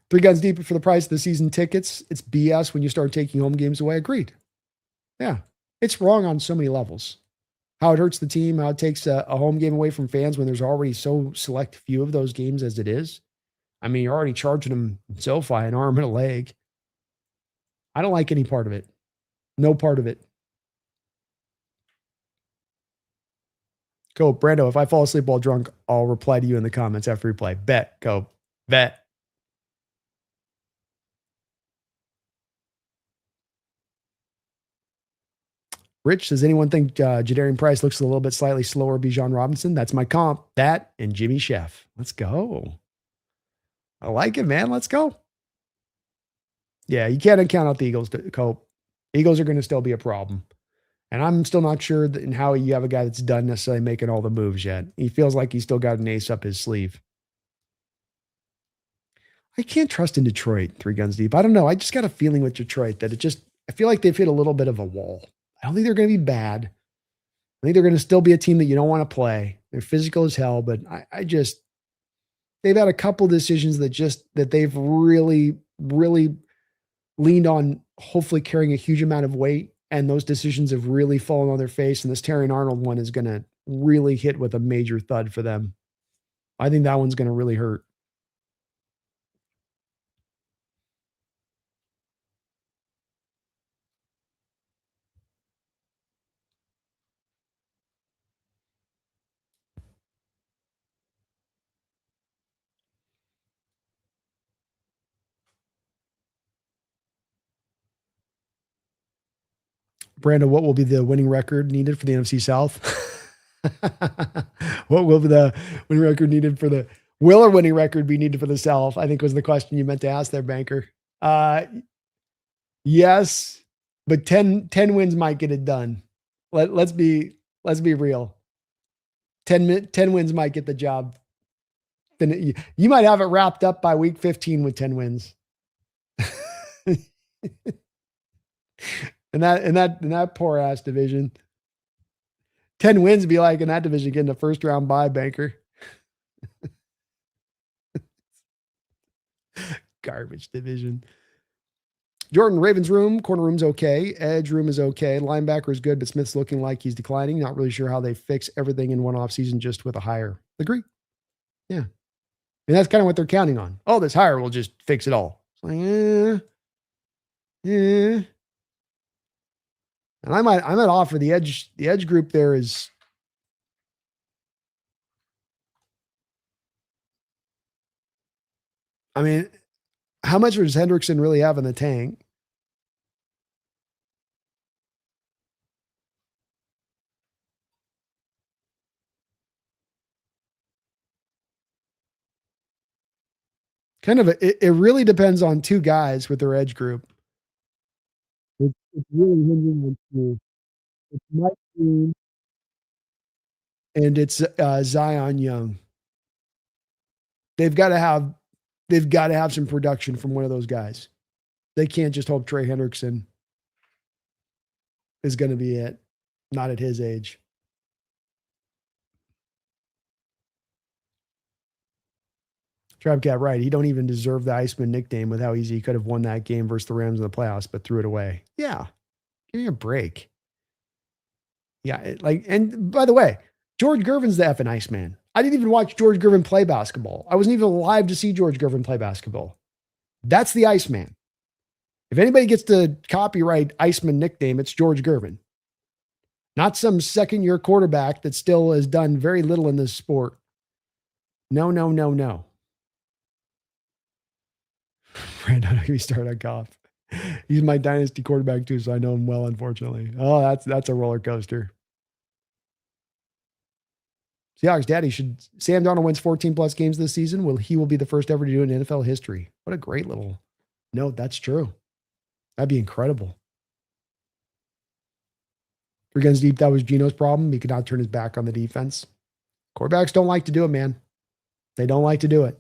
3 guns deep for the price of the season tickets. It's BS when you start taking home games away. Agreed. Yeah. It's wrong on so many levels. How it hurts the team, how it takes a home game away from fans when there's already so select few of those games as it is. I mean, you're already charging them SoFi an arm and a leg. I don't like any part of it. No part of it. Go, Brando. If I fall asleep while drunk, I'll reply to you in the comments after we play. Bet. Go. Bet. Rich, does anyone think Jadarian Price looks a little bit slightly slower Bijan Robinson? That's my comp. That and Jimmy Chef. Let's go. I like it, man. Let's go. Yeah, you can't count out the Eagles to cope. Eagles are going to still be a problem. And I'm still not sure in how you have a guy that's done necessarily making all the moves yet. He feels like he's still got an ace up his sleeve. I can't trust in Detroit 3 guns deep. I don't know. I just got a feeling with Detroit that I feel like they've hit a little bit of a wall. I don't think they're going to be bad. I think they're going to still be a team that you don't want to play. They're physical as hell, but they've had a couple decisions that they've really, really leaned on hopefully carrying a huge amount of weight. And those decisions have really fallen on their face. And this Terrion Arnold one is going to really hit with a major thud for them. I think that one's going to really hurt. Brandon, what will be the winning record needed for the NFC South? What will the winning record needed for the will a winning record be needed for the South? I think was the question you meant to ask there, banker. Yes, but 10 wins might get it done. Let's be real. 10 wins might get the job. Then you might have it wrapped up by week 15 with 10 wins. and that poor ass division. 10 wins be like in that division getting a first round bye, banker. Garbage division. Jordan, Ravens room, corner room's okay. Edge room is okay. Linebacker is good, but Smith's looking like he's declining. Not really sure how they fix everything in one offseason just with a hire. Agree. Yeah. And that's kind of what they're counting on. Oh, this hire will just fix it all. It's like, yeah. And I might offer the edge group there is, I mean, how much does Hendrickson really have in the tank? It really depends on two guys with their edge group. It's really hinging on two. It's Mike Green and it's Zion Young. They've got to have some production from one of those guys. They can't just hope Trey Hendrickson is going to be it. Not at his age. Travcat, right. He don't even deserve the Iceman nickname with how easy he could have won that game versus the Rams in the playoffs, but threw it away. Yeah. Give me a break. Yeah. And by the way, George Gervin's the effing Iceman. I didn't even watch George Gervin play basketball. I wasn't even alive to see George Gervin play basketball. That's the Iceman. If anybody gets the copyright Iceman nickname, it's George Gervin. Not some second-year quarterback that still has done very little in this sport. No. Brandon, he started on Goff. He's my dynasty quarterback too, so I know him well, unfortunately. Oh, that's a roller coaster. Seahawks daddy, should Sam Darnold wins 14 plus games this season, he will be the first ever to do it in NFL history. What a great little note. That's true. That'd be incredible. For guns deep, that was Gino's problem. He could not turn his back on the defense. Quarterbacks don't like to do it, man. They don't like to do it.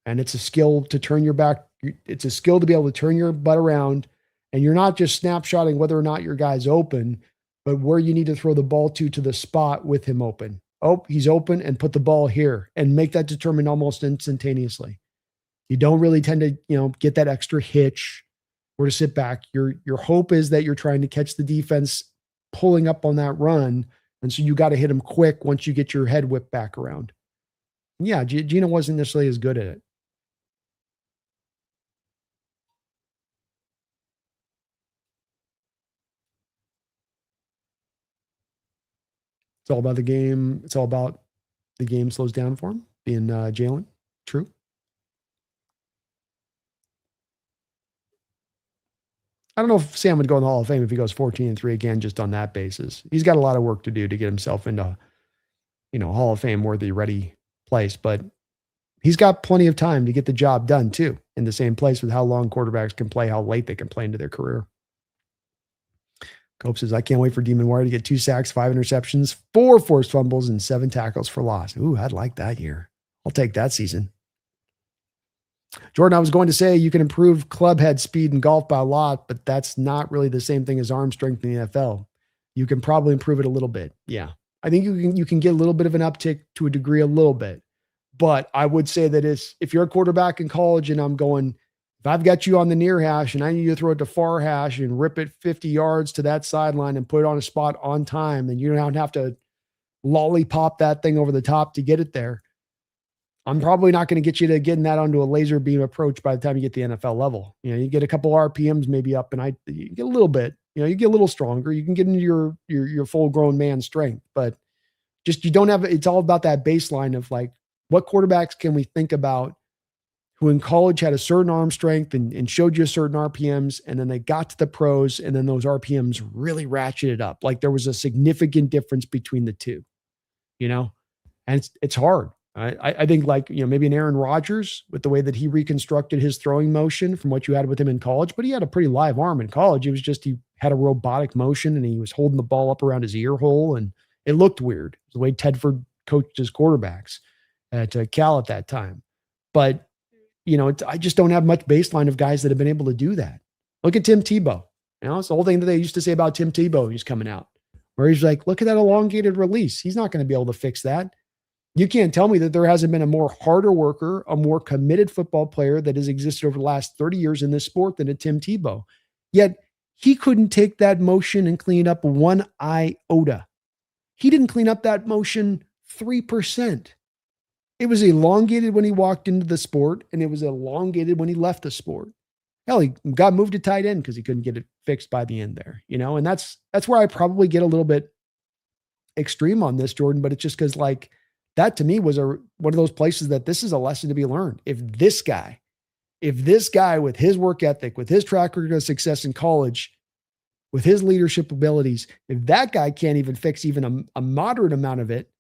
And it's a skill to turn your back. It's a skill to be able to turn your butt around. And you're not just snapshotting whether or not your guy's open, but where you need to throw the ball to the spot with him open. Oh, he's open, and put the ball here and make that determined almost instantaneously. You don't really tend to, get that extra hitch or to sit back. Your hope is that you're trying to catch the defense pulling up on that run. And so you got to hit him quick once you get your head whipped back around. Yeah, Gino wasn't necessarily as good at it. It's all about the game. It's all about the game slows down for him, being Jalen. True. I don't know if Sam would go in the Hall of Fame if he goes 14-3 again, just on that basis. He's got a lot of work to do to get himself into, Hall of Fame worthy ready place, but he's got plenty of time to get the job done too, in the same place with how long quarterbacks can play, how late they can play into their career. Cope says, I can't wait for Demon Wire to get 2 sacks, 5 interceptions, 4 forced fumbles, and 7 tackles for loss. Ooh, I'd like that year. I'll take that season. Jordan, I was going to say you can improve club head speed in golf by a lot, but that's not really the same thing as arm strength in the NFL. You can probably improve it a little bit. Yeah. I think you can get a little bit of an uptick to a degree, a little bit. But I would say that if you're a quarterback in college and I'm going, if I've got you on the near hash and I need you to throw it to far hash and rip it 50 yards to that sideline and put it on a spot on time, and you don't have to lollipop that thing over the top to get it there, I'm probably not going to get you to getting that onto a laser beam approach by the time you get the NFL level. You get a couple RPMs maybe up, and you get a little bit, you get a little stronger. You can get into your full grown man strength, but just, you don't have, it's all about that baseline of like, what quarterbacks can we think about who in college had a certain arm strength and showed you certain RPMs, and then they got to the pros, and then those RPMs really ratcheted up. Like there was a significant difference between the two. And it's hard. I think like, maybe an Aaron Rodgers with the way that he reconstructed his throwing motion from what you had with him in college, but he had a pretty live arm in college. It was just, he had a robotic motion and he was holding the ball up around his ear hole and it looked weird. The way Tedford coached his quarterbacks at Cal at that time. But, I just don't have much baseline of guys that have been able to do that. Look at Tim Tebow. It's the whole thing that they used to say about Tim Tebow. He's coming out where he's like, look at that elongated release. He's not going to be able to fix that. You can't tell me that there hasn't been a more harder worker, a more committed football player that has existed over the last 30 years in this sport than a Tim Tebow. Yet he couldn't take that motion and clean up one iota. He didn't clean up that motion 3%. It was elongated when he walked into the sport, and it was elongated when he left the sport. Hell, he got moved to tight end because he couldn't get it fixed by the end there, and that's where I probably get a little bit extreme on this, Jordan, but it's just because like that to me was one of those places that this is a lesson to be learned. If this guy with his work ethic, with his track record of success in college, with his leadership abilities, if that guy can't even fix even a moderate amount of it,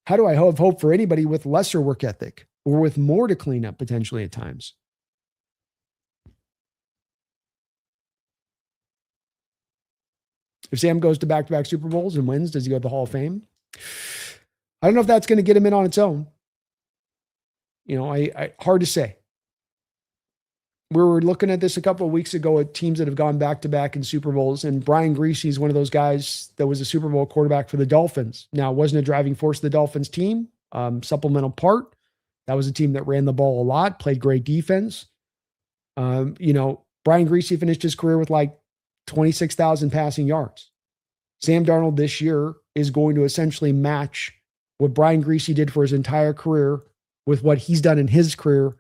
how do I have hope for anybody with lesser work ethic or with more to clean up potentially at times? If Sam goes to back-to-back Super Bowls and wins, does he go to the Hall of Fame? I don't know if that's going to get him in on its own. Hard to say. We were looking at this a couple of weeks ago at teams that have gone back-to-back in Super Bowls, and Brian Griese is one of those guys that was a Super Bowl quarterback for the Dolphins. Now, it wasn't a driving force of the Dolphins team, supplemental part. That was a team that ran the ball a lot, played great defense. Brian Griese finished his career with like 26,000 passing yards. Sam Darnold this year is going to essentially match what Brian Griese did for his entire career with what he's done in his career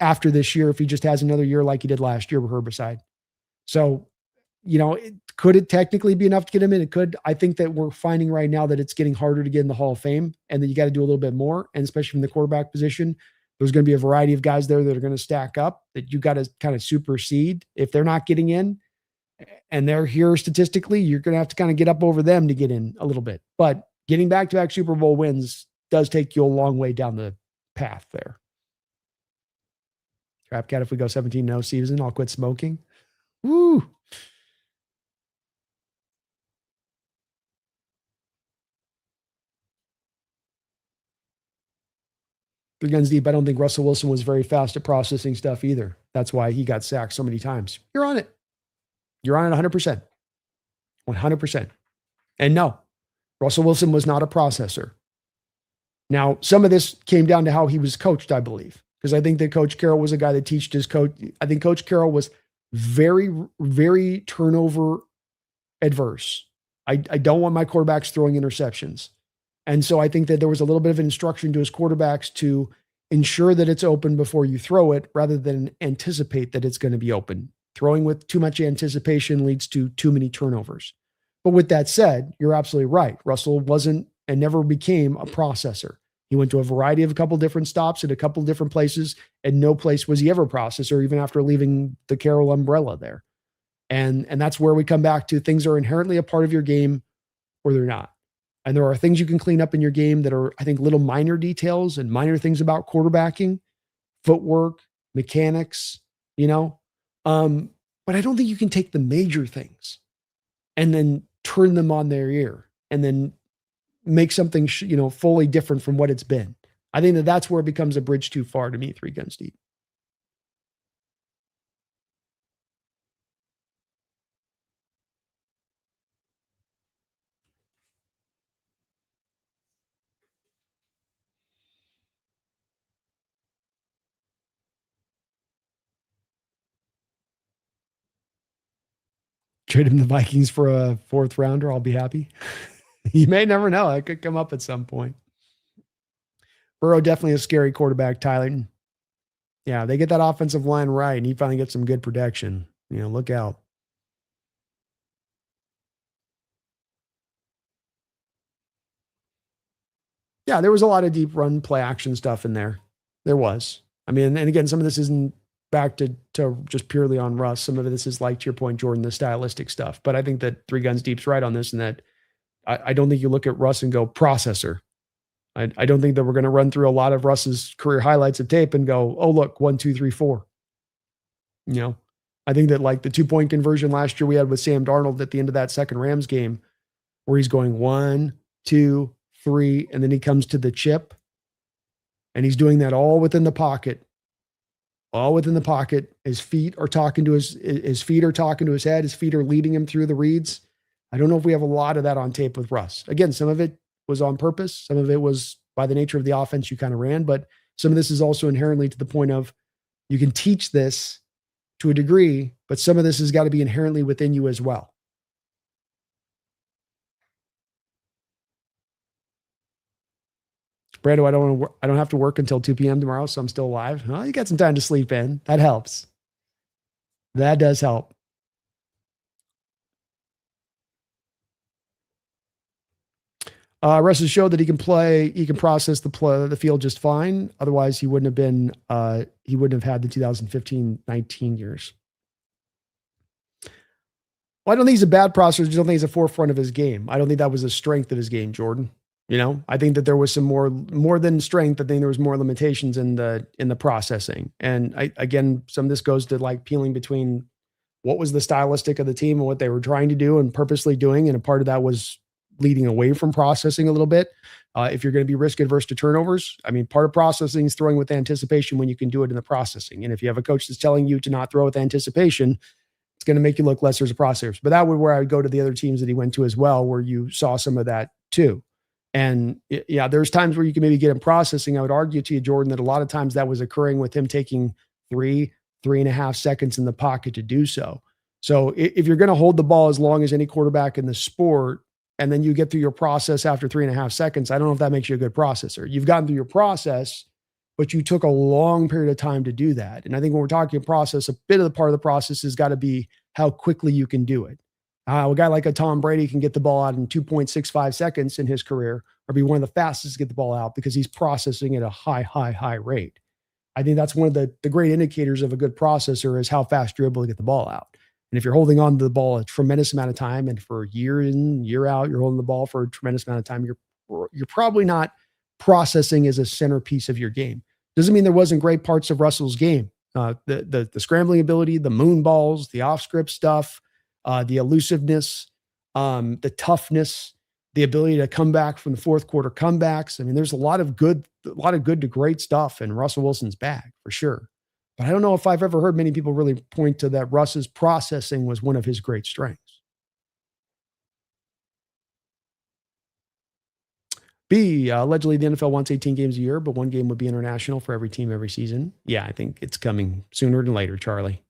after this year, if he just has another year like he did last year with Herbicide. So, could it technically be enough to get him in? It could. I think that we're finding right now that it's getting harder to get in the Hall of Fame and that you got to do a little bit more. And especially from the quarterback position, there's going to be a variety of guys there that are going to stack up that you got to kind of supersede. If they're not getting in and they're here statistically, you're going to have to kind of get up over them to get in a little bit. But getting back-to-back Super Bowl wins does take you a long way down the path there. Trap Cat, if we go 17-0 season, I'll quit smoking. Woo! Three guns deep, I don't think Russell Wilson was very fast at processing stuff either. That's why he got sacked so many times. You're on it. You're on it 100%. 100%. And no, Russell Wilson was not a processor. Now, some of this came down to how he was coached, I believe, because I think that Coach Carroll was a guy that teached his coach. I think Coach Carroll was very, very turnover adverse. I don't want my quarterbacks throwing interceptions. And so I think that there was a little bit of instruction to his quarterbacks to ensure that it's open before you throw it rather than anticipate that it's going to be open. Throwing with too much anticipation leads to too many turnovers. But with that said, you're absolutely right. Russell wasn't and never became a processor. He went to a variety of a couple different stops at a couple different places, and no place was he ever a processor, even after leaving the Carroll umbrella there. And that's where we come back to things are inherently a part of your game or they're not. And there are things you can clean up in your game that are, I think, little minor details and minor things about quarterbacking, footwork, mechanics, but I don't think you can take the major things and then turn them on their ear and then make something, fully different from what it's been. I think that that's where it becomes a bridge too far to me, three guns deep. Trade him the Vikings for a fourth rounder. I'll be happy. You may never know. It could come up at some point. Burrow definitely a scary quarterback, Tyler. Yeah, they get that offensive line right, and he finally gets some good protection. Look out. Yeah, there was a lot of deep run play action stuff in there. There was. I mean, and again, some of this isn't back to just purely on Russ. Some of this is like, to your point, Jordan, the stylistic stuff. But I think that Three Guns Deep's right on this, and that I don't think you look at Russ and go processor. I don't think that we're going to run through a lot of Russ's career highlights of tape and go, oh, look, 1, 2, 3, 4. You know, I think that like the 2-point conversion last year we had with Sam Darnold at the end of that second Rams game, where he's going 1, 2, 3, and then he comes to the chip and he's doing that all within the pocket. All within the pocket. His feet are talking to his feet are talking to his head. His feet are leading him through the reads. I don't know if we have a lot of that on tape with Russ. Again, some of it was on purpose. Some of it was by the nature of the offense you kind of ran, but some of this is also inherently to the point of you can teach this to a degree, but some of this has got to be inherently within you as well. Brando, I don't have to work until 2 p.m. tomorrow, so I'm still alive. Well, you got some time to sleep in. That helps. That does help. Russ has showed that he can process the field just fine. Otherwise, he wouldn't have had the 2015-19 years. Well, I don't think he's a bad processor. I just don't think he's a forefront of his game. I don't think that was a strength of his game, Jordan. You know, I think that there was some more than strength. I think there was more limitations in the processing. And again, some of this goes to like peeling between what was the stylistic of the team and what they were trying to do and purposely doing. And a part of that was leading away from processing a little bit. If you're going to be risk adverse to turnovers, I mean, part of processing is throwing with anticipation when you can do it in the processing. And if you have a coach that's telling you to not throw with anticipation, it's going to make you look lesser as a processor. But that would where I would go to the other teams that he went to as well, where you saw some of that too. And yeah, there's times where you can maybe get him processing. I would argue to you, Jordan, that a lot of times that was occurring with him taking 3.5 seconds in the pocket to do so. So if you're going to hold the ball as long as any quarterback in the sport, and then you get through your process after 3.5 seconds, I don't know if that makes you a good processor. You've gotten through your process, but you took a long period of time to do that. And I think when we're talking process, a bit of the part of the process has got to be how quickly you can do it. A guy like a Tom Brady can get the ball out in 2.65 seconds in his career, or be one of the fastest to get the ball out because he's processing at a high rate. I think that's one of the great indicators of a good processor is how fast you're able to get the ball out. And if you're holding on to the ball a tremendous amount of time, and for year in, year out, you're holding the ball for a tremendous amount of time, you're probably not processing as a centerpiece of your game. Doesn't mean there wasn't great parts of Russell's game. The scrambling ability, the moon balls, the off script stuff, the elusiveness, the toughness, the ability to come back from the fourth quarter comebacks. I mean, there's a lot of good to great stuff in Russell Wilson's bag for sure. But I don't know if I've ever heard many people really point to that Russ's processing was one of his great strengths. B, allegedly the NFL wants 18 games a year, but one game would be international for every team every season. Yeah, I think it's coming sooner than later, Charlie.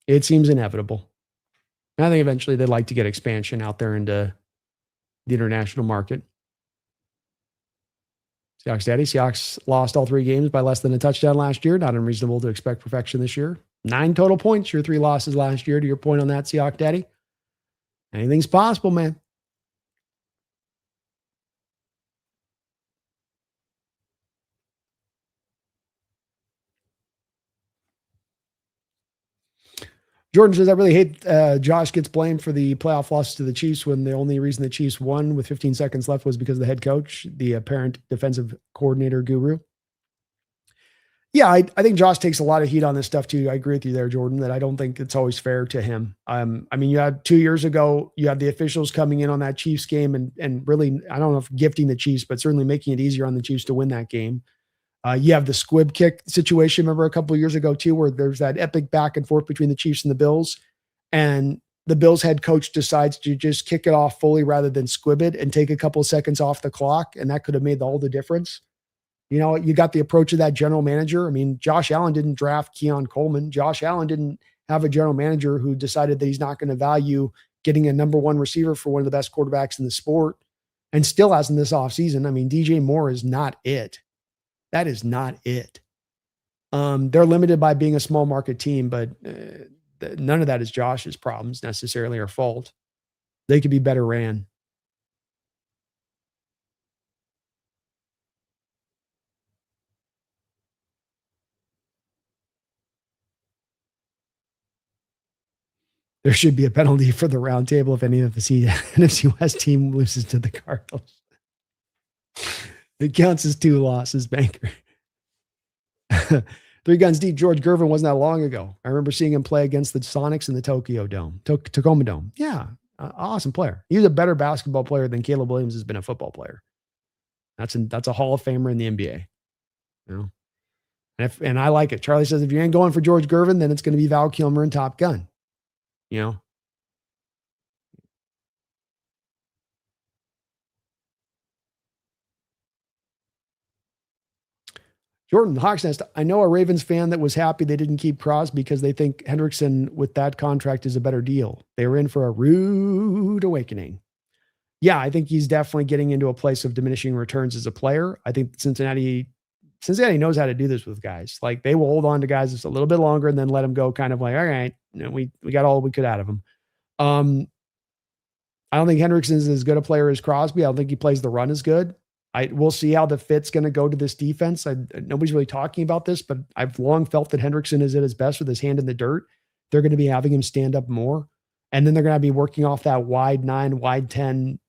It seems inevitable. And I think eventually they'd like to get expansion out there into the international market. Seahawks Daddy. Seahawks lost all 3 games by less than a touchdown last year. Not unreasonable to expect perfection this year. 9 total points, your 3 losses last year. To your point on that, Seahawks Daddy. Anything's possible, man. Jordan says, I really hate Josh gets blamed for the playoff loss to the Chiefs when the only reason the Chiefs won with 15 seconds left was because of the head coach, the apparent defensive coordinator guru. Yeah, I think Josh takes a lot of heat on this stuff too. I agree with you there, Jordan, that I don't think it's always fair to him. I mean, you had 2 years ago, you had the officials coming in on that Chiefs game and really, I don't know if gifting the Chiefs, but certainly making it easier on the Chiefs to win that game. You have the squib kick situation, remember a couple of years ago too, where there's that epic back and forth between the Chiefs and the Bills. And the Bills head coach decides to just kick it off fully rather than squib it and take a couple of seconds off the clock. And that could have made all the difference. You know, you got the approach of that general manager. I mean, Josh Allen didn't draft Keon Coleman. Josh Allen didn't have a general manager who decided that he's not going to value getting a number 1 receiver for one of the best quarterbacks in the sport and still hasn't this offseason. I mean, DJ Moore is not it. That is not it. They're limited by being a small market team, but none of that is Josh's problems necessarily or fault. They could be better ran. There should be a penalty for the round table if any of the NFC West team loses to the Cardinals. It counts as 2 losses, banker. 3 guns deep. George Gervin wasn't that long ago. I remember seeing him play against the Sonics in the Tokyo Dome, Tacoma Dome. Yeah, awesome player. He's a better basketball player than Caleb Williams has been a football player. That's a Hall of Famer in the NBA. You know, and I like it. Charlie says if you ain't going for George Gervin, then it's going to be Val Kilmer and Top Gun. You know. Jordan, the Hawks Nest. I know a Ravens fan that was happy they didn't keep Crosby because they think Hendrickson with that contract is a better deal. They were in for a rude awakening. Yeah, I think he's definitely getting into a place of diminishing returns as a player. I think Cincinnati knows how to do this with guys. Like they will hold on to guys just a little bit longer and then let them go kind of like, all right, we got all we could out of them. I don't think Hendrickson is as good a player as Crosby. I don't think he plays the run as good. We'll see how the fit's going to go to this defense. Nobody's really talking about this, but I've long felt that Hendrickson is at his best with his hand in the dirt. They're going to be having him stand up more. And then they're going to be working off that wide 9, wide 10,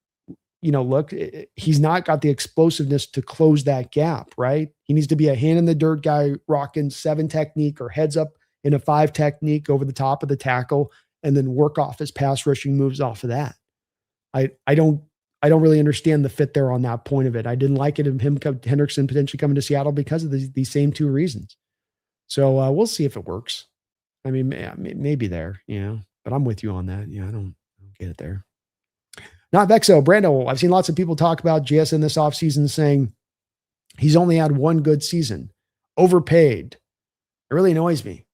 look. He's not got the explosiveness to close that gap, right? He needs to be a hand in the dirt guy rocking 7 technique or heads up in a 5 technique over the top of the tackle and then work off his pass rushing moves off of that. I don't really understand the fit there on that point of it. I didn't like it of him, Hendrickson potentially coming to Seattle because of these same 2 reasons. So we'll see if it works. I mean, maybe there, but I'm with you on that. I don't get it there. Not Vexo, Brando. I've seen lots of people talk about JSN this offseason saying he's only had 1 good season. Overpaid. It really annoys me.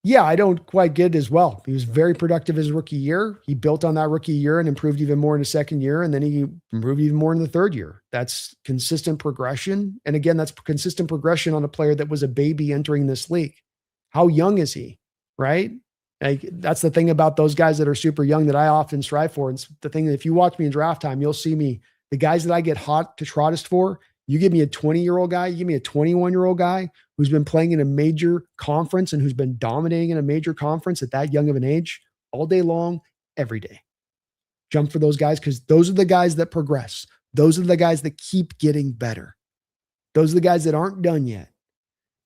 Yeah, I don't quite get it as well. He was very productive his rookie year. He built on that rookie year and improved even more in his second year. And then he improved even more in the third year. That's consistent progression. And again, that's consistent progression on a player that was a baby entering this league. How young is he? Right? Like, that's the thing about those guys that are super young that I often strive for. And it's the thing that if you watch me in draft time, you'll see me, the guys that I get hot to trottest for, you give me a 20-year-old guy, you give me a 21-year-old guy who's been playing in a major conference and who's been dominating in a major conference at that young of an age all day long, every day. Jump for those guys because those are the guys that progress. Those are the guys that keep getting better. Those are the guys that aren't done yet.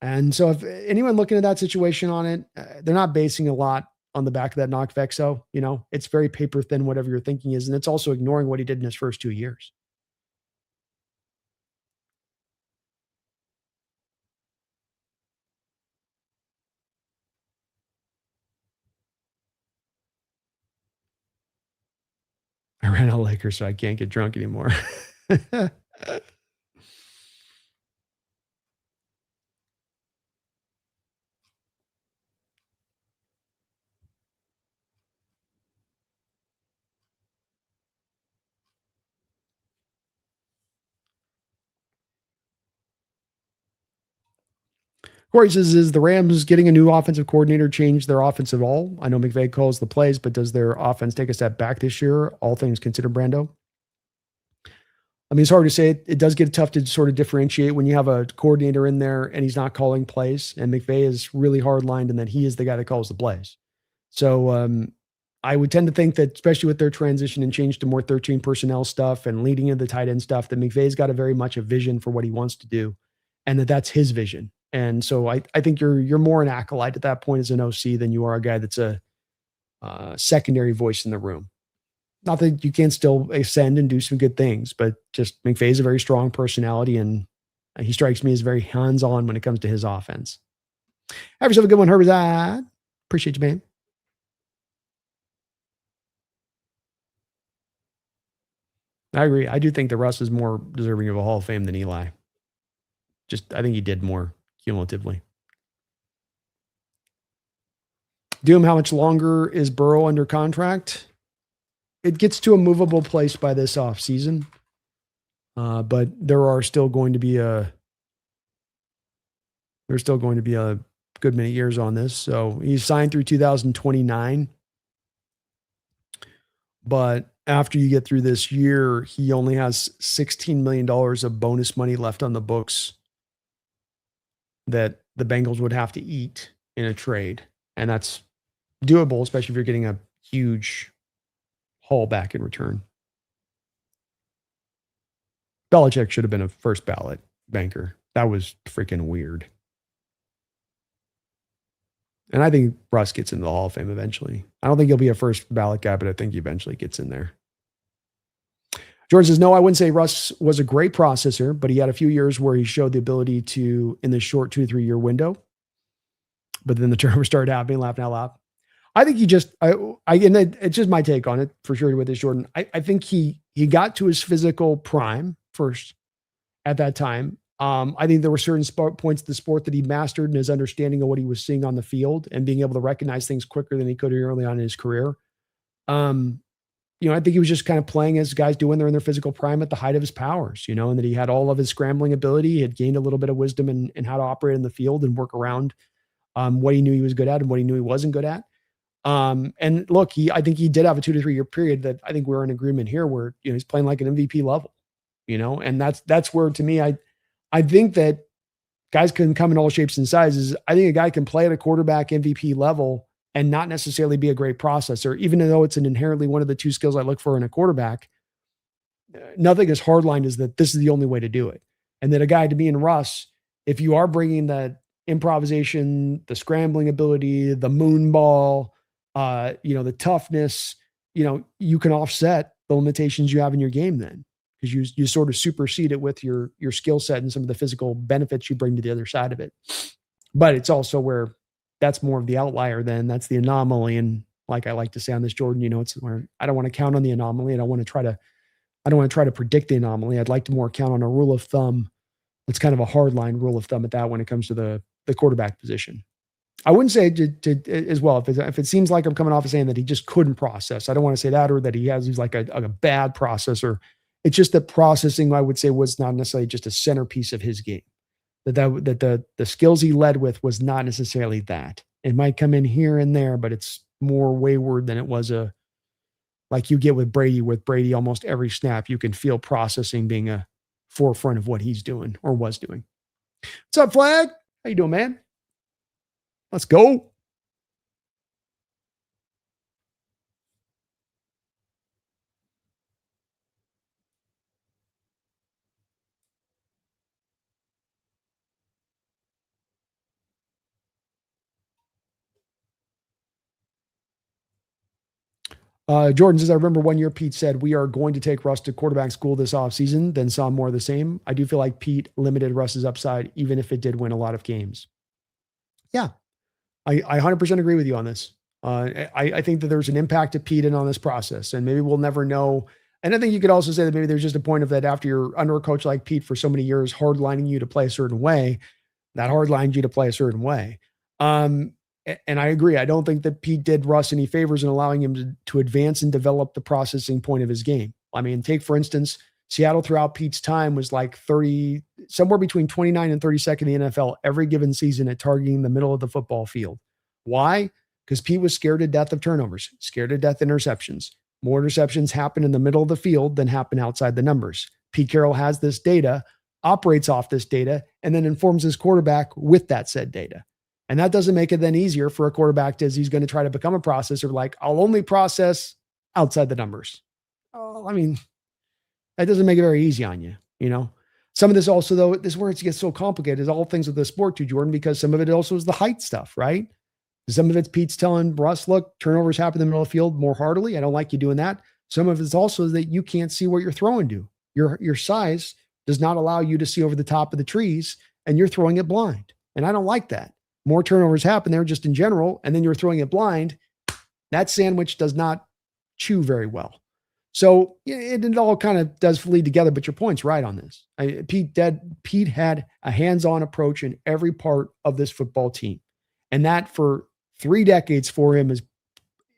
And so if anyone looking at that situation on it, they're not basing a lot on the back of that knock Vexo. It's very paper thin, whatever your thinking is. And it's also ignoring what he did in his first 2 years. I ran out of liquor, so I can't get drunk anymore. Corey says, is the Rams getting a new offensive coordinator change their offense at all? I know McVay calls the plays, but does their offense take a step back this year, all things considered, Brando? I mean, it's hard to say. It does get tough to sort of differentiate when you have a coordinator in there and he's not calling plays. And McVay is really hard-lined in that he is the guy that calls the plays. So I would tend to think that, especially with their transition and change to more 13 personnel stuff and leading into the tight end stuff, that McVay's got a very much a vision for what he wants to do and that's his vision. And so I think you're more an acolyte at that point as an OC than you are a guy that's a secondary voice in the room. Not that you can't still ascend and do some good things, but just McVay is a very strong personality, and he strikes me as very hands-on when it comes to his offense. Have yourself a good one, Herbert. Appreciate you, man. I agree. I do think that Russ is more deserving of a Hall of Fame than Eli. I think he did more cumulatively. Doom, how much longer is Burrow under contract? It gets to a movable place by this offseason. But there's still going to be a good many years on this. So he's signed through 2029. But after you get through this year, he only has $16 million of bonus money left on the books that the Bengals would have to eat in a trade. And that's doable, especially if you're getting a huge haul back in return. Belichick should have been a first ballot banker. That was freaking weird. And I think Russ gets into the Hall of Fame eventually. I don't think he'll be a first ballot guy, but I think he eventually gets in there. George says, no, I wouldn't say Russ was a great processor, but he had a few years where he showed the ability to, in the short 2 to 3 year window. But then the turnover started happening, laughing out loud. I think he just, and it's just my take on it for sure with this Jordan. I think he got to his physical prime first at that time. I think there were certain points of the sport that he mastered in his understanding of what he was seeing on the field and being able to recognize things quicker than he could early on in his career. I think he was just kind of playing as guys do when they're in their physical prime at the height of his powers, and that he had all of his scrambling ability. He had gained a little bit of wisdom in how to operate in the field and work around what he knew he was good at and what he knew he wasn't good at. And look, I think he did have a 2 to 3 year period that I think we're in agreement here where, he's playing like an MVP level, and that's where, to me, I think that guys can come in all shapes and sizes. I think a guy can play at a quarterback MVP level and not necessarily be a great processor, even though it's an inherently one of the two skills I look for in a quarterback. Nothing is hardlined as that this is the only way to do it. And that a guy to me and Russ, if you are bringing that improvisation, the scrambling ability, the moon ball, the toughness, you can offset the limitations you have in your game then, because you sort of supersede it with your skill set and some of the physical benefits you bring to the other side of it. But it's also where that's more of the outlier then. That's the anomaly. And like I like to say on this, Jordan, it's where I don't want to count on the anomaly. I don't want to try to predict the anomaly. I'd like to more count on a rule of thumb. It's kind of a hard line rule of thumb at that when it comes to the quarterback position. I wouldn't say to as well, if it seems like I'm coming off of saying that he just couldn't process, I don't want to say that, or that he's like a bad processor. It's just that processing, I would say, was not necessarily just a centerpiece of his game. That the skills he led with was not necessarily that. It might come in here and there, but it's more wayward than it was like you get with Brady. With Brady, almost every snap you can feel processing being a forefront of what he's doing or was doing. What's up, Flag? How you doing, man? Let's go. Jordan says, I remember one year Pete said, we are going to take Russ to quarterback school this offseason, then saw more of the same. I do feel like Pete limited Russ's upside, even if it did win a lot of games. Yeah, I 100% agree with you on this. I think that there's an impact to Pete in on this process, and maybe we'll never know. And I think you could also say that maybe there's just a point of that after you're under a coach like Pete for so many years, hardlining you to play a certain way, that hardlined you to play a certain way. And I agree. I don't think that Pete did Russ any favors in allowing him to advance and develop the processing point of his game. I mean, take, for instance, Seattle throughout Pete's time was like somewhere between 29 and 32nd in the NFL every given season at targeting the middle of the football field. Why? Because Pete was scared to death of turnovers, scared to death interceptions. More interceptions happen in the middle of the field than happen outside the numbers. Pete Carroll has this data, operates off this data, and then informs his quarterback with that said data. And that doesn't make it then easier for a quarterback as he's going to try to become a processor. Like, I'll only process outside the numbers. Oh, I mean, that doesn't make it very easy on you. Some of this also, though, this is where it gets so complicated, is all things with the sport too, Jordan, because some of it also is the height stuff, right? Some of it's Pete's telling Russ, look, turnovers happen in the middle of the field more heartily. I don't like you doing that. Some of it's also that you can't see what you're throwing to. Your size does not allow you to see over the top of the trees, and you're throwing it blind. And I don't like that. More turnovers happen there just in general, and then you're throwing it blind. That sandwich does not chew very well. So it all kind of does lead together, but your point's right on this. Pete had a hands-on approach in every part of this football team. And that for 3 decades for him is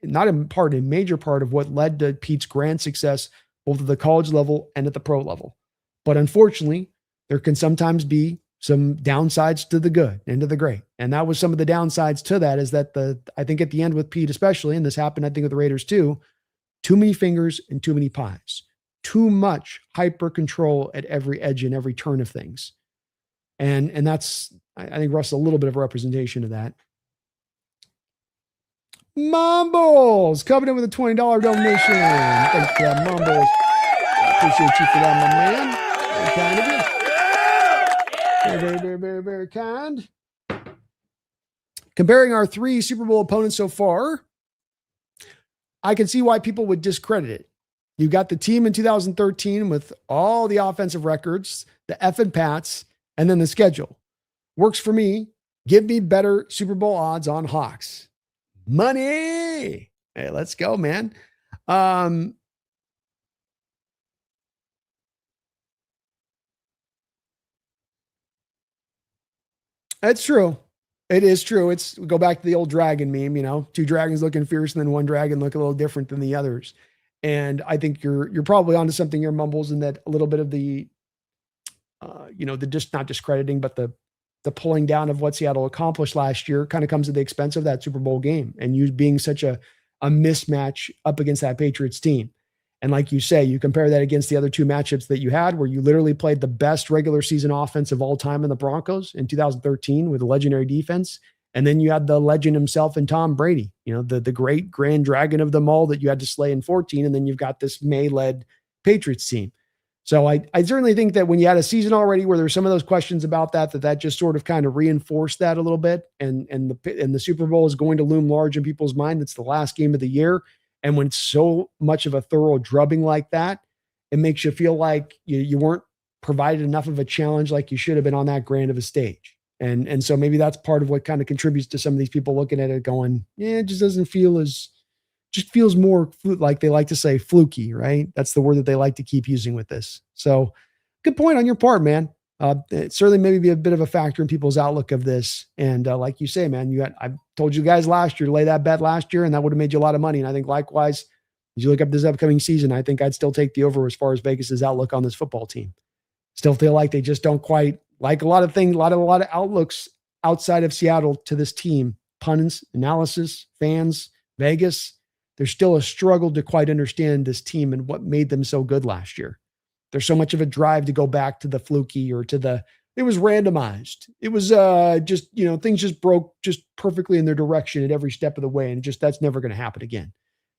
not a major part of what led to Pete's grand success, both at the college level and at the pro level. But unfortunately, there can sometimes be some downsides to the good and to the great. And that was some of the downsides to that, is that I think at the end with Pete especially, and this happened, I think, with the Raiders too, too many fingers and too many pies, too much hyper control at every edge and every turn of things. And that's, I think Russ is a little bit of a representation of that. Mumbles coming in with a $20 donation. Thanks for that, Mumbles. I appreciate you for that, my man. Very kind of you. Very, very, very, very kind. Comparing our 3 Super Bowl opponents so far, I can see why people would discredit it. You got the team in 2013 with all the offensive records, the effing Pats, and then the schedule. Works for me. Give me better Super Bowl odds on Hawks. Money. Hey, let's go, man. That's true. It is true. It's go back to the old dragon meme, 2 dragons looking fierce and then one dragon look a little different than the others. And I think you're probably onto something here, Mumbles, in that a little bit of the the just not discrediting, but the pulling down of what Seattle accomplished last year kind of comes at the expense of that Super Bowl game and you being such a mismatch up against that Patriots team. And like you say, you compare that against the other 2 matchups that you had where you literally played the best regular season offense of all time in the Broncos in 2013 with a legendary defense. And then you had the legend himself and Tom Brady, the great grand dragon of them all that you had to slay in 14. And then you've got this May-led Patriots team. So I certainly think that when you had a season already where there's some of those questions about that just sort of kind of reinforced that a little bit. And the Super Bowl is going to loom large in people's mind. It's the last game of the year. And when it's so much of a thorough drubbing like that, it makes you feel like you weren't provided enough of a challenge like you should have been on that grand of a stage. And so maybe that's part of what kind of contributes to some of these people looking at it going, yeah, it just doesn't feel just feels more like they like to say fluky, right? That's the word that they like to keep using with this. So good point on your part, man. It certainly maybe be a bit of a factor in people's outlook of this. And like you say, man, I told you guys last year to lay that bet last year, and that would have made you a lot of money. And I think likewise, as you look up this upcoming season, I think I'd still take the over as far as Vegas's outlook on this football team. Still feel like they just don't quite like a lot of things, a lot of outlooks outside of Seattle to this team. Pundits, analysis, fans, Vegas. There's still a struggle to quite understand this team and what made them so good last year. There's so much of a drive to go back to the fluky or it was randomized. It was just, things just broke just perfectly in their direction at every step of the way. And that's never going to happen again.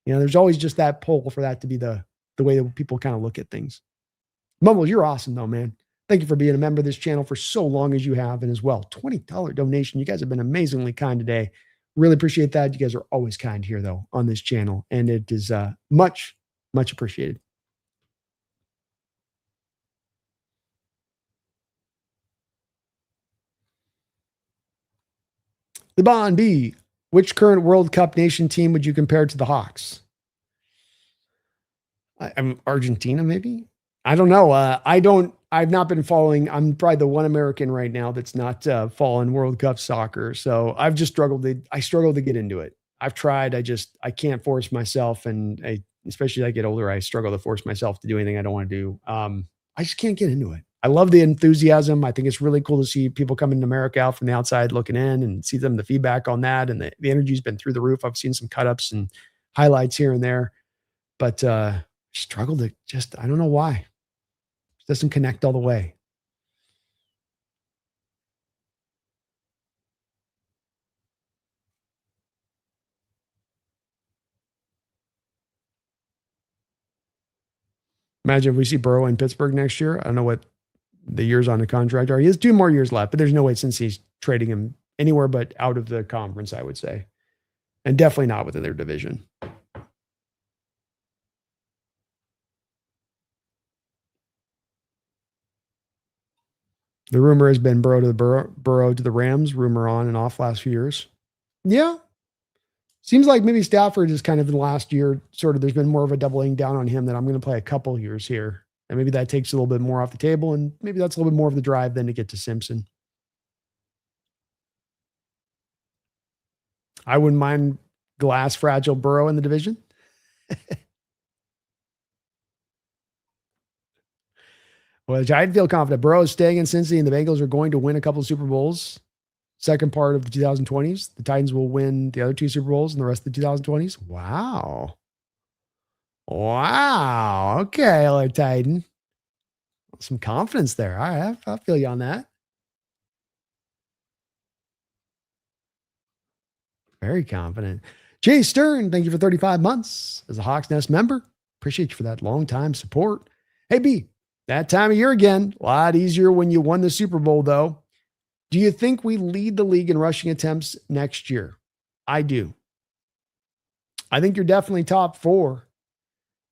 There's always just that pull for that to be the way that people kind of look at things. Mumbles, you're awesome though, man. Thank you for being a member of this channel for so long as you have. And as well, $20 donation. You guys have been amazingly kind today. Really appreciate that. You guys are always kind here though on this channel. And it is much, much appreciated. The Bond B, which current World Cup nation team would you compare to the Hawks? I'm Argentina, maybe. I don't know. I've not been following. I'm probably the one American right now that's not following World Cup soccer. So I've just struggled to get into it. I've tried. I can't force myself. And especially as I get older, I struggle to force myself to do anything I don't want to do. I just can't get into it. I love the enthusiasm. I think it's really cool to see people coming to America out from the outside looking in and see the feedback on that. And the energy's been through the roof. I've seen some cut ups and highlights here and there, but struggle to I don't know why. It doesn't connect all the way. Imagine if we see Burrow in Pittsburgh next year. I don't know what the years on the contract are. He has 2 more years left, but there's no way since he's trading him anywhere but out of the conference, I would say. And definitely not within their division. The rumor has been Burrow to the Rams, rumor on and off last few years. Yeah. Seems like maybe Stafford is kind of in the last year, sort of, there's been more of a doubling down on him that I'm going to play a couple years here. And maybe that takes a little bit more off the table. And maybe that's a little bit more of the drive than to get to Simpson. I wouldn't mind glass fragile Burrow in the division. Well, I feel confident. Burrow is staying in Cincy and the Bengals are going to win a couple of Super Bowls. Second part of the 2020s. The Titans will win the other 2 Super Bowls in the rest of the 2020s. Wow. Wow. Okay, hello, Titan. Some confidence there. All right, I feel you on that. Very confident. Jay Stern, thank you for 35 months as a Hawks Nest member. Appreciate you for that long time support. Hey, B, That time of year again. A lot easier when you won the Super Bowl, though. Do you think we lead the league in rushing attempts next year? I do. I think you're definitely top 4.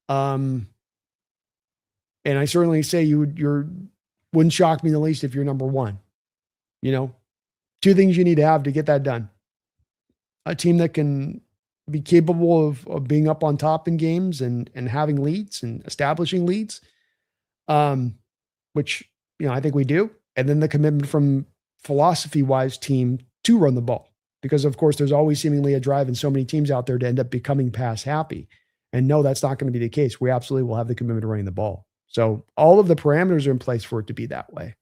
And I certainly say you're wouldn't shock me in the least if you're number 1. You know, 2 things you need to have to get that done. A team that can be capable of being up on top in games and having leads and establishing leads, which, I think we do. And then the commitment from philosophy-wise team to run the ball. Because, of course, there's always seemingly a drive in so many teams out there to end up becoming pass happy. And no, that's not going to be the case. We absolutely will have the commitment to running the ball. So all of the parameters are in place for it to be that way.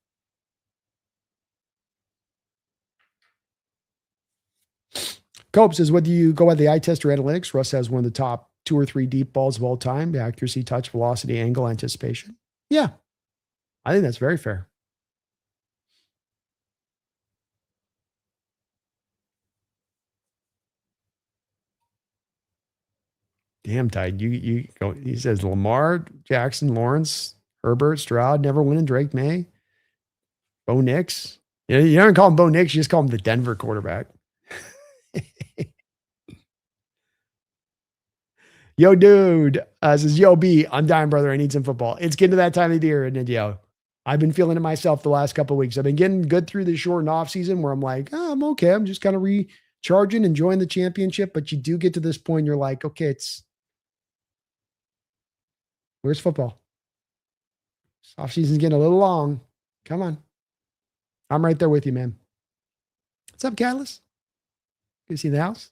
Cope says, whether you go by the eye test or analytics, Russ has one of the top 2 or 3 deep balls of all time: accuracy, touch, velocity, angle, anticipation. Yeah, I think that's very fair. Damn, Tide. You go. He says Lamar, Jackson, Lawrence, Herbert, Stroud, never winning, Drake May, Bo Nix. You don't call him Bo Nix, you just call him the Denver quarterback. Yo, dude, says, yo, B, I'm dying, brother. I need some football. It's getting to that time of the year, and yo, I've been feeling it myself the last couple of weeks. I've been getting good through the shortened off season where I'm like, I'm okay. I'm just kind of recharging, enjoying the championship. But you do get to this point, you're like, okay, where's football? Off season's getting a little long. Come on. I'm right there with you, man. What's up, Catalyst? Good to see the house.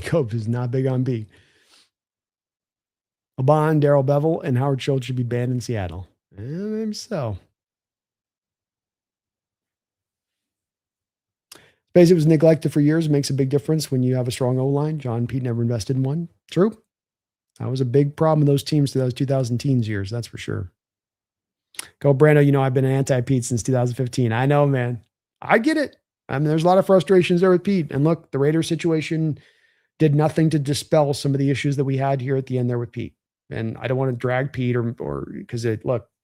Cope is not big on B. Obon, Darrell Bevel, and Howard Schultz should be banned in Seattle. Maybe so. Space, it was neglected for years. It makes a big difference when you have a strong O-line. John Pete never invested in one. True. That was a big problem in those teams to those 2000 teens years. That's for sure. Go, Brando. I've been an anti-Pete since 2015. I know, man. I get it. I mean, there's a lot of frustrations there with Pete. And look, the Raiders situation did nothing to dispel some of the issues that we had here at the end there with Pete. And I don't want to drag Pete or because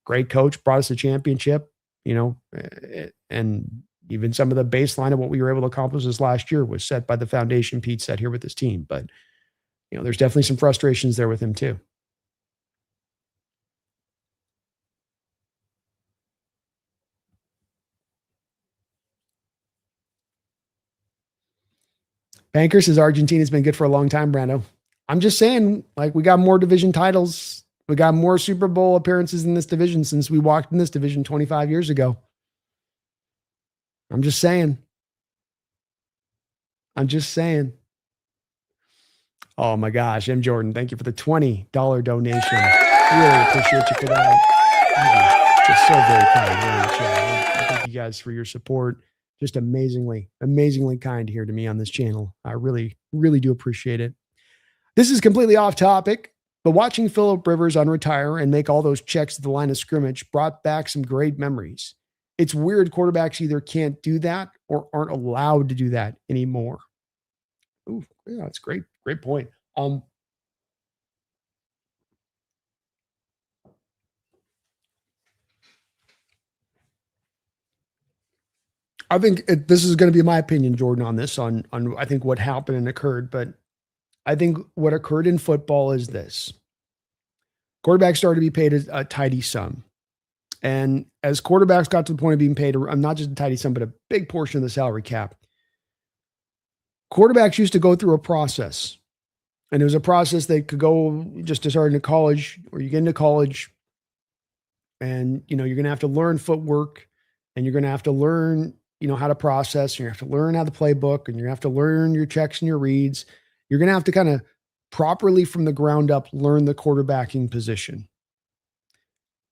great coach, brought us a championship, and even some of the baseline of what we were able to accomplish this last year was set by the foundation Pete set here with his team. But, there's definitely some frustrations there with him too. Banker says Argentina's been good for a long time, Brando. I'm just saying, we got more division titles. We got more Super Bowl appearances in this division since we walked in this division 25 years ago. I'm just saying. Oh my gosh, M. Jordan, thank you for the $20 donation. Really appreciate you for that. Just so very kind. Thank you guys for your support. Just amazingly kind here to me on this channel. I really, really do appreciate it. This is completely off topic, but watching Phillip Rivers unretire and make all those checks at the line of scrimmage brought back some great memories. It's weird quarterbacks either can't do that or aren't allowed to do that anymore. Ooh, yeah, that's great. Great point. I think this is going to be my opinion, Jordan, on this, on I think what happened and occurred. But I think what occurred in football is this. Quarterbacks started to be paid a tidy sum. And as quarterbacks got to the point of being paid, not just a tidy sum, but a big portion of the salary cap, quarterbacks used to go through a process. And it was a process that could go just to start into college, or you get into college and, you're going to have to learn footwork, and you're going to have to learn, how to process, and you have to learn how to playbook, and you have to learn your checks and your reads. You're going to have to kind of properly from the ground up learn the quarterbacking position.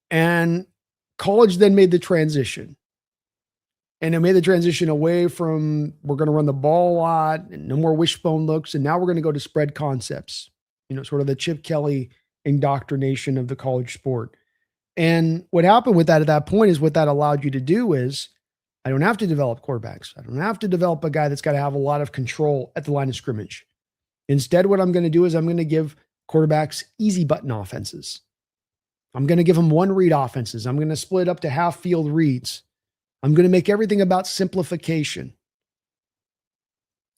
And college then made the transition. And it made the transition away from we're going to run the ball a lot and no more wishbone looks. And now we're going to go to spread concepts. sort of the Chip Kelly indoctrination of the college sport. And what happened with that at that point is what that allowed you to do is I don't have to develop quarterbacks. I don't have to develop a guy that's got to have a lot of control at the line of scrimmage. Instead, what I'm going to do is I'm going to give quarterbacks easy button offenses. I'm going to give them one read offenses. I'm going to split up to half field reads. I'm going to make everything about simplification.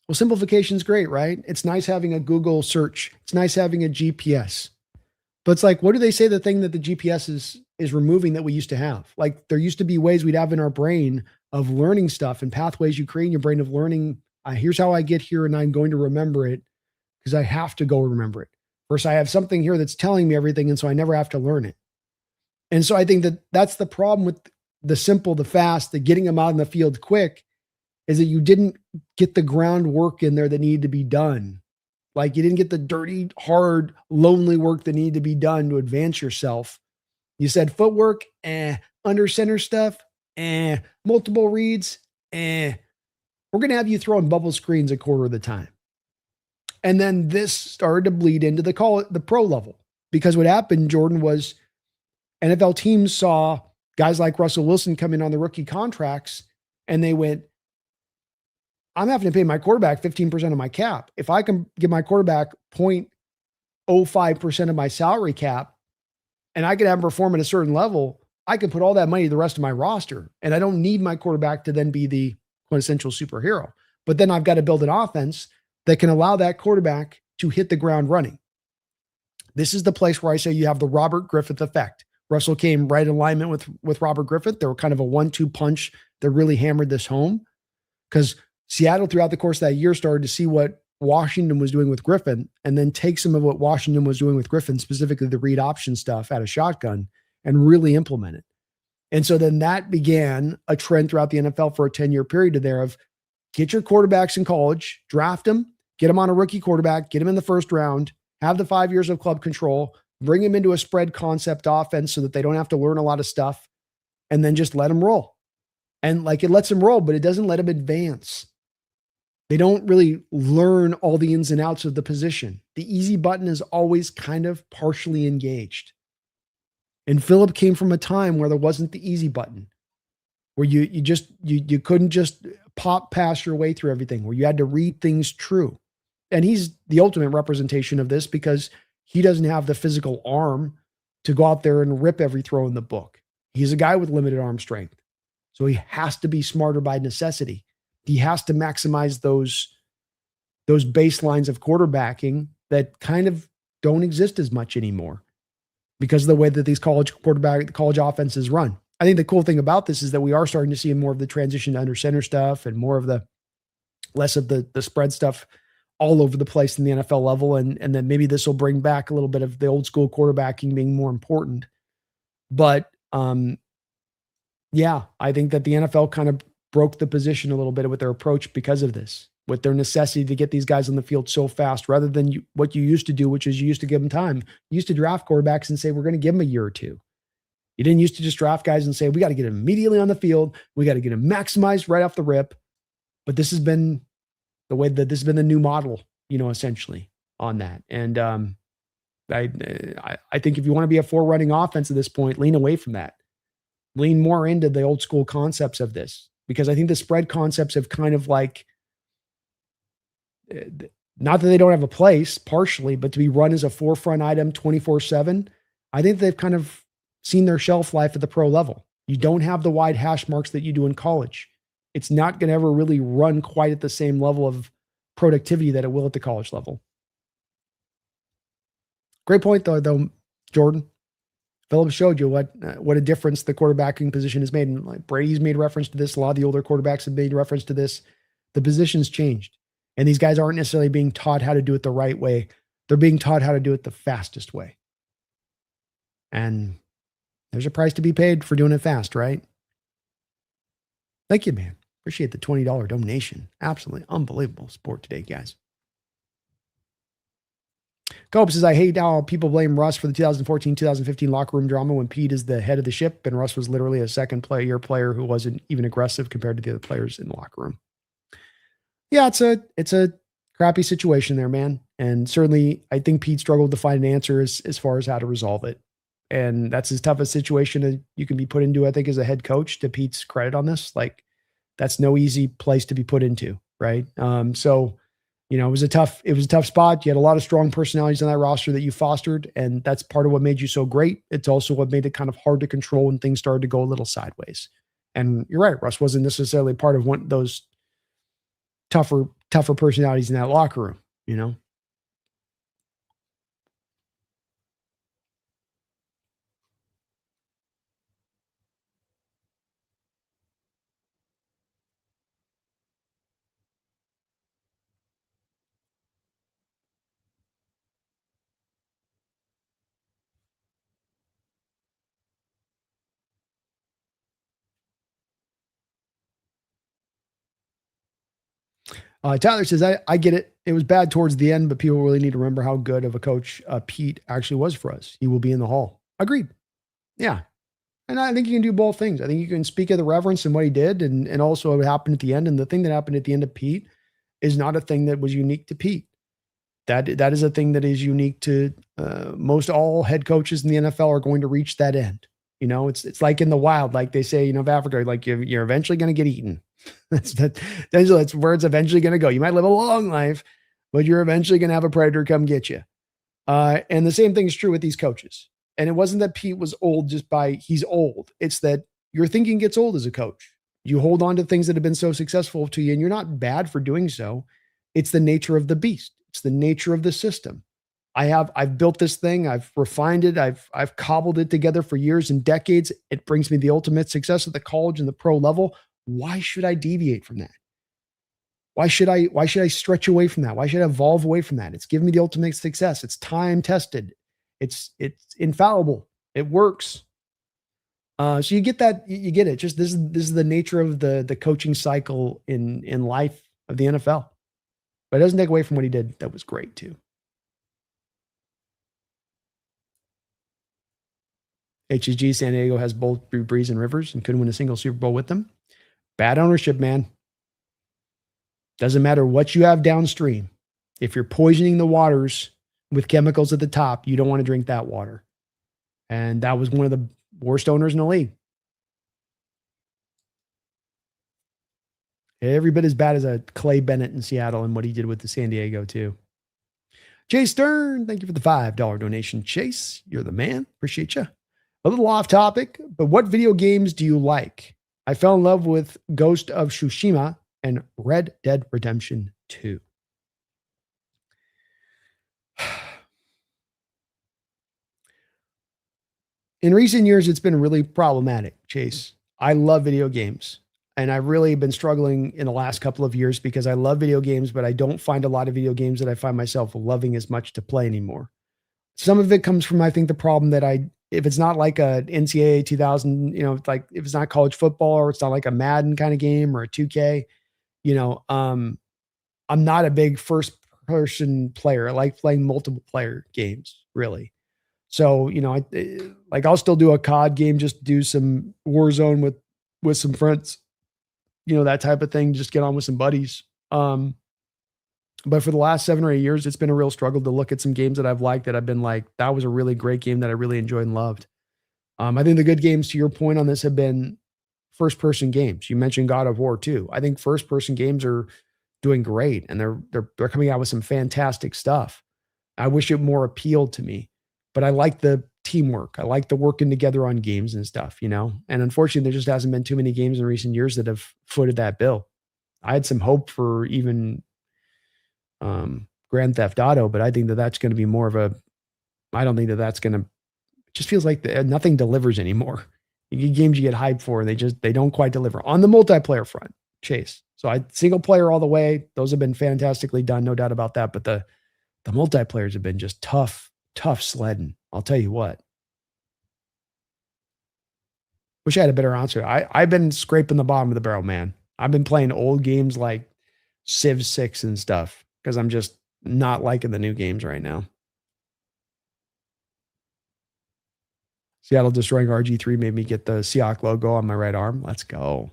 Well, simplification is great, right? It's nice having a Google search. It's nice having a GPS. But it's like, what do they say the thing that the GPS is removing that we used to have? Like there used to be ways we'd have in our brain of learning stuff and pathways you create in your brain of learning. Here's how I get here and I'm going to remember it because I have to go remember it. First, I have something here that's telling me everything, and so I never have to learn it. And so I think that that's the problem with the simple, the fast, the getting them out in the field quick is that you didn't get the groundwork in there that needed to be done. Like you didn't get the dirty, hard, lonely work that needed to be done to advance yourself. You said footwork, under center stuff, multiple reads, we're going to have you throwing bubble screens a quarter of the time. And then this started to bleed into the pro level because what happened, Jordan, was NFL teams saw guys like Russell Wilson come in on the rookie contracts and they went, I'm having to pay my quarterback 15% of my cap. If I can give my quarterback 0.05% of my salary cap and I can have him perform at a certain level, I can put all that money to the rest of my roster. And I don't need my quarterback to then be the quintessential superhero. But then I've got to build an offense that can allow that quarterback to hit the ground running. This is the place where I say you have the Robert Griffith effect. Russell came right in alignment with Robert Griffith. They were kind of a 1-2 punch that really hammered this home because Seattle throughout the course of that year started to see what Washington was doing with Griffin and then take some of what Washington was doing with Griffin, specifically the read option stuff out of shotgun and really implement it. And so then that began a trend throughout the NFL for a 10-year period there of get your quarterbacks in college, draft them, get them on a rookie quarterback, get them in the first round, have the 5 years of club control, bring them into a spread concept offense so that they don't have to learn a lot of stuff, and then just let them roll. And like it lets them roll, but it doesn't let them advance. They don't really learn all the ins and outs of the position. The easy button is always kind of partially engaged. And Phillip came from a time where there wasn't the easy button, where you couldn't just pop past your way through everything, where you had to read things true. And he's the ultimate representation of this because he doesn't have the physical arm to go out there and rip every throw in the book. He's a guy with limited arm strength. So he has to be smarter by necessity. He has to maximize those baselines of quarterbacking that kind of don't exist as much anymore because of the way that these college offenses run. I think the cool thing about this is that we are starting to see more of the transition to under center stuff and more of less of the spread stuff all over the place in the NFL level. And then maybe this will bring back a little bit of the old school quarterbacking being more important. But yeah, I think that the NFL kind of broke the position a little bit with their approach because of this, with their necessity to get these guys on the field so fast rather than what you used to do, which is you used to give them time. You used to draft quarterbacks and say, we're going to give them a year or two. You didn't used to just draft guys and say, we got to get them immediately on the field. We got to get them maximized right off the rip. But this has been the way that this has been the new model, essentially on that. And I think if you want to be a forerunning offense at this point, lean away from that. Lean more into the old school concepts of this, because I think the spread concepts have kind of like, not that they don't have a place partially, but to be run as a forefront item 24/7, I think they've kind of seen their shelf life at the pro level. You don't have the wide hash marks that you do in college. It's not going to ever really run quite at the same level of productivity that it will at the college level. Great point though, Jordan. Phillip showed you what a difference the quarterbacking position has made. And like Brady's made reference to this. A lot of the older quarterbacks have made reference to this. The position's changed. And these guys aren't necessarily being taught how to do it the right way. They're being taught how to do it the fastest way. And there's a price to be paid for doing it fast, right? Thank you, man. Appreciate the $20 donation. Absolutely unbelievable sport today, guys. Cope says, I hate how people blame Russ for the 2014-2015 locker room drama when Pete is the head of the ship and Russ was literally a second player who wasn't even aggressive compared to the other players in the locker room. Yeah, it's a crappy situation there, man. And certainly, I think Pete struggled to find an answer as far as how to resolve it. And that's as tough a situation that you can be put into, I think, as a head coach, to Pete's credit on this. Like, that's no easy place to be put into, right? So, it was a tough spot. You had a lot of strong personalities on that roster that you fostered, and that's part of what made you so great. It's also what made it kind of hard to control when things started to go a little sideways. And you're right, Russ wasn't necessarily part of one of those tougher personalities in that locker room, you know? Tyler says, I get it. It was bad towards the end, but people really need to remember how good of a coach Pete actually was for us. He will be in the hall. Agreed. Yeah. And I think you can do both things. I think you can speak of the reverence and what he did, and also what happened at the end. And the thing that happened at the end of Pete is not a thing that was unique to Pete. That is a thing that is unique to most all head coaches in the NFL are going to reach that end. It's like in the wild, like they say, of Africa, like you're eventually going to get eaten. That's where it's eventually going to go. You might live a long life, but you're eventually going to have a predator come get you. And the same thing is true with these coaches. And it wasn't that Pete was old just by he's old. It's that your thinking gets old as a coach. You hold on to things that have been so successful to you, and you're not bad for doing so. It's the nature of the beast. It's the nature of the system. I've built this thing. I've refined it. I've cobbled it together for years and decades. It brings me the ultimate success at the college and the pro level. Why should I deviate from that? Why should I stretch away from that? Why should I evolve away from that? It's given me the ultimate success. It's time tested. It's infallible. It works. So you get that, you get it. Just this is the nature of the coaching cycle in life of the NFL. But it doesn't take away from what he did. That was great too. HG San Diego has both Drew Brees and Rivers and couldn't win a single Super Bowl with them. Bad ownership, man. Doesn't matter what you have downstream. If you're poisoning the waters with chemicals at the top, you don't want to drink that water. And that was one of the worst owners in the league. Every bit as bad as a Clay Bennett in Seattle and what he did with the San Diego too. Chase Stern, thank you for the $5 donation. Chase, you're the man. Appreciate you. A little off topic, but what video games do you like? I fell in love with Ghost of Tsushima and Red Dead Redemption 2. In recent years, it's been really problematic, Chase. I love video games. And I've really been struggling in the last couple of years because I love video games, but I don't find a lot of video games that I find myself loving as much to play anymore. Some of it comes from, I think, the problem that if it's not like a NCAA 2000, like if it's not college football or it's not like a Madden kind of game or a 2K, I'm not a big first person player. I like playing multiple player games, really. So, I'll still do a COD game, just do some Warzone with some friends, that type of thing, just get on with some buddies. But for the last 7 or 8 years, it's been a real struggle to look at some games that I've liked that I've been like, that was a really great game that I really enjoyed and loved. I think the good games, to your point on this, have been first person games. You mentioned God of War too. I think first person games are doing great, and they're coming out with some fantastic stuff. I wish it more appealed to me, but I like the teamwork. I like the working together on games and stuff, And unfortunately, there just hasn't been too many games in recent years that have footed that bill. I had some hope for even Grand Theft Auto, but I think that that's going to be more of a. I don't think that that's going to. It just feels like nothing delivers anymore. You get games you get hyped for, and they don't quite deliver on the multiplayer front. Chase. So single player all the way. Those have been fantastically done, no doubt about that. But the multiplayers have been just tough sledding. I'll tell you what. Wish I had a better answer. I've been scraping the bottom of the barrel, man. I've been playing old games like Civ 6 and stuff because I'm just not liking the new games right now. Seattle destroying RG3 made me get the Seahawks logo on my right arm. Let's go.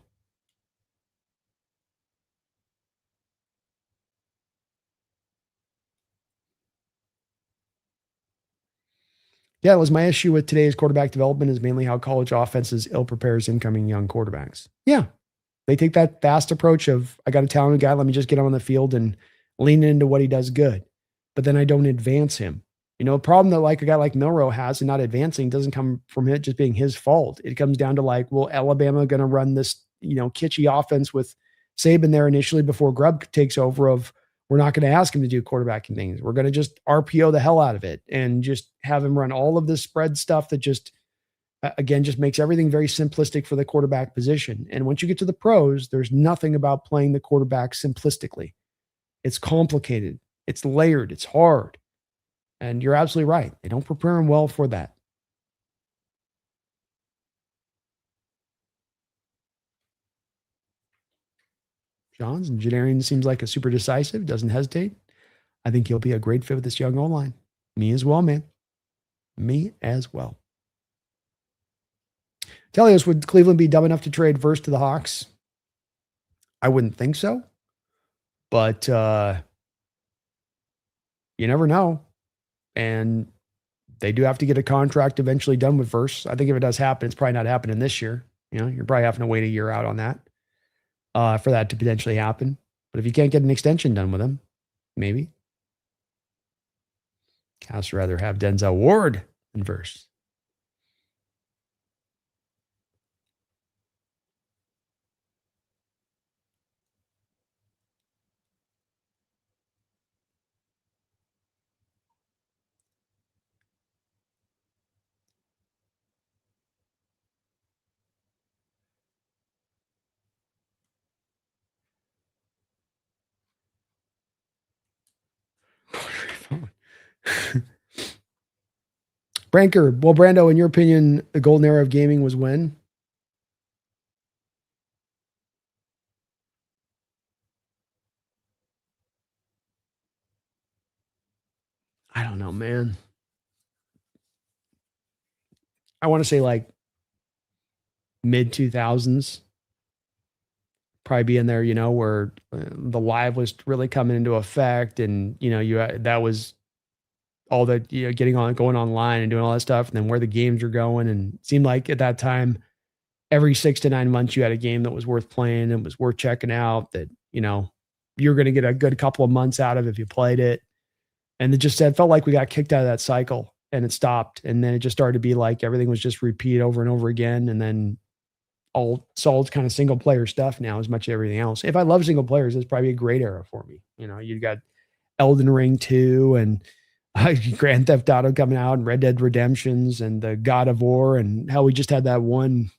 Yeah, it was my issue with today's quarterback development is mainly how college offenses ill prepares incoming young quarterbacks. Yeah, they take that fast approach of, I got a talented guy, let me just get him on the field and lean into what he does good. But then I don't advance him. A problem that like a guy like Milrow has and not advancing doesn't come from it just being his fault. It comes down to like, well, Alabama going to run this, kitschy offense with Saban there initially before Grubb takes over of, we're not going to ask him to do quarterbacking things. We're going to just RPO the hell out of it and just have him run all of this spread stuff that just again, just makes everything very simplistic for the quarterback position. And once you get to the pros, there's nothing about playing the quarterback simplistically. It's complicated, it's layered, it's hard. And you're absolutely right. They don't prepare them well for that. John's engineering seems like a super decisive, doesn't hesitate. I think he'll be a great fit with this young O-line. Me as well, man. Me as well. Telios, would Cleveland be dumb enough to trade Verse to the Hawks? I wouldn't think so. But you never know. And they do have to get a contract eventually done with Verse. I think if it does happen, it's probably not happening this year. You're probably having to wait a year out on that for that to potentially happen. But if you can't get an extension done with him, maybe. Cavs rather have Denzel Ward than Verse. Branker, well, Brando, in your opinion, the golden era of gaming was when? I don't know, man. I want to say like mid 2000s, probably be in there, where the live was really coming into effect, and that was all that getting on, going online and doing all that stuff, and then where the games are going, and it seemed like at that time, every 6 to 9 months, you had a game that was worth playing and was worth checking out. That you're going to get a good couple of months out of if you played it, and it felt like we got kicked out of that cycle. And it stopped. And then it just started to be like everything was just repeat over and over again. And then it's all kind of single player stuff now as much as everything else. If I love single players, it's probably a great era for me. You got Elden Ring 2 and Grand Theft Auto coming out and Red Dead Redemptions and the God of War. And how we just had that one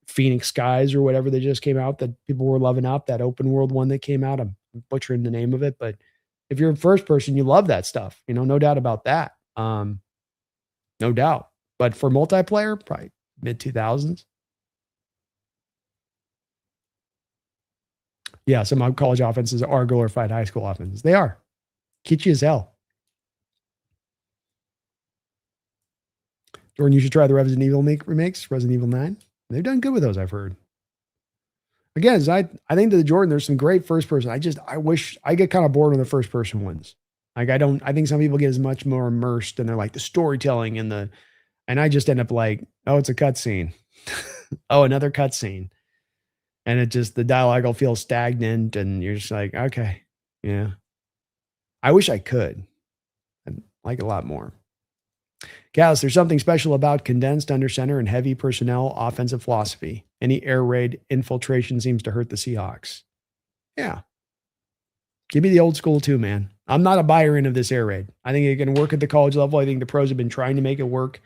Phoenix Skies or whatever that just came out that people were loving up, that open world one that came out. I'm butchering the name of it, but if you're a first person, you love that stuff, no doubt about that. No doubt. But for multiplayer, probably mid 2000s. Yeah, some college offenses are glorified high school offenses. They are. Kitschy as hell. Jordan, you should try the Resident Evil remakes, Resident Evil 9. They've done good with those, I've heard. Again, I think to the Jordan, there's some great first person. I wish I get kind of bored with the first person ones. Like I think some people get as much more immersed and they're like the storytelling and I just end up like, oh, it's a cutscene. Oh, another cutscene. And the dialogue will feel stagnant and you're just like, okay, yeah. I wish I could. I'd like a lot more. Gallus, there's something special about condensed under center and heavy personnel offensive philosophy. Any air raid infiltration seems to hurt the Seahawks. Yeah. Give me the old school too, man. I'm not a buyer in of this air raid. I think it can work at the college level. I think the pros have been trying to make it work.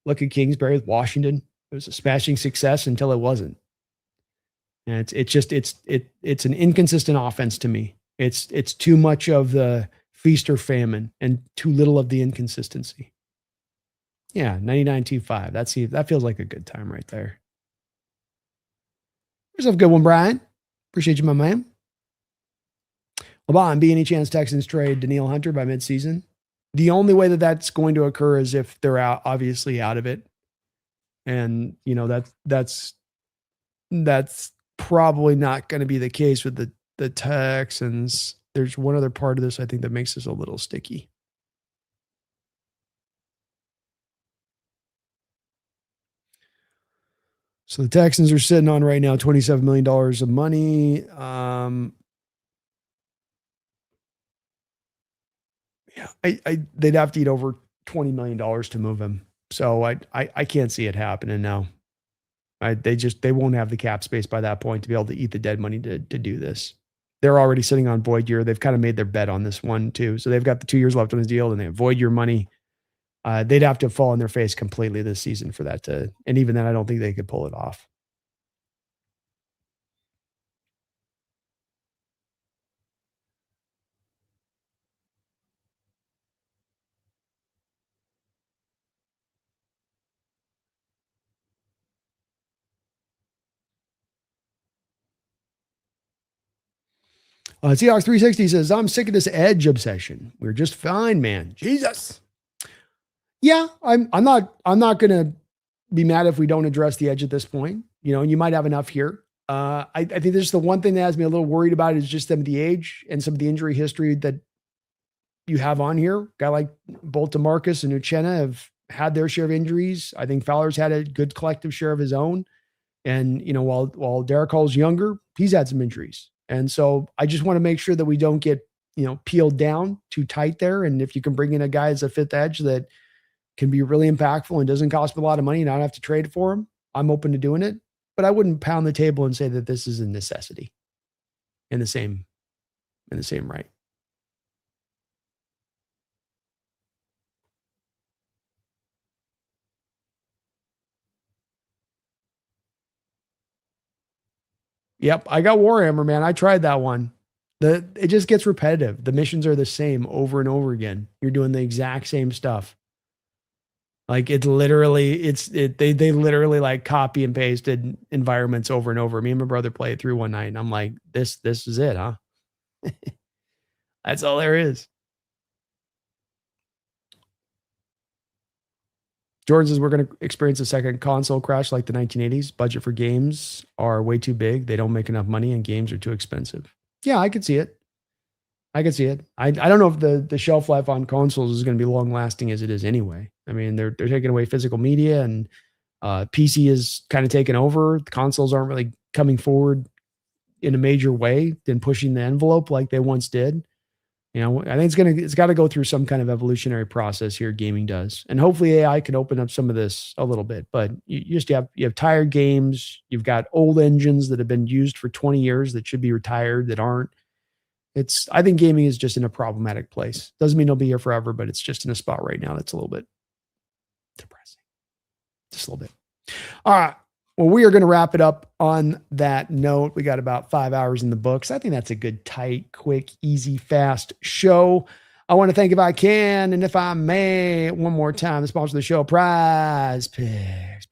Look at Kingsbury with Washington. It was a smashing success until it wasn't. And it's an inconsistent offense to me. It's too much of the feast or famine and too little of the inconsistency. Yeah, 99.25. That feels like a good time right there. Here's a good one, Brian. Appreciate you, my man. LeBron, be any chance Texans trade Danielle Hunter by midseason? The only way that that's going to occur is if they're obviously out of it. And, that's probably not going to be the case with the Texans. There's one other part of this, I think, that makes this a little sticky. So the Texans are sitting on right now $27 million of money. Yeah, they'd have to eat over $20 million to move him. So I can't see it happening now. They won't have the cap space by that point to be able to eat the dead money to do this. They're already sitting on void year. They've kind of made their bet on this one too. So they've got the 2 years left on his deal, and they have void year money. They'd have to fall on their face completely this season for that and even then, I don't think they could pull it off. Seahawks 360 says, I'm sick of this edge obsession. We're just fine, man. Jesus. Yeah, I'm not gonna be mad if we don't address the edge at this point. And you might have enough here. I think this is the one thing that has me a little worried about is just some of the age and some of the injury history that you have on here. A guy like both DeMarcus and Uchenna have had their share of injuries. I think Fowler's had a good collective share of his own. And, while Derek Hall's younger, he's had some injuries. And so I just want to make sure that we don't get, peeled down too tight there. And if you can bring in a guy as a fifth edge that can be really impactful and doesn't cost me a lot of money and I don't have to trade for him, I'm open to doing it. But I wouldn't pound the table and say that this is a necessity in the same right. Yep, I got Warhammer, man. I tried that one. It just gets repetitive. The missions are the same over and over again. You're doing the exact same stuff. Like they literally like copy and pasted environments over and over. Me and my brother played through one night and I'm like, this is it, huh? That's all there is. Jordan says we're going to experience a second console crash like the 1980s. Budget for games are way too big. They don't make enough money and games are too expensive. Yeah, I could see it. I don't know if the shelf life on consoles is going to be long lasting as it is anyway. I mean, they're taking away physical media and PC is kind of taken over. The consoles aren't really coming forward in a major way than pushing the envelope like they once did. I think it's got to go through some kind of evolutionary process here. Gaming does, and hopefully AI can open up some of this a little bit. But you have tired games. You've got old engines that have been used for 20 years that should be retired that aren't. I think gaming is just in a problematic place. Doesn't mean it'll be here forever, but it's just in a spot right now that's a little bit depressing. Just a little bit. All right. Well, we are going to wrap it up on that note. We got about 5 hours in the books. I think that's a good, tight, quick, easy, fast show. I want to thank, if I can, and if I may, one more time, the sponsor of the show, Prize Picks.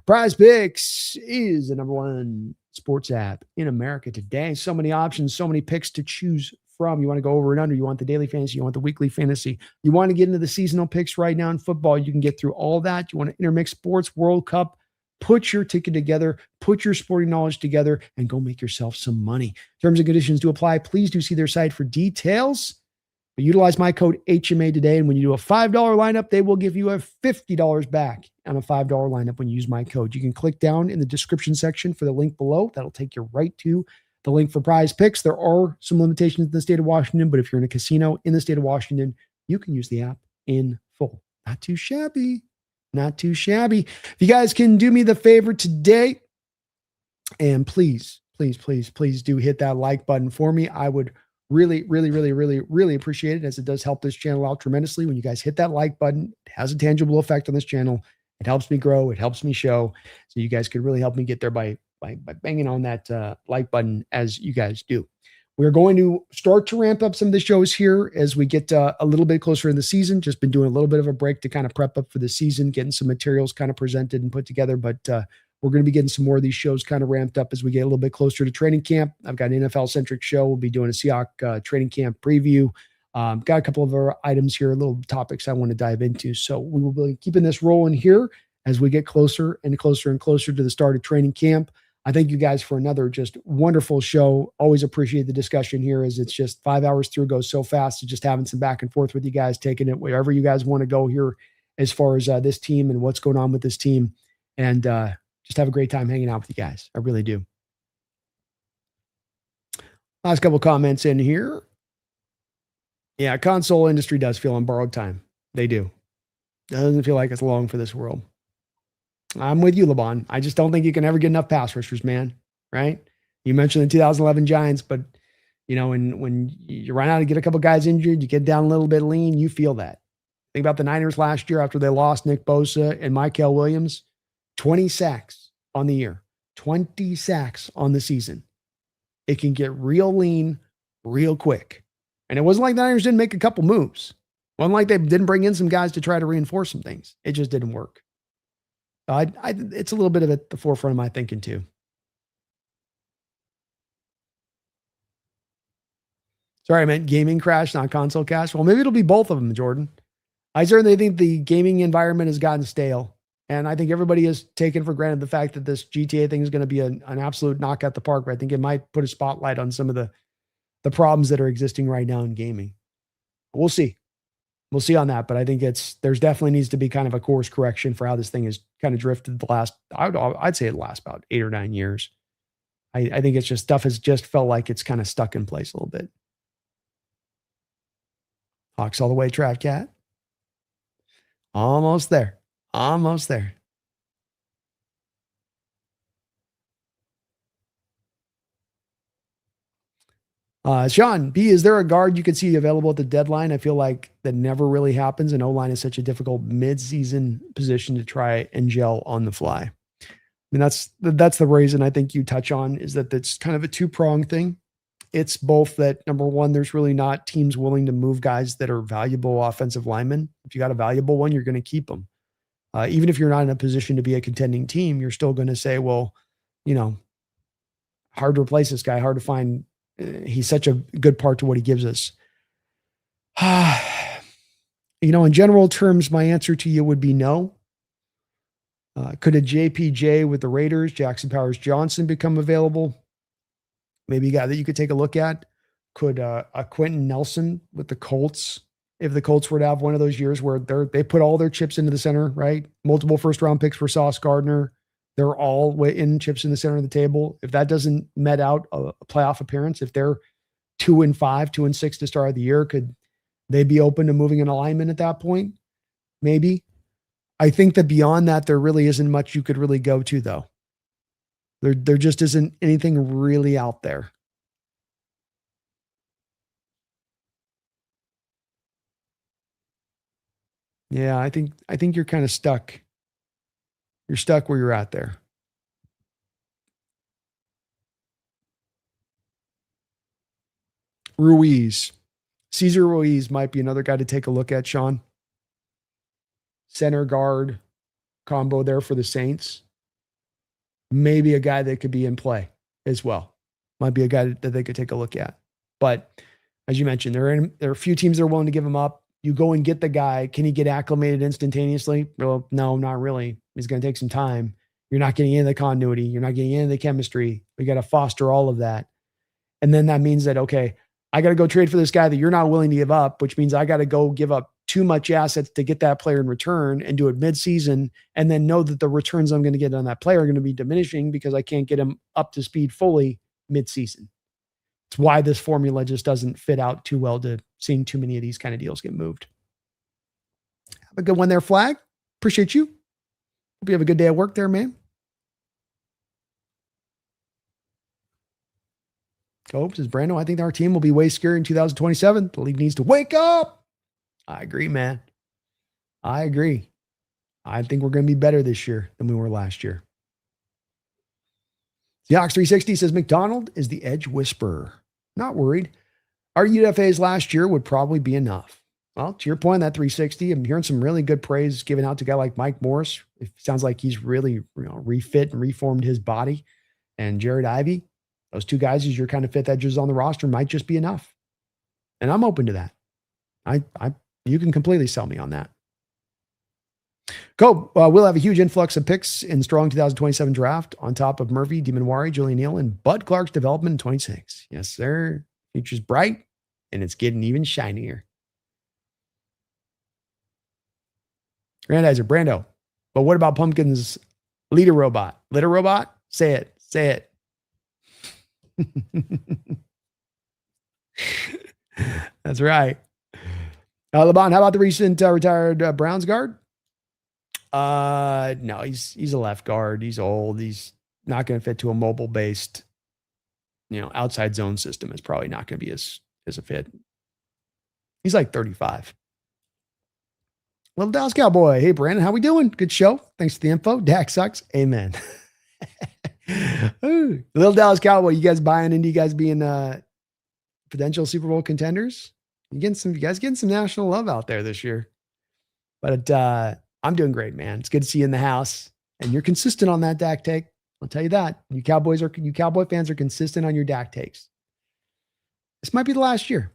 Prize Picks is the number one sports app in America today. So many options, so many picks to choose from. You want to go over and under. You want the daily fantasy. You want the weekly fantasy. You want to get into the seasonal picks right now in football. You can get through all that. You want to intermix sports, World Cup. Put your ticket together. Put your sporting knowledge together and go make yourself some money. Terms and conditions do apply. Please do see their site for details. But utilize my code HMA today. And when you do a $5 lineup, they will give you a $50 back on a $5 lineup when you use my code. You can click down in the description section for the link below. That'll take you right to the link for Prize Picks. There are some limitations in the state of Washington, but if you're in a casino in the state of Washington, you can use the app in full. Not too shabby. Not too shabby. If you guys can do me the favor today, and please do hit that like button for me. I would really appreciate it, as it does help this channel out tremendously. When you guys hit that like button, it has a tangible effect on this channel. It helps me grow. It helps me show. So you guys could really help me get there by banging on that like button as you guys do. We're going to start to ramp up some of the shows here as we get a little bit closer in the season. Just been doing a little bit of a break to kind of prep up for the season, getting some materials kind of presented and put together. But we're going to be getting some more of these shows kind of ramped up as we get a little bit closer to training camp. I've got an NFL-centric show. We'll be doing a Seahawks training camp preview. Got a couple of other items here, little topics I want to dive into. So we will be keeping this rolling here as we get closer and closer and closer to the start of training camp. I thank you guys for another just wonderful show. Always appreciate the discussion here, as it's just 5 hours through goes so fast. Just having some back and forth with you guys, taking it wherever you guys want to go here as far as this team and what's going on with this team. and just have a great time hanging out with you guys. I really do. Last couple comments in here. Yeah, console industry does feel on borrowed time. They do. Doesn't feel like it's long for this world. I'm with you, LeBon. I just don't think you can ever get enough pass rushers, man. Right? You mentioned the 2011 Giants, but when you run out and get a couple guys injured, you get down a little bit lean, you feel that. Think about the Niners last year after they lost Nick Bosa and Mykel Williams. 20 sacks on the year. 20 sacks on the season. It can get real lean real quick. And it wasn't like the Niners didn't make a couple moves. It wasn't like they didn't bring in some guys to try to reinforce some things. It just didn't work. It's a little bit of at the forefront of my thinking too. Sorry, I meant gaming crash, not console crash. Well, maybe it'll be both of them, Jordan. I certainly think the gaming environment has gotten stale. And I think everybody has taken for granted the fact that this GTA thing is going to be an absolute knock at the park. But I think it might put a spotlight on some of the problems that are existing right now in gaming. We'll see. We'll see on that. But I think there's definitely needs to be kind of a course correction for how this thing has kind of drifted the last, I'd say it lasts about 8 or 9 years. I think it's just stuff has just felt like it's kind of stuck in place a little bit. Hawks all the way, Trav Cat. Almost there. Almost there. Sean B, is there a guard you could see available at the deadline? I feel like that never really happens, and O-line is such a difficult mid-season position to try and gel on the fly. I mean, that's the reason I think you touch on is that it's kind of a two-pronged thing. It's both that, number one, there's really not teams willing to move guys that are valuable offensive linemen. If you got a valuable one, you're going to keep them. Even if you're not in a position to be a contending team, you're still going to say, well, hard to replace this guy, hard to find. He's such a good part to what he gives us. In general terms, my answer to you would be no. Could a JPJ with the Raiders, Jackson Powers Johnson, become available? Maybe a guy that you could take a look at. Could a Quentin Nelson with the Colts, if the Colts were to have one of those years where they put all their chips into the center, right? Multiple first-round picks for Sauce Gardner. They're all in chips in the center of the table. If that doesn't met out a playoff appearance, if they're 2-5, 2-6 to start of the year, could they be open to moving an alignment at that point? Maybe. I think that beyond that, there really isn't much you could really go to, though. There just isn't anything really out there. Yeah, I think you're kind of stuck. You're stuck where you're at there. Ruiz. Cesar Ruiz might be another guy to take a look at, Sean. Center guard combo there for the Saints. Maybe a guy that could be in play as well. Might be a guy that they could take a look at. But as you mentioned, there are a few teams that are willing to give him up. You go and get the guy. Can he get acclimated instantaneously? Well, no, not really. He's going to take some time. You're not getting into the continuity. You're not getting into the chemistry. We got to foster all of that. And then that means that, okay, I got to go trade for this guy that you're not willing to give up, which means I got to go give up too much assets to get that player in return and do it mid-season and then know that the returns I'm going to get on that player are going to be diminishing because I can't get him up to speed fully mid-season. It's why this formula just doesn't fit out too well to seeing too many of these kind of deals get moved. Have a good one there, Flag. Appreciate you. Hope you have a good day at work there, man. Copes says, Brando, I think our team will be way scarier in 2027. The league needs to wake up. I agree, man. I agree. I think we're going to be better this year than we were last year. Seahawks 360 says, McDonald is the edge whisperer. Not worried. Our UFAs last year would probably be enough. Well, to your point, that 360, I'm hearing some really good praise given out to a guy like Mike Morris. It sounds like he's really refit and reformed his body. And Jared Ivey, those two guys as your kind of fifth edges on the roster might just be enough. And I'm open to that. You can completely sell me on that. We'll have a huge influx of picks in strong 2027 draft on top of Murphy, Demonwari, Julian Neal, and Bud Clark's development in 26. Yes, sir. Future's bright, and it's getting even shinier. Grandizer, Brando. But what about Pumpkins Leader robot. Litter robot? Say it. Say it. That's right. LeBron, how about the recent retired Browns guard? No, he's a left guard. He's old. He's not going to fit to a mobile-based, outside zone system. It's probably not going to be as a fit. He's like 35. Little Dallas Cowboy. Hey, Brandon, how we doing? Good show. Thanks for the info. Dak sucks. Amen. Ooh, Little Dallas Cowboy, you guys buying into you guys being potential Super Bowl contenders? You guys getting some national love out there this year. But I'm doing great, man. It's good to see you in the house. And you're consistent on that Dak take. I'll tell you that. You Cowboy fans are consistent on your Dak takes. This might be the last year.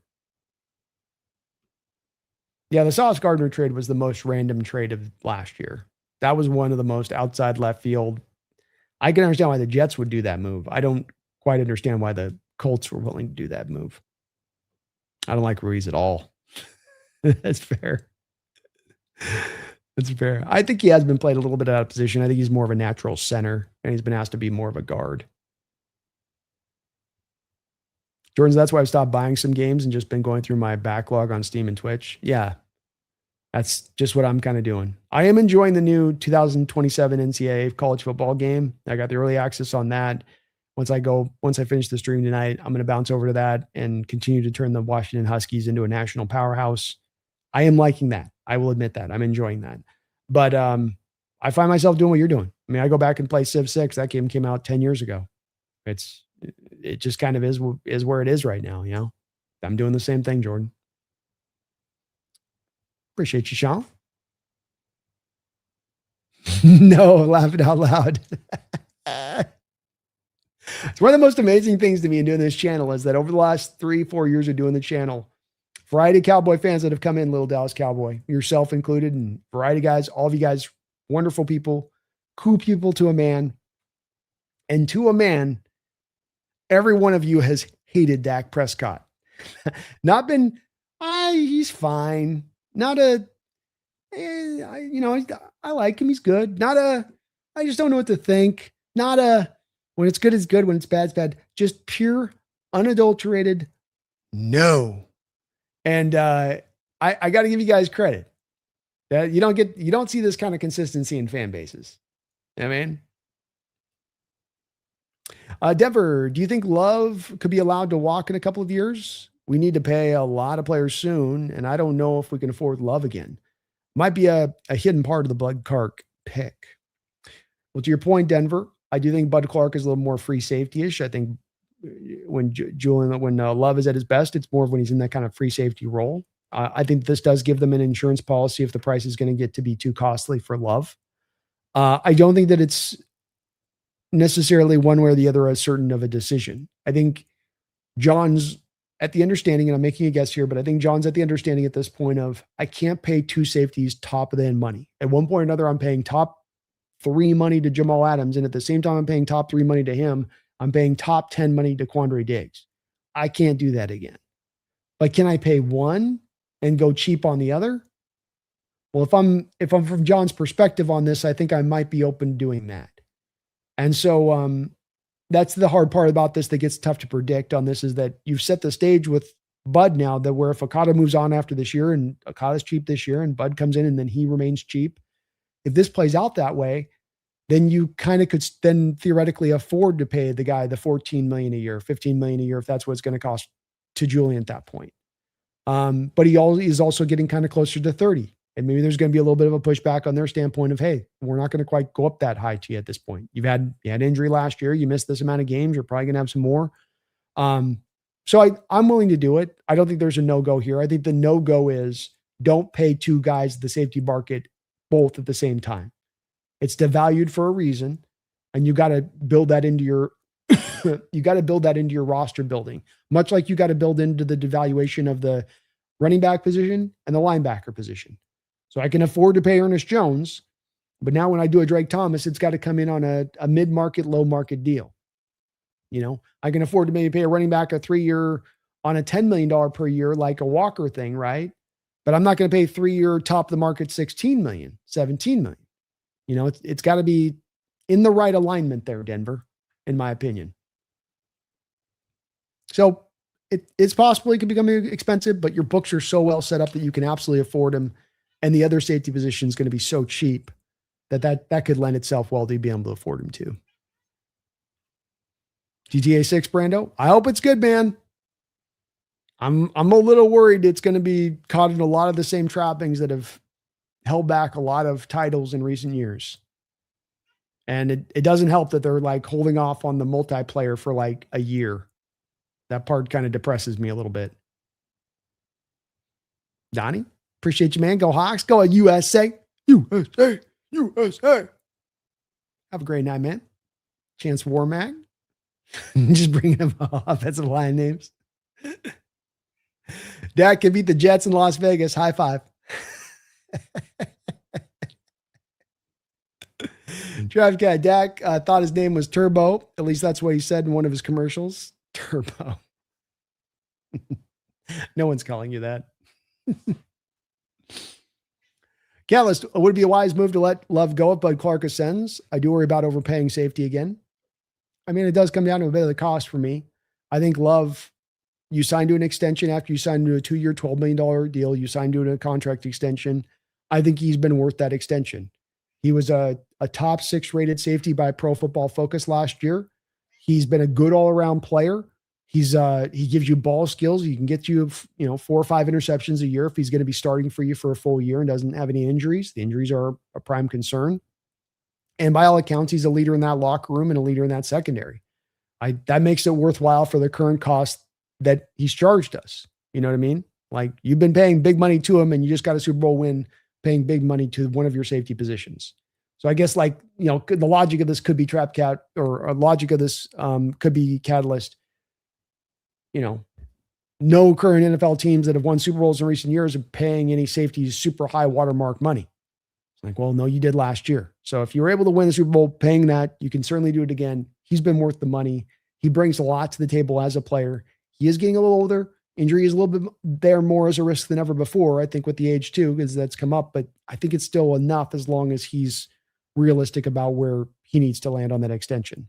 Yeah, the Sauce Gardner trade was the most random trade of last year. That was one of the most outside left field. I can understand why the Jets would do that move. I don't quite understand why the Colts were willing to do that move. I don't like Ruiz at all. That's fair. That's fair. I think he has been played a little bit out of position. I think he's more of a natural center, and he's been asked to be more of a guard. Jordan, that's why I've stopped buying some games and just been going through my backlog on Steam and Twitch. Yeah, that's just what I'm kind of doing. I am enjoying the new 2027 NCAA college football game. I got the early access on that. Once I finish the stream tonight, I'm going to bounce over to that and continue to turn the Washington Huskies into a national powerhouse. I am liking that. I will admit that. I'm enjoying that. But I find myself doing what you're doing. I mean, I go back and play Civ 6. That game came out 10 years ago. It just kind of is where it is right now, I'm doing the same thing, Jordan. Appreciate you, Sean. No, laughing out loud. It's one of the most amazing things to me in doing this channel is that over the last 3-4 years of doing the channel, variety of Cowboy fans that have come in, Little Dallas Cowboy, yourself included, and variety guys, all of you guys, wonderful people, cool people to a man. And to a man, every one of you has hated Dak Prescott. Not been, he's fine. Not a, I like him. He's good. Not a, I just don't know what to think. Not a, when it's good, it's good. When it's bad, it's bad. Just pure, unadulterated no. And I got to give you guys credit. You don't see this kind of consistency in fan bases. You know what I mean? Denver, do you think Love could be allowed to walk in a couple of years? We need to pay a lot of players soon, and I don't know if we can afford Love again. Might be a hidden part of the Bud Clark pick. Well, to your point, Denver, I do think Bud Clark is a little more free safety-ish. I think when Love is at his best, it's more of when he's in that kind of free safety role. I think this does give them an insurance policy if the price is going to get to be too costly for Love. I don't think that it's necessarily one way or the other as certain of a decision. I think John's at the understanding, and I'm making a guess here, but I think John's at the understanding at this point of I can't pay two safeties top of the end money. At one point or another, I'm paying top 3 money to Jamal Adams, and at the same time I'm paying top 3 money to him, I'm paying top 10 money to Quandre Diggs. I can't do that again. But can I pay one and go cheap on the other? Well, if I'm from John's perspective on this, I think I might be open to doing that. And so that's the hard part about this that gets tough to predict on this is that you've set the stage with Bud now that where if Okada moves on after this year and Okada's cheap this year and Bud comes in and then he remains cheap, if this plays out that way, then you kind of could then theoretically afford to pay the guy the $14 million a year, $15 million a year, if that's what it's going to cost to Julian at that point. But he is also getting kind of closer to 30. And maybe there's going to be a little bit of a pushback on their standpoint of, hey, we're not going to quite go up that high to you at this point. You had injury last year. You missed this amount of games. You're probably going to have some more. So I'm willing to do it. I don't think there's a no-go here. I think the no-go is don't pay two guys at the safety market both at the same time. It's devalued for a reason. And you got to build that into your, roster building, much like you got to build into the devaluation of the running back position and the linebacker position. So I can afford to pay Ernest Jones, but now when I do a Drake Thomas, it's got to come in on a mid-market, low-market deal. I can afford to maybe pay a running back a 3-year on a $10 million per year, like a Walker thing, right? But I'm not going to pay 3-year top of the market $16 million, $17 million. It's got to be in the right alignment there, Denver, in my opinion. So it's possible he could become expensive, but your books are so well set up that you can absolutely afford him. And the other safety position is going to be so cheap that could lend itself well to being able to afford him too. GTA 6, Brando. I hope it's good, man. I'm a little worried it's going to be caught in a lot of the same trappings that have held back a lot of titles in recent years. And it doesn't help that they're like holding off on the multiplayer for like a year. That part kind of depresses me a little bit. Donnie, appreciate you, man. Go Hawks. Go USA. USA. USA. Have a great night, man. Chance Warmack. Just bringing up offensive line names. Dak can beat the Jets in Las Vegas. High five. Trav Cat, Dak thought his name was Turbo. At least that's what he said in one of his commercials. Turbo. No one's calling you that. Catalyst, would it be a wise move to let Love go if Bud Clark ascends? I do worry about overpaying safety again. I mean, it does come down to a bit of the cost for me. I think Love, you signed to an extension after you signed to a 2-year, $12 million deal. You signed to a contract extension. I think he's been worth that extension. He was a top 6 rated safety by Pro Football Focus last year. He's been a good all-around player. He gives you ball skills. He can get you, 4 or 5 interceptions a year if he's going to be starting for you for a full year and doesn't have any injuries. The injuries are a prime concern. And by all accounts, he's a leader in that locker room and a leader in that secondary. That makes it worthwhile for the current cost that he's charged us. You know what I mean? Like, you've been paying big money to him and you just got a Super Bowl win paying big money to one of your safety positions. So I guess the logic of this could be Trap Cat, or a logic of this could be Catalyst. No current NFL teams that have won Super Bowls in recent years are paying any safeties super high watermark money. It's like, well, no, you did last year. So if you were able to win the Super Bowl paying that, you can certainly do it again. He's been worth the money. He brings a lot to the table as a player. He is getting a little older. Injury is a little bit there more as a risk than ever before, I think, with the age too, because that's come up. But I think it's still enough as long as he's realistic about where he needs to land on that extension.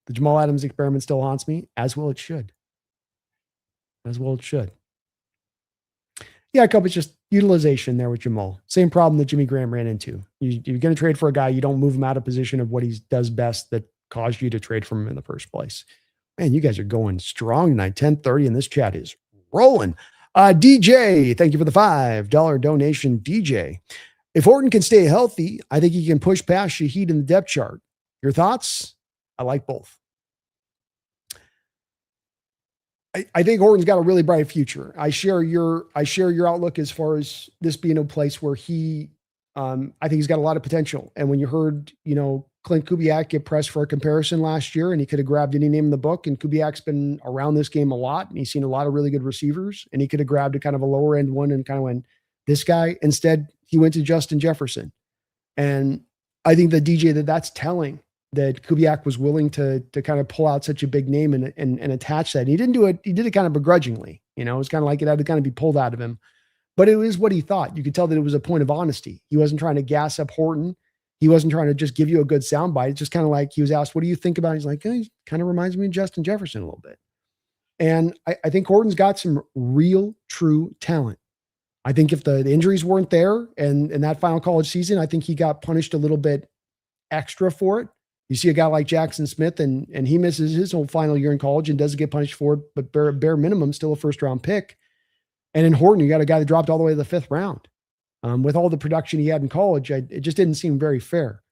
The Jamal Adams experiment still haunts me, as well it should. As well it should. Yeah, a couple just utilization there with Jamal. Same problem that Jimmy Graham ran into. You're going to trade for a guy, you don't move him out of position of what he does best that caused you to trade from him in the first place. Man, you guys are going strong tonight. 10:30, and this chat is rolling. DJ, thank you for the $5 donation, DJ. If Horton can stay healthy, I think he can push past Shaheed in the depth chart. Your thoughts? I like both. I think Horton's got a really bright future. I share your outlook as far as this being a place where I think he's got a lot of potential. And when you heard, Klint Kubiak get pressed for a comparison last year, and he could have grabbed any name in the book, and Kubiak's been around this game a lot, and he's seen a lot of really good receivers, and he could have grabbed a kind of a lower end one and kind of went, this guy. Instead, he went to Justin Jefferson. And I think the DJ that's telling that Kubiak was willing to kind of pull out such a big name and attach that. And he didn't do it. He did it kind of begrudgingly, it was kind of like it had to kind of be pulled out of him, but it was what he thought. You could tell that it was a point of honesty. He wasn't trying to gas up Horton. He wasn't trying to just give you a good soundbite. It's just kind of like he was asked, what do you think about it? He's like, he kind of reminds me of Justin Jefferson a little bit. And I think Horton's got some real, true talent. I think if the injuries weren't there and in that final college season, I think he got punished a little bit extra for it. You see a guy like Jackson Smith and he misses his whole final year in college and doesn't get punished for it, but bare minimum, still a first round pick. And in Horton, you got a guy that dropped all the way to the 5th round. With all the production he had in college, it just didn't seem very fair.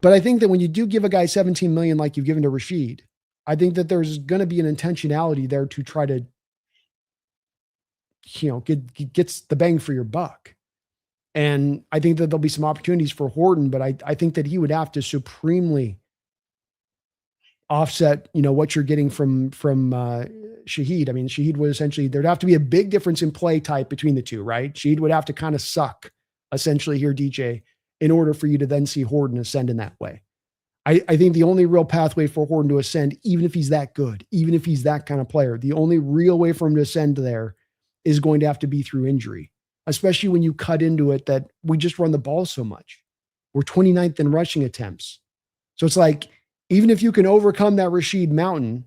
But I think that when you do give a guy $17 million like you've given to Rashid, I think that there's going to be an intentionality there to try to, gets the bang for your buck. And I think that there'll be some opportunities for Horton, but I think that he would have to supremely offset, what you're getting from Shaheed. I mean, Shaheed would essentially, there'd have to be a big difference in play type between the two, right? Shaheed would have to kind of suck essentially here, DJ, in order for you to then see Horton ascend in that way. I think the only real pathway for Horton to ascend, even if he's that good, even if he's that kind of player, the only real way for him to ascend there is going to have to be through injury, especially when you cut into it that we just run the ball so much. We're 29th in rushing attempts. So it's like, even if you can overcome that Rashid mountain,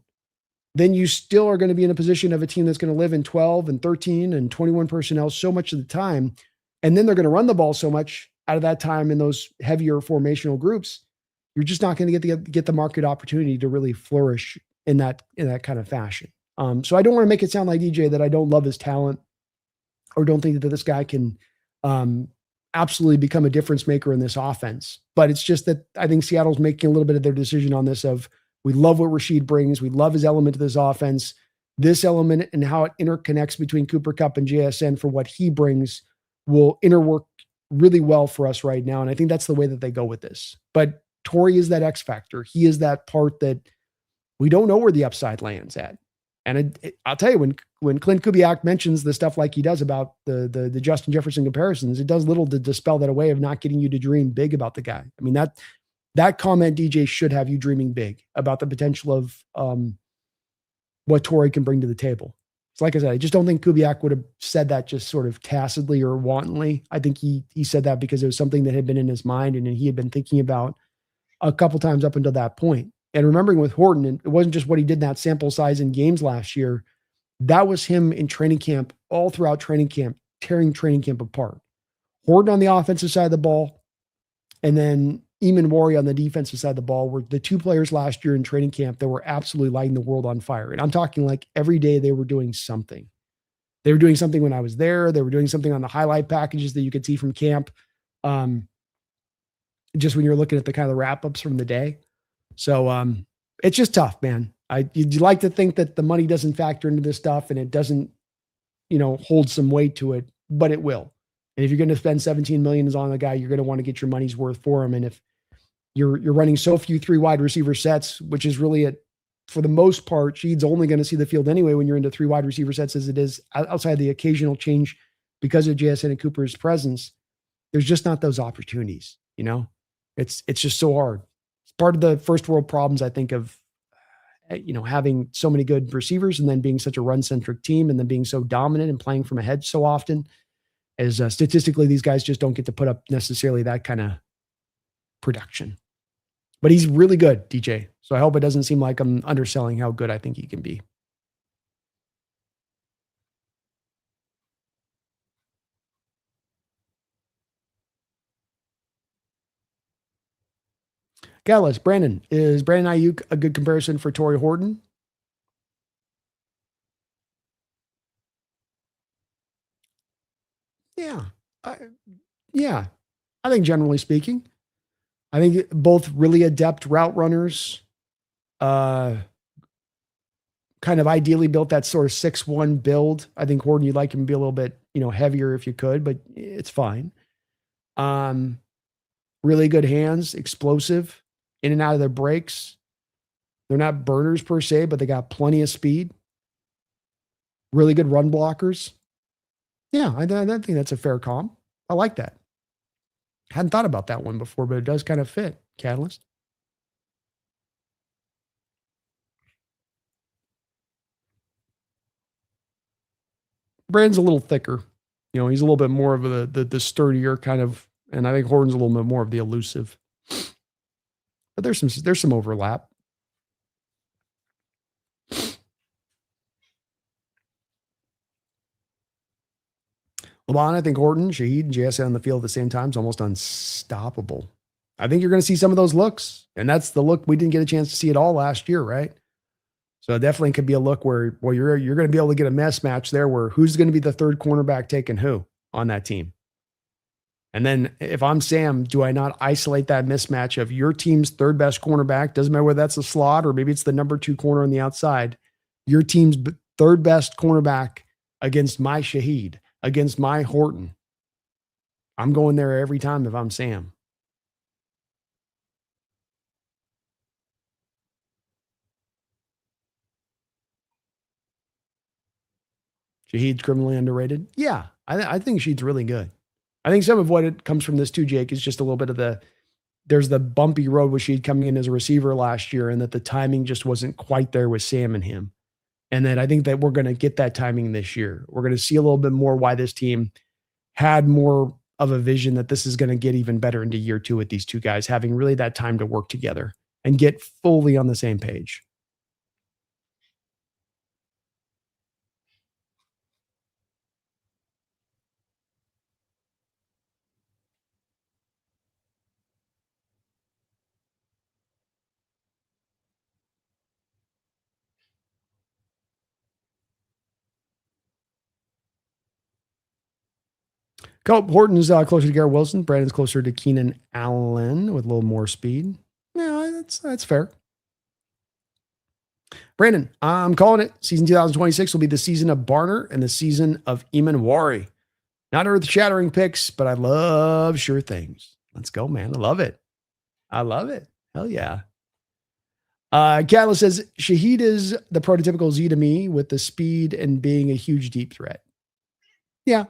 then you still are going to be in a position of a team that's going to live in 12 and 13 and 21 personnel so much of the time. And then they're going to run the ball so much out of that time in those heavier formational groups. You're just not going to get the market opportunity to really flourish in that kind of fashion. So I don't want to make it sound like DJ that I don't love his talent or don't think that this guy can absolutely become a difference maker in this offense. But it's just that I think Seattle's making a little bit of their decision on this of, we love what Rashid brings. We love his element to this offense. This element and how it interconnects between Cooper Kupp and JSN for what he brings will interwork really well for us right now. And I think that's the way that they go with this. But Torrey is that X factor. He is that part that we don't know where the upside lands at. And I'll tell you, when Klint Kubiak mentions the stuff like he does about the Justin Jefferson comparisons, it does little to dispel that away of not getting you to dream big about the guy. I mean, that comment, DJ, should have you dreaming big about the potential of what Torrey can bring to the table. So like I said, I just don't think Kubiak would have said that just sort of tacitly or wantonly. I think he said that because it was something that had been in his mind and he had been thinking about a couple times up until that point. And remembering with Horton, and it wasn't just what he did in that sample size in games last year. That was him in training camp, all throughout training camp, tearing training camp apart. Horton on the offensive side of the ball, and then Eamon Wari on the defensive side of the ball were the two players last year in training camp that were absolutely lighting the world on fire. And I'm talking like every day they were doing something. They were doing something when I was there. They were doing something on the highlight packages that you could see from camp. Just when you're looking at the kind of the wrap-ups from the day. So it's just tough, man. You'd like to think that the money doesn't factor into this stuff and it doesn't, hold some weight to it, but it will. And if you're going to spend $17 million on a guy, you're going to want to get your money's worth for him. And if you're running so few 3 wide receiver sets, which is really for the most part, Sheed's only going to see the field anyway when you're into 3 wide receiver sets as it is outside the occasional change because of JSN and Cooper's presence. There's just not those opportunities, It's just so hard. It's part of the first world problems, I think, of having so many good receivers and then being such a run-centric team and then being so dominant and playing from ahead so often. As statistically, these guys just don't get to put up necessarily that kind of production. But he's really good, DJ. So I hope it doesn't seem like I'm underselling how good I think he can be. Gallus, Brandon. Is Brandon Ayuk a good comparison for Torrey Horton? Yeah. I think generally speaking, I think both really adept route runners, kind of ideally built that sort of 6'1" build. I think Horton, you'd like him to be a little bit, heavier if you could, but it's fine. Really good hands, explosive, in and out of their breaks. They're not burners per se, but they got plenty of speed. Really good run blockers. Yeah, I think that's a fair comp. I like that. Hadn't thought about that one before, but it does kind of fit, Catalyst. Brand's a little thicker. He's a little bit more of the sturdier kind of, and I think Horton's a little bit more of the elusive. But there's some overlap. LeBron, I think Horton, Shaheed, and JSN on the field at the same time is almost unstoppable. I think you're going to see some of those looks, and that's the look we didn't get a chance to see it all last year, right? So it definitely could be a look where you're going to be able to get a mismatch there where who's going to be the third cornerback taking who on that team. And then if I'm Sam, do I not isolate that mismatch of your team's third best cornerback? Doesn't matter whether that's a slot or maybe it's the number 2 corner on the outside. Your team's third best cornerback against my Shaheed, against my Horton. I'm going there every time if I'm Sam. Shaheed's criminally underrated. Yeah, I think Shaheed's really good. I think some of what it comes from this too, Jake, is just a little bit of there's the bumpy road with Shaheed coming in as a receiver last year and that the timing just wasn't quite there with Sam and him. And then I think that we're going to get that timing this year. We're going to see a little bit more why this team had more of a vision that this is going to get even better into year 2 with these two guys having really that time to work together and get fully on the same page. Cope Horton's closer to Garrett Wilson. Brandon's closer to Keenan Allen with a little more speed. Yeah, that's fair. Brandon, I'm calling it. Season 2026 will be the season of Barner and the season of Eamon. Not earth-shattering picks, but I love sure things. Let's go, man. I love it. I love it. Hell yeah. Catalyst says, Shaheed is the prototypical Z to me with the speed and being a huge deep threat. Yeah.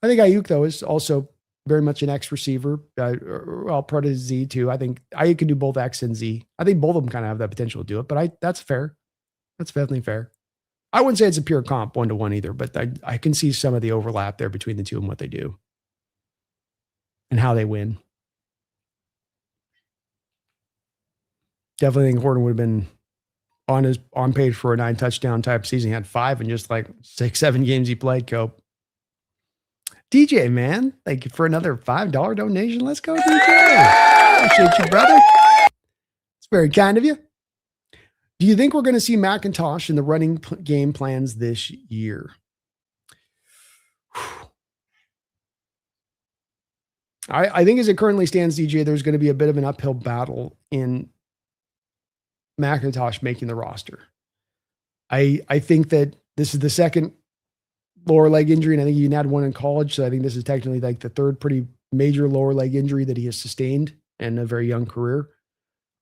I think Ayuk, though, is also very much an X receiver. Well, proto Z, too. I think Ayuk can do both X and Z. I think both of them kind of have that potential to do it, but that's fair. That's definitely fair. I wouldn't say it's a pure comp 1-to-1 either, but I can see some of the overlap there between the two and what they do and how they win. Definitely think Horton would have been on page for a 9-touchdown type season. He had 5 in just like 6-7 games he played, Cope. DJ, man, thank you for another $5 donation. Let's go, DJ. Appreciate you, brother. It's very kind of you. Do you think we're going to see McIntosh in the running game plans this year? I think as it currently stands, DJ, there's going to be a bit of an uphill battle in McIntosh making the roster. I think that this is the second lower leg injury, and I think he had one in college, so I think this is technically like the third pretty major lower leg injury that he has sustained in a very young career.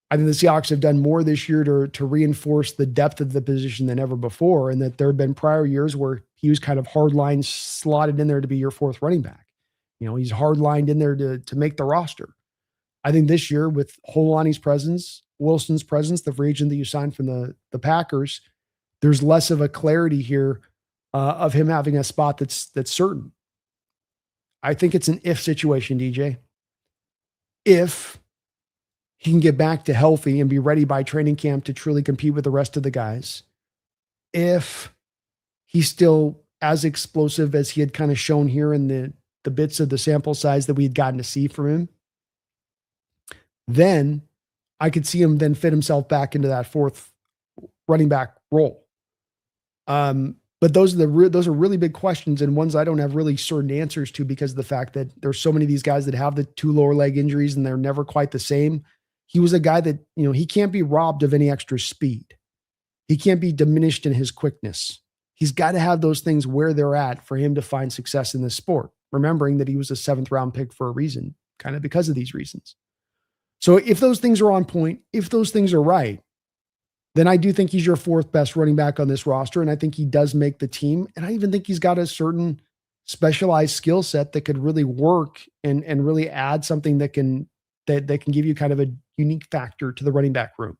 I think the Seahawks have done more this year to reinforce the depth of the position than ever before, and that there have been prior years where he was kind of hardline slotted in there to be your fourth running back. You know, he's hardlined in there to make the roster. I think this year with Holani's presence, Wilson's presence, the free agent that you signed from the Packers, there's less of a clarity here of him having a spot that's certain. I think it's an if situation, DJ. If he can get back to healthy and be ready by training camp to truly compete with the rest of the guys. If he's still as explosive as he had kind of shown here in the bits of the sample size that we had gotten to see from him, then I could see him then fit himself back into that fourth running back role. But those are really big questions and ones I don't have really certain answers to because of the fact that there's so many of these guys that have the 2 lower leg injuries and they're never quite the same. He was a guy that, you know, he can't be robbed of any extra speed. He can't be diminished in his quickness. He's got to have those things where they're at for him to find success in this sport, remembering that he was a 7th round pick for a reason, kind of because of these reasons. So if those things are on point, if those things are right, then I do think he's your 4th best running back on this roster. And I think he does make the team. And I even think he's got a certain specialized skill set that could really work and really add something that can give you kind of a unique factor to the running back room,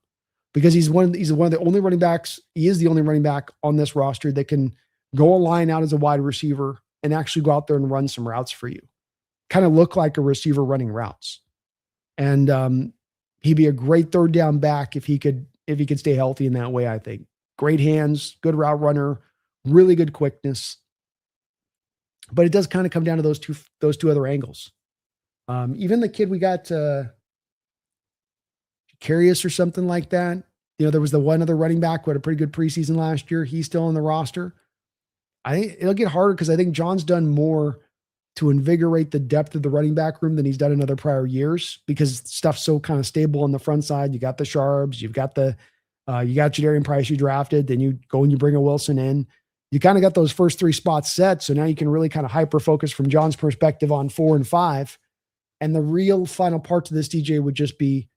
because he's one of the only running backs. He is the only running back on this roster that can go a line out as a wide receiver and actually go out there and run some routes for you, kind of look like a receiver running routes. And he'd be a great 3rd down back if he could stay healthy in that way. I think great hands, good route runner, really good quickness. But it does kind of come down to those two other angles. Even the kid we got, Carius or something like that. You know, there was the one other running back who had a pretty good preseason last year. He's still on the roster. I think it'll get harder because I think John's done more to invigorate the depth of the running back room than he's done in other prior years, because stuff's so kind of stable on the front side. You got the Sharps, you've got you got Jadarian Price you drafted, then you go and you bring a Wilson in. You kind of got those first 3 spots set. So now you can really kind of hyper focus from John's perspective on 4 and 5. And the real final part to this, DJ, would just be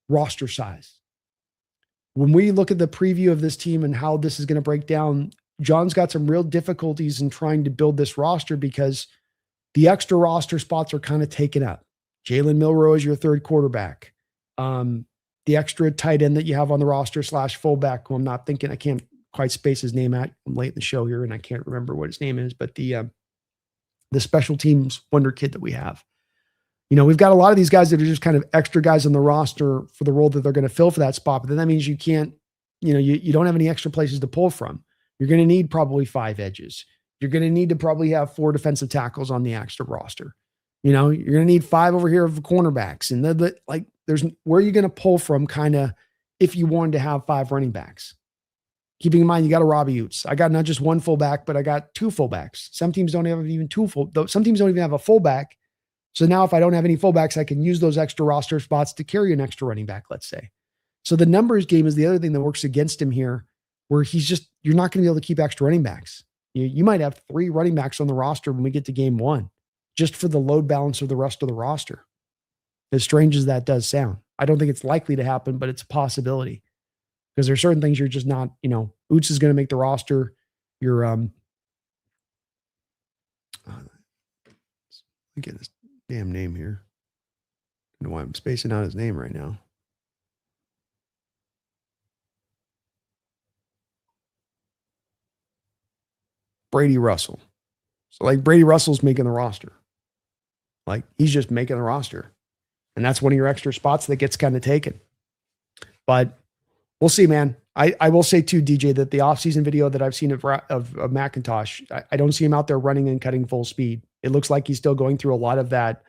roster size. When we look at the preview of this team and how this is going to break down, John's got some real difficulties in trying to build this roster because the extra roster spots are kind of taken up. Jalen Milroe is your 3rd quarterback. The extra tight end that you have on the roster / fullback, who I can't quite space his name out. I'm late in the show here and I can't remember what his name is, but the the special teams wonder kid that we have. You know, we've got a lot of these guys that are just kind of extra guys on the roster for the role that they're going to fill for that spot. But then that means you can't, you know, you don't have any extra places to pull from. You're going to need probably 5 edges. You're going to need to probably have 4 defensive tackles on the extra roster. You know, you're going to need 5 over here of cornerbacks. And there's where are you going to pull from kind of if you wanted to have 5 running backs? Keeping in mind, you got a Robbie Utes. I got not just 1 fullback, but I got 2 fullbacks. Some teams don't have even 2 some teams don't even have a fullback. So now if I don't have any fullbacks, I can use those extra roster spots to carry an extra running back, let's say. So the numbers game is the other thing that works against him here, where you're not going to be able to keep extra running backs. You might have 3 running backs on the roster when we get to game 1, just for the load balance of the rest of the roster. As strange as that does sound. I don't think it's likely to happen, but it's a possibility. Because there are certain things you're just not, you know, Utes is going to make the roster. You're, let me get his damn name here. I don't know why I'm spacing out his name right now. Brady Russell. So like Brady Russell's making the roster. Like he's just making the roster. And that's one of your extra spots that gets kind of taken. But we'll see, man. I will say too, DJ, that the offseason video that I've seen of McIntosh, I don't see him out there running and cutting full speed. It looks like he's still going through a lot of that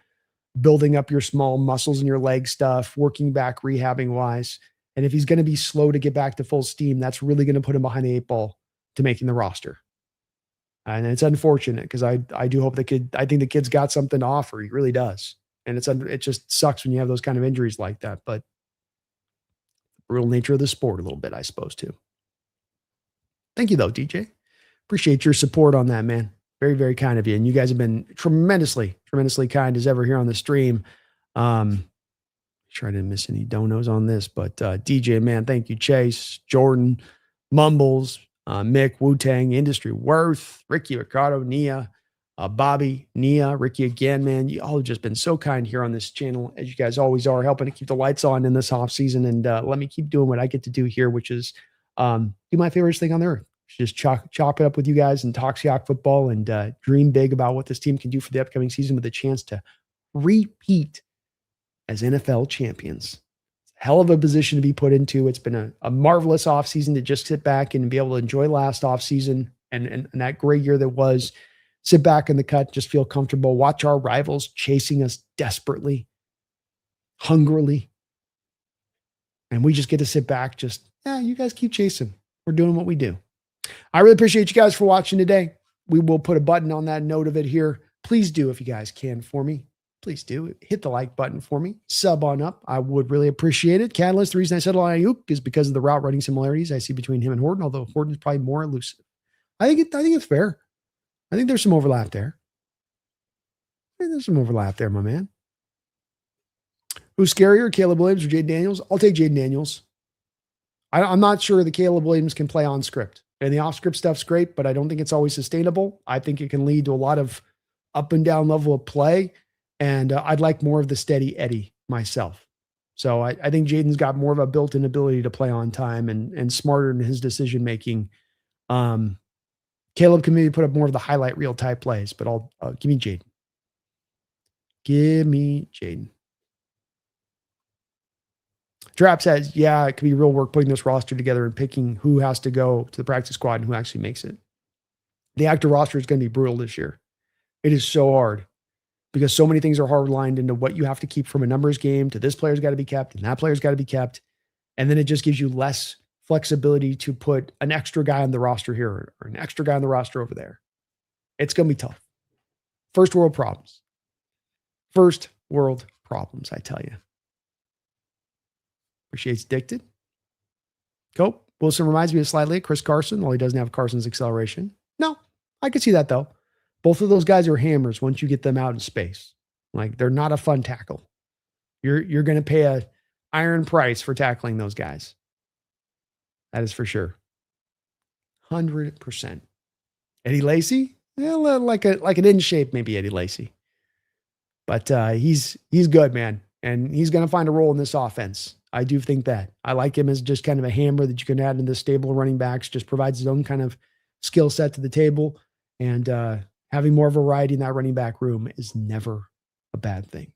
building up your small muscles in your leg stuff, working back, rehabbing wise. And if he's going to be slow to get back to full steam, that's really going to put him behind the 8 ball to making the roster. And it's unfortunate because I do hope I think the kid's got something to offer. He really does. And it just sucks when you have those kind of injuries like that. But the real nature of the sport a little bit, I suppose, too. Thank you, though, DJ. Appreciate your support on that, man. Very, very kind of you. And you guys have been tremendously, tremendously kind as ever here on the stream. Try to miss any donos on this, but DJ, man, thank you. Chase, Jordan, Mumbles, Mick, Wu-Tang, Industry Worth, Ricky, Ricardo, Nia, Bobby, Nia, Ricky again, man. You all have just been so kind here on this channel, as you guys always are, helping to keep the lights on in this off season. And let me keep doing what I get to do here, which is do my favorite thing on the earth. Just chop it up with you guys and talk Seahawks football and dream big about what this team can do for the upcoming season with a chance to repeat as NFL champions. Hell of a position to be put into. It's been a marvelous offseason to just sit back and be able to enjoy last offseason and that great year that was. Sit back in the cut, just feel comfortable. Watch our rivals chasing us desperately, hungrily. And we just get to sit back, you guys keep chasing. We're doing what we do. I really appreciate you guys for watching today. We will put a button on that note of it here. Please do, if you guys can for me. Please do. Hit the like button for me. Sub on up. I would really appreciate it. Catalyst, the reason I said Ayuk is because of the route running similarities I see between him and Horton, although Horton's probably more elusive. I think it's fair. I think there's some overlap there. There's some overlap there, my man. Who's scarier, Caleb Williams or Jaden Daniels? I'll take Jaden Daniels. I'm not sure that Caleb Williams can play on script. And the off-script stuff's great, but I don't think it's always sustainable. I think it can lead to a lot of up and down level of play. And I'd like more of the steady Eddie myself. So I think Jaden's got more of a built-in ability to play on time and smarter in his decision-making. Caleb can maybe put up more of the highlight reel type plays, but I'll give me Jaden. Give me Jaden. Trap says, yeah, it could be real work putting this roster together and picking who has to go to the practice squad and who actually makes it. The active roster is going to be brutal this year. It is so hard because so many things are hard lined into what you have to keep from a numbers game to this player's got to be kept and that player's got to be kept. And then it just gives you less flexibility to put an extra guy on the roster here or an extra guy on the roster over there. It's going to be tough. First world problems. First world problems, I tell you. Appreciates Dicted. Cope. Wilson reminds me of slightly Chris Carson, while he doesn't have Carson's acceleration. No, I could see that though. Both of those guys are hammers once you get them out in space. Like they're not a fun tackle. You're going to pay a iron price for tackling those guys. That is for sure. 100%. Eddie Lacy? Yeah, like an in shape, maybe Eddie Lacy. But he's good, man. And he's going to find a role in this offense. I do think that. I like him as just kind of a hammer that you can add into the stable running backs, just provides his own kind of skill set to the table and having more variety in that running back room is never a bad thing.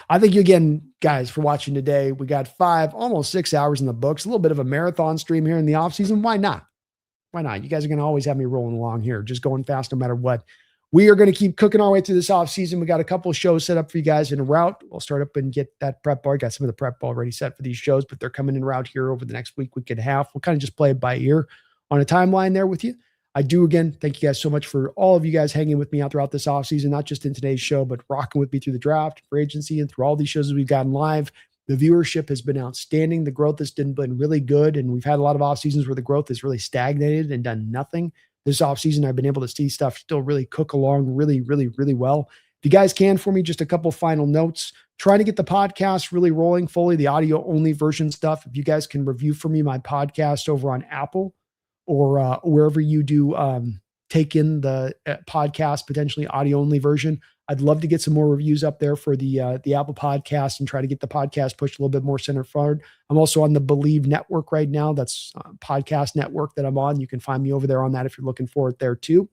I thank you again, guys, for watching today. We got almost 6 hours in the books, a little bit of a marathon stream here in the off season. Why not? Why not? You guys are going to always have me rolling along here, just going fast no matter what. We are going to keep cooking our way through this off season. We got a couple of shows set up for you guys in route. We'll start up and get that prep bar. Got some of the prep already set for these shows, but they're coming in route here over the next week and a half. We'll kind of just play it by ear on a timeline there with you. I do, again, thank you guys so much for all of you guys hanging with me out throughout this offseason, not just in today's show, but rocking with me through the draft, free agency, and through all these shows that we've gotten live. The viewership has been outstanding. The growth has been really good, and we've had a lot of off seasons where the growth has really stagnated and done nothing. This offseason, I've been able to see stuff still really cook along really, really, really well. If you guys can, for me, just a couple final notes. Trying to get the podcast really rolling fully, the audio-only version stuff. If you guys can review for me my podcast over on Apple or wherever you do take in the podcast, potentially audio-only version, I'd love to get some more reviews up there for the Apple podcast and try to get the podcast pushed a little bit more center forward. I'm also on the Believe Network right now. That's a podcast network that I'm on. You can find me over there on that if you're looking for it there too.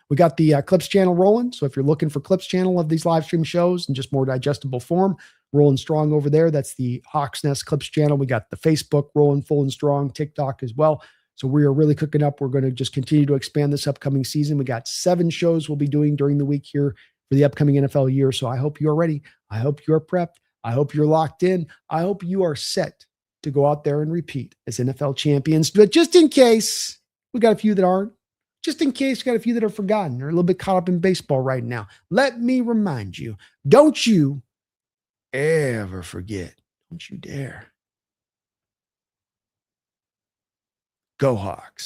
We got the Clips channel rolling. So if you're looking for Clips channel of these live stream shows in just more digestible form, rolling strong over there. That's the Hawks Nest Clips channel. We got the Facebook rolling full and strong, TikTok as well. So we are really cooking up. We're going to just continue to expand this upcoming season. We got 7 shows we'll be doing during the week here for the upcoming NFL year. So I hope you're ready. I hope you're prepped. I hope you're locked in. I hope you are set to go out there and repeat as NFL champions. But just in case, we got a few that aren't. Just in case, we got a few that are forgotten or a little bit caught up in baseball right now. Let me remind you, don't you ever forget. Don't you dare. Go Hawks.